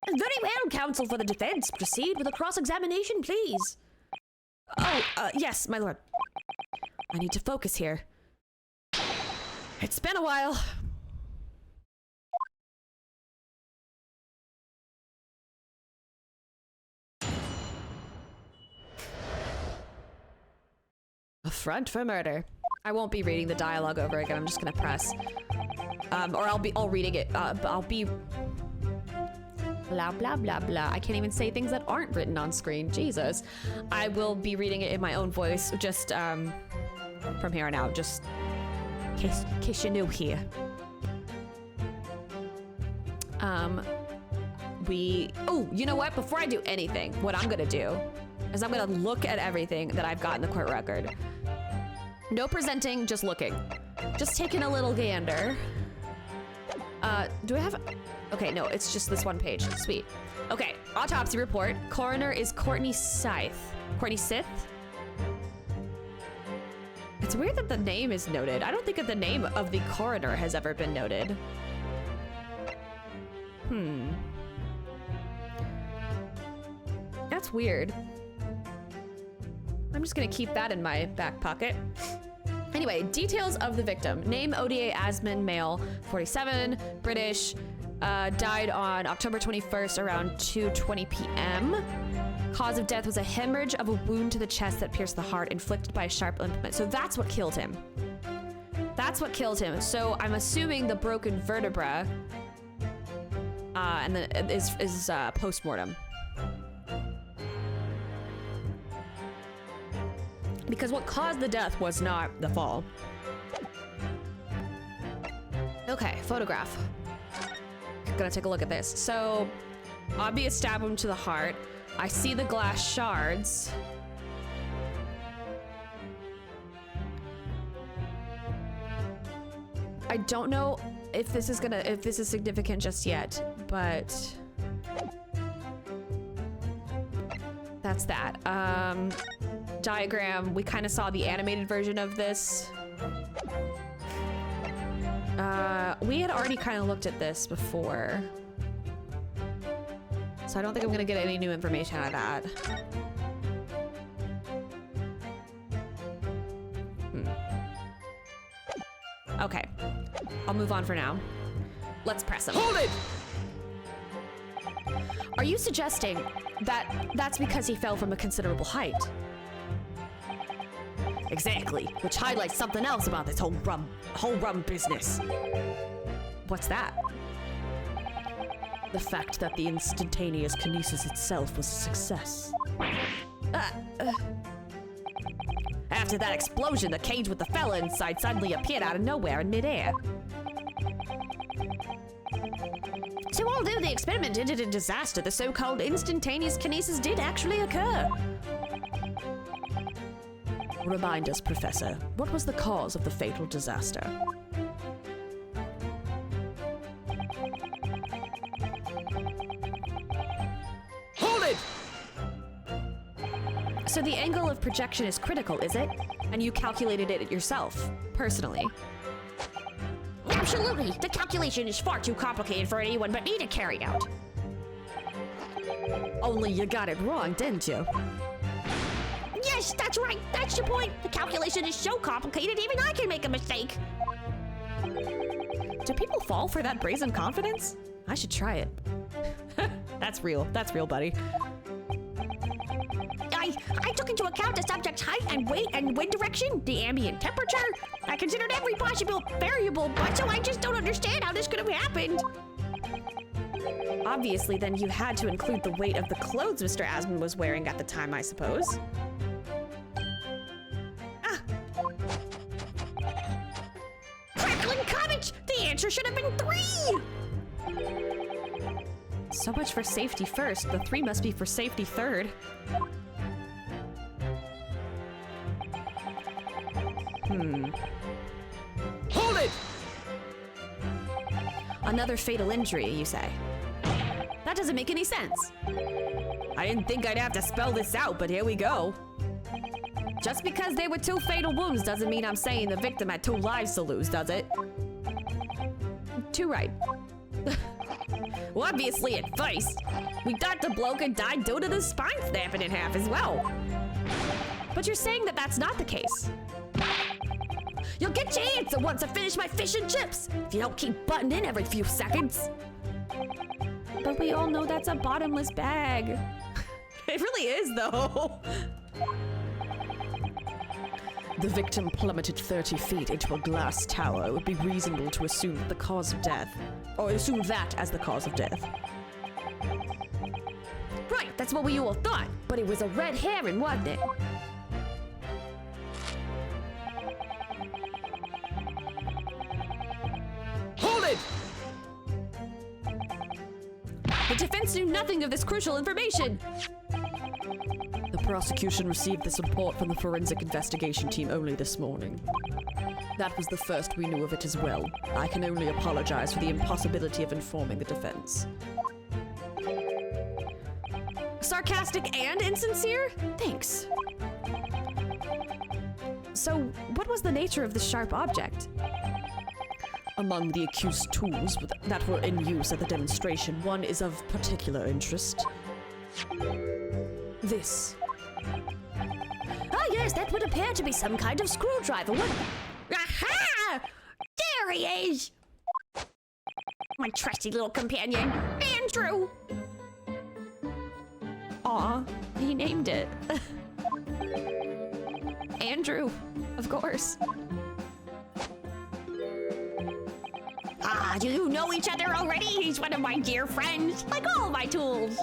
Very well, counsel for the defense. Proceed with a cross-examination, please. Oh, yes, my lord. I need to focus here. It's been a while. A front for murder. I won't be reading the dialogue over again. I'm just gonna press. Or I'll reading it. I'll be blah blah blah blah. I can't even say things that aren't written on screen. Jesus. I will be reading it in my own voice, just from here on out, just in case you're new here. Oh, you know what? Before I do anything, what I'm gonna do is I'm gonna look at everything that I've got in the court record. No presenting, just looking. Just taking a little gander. Do I have... Okay, no, it's just this one page. Sweet. Okay, autopsy report. Coroner is Courtney Scythe. Courtney Sith? It's weird that the name is noted. I don't think that the name of the coroner has ever been noted. That's weird. I'm just gonna keep that in my back pocket. Anyway, details of the victim. Name Oda Asmund, male, 47, British, died on October 21st around 2:20 p.m. Cause of death was a hemorrhage of a wound to the chest that pierced the heart, inflicted by a sharp implement. So that's what killed him. That's what killed him. So I'm assuming the broken vertebra and then is post-mortem. Because what caused the death was not the fall. Okay, photograph. Gonna take a look at this. So, obvious stab wound to the heart. I see the glass shards. I don't know if this is significant just yet, but that's that. Diagram, we kind of saw the animated version of this. We had already kind of looked at this before. So I don't think I'm gonna get any new information out of that. Okay, I'll move on for now. Let's press him. Hold it! Are you suggesting that that's because he fell from a considerable height? Exactly, which highlights something else about this whole rum business. What's that? The fact that the instantaneous kinesis itself was a success. After that explosion, the cage with the fella inside suddenly appeared out of nowhere in midair. So although the experiment ended in disaster, the so-called instantaneous kinesis did actually occur. Remind us, Professor, what was the cause of the fatal disaster? Hold it! So the angle of projection is critical, is it? And you calculated it yourself, personally. Absolutely. The calculation is far too complicated for anyone but me to carry out. Only you got it wrong, didn't you? Yes, that's right. That's the point. The calculation is so complicated, even I can make a mistake. Do people fall for that brazen confidence? I should try it. That's real. That's real, buddy. I took into account the subject's height and weight and wind direction, the ambient temperature. I considered every possible variable, but so I just don't understand how this could have happened. Obviously, then you had to include the weight of the clothes Mr. Asmund was wearing at the time, I suppose. Crackling Cottage! The answer should have been 3! So much for safety first. The 3 must be for safety third. Hold it! Another fatal injury, you say? That doesn't make any sense. I didn't think I'd have to spell this out, but here we go. Just because they were 2 fatal wounds doesn't mean I'm saying the victim had 2 lives to lose, does it? 2 right. Well, obviously at first, we thought the bloke had died due to the spine snapping in half as well. But you're saying that that's not the case. You'll get your answer once I finish my fish and chips, if you don't keep butting in every few seconds. But we all know that's a bottomless bag. It really is, though. The victim plummeted 30 feet into a glass tower. It would be reasonable to assume the cause of death. Or assume that as the cause of death. Right, that's what we all thought. But it was a red herring, wasn't it? Hold it! The defense knew nothing of this crucial information. The prosecution received this report from the forensic investigation team only this morning. That was the first we knew of it as well. I can only apologize for the impossibility of informing the defense. Sarcastic and insincere? Thanks. So, what was the nature of the sharp object? Among the accused tools that were in use at the demonstration, one is of particular interest. This. Ah, yes, that would appear to be some kind of screwdriver. What? Aha! There he is! My trusty little companion, Andrew! Aw, he named it. Andrew, of course. Ah, do you know each other already? He's one of my dear friends, like all my tools.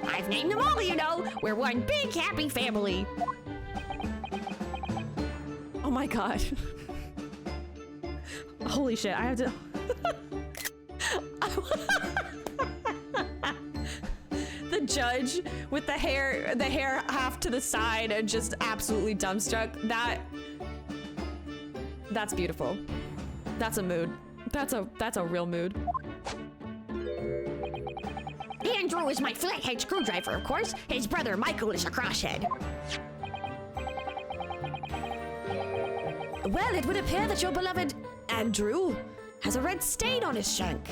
I've named them all, you know. We're one big happy family. Oh my god. Holy shit, I have to... The judge with the hair half to the side and just absolutely dumbstruck. That's beautiful. That's a mood. That's a real mood. Andrew is my flathead screwdriver, of course. His brother Michael is a crosshead. Well, it would appear that your beloved Andrew has a red stain on his shank.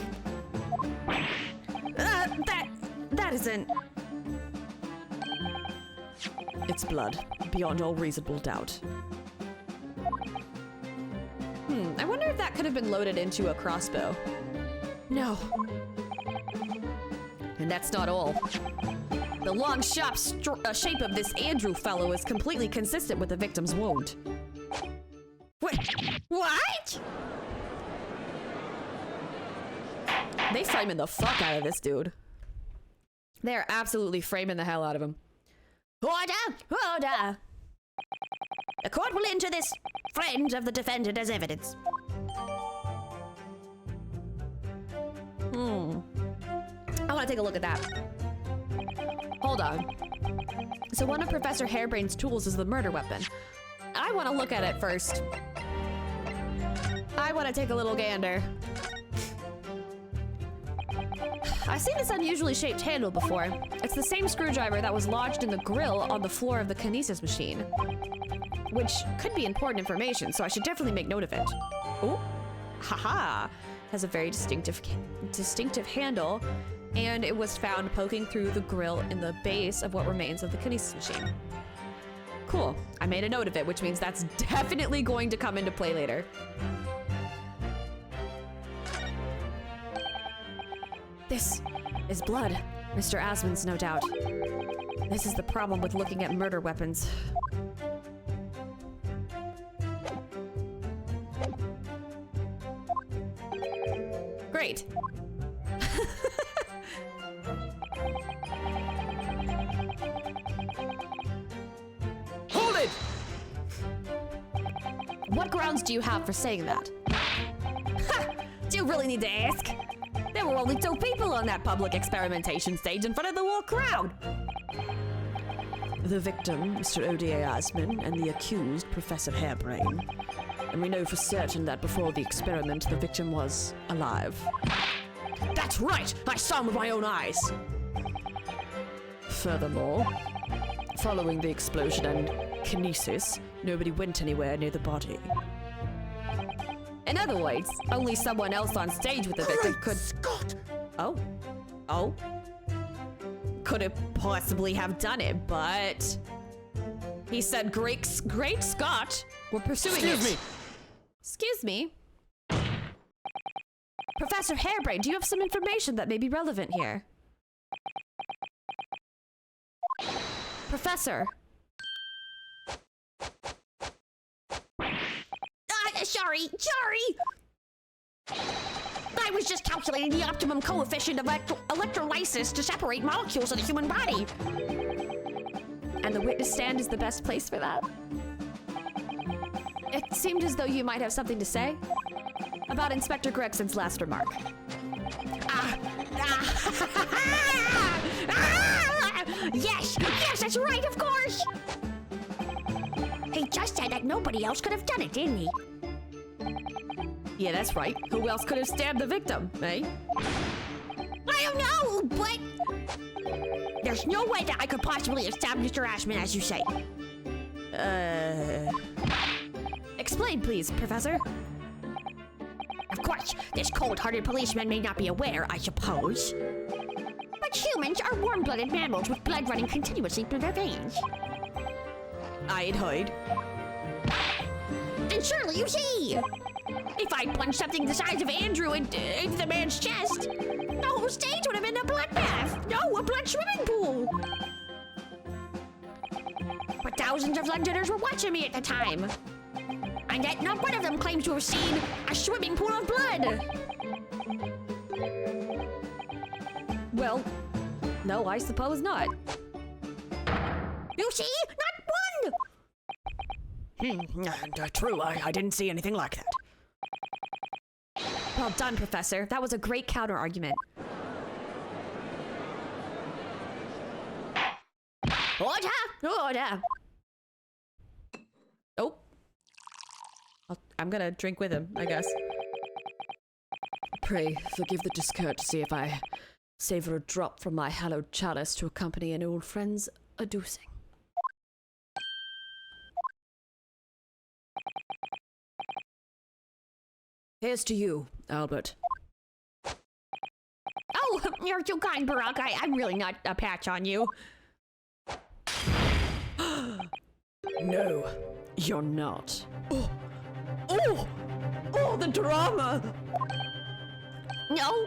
That isn't... It's blood, beyond all reasonable doubt. I wonder if that could have been loaded into a crossbow. No. And that's not all. The long, sharp shape of this Andrew fellow is completely consistent with the victim's wound. Wait, what? They framing the fuck out of this dude. They're absolutely framing the hell out of him. Order! Order! The court will enter this friend of the defendant as evidence. I want to take a look at that. Hold on. So one of Professor Hairbrain's tools is the murder weapon. I want to look at it first. I want to take a little gander. I've seen this unusually shaped handle before. It's the same screwdriver that was lodged in the grill on the floor of the kinesis machine. Which could be important information, so I should definitely make note of it. Oh, haha. Has a very distinctive handle, and it was found poking through the grill in the base of what remains of the kinesis machine. Cool. I made a note of it, which means that's definitely going to come into play later. This is blood, Mr. Asmund's no doubt. This is the problem with looking at murder weapons. Great. Hold it! What grounds do you have for saying that? Ha! Do you really need to ask? There were only 2 people on that public experimentation stage in front of the whole crowd. The victim, Mr. O.D.A. Asman, and the accused, Professor Hairbrain. And we know for certain that before the experiment, the victim was alive. That's right! I saw him with my own eyes! Furthermore, following the explosion and kinesis, nobody went anywhere near the body. In other words, only someone else on stage with the victim could. Scott! Oh. Could have possibly have done it, but he said, "Great Scott, we're pursuing it." Excuse me. Professor Hairbrain, do you have some information that may be relevant here? Professor. Sorry. I was just calculating the optimum coefficient of electrolysis to separate molecules in the human body. And the witness stand is the best place for that? It seemed as though you might have something to say about Inspector Gregson's last remark. Yes, that's right, of course. He just said that nobody else could have done it, didn't he? Yeah, that's right. Who else could have stabbed the victim, eh? I don't know, but there's no way that I could possibly have stabbed Mr. Ashman, as you say. Explain, please, Professor. Of course, this cold-hearted policeman may not be aware, I suppose. But humans are warm-blooded mammals with blood running continuously through their veins. I'd hide. And surely you see! If I plunged something the size of Andrew into the man's chest, the whole stage would have been a bloodbath. No, a blood swimming pool. But thousands of Londoners were watching me at the time. And yet not one of them claims to have seen a swimming pool of blood. Well, no, I suppose not. You see? Not one! True, I didn't see anything like that. Well done, Professor. That was a great counter-argument. Order! Oh. I'm gonna drink with him, I guess. Pray, forgive the discourtesy if I savor a drop from my hallowed chalice to accompany an old friend's adducing. Here's to you, Albert. Oh, you're too kind, Barack. I'm really not a patch on you. No, you're not. Oh, the drama! No.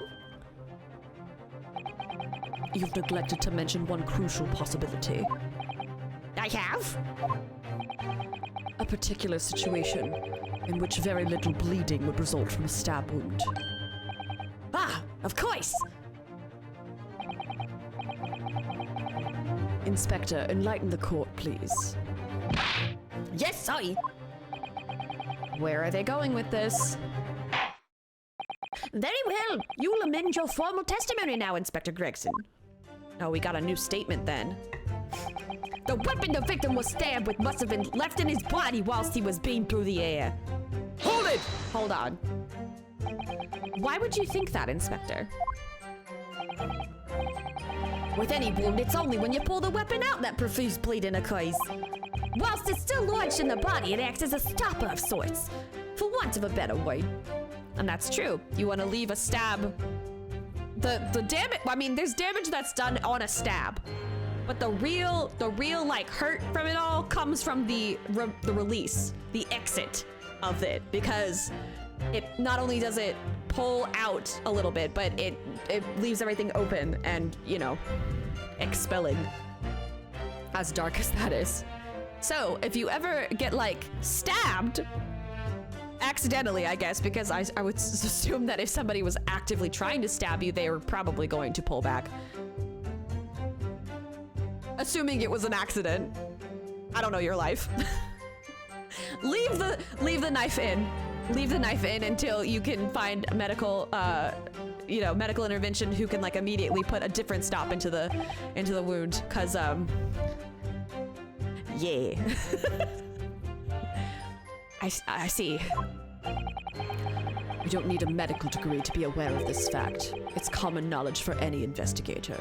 You've neglected to mention one crucial possibility. I have? A particular situation in which very little bleeding would result from a stab wound. Ah, of course! Inspector, enlighten the court, please. Yes, sorry. Where are they going with this? Very well. You'll amend your formal testimony now, Inspector Gregson. Oh, we got a new statement then. The weapon the victim was stabbed with must have been left in his body whilst he was beamed through the air. Hold it! Hold on. Why would you think that, Inspector? With any wound, it's only when you pull the weapon out that profuse bleeding occurs. Whilst it's still lodged in the body, it acts as a stopper of sorts, for want of a better word. And that's true. You want to leave a stab. The damage, I mean, there's damage that's done on a stab. But the real like hurt from it all comes from the release, the exit of it, because it not only does it pull out a little bit, but it leaves everything open and, you know, expelling. As dark as that is. So if you ever get like stabbed, accidentally, I guess, because I would assume that if somebody was actively trying to stab you, they were probably going to pull back. Assuming it was an accident. I don't know your life. Leave the knife in. Leave the knife in until you can find medical medical intervention who can like immediately put a different stop into the wound, cuz yeah. I see. You don't need a medical degree to be aware of this fact. It's common knowledge for any investigator.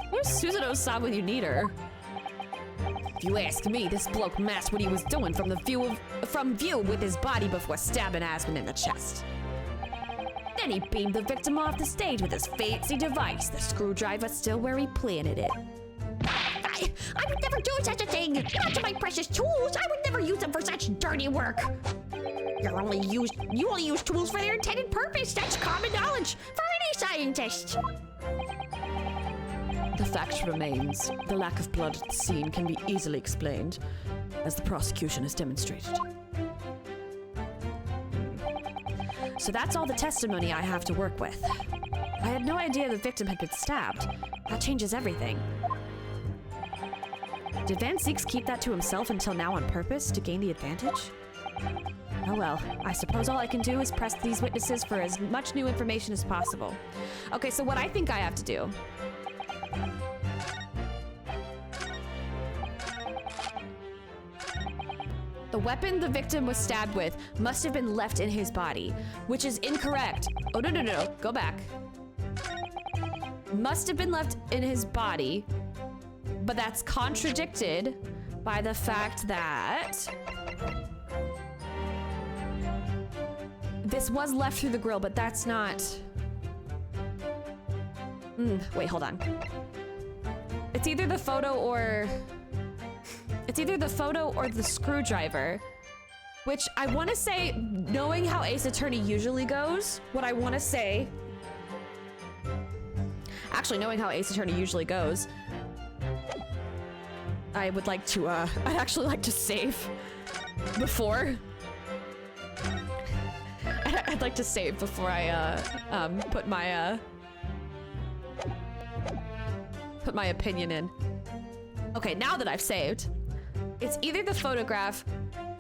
Where's Susanoo-san when you need her? If you ask me, this bloke masked what he was doing from view with his body before stabbing Asmund in the chest. Then he beamed the victim off the stage with his fancy device, the screwdriver still where he planted it. I would never do such a thing! Not to my precious tools! I would never use them for such dirty work! You only use tools for their intended purpose! That's common knowledge for any scientist! The fact remains, the lack of blood at the scene can be easily explained, as the prosecution has demonstrated. So that's all the testimony I have to work with. I had no idea the victim had been stabbed. That changes everything. Did Van Zieks keep that to himself until now on purpose to gain the advantage? Oh well, I suppose all I can do is press these witnesses for as much new information as possible. Okay, so what I think I have to do... The weapon the victim was stabbed with must have been left in his body, which is incorrect. Oh, no, go back. Must have been left in his body, but that's contradicted by the fact that this was left through the grill, but that's not... wait, hold on. It's either the photo or... It's either the photo or the screwdriver, which I want to say, knowing how Ace Attorney usually goes, what I want to say... Actually, knowing how Ace Attorney usually goes, I would like to, I'd actually like to save before. I'd like to save before I, put my opinion in. Okay, now that I've saved, it's either the photograph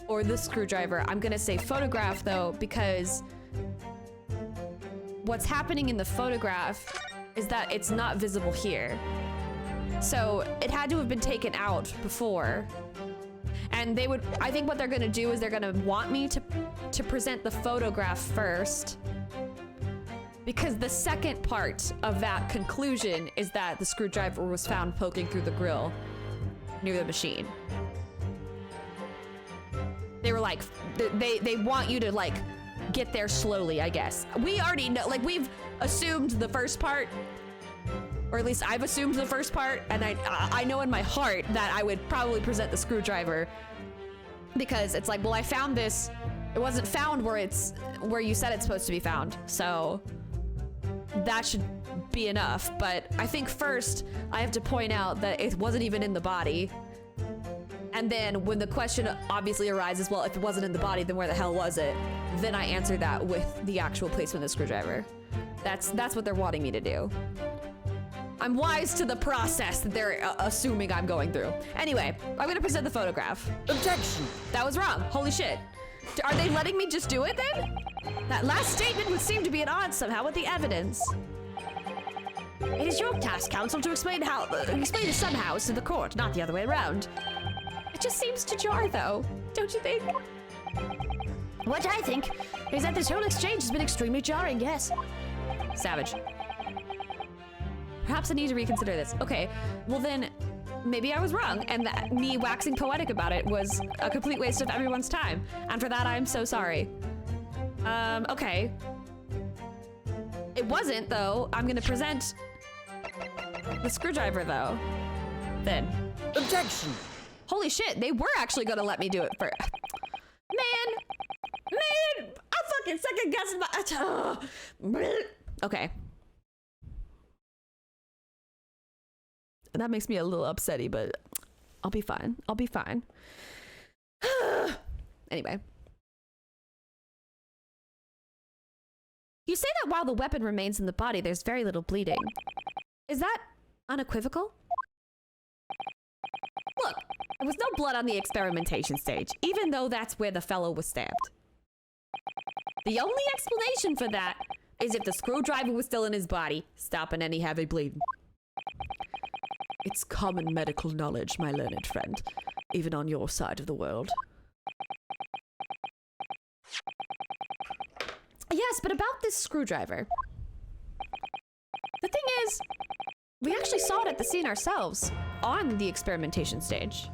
or the screwdriver. I'm gonna say photograph though, because what's happening in the photograph is that it's not visible here. So it had to have been taken out before. And they would, I think what they're gonna do is they're gonna want me to present the photograph first, because the second part of that conclusion is that the screwdriver was found poking through the grill near the machine. They were like, they want you to like get there slowly, I guess. We already know, like we've assumed the first part, or at least I've assumed the first part, and I know in my heart that I would probably present the screwdriver, because it's like, well, I found this, it wasn't found where you said it's supposed to be found, so that should be enough. But I think first I have to point out that it wasn't even in the body. And then when the question obviously arises, well, if it wasn't in the body, then where the hell was it? Then I answer that with the actual placement of the screwdriver. That's what they're wanting me to do. I'm wise to the process that they're assuming I'm going through. Anyway, I'm gonna present the photograph. Objection! That was wrong. Holy shit. Are they letting me just do it then? That last statement would seem to be at odds somehow with the evidence. It is your task, counsel, to explain the somehows to the court, not the other way around. It just seems to jar, though, don't you think? What I think is that this whole exchange has been extremely jarring, yes. Savage. Perhaps I need to reconsider this. Okay, well then, maybe I was wrong, and that me waxing poetic about it was a complete waste of everyone's time. And for that, I'm so sorry. Okay. It wasn't, though. I'm gonna present the screwdriver, though. Then. Objection! Holy shit, they were actually gonna let me do it for... Man, I'm fucking second guessing my... Okay. That makes me a little upsetty, but I'll be fine. I'll be fine. Anyway. You say that while the weapon remains in the body, there's very little bleeding. Is that unequivocal? Look, there was no blood on the experimentation stage, even though that's where the fellow was stabbed. The only explanation for that is if the screwdriver was still in his body, stopping any heavy bleeding. It's common medical knowledge, my learned friend, even on your side of the world. Yes, but about this screwdriver. The thing is, we actually saw it at the scene ourselves, on the experimentation stage.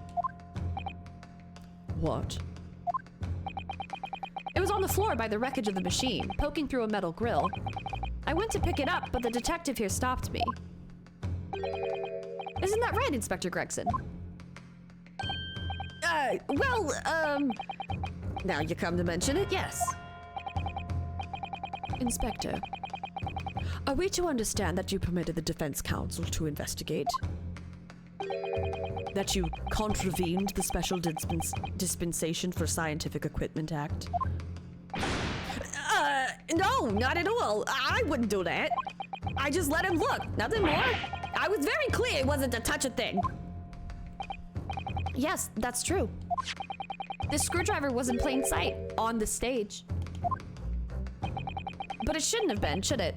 What? It was on the floor by the wreckage of the machine, poking through a metal grill. I went to pick it up, but the detective here stopped me. Isn't that right, Inspector Gregson? Now you come to mention it, yes. Inspector, are we to understand that you permitted the defense counsel to investigate? That you contravened the Special Dispensation for Scientific Equipment Act? No, not at all. I wouldn't do that. I just let him look, nothing more. I was very clear it wasn't to touch a thing. Yes, that's true. This screwdriver was in plain sight, on the stage. But it shouldn't have been, should it?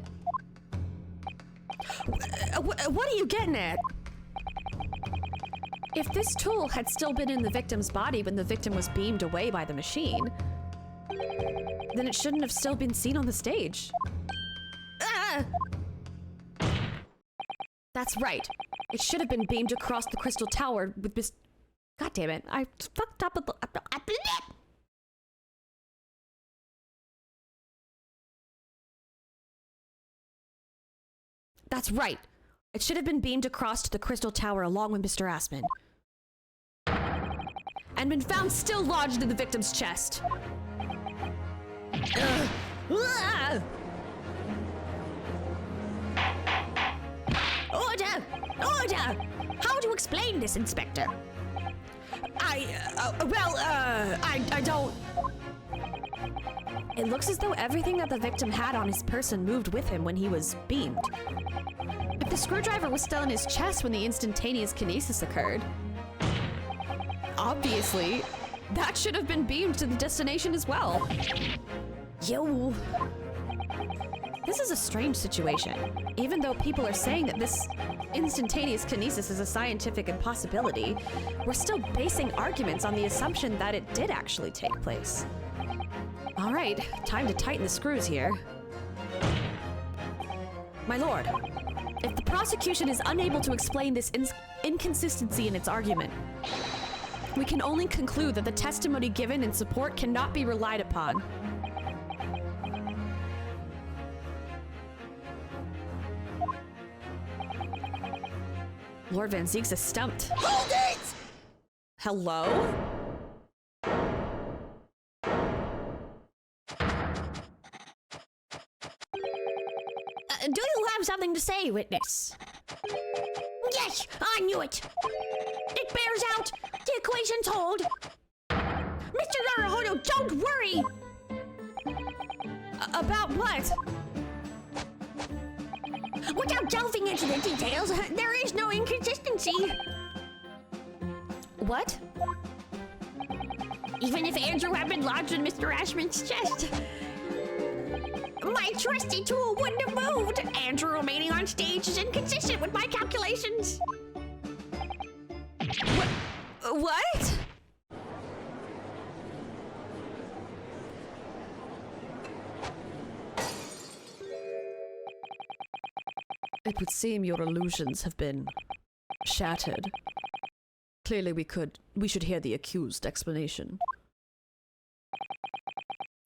What are you getting at? If this tool had still been in the victim's body when the victim was beamed away by the machine, then it shouldn't have still been seen on the stage. That's right. It should have been beamed across the crystal tower with this... God damn it, I fucked up with the... That's right. It should have been beamed across to the crystal tower along with Mr. Assman. And been found still lodged in the victim's chest. Order! Order! How do you explain this, Inspector? I don't... It looks as though everything that the victim had on his person moved with him when he was beamed. If the screwdriver was still in his chest when the instantaneous kinesis occurred, obviously, that should have been beamed to the destination as well. Yo. This is a strange situation. Even though people are saying that this instantaneous kinesis is a scientific impossibility, we're still basing arguments on the assumption that it did actually take place. All right, time to tighten the screws here. My lord, if the prosecution is unable to explain this inconsistency in its argument, we can only conclude that the testimony given in support cannot be relied upon. Lord Van Zieks is stumped. Hold it! Hello? Do you have something to say, witness? Yes, I knew it. It bears out. The equation's hold. Mr. Naruhodo, don't worry. About what? Without delving into the details, there is no inconsistency. What? Even if Andrew had been lodged in Mr. Ashman's chest, my trusty tool wouldn't have moved. Andrew remaining on stage is inconsistent with my calculations. What? It would seem your illusions have been shattered. Clearly we should hear the accused explanation.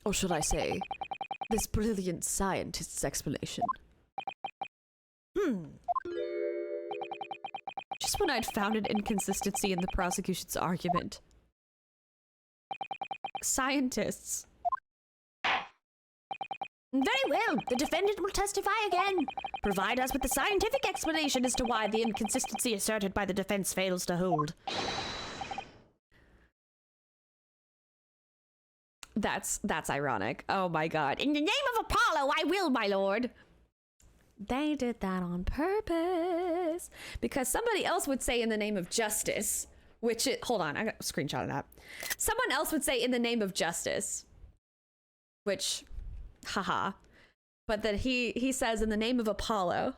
Or should I say, this brilliant scientist's explanation. Just when I'd found an inconsistency in the prosecution's argument. Scientists. Very well, the defendant will testify again. Provide us with the scientific explanation as to why the inconsistency asserted by the defense fails to hold. That's ironic. Oh my god. In the name of Apollo, I will, my lord. They did that on purpose. Because somebody else would say in the name of justice, which it, hold on, I got a screenshot of that. Someone else would say in the name of justice, which, haha. But that he says in the name of Apollo.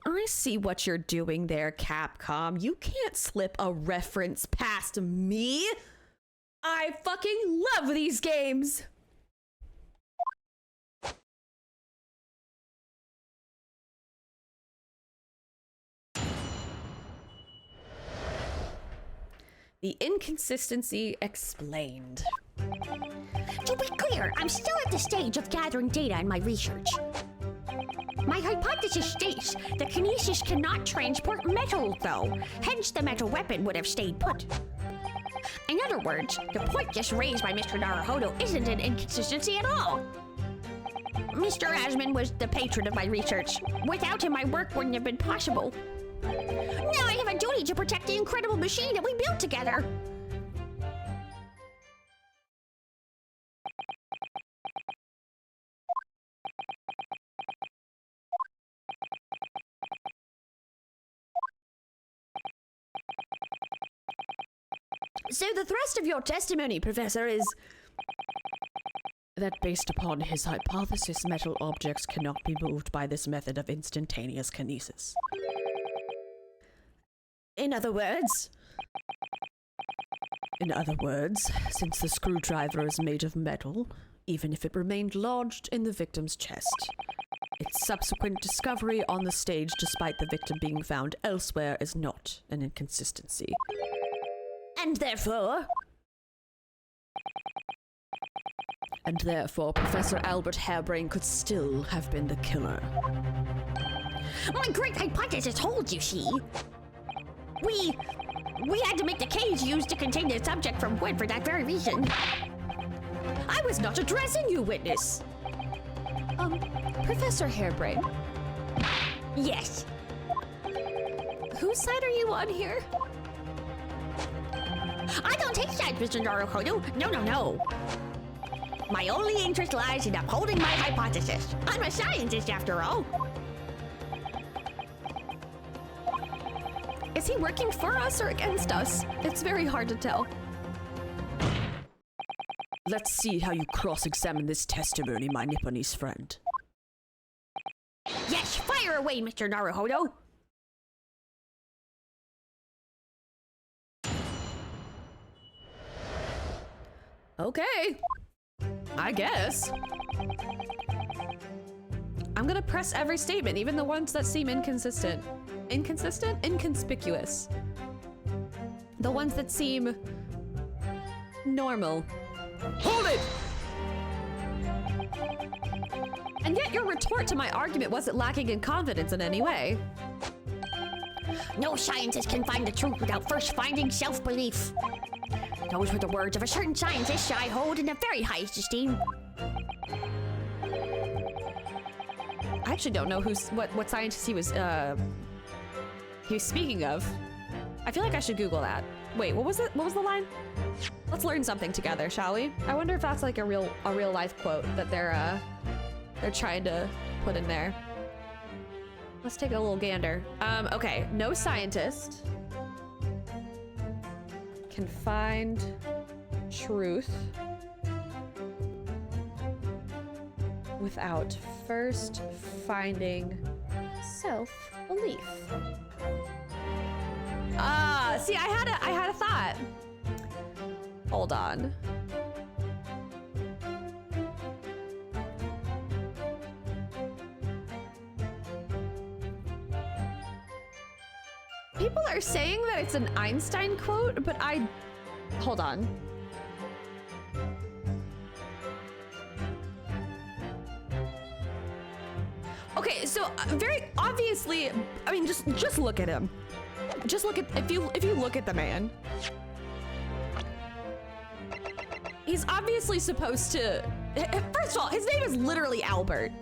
I see what you're doing there, Capcom. You can't slip a reference past me. I fucking love these games! The inconsistency explained. To be clear, I'm still at the stage of gathering data in my research. My hypothesis states that kinesis cannot transport metal, though. Hence, the metal weapon would have stayed put. In other words, the point just raised by Mr. Naruhodo isn't an inconsistency at all. Mr. Asman was the patron of my research. Without him, my work wouldn't have been possible. Now I have a duty to protect the incredible machine that we built together. So the thrust of your testimony, Professor, is that based upon his hypothesis, metal objects cannot be moved by this method of instantaneous kinesis. In other words, since the screwdriver is made of metal, even if it remained lodged in the victim's chest, its subsequent discovery on the stage despite the victim being found elsewhere is not an inconsistency. And therefore, Professor Albert Harebrain could still have been the killer. My great hypothesis holds, you see. We had to make the cage used to contain the subject from wood for that very reason. I was not addressing you, witness. Professor Harebrain, Yes. whose side are you on here? I don't take sides, Mr. Naruhodo. No. My only interest lies in upholding my hypothesis. I'm a scientist, after all. Is he working for us or against us? It's very hard to tell. Let's see how you cross-examine this testimony, my Nipponese friend. Yes, fire away, Mr. Naruhodo. Okay. I guess. I'm gonna press every statement, even the ones that seem inconsistent. Inconsistent? Inconspicuous. The ones that seem normal. Hold it! And yet your retort to my argument wasn't lacking in confidence in any way. No scientist can find the truth without first finding self-belief. Those were the words of a certain scientist I hold in the very highest esteem. I actually don't know what scientist he was speaking of. I feel like I should Google that. Wait, what was it? What was the line? Let's learn something together, shall we? I wonder if that's like a real life quote that they're trying to put in there. Let's take a little gander. Okay, no scientist can find truth without first finding self-belief. See, I had a thought. Hold on. People are saying that it's an Einstein quote, but hold on. Okay, so very obviously, I mean, just look at him. Just look at, if you look at the man, he's obviously supposed to, first of all, his name is literally Albert.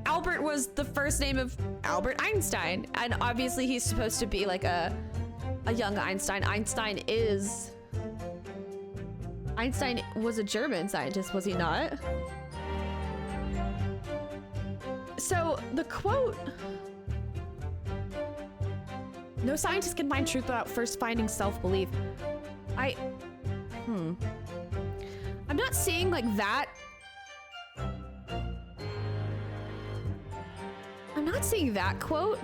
Albert was the first name of Albert Einstein, and obviously he's supposed to be like a young Einstein. Einstein was a German scientist, was he not? So the quote, no scientist can find truth without first finding self-belief. I'm not seeing like that. I'm not seeing that quote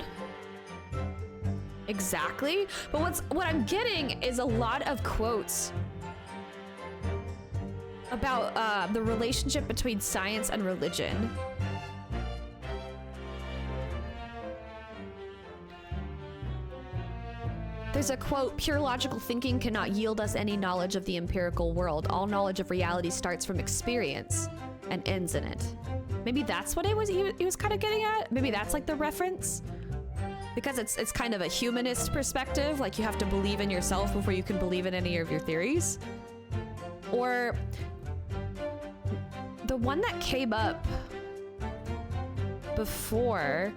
exactly, but what I'm getting is a lot of quotes about the relationship between science and religion. There's a quote, "Pure logical thinking cannot yield us any knowledge of the empirical world. All knowledge of reality starts from experience and ends in it." Maybe that's what he was kind of getting at. Maybe that's like the reference. Because it's kind of a humanist perspective, like you have to believe in yourself before you can believe in any of your theories. Or the one that came up before,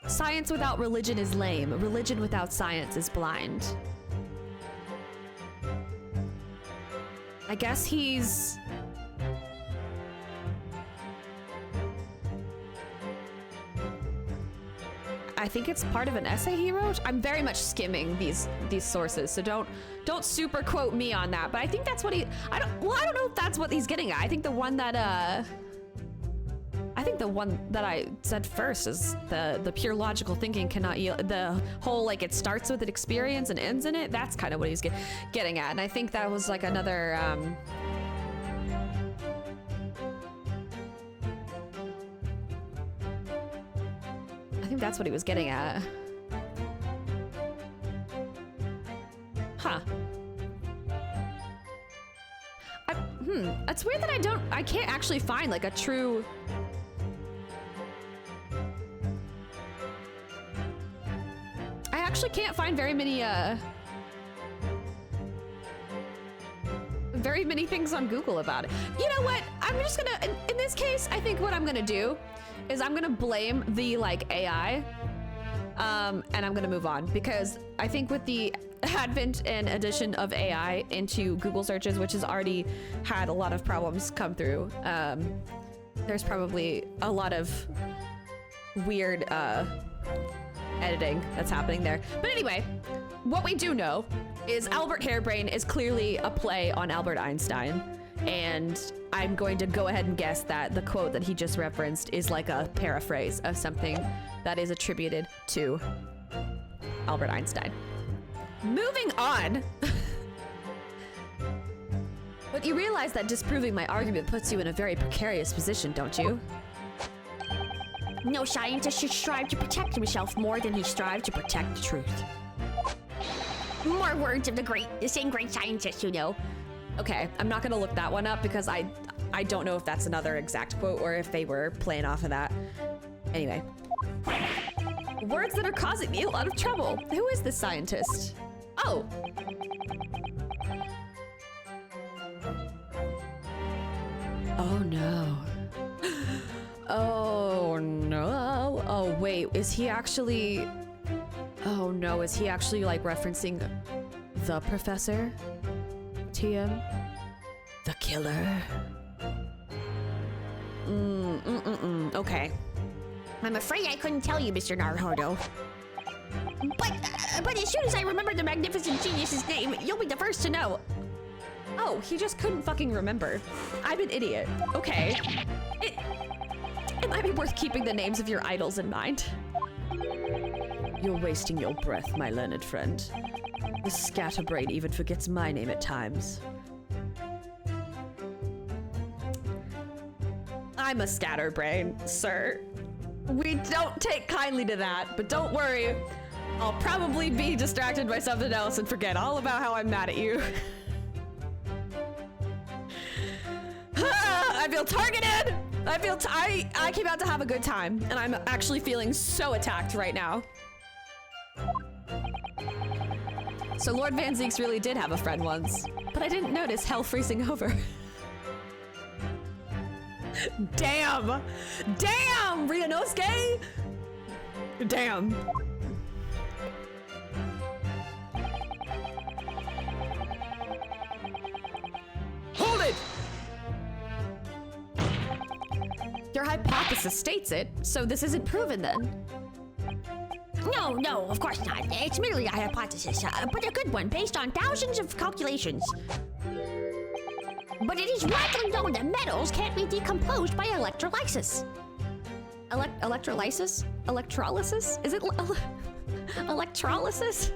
science without religion is lame. Religion without science is blind. I guess he's... I think it's part of an essay he wrote. I'm very much skimming these sources, so don't super quote me on that. But I think that's what he... I don't know if that's what he's getting at. I think the one that I said first is the pure logical thinking cannot yield, the whole like it starts with an experience and ends in it. That's kind of what he's getting at, and I think that was like another I think that's what he was getting at. Huh. It's weird that I can't actually find like a true... I actually can't find very many things on Google about it. You know what? I'm just gonna, in this case, I think what I'm gonna do is I'm gonna blame the like AI, and I'm gonna move on, because I think with the advent and addition of AI into Google searches, which has already had a lot of problems come through, there's probably a lot of weird editing that's happening there. But anyway, what we do know is Albert Harebrained is clearly a play on Albert Einstein, and I'm going to go ahead and guess that the quote that he just referenced is like a paraphrase of something that is attributed to Albert Einstein. Moving on. But you realize that disproving my argument puts you in a very precarious position, don't you? No scientist should strive to protect himself more than he strives to protect the truth. More words of the same great scientist, you know. Okay, I'm not gonna look that one up because I don't know if that's another exact quote or if they were playing off of that. Anyway. Words that are causing me a lot of trouble. Who is this scientist? Oh. Oh no. Oh no. Oh wait, is he actually... Oh no, is he actually like referencing the professor? TM? The killer? Okay. I'm afraid I couldn't tell you, Mr. Naruhodo. But as soon as I remember the magnificent genius's name, you'll be the first to know. Oh, he just couldn't fucking remember. I'm an idiot. Okay. It might be worth keeping the names of your idols in mind. You're wasting your breath, my learned friend. The scatterbrain even forgets my name at times. I'm a scatterbrain, sir. We don't take kindly to that, but don't worry. I'll probably be distracted by something else and forget all about how I'm mad at you. I feel targeted! I came out to have a good time, and I'm actually feeling so attacked right now. So Lord Van Zeeks really did have a friend once, but I didn't notice hell freezing over. Damn! Damn, Ryunosuke! Damn. Hold it! Your hypothesis states it, so this isn't proven then. No, of course not. It's merely a hypothesis, but a good one based on thousands of calculations. But it is widely known that metals can't be decomposed by electrolysis. Electrolysis? Electrolysis? Is it electrolysis?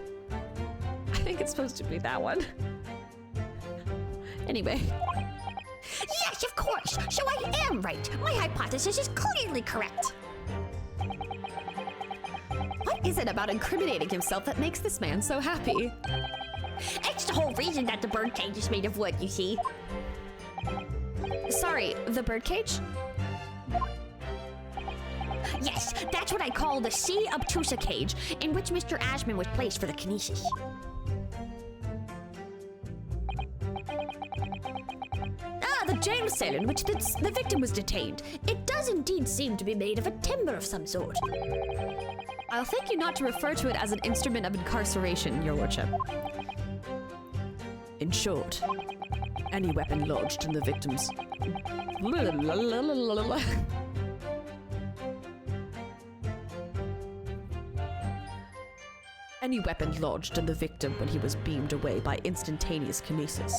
I think think it's supposed to be that one. Anyway. Yes, of course. So I am right. My hypothesis is clearly correct. What is it about incriminating himself that makes this man so happy? It's the whole reason that the birdcage is made of wood, you see. Sorry, the birdcage? Yes, that's what I call the C. obtusa cage, in which Mr. Ashman was placed for the kinesis. Ah, the jail cell in which the victim was detained. It does indeed seem to be made of a timber of some sort. I'll thank you not to refer to it as an instrument of incarceration, your lordship. In short, any weapon lodged in the victim's... Any weapon lodged in the victim when he was beamed away by instantaneous kinesis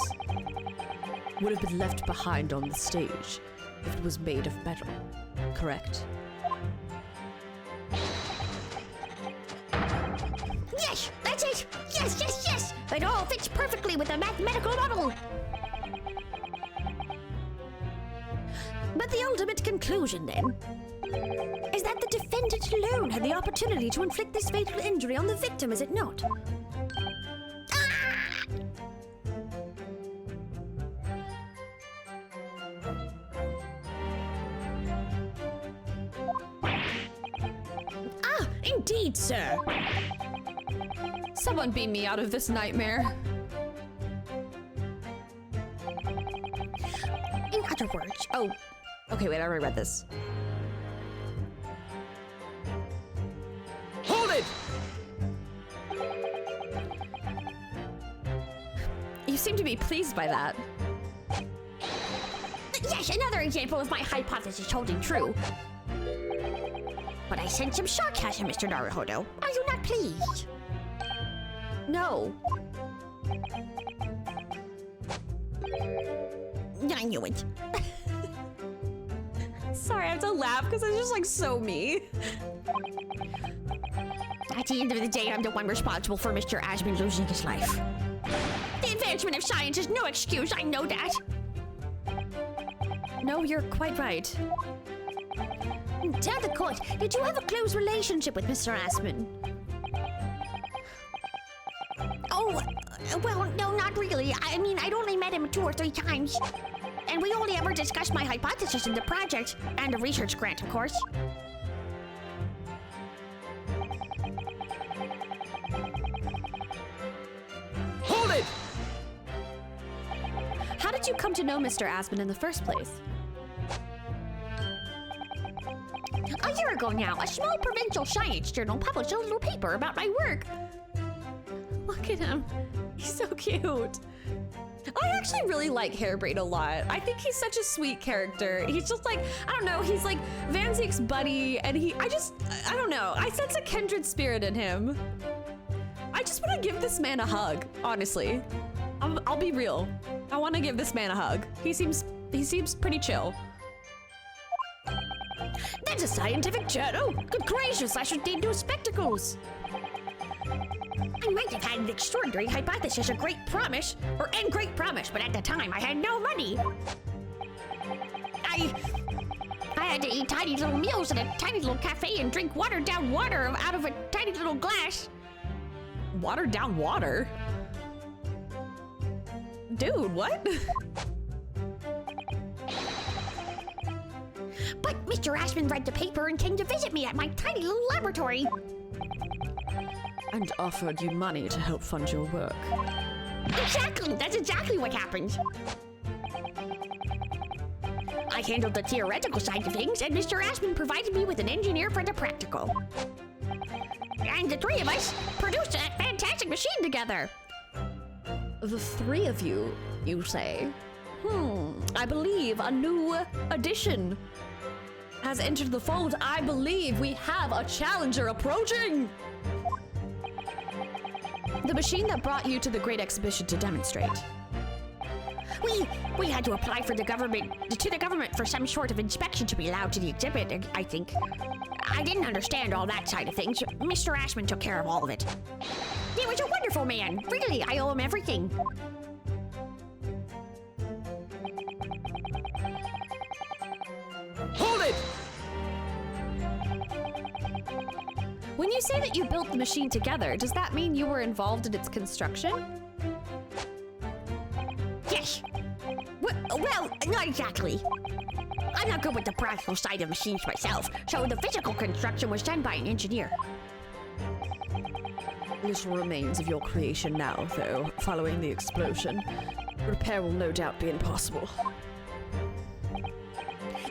would have been left behind on the stage if it was made of metal, correct? Yes, that's it. Yes, yes, yes. It all fits perfectly with the mathematical model. But the ultimate conclusion, then, is that the defendant alone had the opportunity to inflict this fatal injury on the victim, is it not? Ah, indeed, sir. Someone beam me out of this nightmare. In other words, Oh, okay, wait, I already read this. Hold it! You seem to be pleased by that. yes, another example of my hypothesis holding true. But I sense some sarcasm, Mr. Naruhodo. Are you not pleased? No. I knew it. Sorry, I have to laugh because it's just like so me. At the end of the day, I'm the one responsible for Mr. Ashman losing his life. The advancement of science is no excuse, I know that. No, you're quite right. Tell the court, did you have a close relationship with Mr. Ashman? Oh, well, no, not really. I mean, I'd only met him 2 or 3 times. And we only ever discussed my hypothesis in the project, and the research grant, of course. Hold it! How did you come to know Mr. Aspen in the first place? A year ago now, a small provincial science journal published a little paper about my work. Look at him. He's so cute. I actually really like Hairbrain a lot. I think he's such a sweet character. He's just like, I don't know, he's like Van Ziek's buddy, and I don't know. I sense a kindred spirit in him. I just want to give this man a hug, honestly. I'll be real. I want to give this man a hug. He seems pretty chill. That's a scientific journal. Good gracious, I should need new spectacles. I might have had an extraordinary hypothesis, a great promise, and great promise, but at the time I had no money. I had to eat tiny little meals at a tiny little cafe and drink watered down water out of a tiny little glass. Watered down water? Dude, what? But Mr. Ashman read the paper and came to visit me at my tiny little laboratory. And offered you money to help fund your work. Exactly! That's exactly what happened. I handled the theoretical side of things, and Mr. Ashman provided me with an engineer for the practical. And the 3 of us produced that fantastic machine together. The 3 of you, you say? I believe a new addition has entered the fold. I believe we have a challenger approaching. The machine that brought you to the Great Exhibition to demonstrate. We had to apply to the government for some sort of inspection to be allowed to the exhibit, I think. I didn't understand all that side of things. Mr. Ashman took care of all of it. It was a wonderful wonderful man. Really, I owe him everything. Hold it! When you say that you built the machine together, does that mean you were involved in its construction? Yes. Well, not exactly. I'm not good with the practical side of machines myself, so the physical construction was done by an engineer. Little remains of your creation now, though, following the explosion. Repair will no doubt be impossible.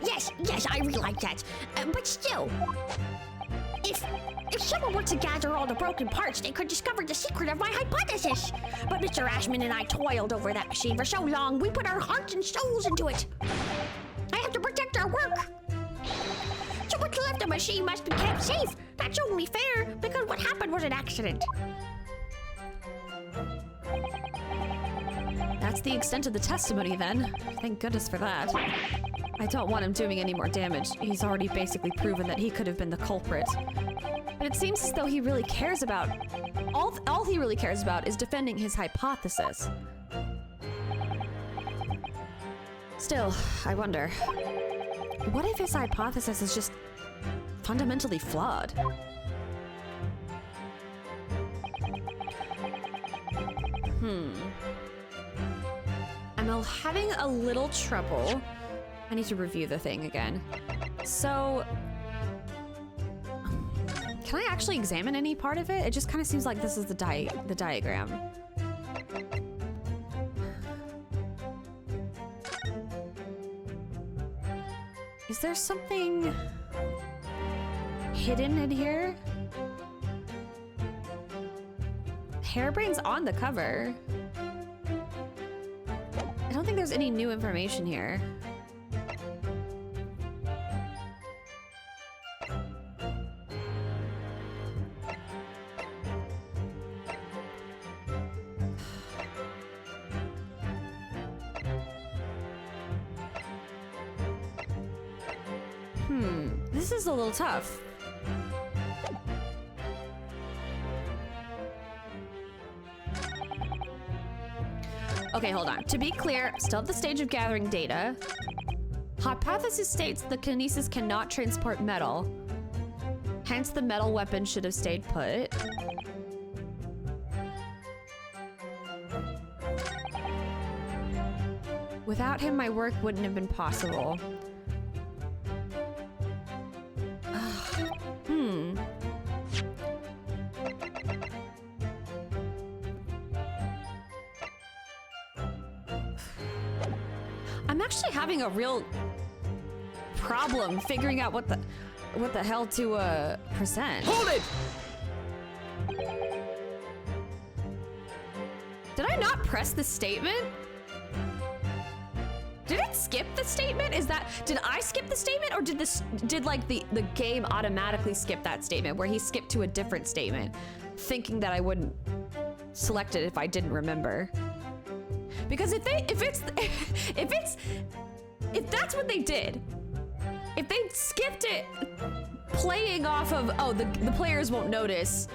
Yes, I really like that. But still, if someone were to gather all the broken parts, they could discover the secret of my hypothesis. But Mr. Ashman and I toiled over that machine for so long, we put our hearts and souls into it. I have to protect our work. So what's left of the machine must be kept safe. That's only fair, because what happened was an accident. That's the extent of the testimony then. Thank goodness for that. I don't want him doing any more damage. He's already basically proven that he could have been the culprit. But it seems as though he really cares about... All he really cares about is defending his hypothesis. Still, I wonder, what if his hypothesis is just fundamentally flawed? I'm having a little trouble. I need to review the thing again. So, can I actually examine any part of it? It just kind of seems like this is the diagram. Is there something hidden in here? Hairbrain's on the cover. I don't think there's any new information here. This is a little tough. Okay, hold on. To be clear, still at the stage of gathering data. Hypothesis states the kinesis cannot transport metal. Hence, the metal weapon should have stayed put. Without him, my work wouldn't have been possible. I'm actually having a real problem figuring out what the hell to present. Hold it! Did I not press the statement? Did it skip the statement? Did I skip the statement, or did like the game automatically skip that statement where he skipped to a different statement, thinking that I wouldn't select it if I didn't remember? Because if that's what they did, if they skipped it playing off of, oh, the players won't notice,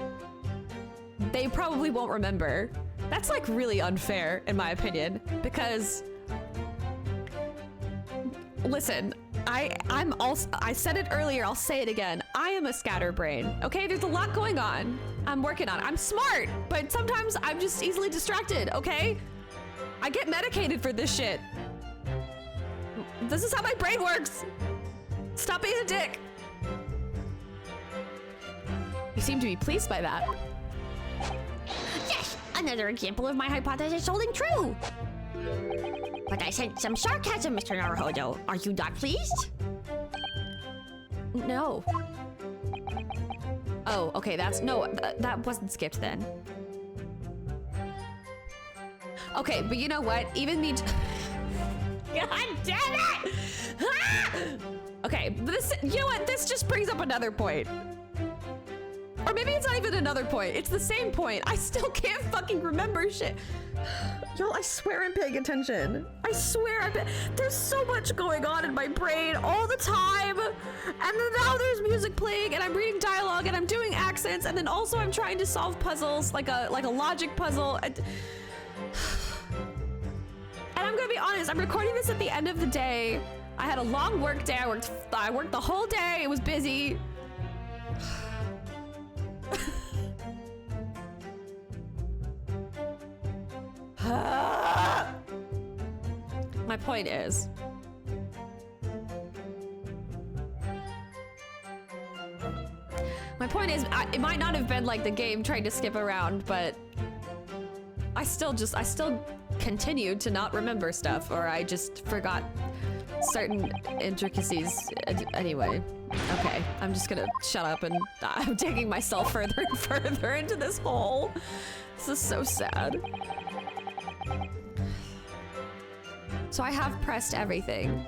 they probably won't remember. That's like really unfair in my opinion, because listen, I said it earlier, I'll say it again. I am a scatterbrain, okay? There's a lot going on. I'm working on it. I'm smart, but sometimes I'm just easily distracted, okay? I get medicated for this shit. This is how my brain works. Stop being a dick. You seem to be pleased by that. Yes, another example of my hypothesis holding true. But I sent some sarcasm, Mr. Naruhodo. Are you not pleased? No. Oh, okay, that wasn't skipped then. Okay, but you know what? Even me... God damn it! Ah! Okay, you know what? This just brings up another point. Or maybe it's not even another point. It's the same point. I still can't fucking remember shit. Y'all, I swear I'm paying attention. I swear there's so much going on in my brain all the time. And then now there's music playing and I'm reading dialogue and I'm doing accents and then also I'm trying to solve puzzles like a logic puzzle. And I'm gonna be honest, I'm recording this at the end of the day. I had a long work day. I worked the whole day. It was busy. My point is, it might not have been like the game trying to skip around, but I still continued to not remember stuff, or I just forgot certain intricacies. Anyway, okay, I'm just gonna shut up, and I'm digging myself further and further into this hole. This is so sad. So I have pressed everything.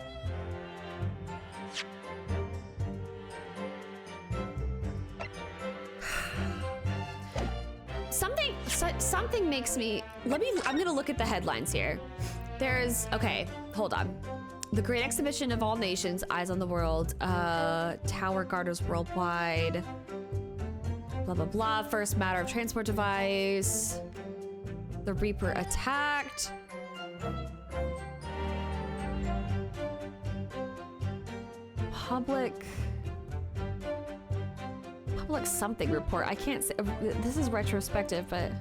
Something makes me, I'm gonna look at the headlines here. Okay, hold on. The Great Exhibition of All Nations, Eyes on the World, Tower Garters Worldwide, blah, blah, blah, first matter of transport device, the Reaper attacked. Public something report. I can't say, this is retrospective, but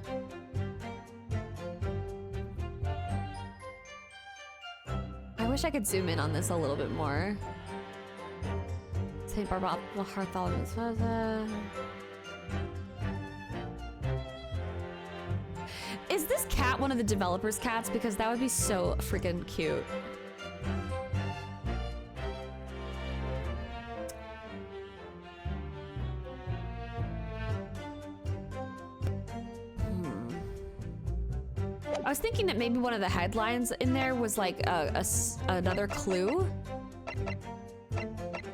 I wish I could zoom in on this a little bit more. St. Bartholomew's. Is this cat one of the developers' cats? Because that would be so freaking cute. I was thinking that maybe one of the headlines in there was like another clue,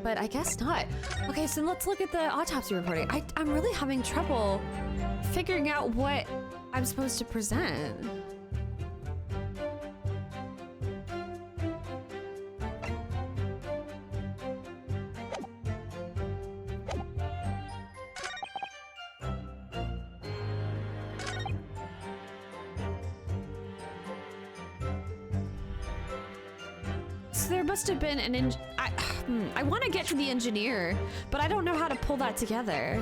but I guess not. Okay, so let's look at the autopsy reporting. I'm really having trouble figuring out what I'm supposed to present. There must have been an I want to get to the engineer, but I don't know how to pull that together.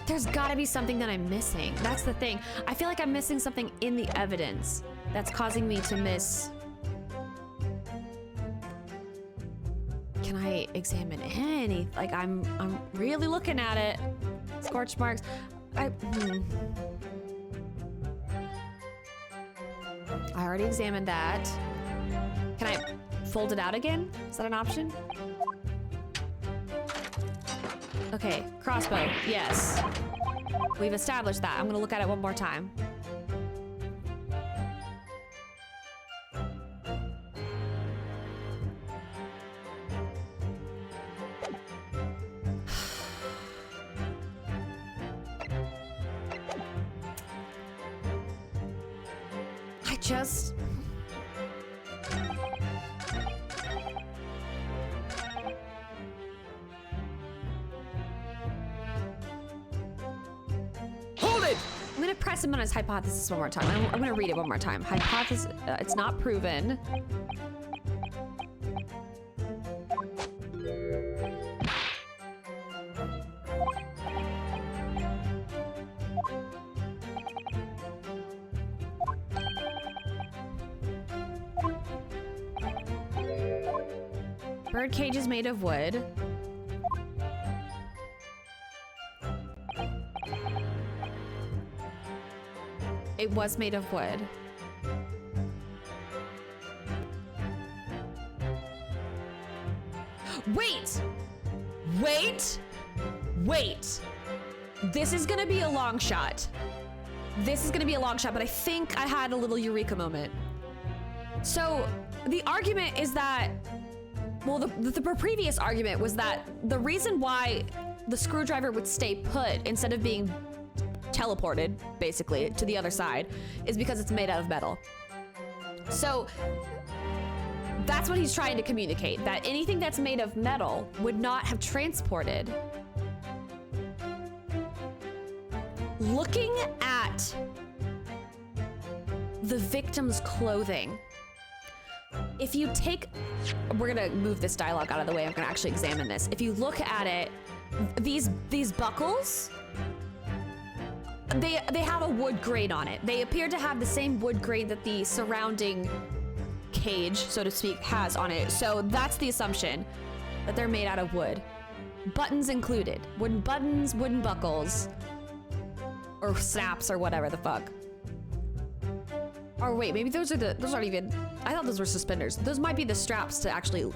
There's got to be something that I'm missing. That's the thing. I feel like I'm missing something in the evidence that's causing me to miss. Can I examine any? Like I'm really looking at it. Scorch marks. I already examined that. Can I fold it out again? Is that an option? Okay, crossbow, yes. We've established that. I'm gonna look at it one more time. Just hold it. I'm gonna press him on his hypothesis one more time. I'm gonna read it one more time. Hypothesis, it's not proven. Bird cage is made of wood. It was made of wood. Wait! Wait! Wait! This is gonna be a long shot. This is gonna be a long shot, but I think I had a little eureka moment. So, the argument is that, well, the previous argument was that the reason why the screwdriver would stay put instead of being teleported, basically, to the other side, is because it's made out of metal. So that's what he's trying to communicate, that anything that's made of metal would not have transported. Looking at the victim's clothing, if you take, we're gonna move this dialogue out of the way, I'm gonna actually examine this. If you look at it, these buckles, they have a wood grain on it. They appear to have the same wood grain that the surrounding cage, so to speak, has on it. So that's the assumption, that they're made out of wood. Buttons included. Wooden buttons, wooden buckles, or snaps, or whatever the fuck. Or wait, maybe those aren't even, I thought those were suspenders. Those might be the straps to actually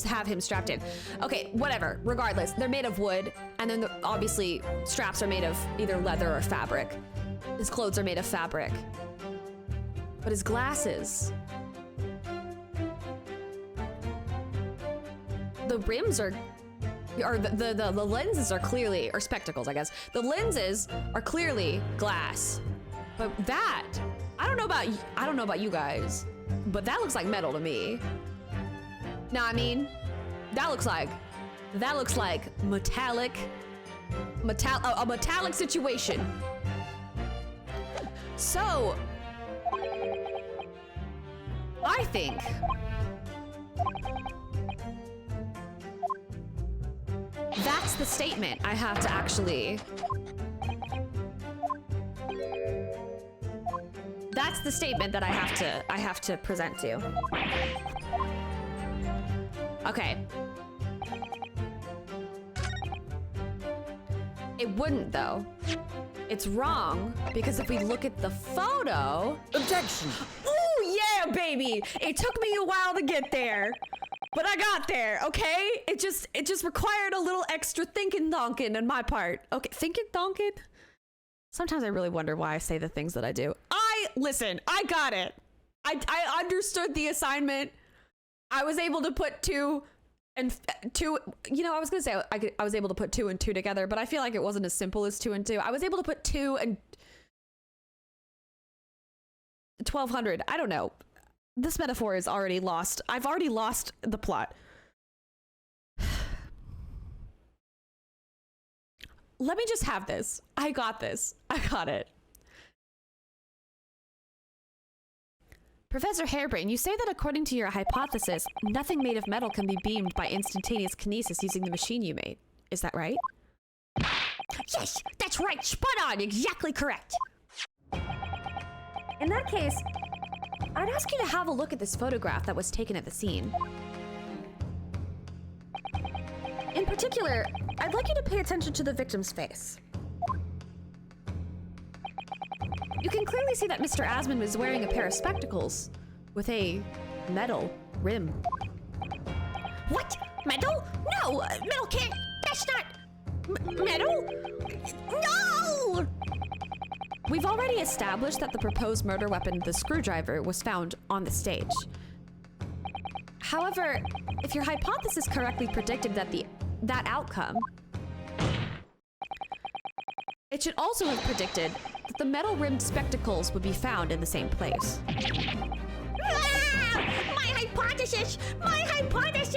have him strapped in. Okay, whatever, regardless, they're made of wood, and then obviously straps are made of either leather or fabric. His clothes are made of fabric. But his glasses, the rims are, or the lenses are clearly, or spectacles, I guess. The lenses are clearly glass, but that, I don't know about you guys, but that looks like metal to me. Now, I mean, that looks like a metallic situation. So, I think that's the statement I have to actually. That's the statement that I have to present to. Okay. It wouldn't though. It's wrong because if we look at the photo. Objection! Oh yeah, baby! It took me a while to get there, but I got there, okay? It just required a little extra thinking donkin on my part. Okay, thinking donkin? Sometimes I really wonder why I say the things that I do. Listen, I got it. I understood the assignment. I was able to put two, I was gonna say I was able to put 2 and 2 together, but I feel like it wasn't as simple as 2 and 2. I was able to put 2 and 1200. I don't know. This metaphor is already lost. I've already lost the plot. Let me just have this. I got this. I got it. Professor Harebrain, you say that according to your hypothesis, nothing made of metal can be beamed by instantaneous kinesis using the machine you made. Is that right? Yes, that's right. Spot on. Exactly correct. In that case, I'd ask you to have a look at this photograph that was taken at the scene. In particular, I'd like you to pay attention to the victim's face. You can clearly see that Mr. Asmund was wearing a pair of spectacles with a metal rim. What? Metal? No, metal can't. That's not metal. No! We've already established that the proposed murder weapon, the screwdriver, was found on the stage. However, if your hypothesis correctly predicted that outcome, it should also have predicted that the metal-rimmed spectacles would be found in the same place. Ah! My hypothesis! My hypothesis!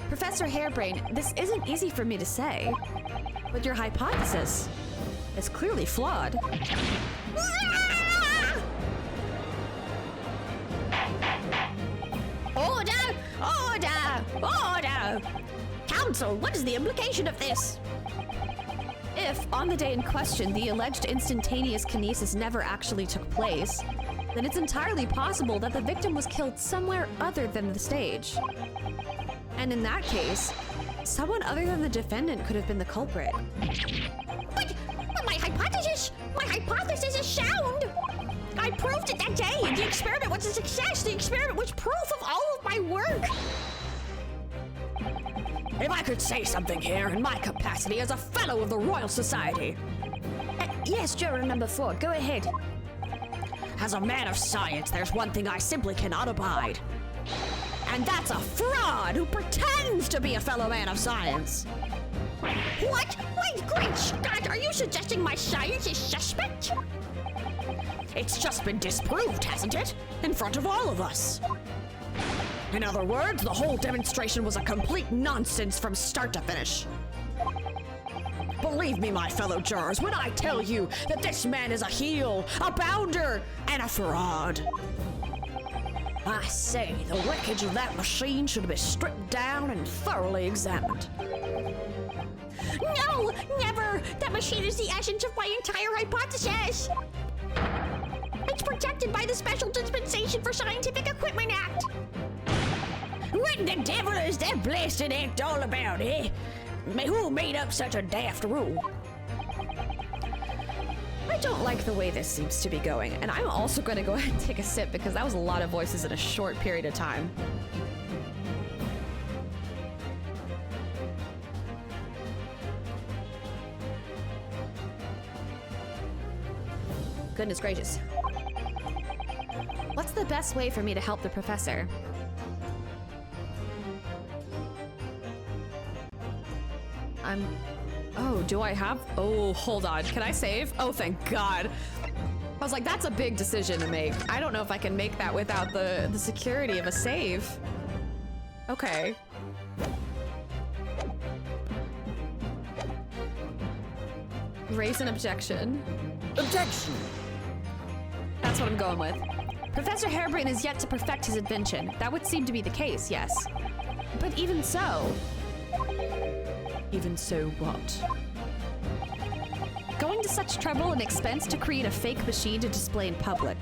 Professor Harebrain, this isn't easy for me to say, but your hypothesis is clearly flawed. Ah! Order! Order! Order! Counsel, what is the implication of this? If, on the day in question, the alleged instantaneous kinesis never actually took place, then it's entirely possible that the victim was killed somewhere other than the stage. And in that case, someone other than the defendant could have been the culprit. But my hypothesis is sound! I proved it that day! The experiment was a success! The experiment was proof of all of my work! If I could say something here in my capacity as a fellow of the Royal Society. Yes, juror number 4, go ahead. As a man of science, there's one thing I simply cannot abide. And that's a fraud who pretends to be a fellow man of science. What? Wait, great Scott, are you suggesting my science is suspect? It's just been disproved, hasn't it? In front of all of us. In other words, the whole demonstration was a complete nonsense from start to finish. Believe me, my fellow jurors, when I tell you that this man is a heel, a bounder, and a fraud. I say, the wreckage of that machine should be stripped down and thoroughly examined. No, never! That machine is the essence of my entire hypothesis! It's protected by the Special Dispensation for Scientific Equipment Act! What the devil is that blasted act all about, eh? Who made up such a daft rule? I don't like the way this seems to be going, and I'm also going to go ahead and take a sip because that was a lot of voices in a short period of time. Goodness gracious. What's the best way for me to help the professor? Oh, do I have? Oh, hold on. Can I save? Oh, thank God. I was like, that's a big decision to make. I don't know if I can make that without the security of a save. Okay. Raise an objection. Objection! That's what I'm going with. Professor Harebrain is yet to perfect his invention. That would seem to be the case, yes. But even so... Even so what? Going to such trouble and expense to create a fake machine to display in public.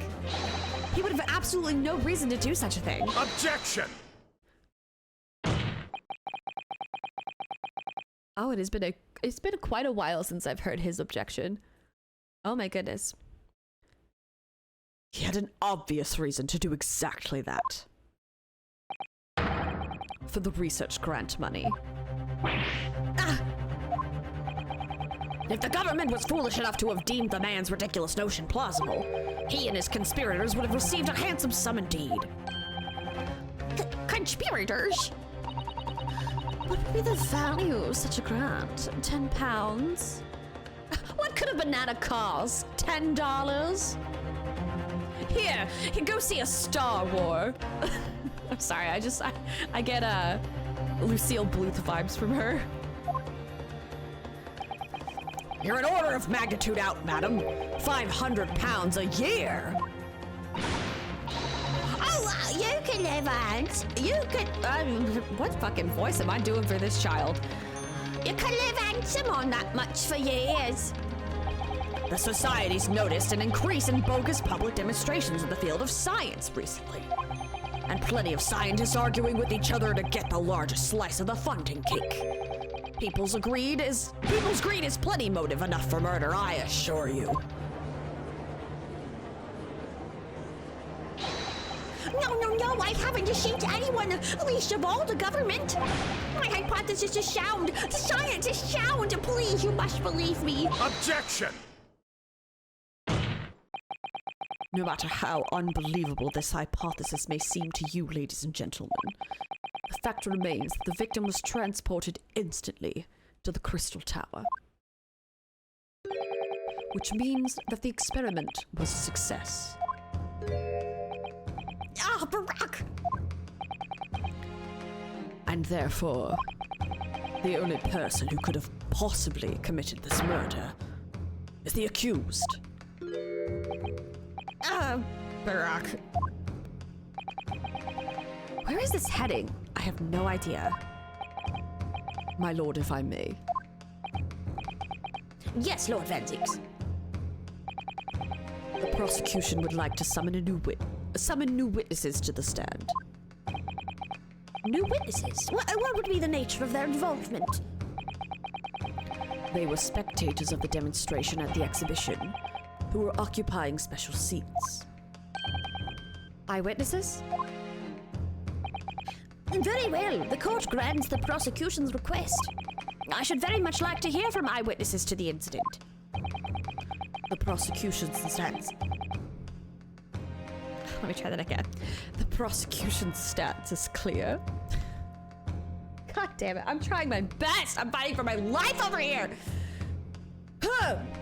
He would have absolutely no reason to do such a thing. Objection! Oh, it's been quite a while since I've heard his objection. Oh my goodness. He had an obvious reason to do exactly that. For the research grant money. If the government was foolish enough to have deemed the man's ridiculous notion plausible, he and his conspirators would have received a handsome sum indeed. Conspirators? What would be the value of such a grant? 10 pounds? What could a banana cost? $10? Here, go see a Star War. I'm sorry, I get Lucille Bluth vibes from her. You're an order of magnitude out, madam. 500 pounds a year. Oh, you can live on. You can... What fucking voice am I doing for this child? You can live handsome on that much for years. The Society's noticed an increase in bogus public demonstrations in the field of science recently. And plenty of scientists arguing with each other to get the largest slice of the funding cake. People's greed is plenty motive enough for murder, I assure you. No, I haven't deceived anyone, least of all the government. My hypothesis is sound. The science is sound. Please, you must believe me. Objection! No matter how unbelievable this hypothesis may seem to you, ladies and gentlemen, the fact remains that the victim was transported instantly to the Crystal Tower. Which means that the experiment was a success. Ah, Barack! And therefore, the only person who could have possibly committed this murder is the accused. Barack. Where is this heading? I have no idea. My lord, if I may. Yes, Lord Venzix. The prosecution would like to summon new witnesses to the stand. New witnesses? What would be the nature of their involvement? They were spectators of the demonstration at the exhibition, who were occupying special seats. Eyewitnesses? Very well. The court grants the prosecution's request. I should very much like to hear from eyewitnesses to the incident. The prosecution's stance. Let me try that again. The prosecution's stance is clear. God damn it. I'm trying my best. I'm fighting for my life over here.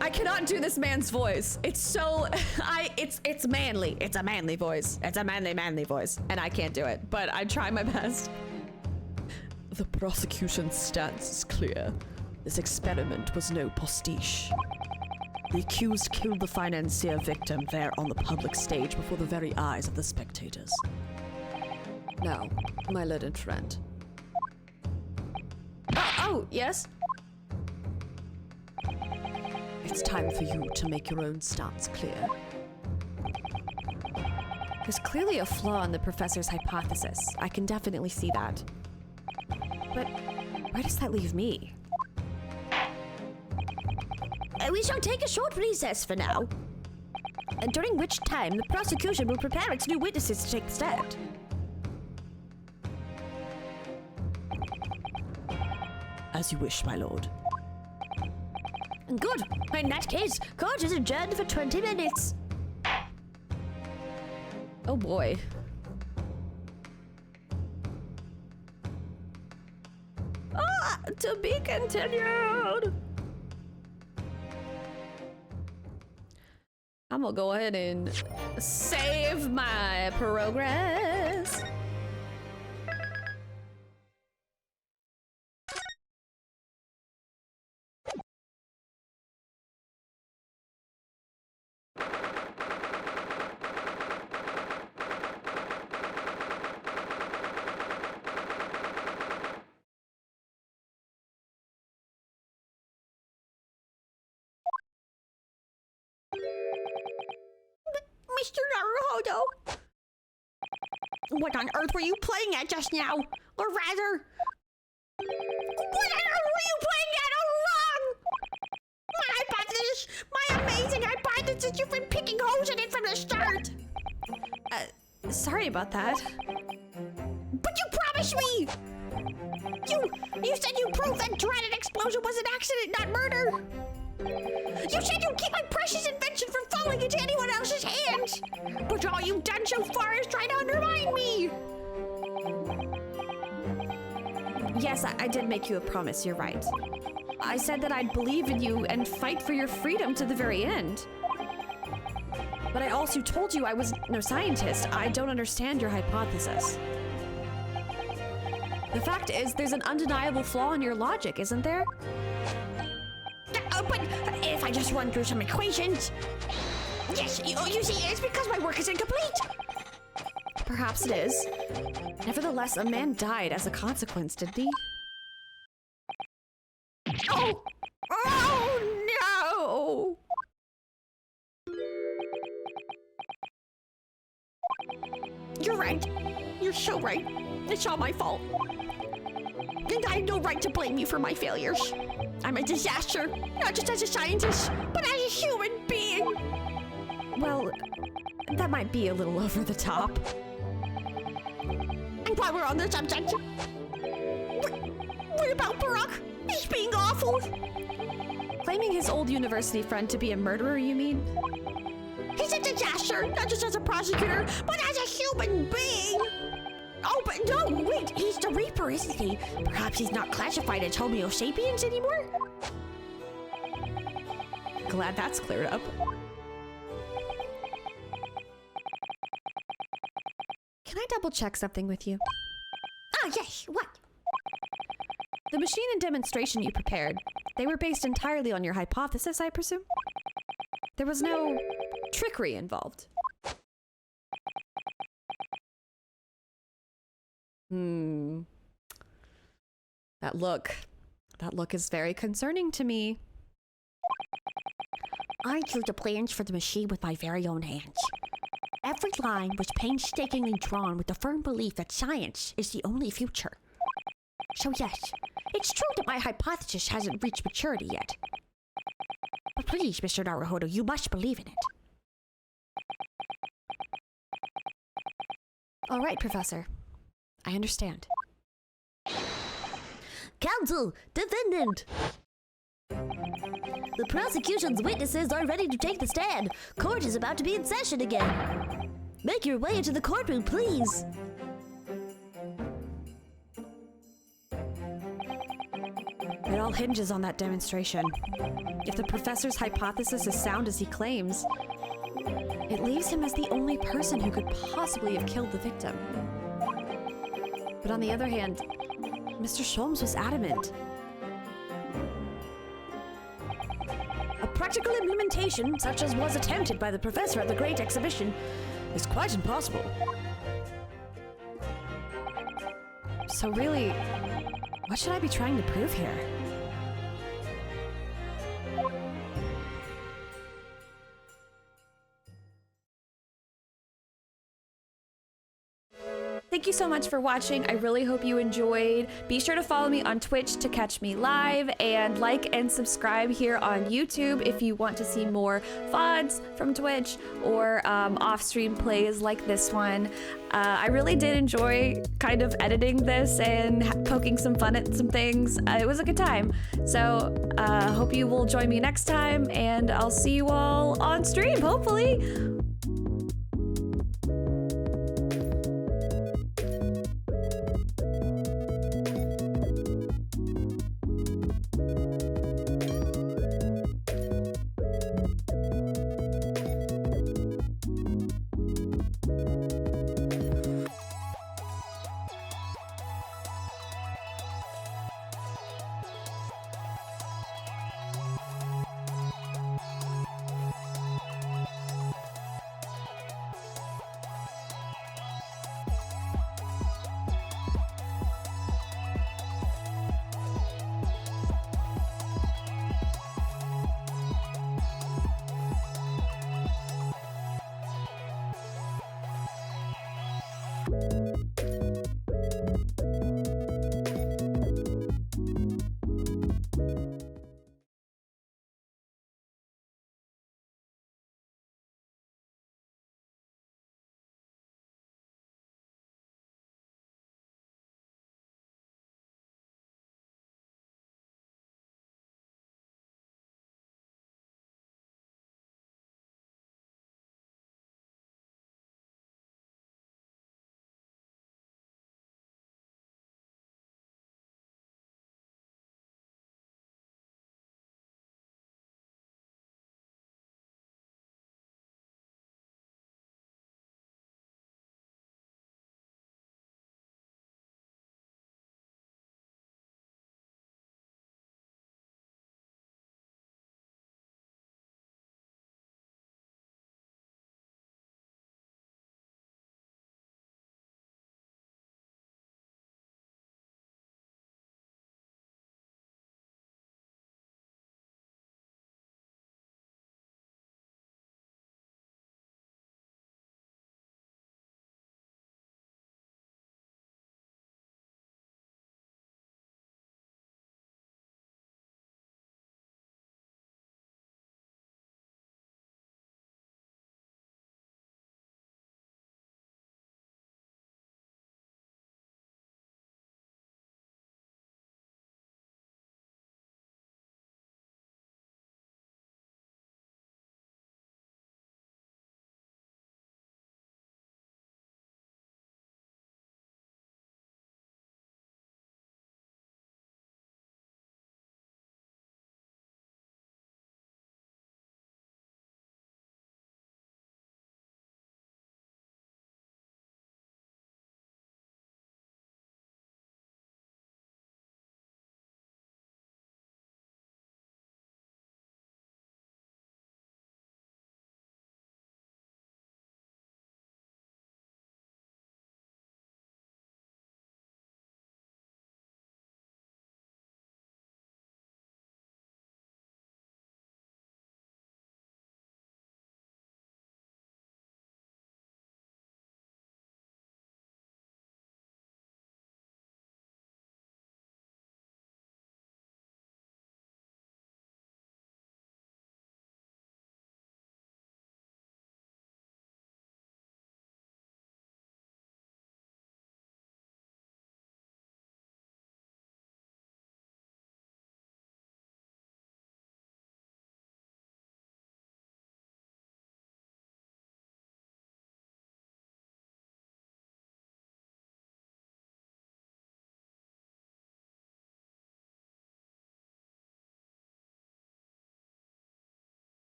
I cannot do this man's voice. It's so, it's manly. It's a manly voice. It's a manly voice. And I can't do it, but I try my best. The prosecution's stance is clear. This experiment was no pastiche. The accused killed the financier victim there on the public stage before the very eyes of the spectators. Now, my learned friend. Oh, yes? It's time for you to make your own stance clear. There's clearly a flaw in the professor's hypothesis. I can definitely see that. But where does that leave me? We shall take a short recess for now, and during which time the prosecution will prepare its new witnesses to take the stand. As you wish, my lord. Good. In that case, court is adjourned for 20 minutes. Oh boy. To be continued. I'm gonna go ahead and save my progress. Mr. Naruhodo! What on earth were you playing at just now? Or rather... What on earth were you playing at all along? My hypothesis! My amazing hypothesis! You've been picking holes in it from the start! Sorry about that. But you promised me! You said you proved that dreaded explosion was an accident, not murder! You said you'd keep my precious invention from falling into anyone else's hands! But all you've done so far is try to undermine me! Yes, I did make you a promise, you're right. I said that I'd believe in you and fight for your freedom to the very end. But I also told you I was no scientist. I don't understand your hypothesis. The fact is, there's an undeniable flaw in your logic, isn't there? But if I just run through some equations... Yes, you see, it's because my work is incomplete! Perhaps it is. Nevertheless, a man died as a consequence, didn't he? Oh! Oh, no! You're right. You're so right. It's all my fault. And I have no right to blame you for my failures. I'm a disaster, not just as a scientist, but as a human being. Well, that might be a little over the top. And while we're on the subject, what about Barack? He's being awful. Claiming his old university friend to be a murderer, you mean? He's a disaster, not just as a prosecutor, but as a human being. Oh, but no, wait, he's the Reaper, isn't he? Perhaps he's not classified as Homo sapiens anymore? Glad that's cleared up. Can I double check something with you? Ah, yes, what? The machine and demonstration you prepared, they were based entirely on your hypothesis, I presume? There was no trickery involved. That look is very concerning to me. I drew the plans for the machine with my very own hands. Every line was painstakingly drawn with the firm belief that science is the only future. So yes, it's true that my hypothesis hasn't reached maturity yet. But please, Mr. Naruhodo, you must believe in it. All right, Professor. I understand. Counsel, defendant! The prosecution's witnesses are ready to take the stand. Court is about to be in session again. Make your way into the courtroom, please. all hinges on that demonstration. If the professor's hypothesis is sound as he claims, it leaves him as the only person who could possibly have killed the victim. But on the other hand, Mr. Sholmes was adamant. A practical implementation, such as was attempted by the professor at the Great Exhibition, is quite impossible. So really, what should I be trying to prove here? Thank you so much for watching. I really hope you enjoyed. Be sure to follow me on Twitch to catch me live, and like and subscribe here on YouTube if you want to see more VODs from Twitch or off-stream plays like this one. I really did enjoy kind of editing this and poking some fun at some things. It was a good time. So hope you will join me next time, and I'll see you all on stream, hopefully.